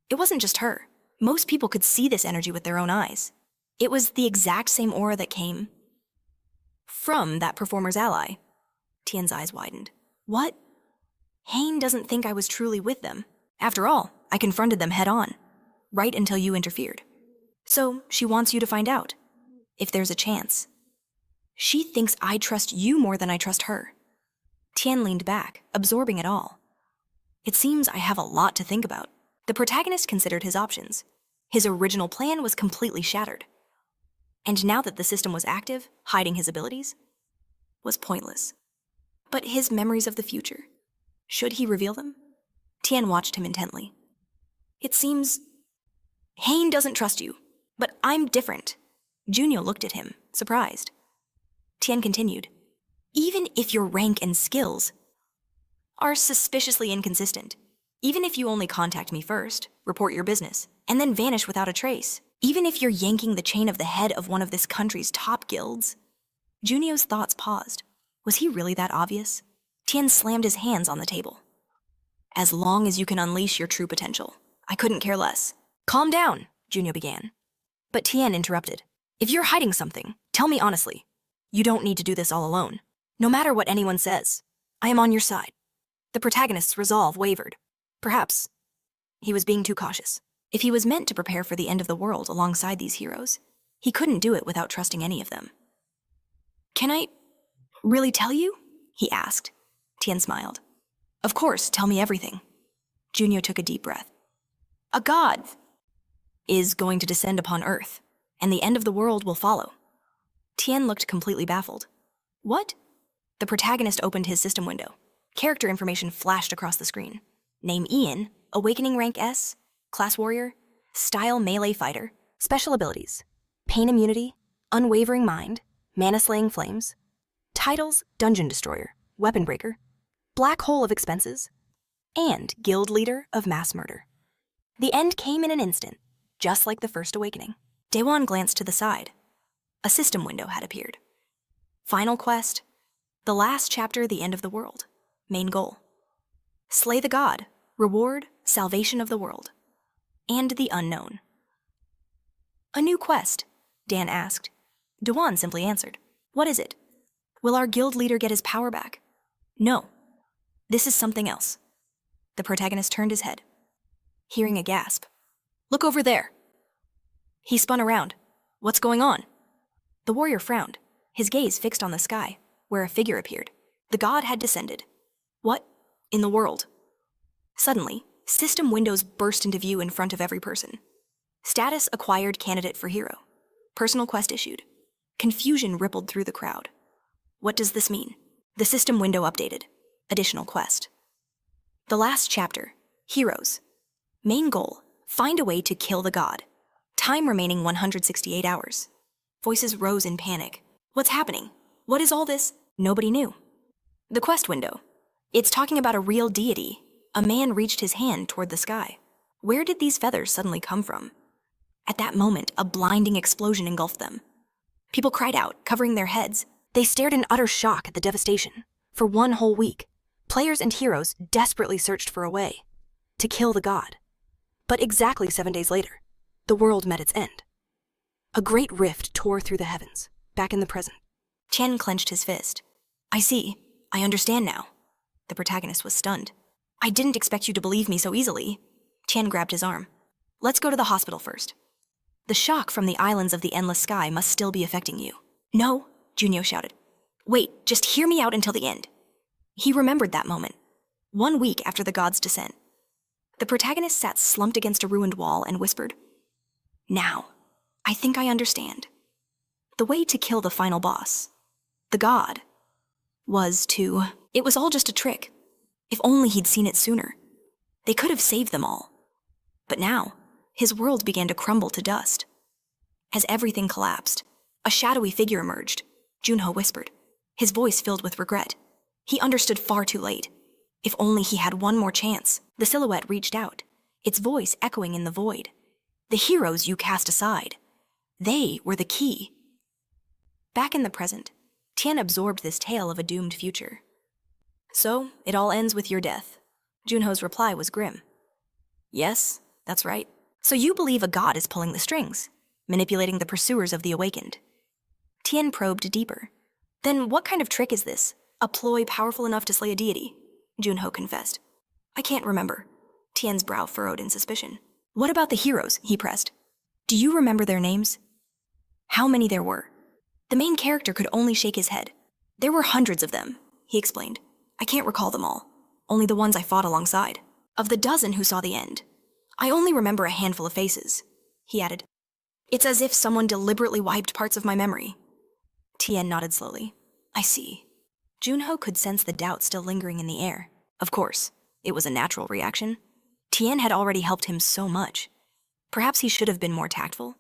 it wasn't just her. Most people could see this energy with their own eyes. It was the exact same aura that came from that performer's ally. Tien's eyes widened. "What?" "Hain doesn't think I was truly with them. After all, I confronted them head on, right until you interfered. So she wants you to find out, if there's a chance. She thinks I trust you more than I trust her." Tien leaned back, absorbing it all. "It seems I have a lot to think about." The protagonist considered his options. His original plan was completely shattered. And now that the system was active, hiding his abilities was pointless. But his memories of the future, should he reveal them? Tien watched him intently. "It seems Hain doesn't trust you, but I'm different." Junio looked at him, surprised. Tien continued, "Even if your rank and skills are suspiciously inconsistent, even if you only contact me first, report your business, and then vanish without a trace, even if you're yanking the chain of the head of one of this country's top guilds." Junio's thoughts paused. Was he really that obvious? Tien slammed his hands on the table. "As long as you can unleash your true potential, I couldn't care less." "Calm down," Junio began. But Tien interrupted. "If you're hiding something, tell me honestly. You don't need to do this all alone. No matter what anyone says, I am on your side." The protagonist's resolve wavered. Perhaps he was being too cautious. If he was meant to prepare for the end of the world alongside these heroes, he couldn't do it without trusting any of them. "Can I really tell you?" he asked. Tien smiled. "Of course, tell me everything." Junio took a deep breath. "A god is going to descend upon Earth, and the end of the world will follow." Tien looked completely baffled. "What?" The protagonist opened his system window. Character information flashed across the screen. Name Ian, awakening rank S, class warrior, style melee fighter, special abilities, pain immunity, unwavering mind, mana slaying flames, titles dungeon destroyer, weapon breaker, black hole of expenses, and guild leader of mass murder. The end came in an instant, just like the first awakening. Daewon glanced to the side. A system window had appeared. Final quest. The last chapter, the end of the world. Main goal. Slay the god. Reward, salvation of the world. And the unknown. A new quest, Dan asked. Daewon simply answered. What is it? Will our guild leader get his power back? No. This is something else. The protagonist turned his head. Hearing a gasp. Look over there. He spun around. What's going on? The warrior frowned, his gaze fixed on the sky, where a figure appeared. The god had descended. What in the world? Suddenly, system windows burst into view in front of every person. Status acquired candidate for hero. Personal quest issued. Confusion rippled through the crowd. What does this mean? The system window updated. Additional quest. The last chapter. Heroes. Main goal. Find a way to kill the god. Time remaining 168 hours. Voices rose in panic. What's happening? What is all this? Nobody knew. The quest window. It's talking about a real deity. A man reached his hand toward the sky. Where did these feathers suddenly come from? At that moment, a blinding explosion engulfed them. People cried out, covering their heads. They stared in utter shock at the devastation. For 1 whole week, players and heroes desperately searched for a way to kill the god. But exactly 7 days later, the world met its end. A great rift tore through the heavens, back in the present. Tian clenched his fist. I see. I understand now. The protagonist was stunned. I didn't expect you to believe me so easily. Tian grabbed his arm. Let's go to the hospital first. The shock from the islands of the endless sky must still be affecting you. No, Junio shouted. Wait, just hear me out until the end. He remembered that moment. 1 week after the god's descent. The protagonist sat slumped against a ruined wall and whispered, Now, I think I understand. The way to kill the final boss, the god, was to... It was all just a trick. If only he'd seen it sooner. They could have saved them all. But now, his world began to crumble to dust. As everything collapsed, a shadowy figure emerged, Junho whispered, his voice filled with regret. He understood far too late. If only he had one more chance. The silhouette reached out, its voice echoing in the void. The heroes you cast aside. They were the key. Back in the present, Tian absorbed this tale of a doomed future. So, it all ends with your death. Junho's reply was grim. Yes, that's right. So you believe a god is pulling the strings, manipulating the pursuers of the awakened. Tian probed deeper. Then what kind of trick is this? A ploy powerful enough to slay a deity? Junho confessed. I can't remember. Tian's brow furrowed in suspicion. What about the heroes? He pressed. Do you remember their names? How many there were? The main character could only shake his head. There were hundreds of them, he explained. I can't recall them all. Only the ones I fought alongside. Of the dozen who saw the end, I only remember a handful of faces, he added. It's as if someone deliberately wiped parts of my memory. Tian nodded slowly. I see. Junho could sense the doubt still lingering in the air. Of course, it was a natural reaction. Tian had already helped him so much. Perhaps he should have been more tactful.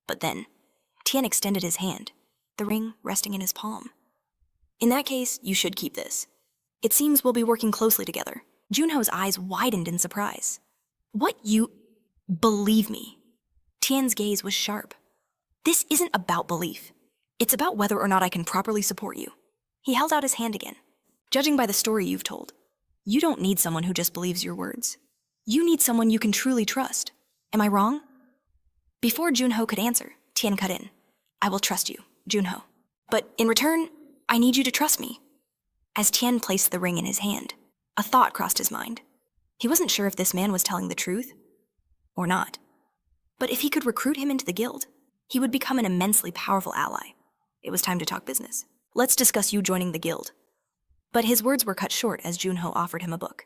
But then, Tian extended his hand, the ring resting in his palm. In that case, you should keep this. It seems we'll be working closely together. Junho's eyes widened in surprise. What you... Believe me. Tian's gaze was sharp. This isn't about belief. It's about whether or not I can properly support you. He held out his hand again. Judging by the story you've told, you don't need someone who just believes your words. You need someone you can truly trust. Am I wrong? Before Junho could answer, Tian cut in. I will trust you, Junho. But in return, I need you to trust me. As Tian placed the ring in his hand, a thought crossed his mind. He wasn't sure if this man was telling the truth or not. But if he could recruit him into the guild, he would become an immensely powerful ally. It was time to talk business. Let's discuss you joining the guild. But his words were cut short as Junho offered him a book.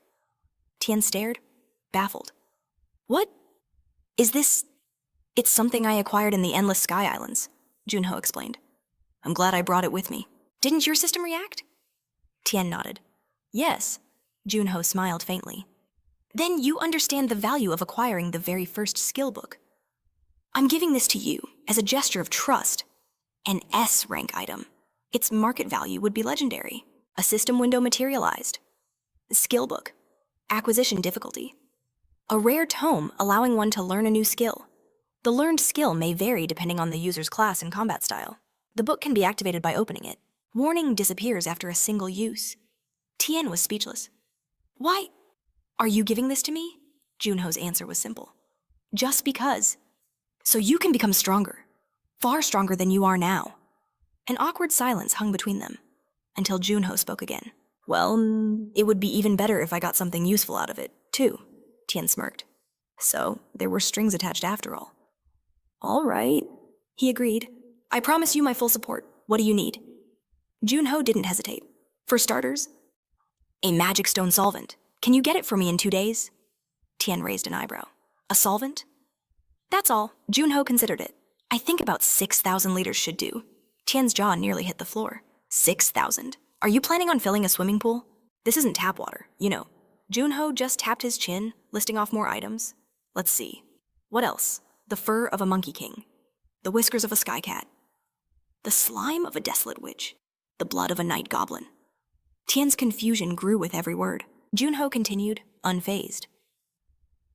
Tian stared, baffled. What? Is this... It's something I acquired in the Endless Sky Islands, Junho explained. I'm glad I brought it with me. Didn't your system react? Tian nodded. Yes, Junho smiled faintly. Then you understand the value of acquiring the very first skill book. I'm giving this to you as a gesture of trust. An S rank item. Its market value would be legendary. A system window materialized. Skill book. Acquisition difficulty. A rare tome allowing one to learn a new skill. The learned skill may vary depending on the user's class and combat style. The book can be activated by opening it. Warning disappears after a single use. Tien was speechless. Why? Are you giving this to me? Junho's answer was simple. Just because. So you can become stronger. Far stronger than you are now. An awkward silence hung between them, until Junho spoke again. Well, it would be even better if I got something useful out of it, too, Tien smirked. So, there were strings attached after all. All right, he agreed. I promise you my full support. What do you need? Junho didn't hesitate. For starters, a magic stone solvent. Can you get it for me in 2 days? Tien raised an eyebrow. A solvent? That's all. Junho considered it. I think about 6,000 liters should do. Tien's jaw nearly hit the floor. 6,000. Are you planning on filling a swimming pool? This isn't tap water, you know. Junho just tapped his chin, listing off more items. Let's see. What else? The fur of a monkey king. The whiskers of a sky cat. The slime of a desolate witch. The blood of a night goblin. Tien's confusion grew with every word. Junho continued, unfazed.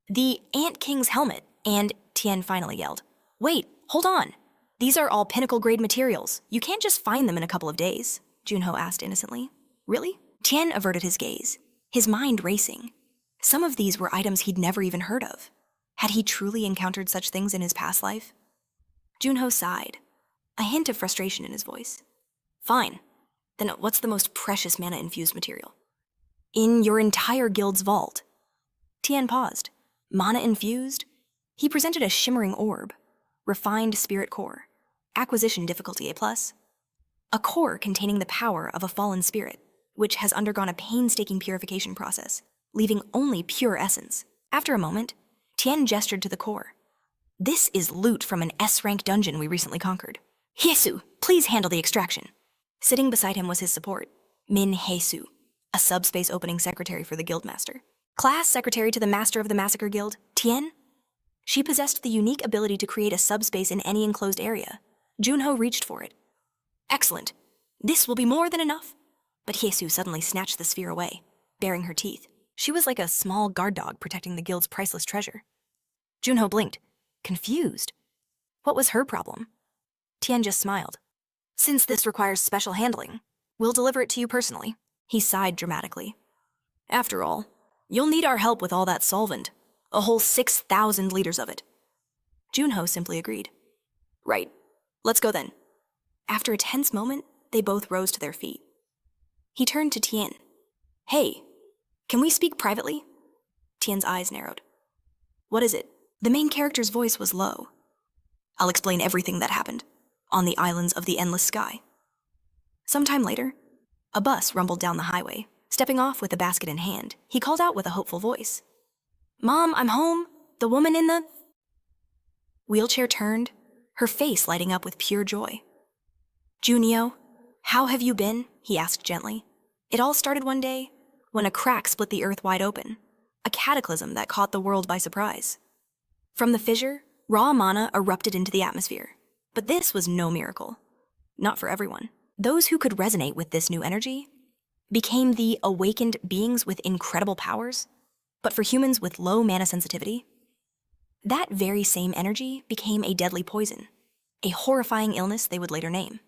The Ant King's helmet, and Tien finally yelled. Wait, hold on. These are all pinnacle-grade materials. You can't just find them in a couple of days, Junho asked innocently. Really? Tien averted his gaze, his mind racing. Some of these were items he'd never even heard of. Had he truly encountered such things in his past life? Junho sighed, a hint of frustration in his voice. Fine. Then what's the most precious mana-infused material? In your entire guild's vault. Tien paused. Mana-infused? He presented a shimmering orb. Refined spirit core. Acquisition difficulty A+. A core containing the power of a fallen spirit, which has undergone a painstaking purification process, leaving only pure essence. After a moment, Tien gestured to the core. This is loot from an S-rank dungeon we recently conquered. Hyesu, please handle the extraction. Sitting beside him was his support, Min Hyesu, a subspace opening secretary for the guildmaster. Class secretary to the master of the Massacre Guild, Tien? She possessed the unique ability to create a subspace in any enclosed area. Junho reached for it. Excellent. This will be more than enough. But Hyesu suddenly snatched the sphere away, baring her teeth. She was like a small guard dog protecting the guild's priceless treasure. Junho blinked, confused. What was her problem? Tien just smiled. Since this requires special handling, we'll deliver it to you personally. He sighed dramatically. After all, you'll need our help with all that solvent. A whole 6,000 liters of it. Junho simply agreed. Right. Let's go then. After a tense moment, they both rose to their feet. He turned to Tien. Hey, can we speak privately? Tien's eyes narrowed. What is it? The main character's voice was low. I'll explain everything that happened on the islands of the endless sky. Sometime later, a bus rumbled down the highway. Stepping off with a basket in hand, he called out with a hopeful voice. Mom, I'm home. The woman in the... Wheelchair turned, her face lighting up with pure joy. Junio, how have you been? He asked gently. It all started one day when a crack split the earth wide open, a cataclysm that caught the world by surprise. From the fissure, raw mana erupted into the atmosphere. But this was no miracle. Not for everyone. Those who could resonate with this new energy became the awakened beings with incredible powers, but for humans with low mana sensitivity, that very same energy became a deadly poison, a horrifying illness they would later name.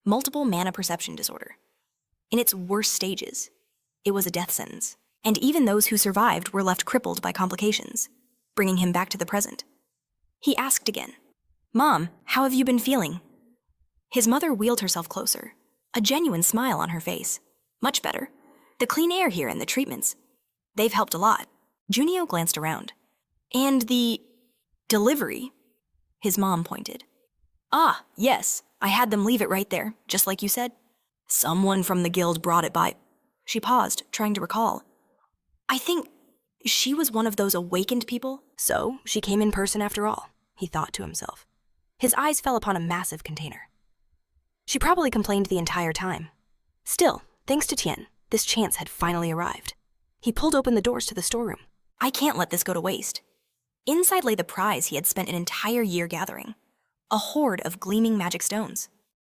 Multiple mana perception disorder. In its worst stages, it was a death sentence, and even those who survived were left crippled by complications, bringing him back to the present. He asked again, Mom, how have you been feeling? His mother wheeled herself closer, a genuine smile on her face. Much better. The clean air here and the treatments. They've helped a lot. Junio glanced around. And the... delivery? His mom pointed. Ah, yes, I had them leave it right there, just like you said. Someone from the guild brought it by... She paused, trying to recall. I think she was one of those awakened people. So, she came in person after all, he thought to himself. His eyes fell upon a massive container. She probably complained the entire time. Still, thanks to Tien, this chance had finally arrived. He pulled open the doors to the storeroom. I can't let this go to waste. Inside lay the prize he had spent an entire year gathering. A hoard of gleaming magic stones.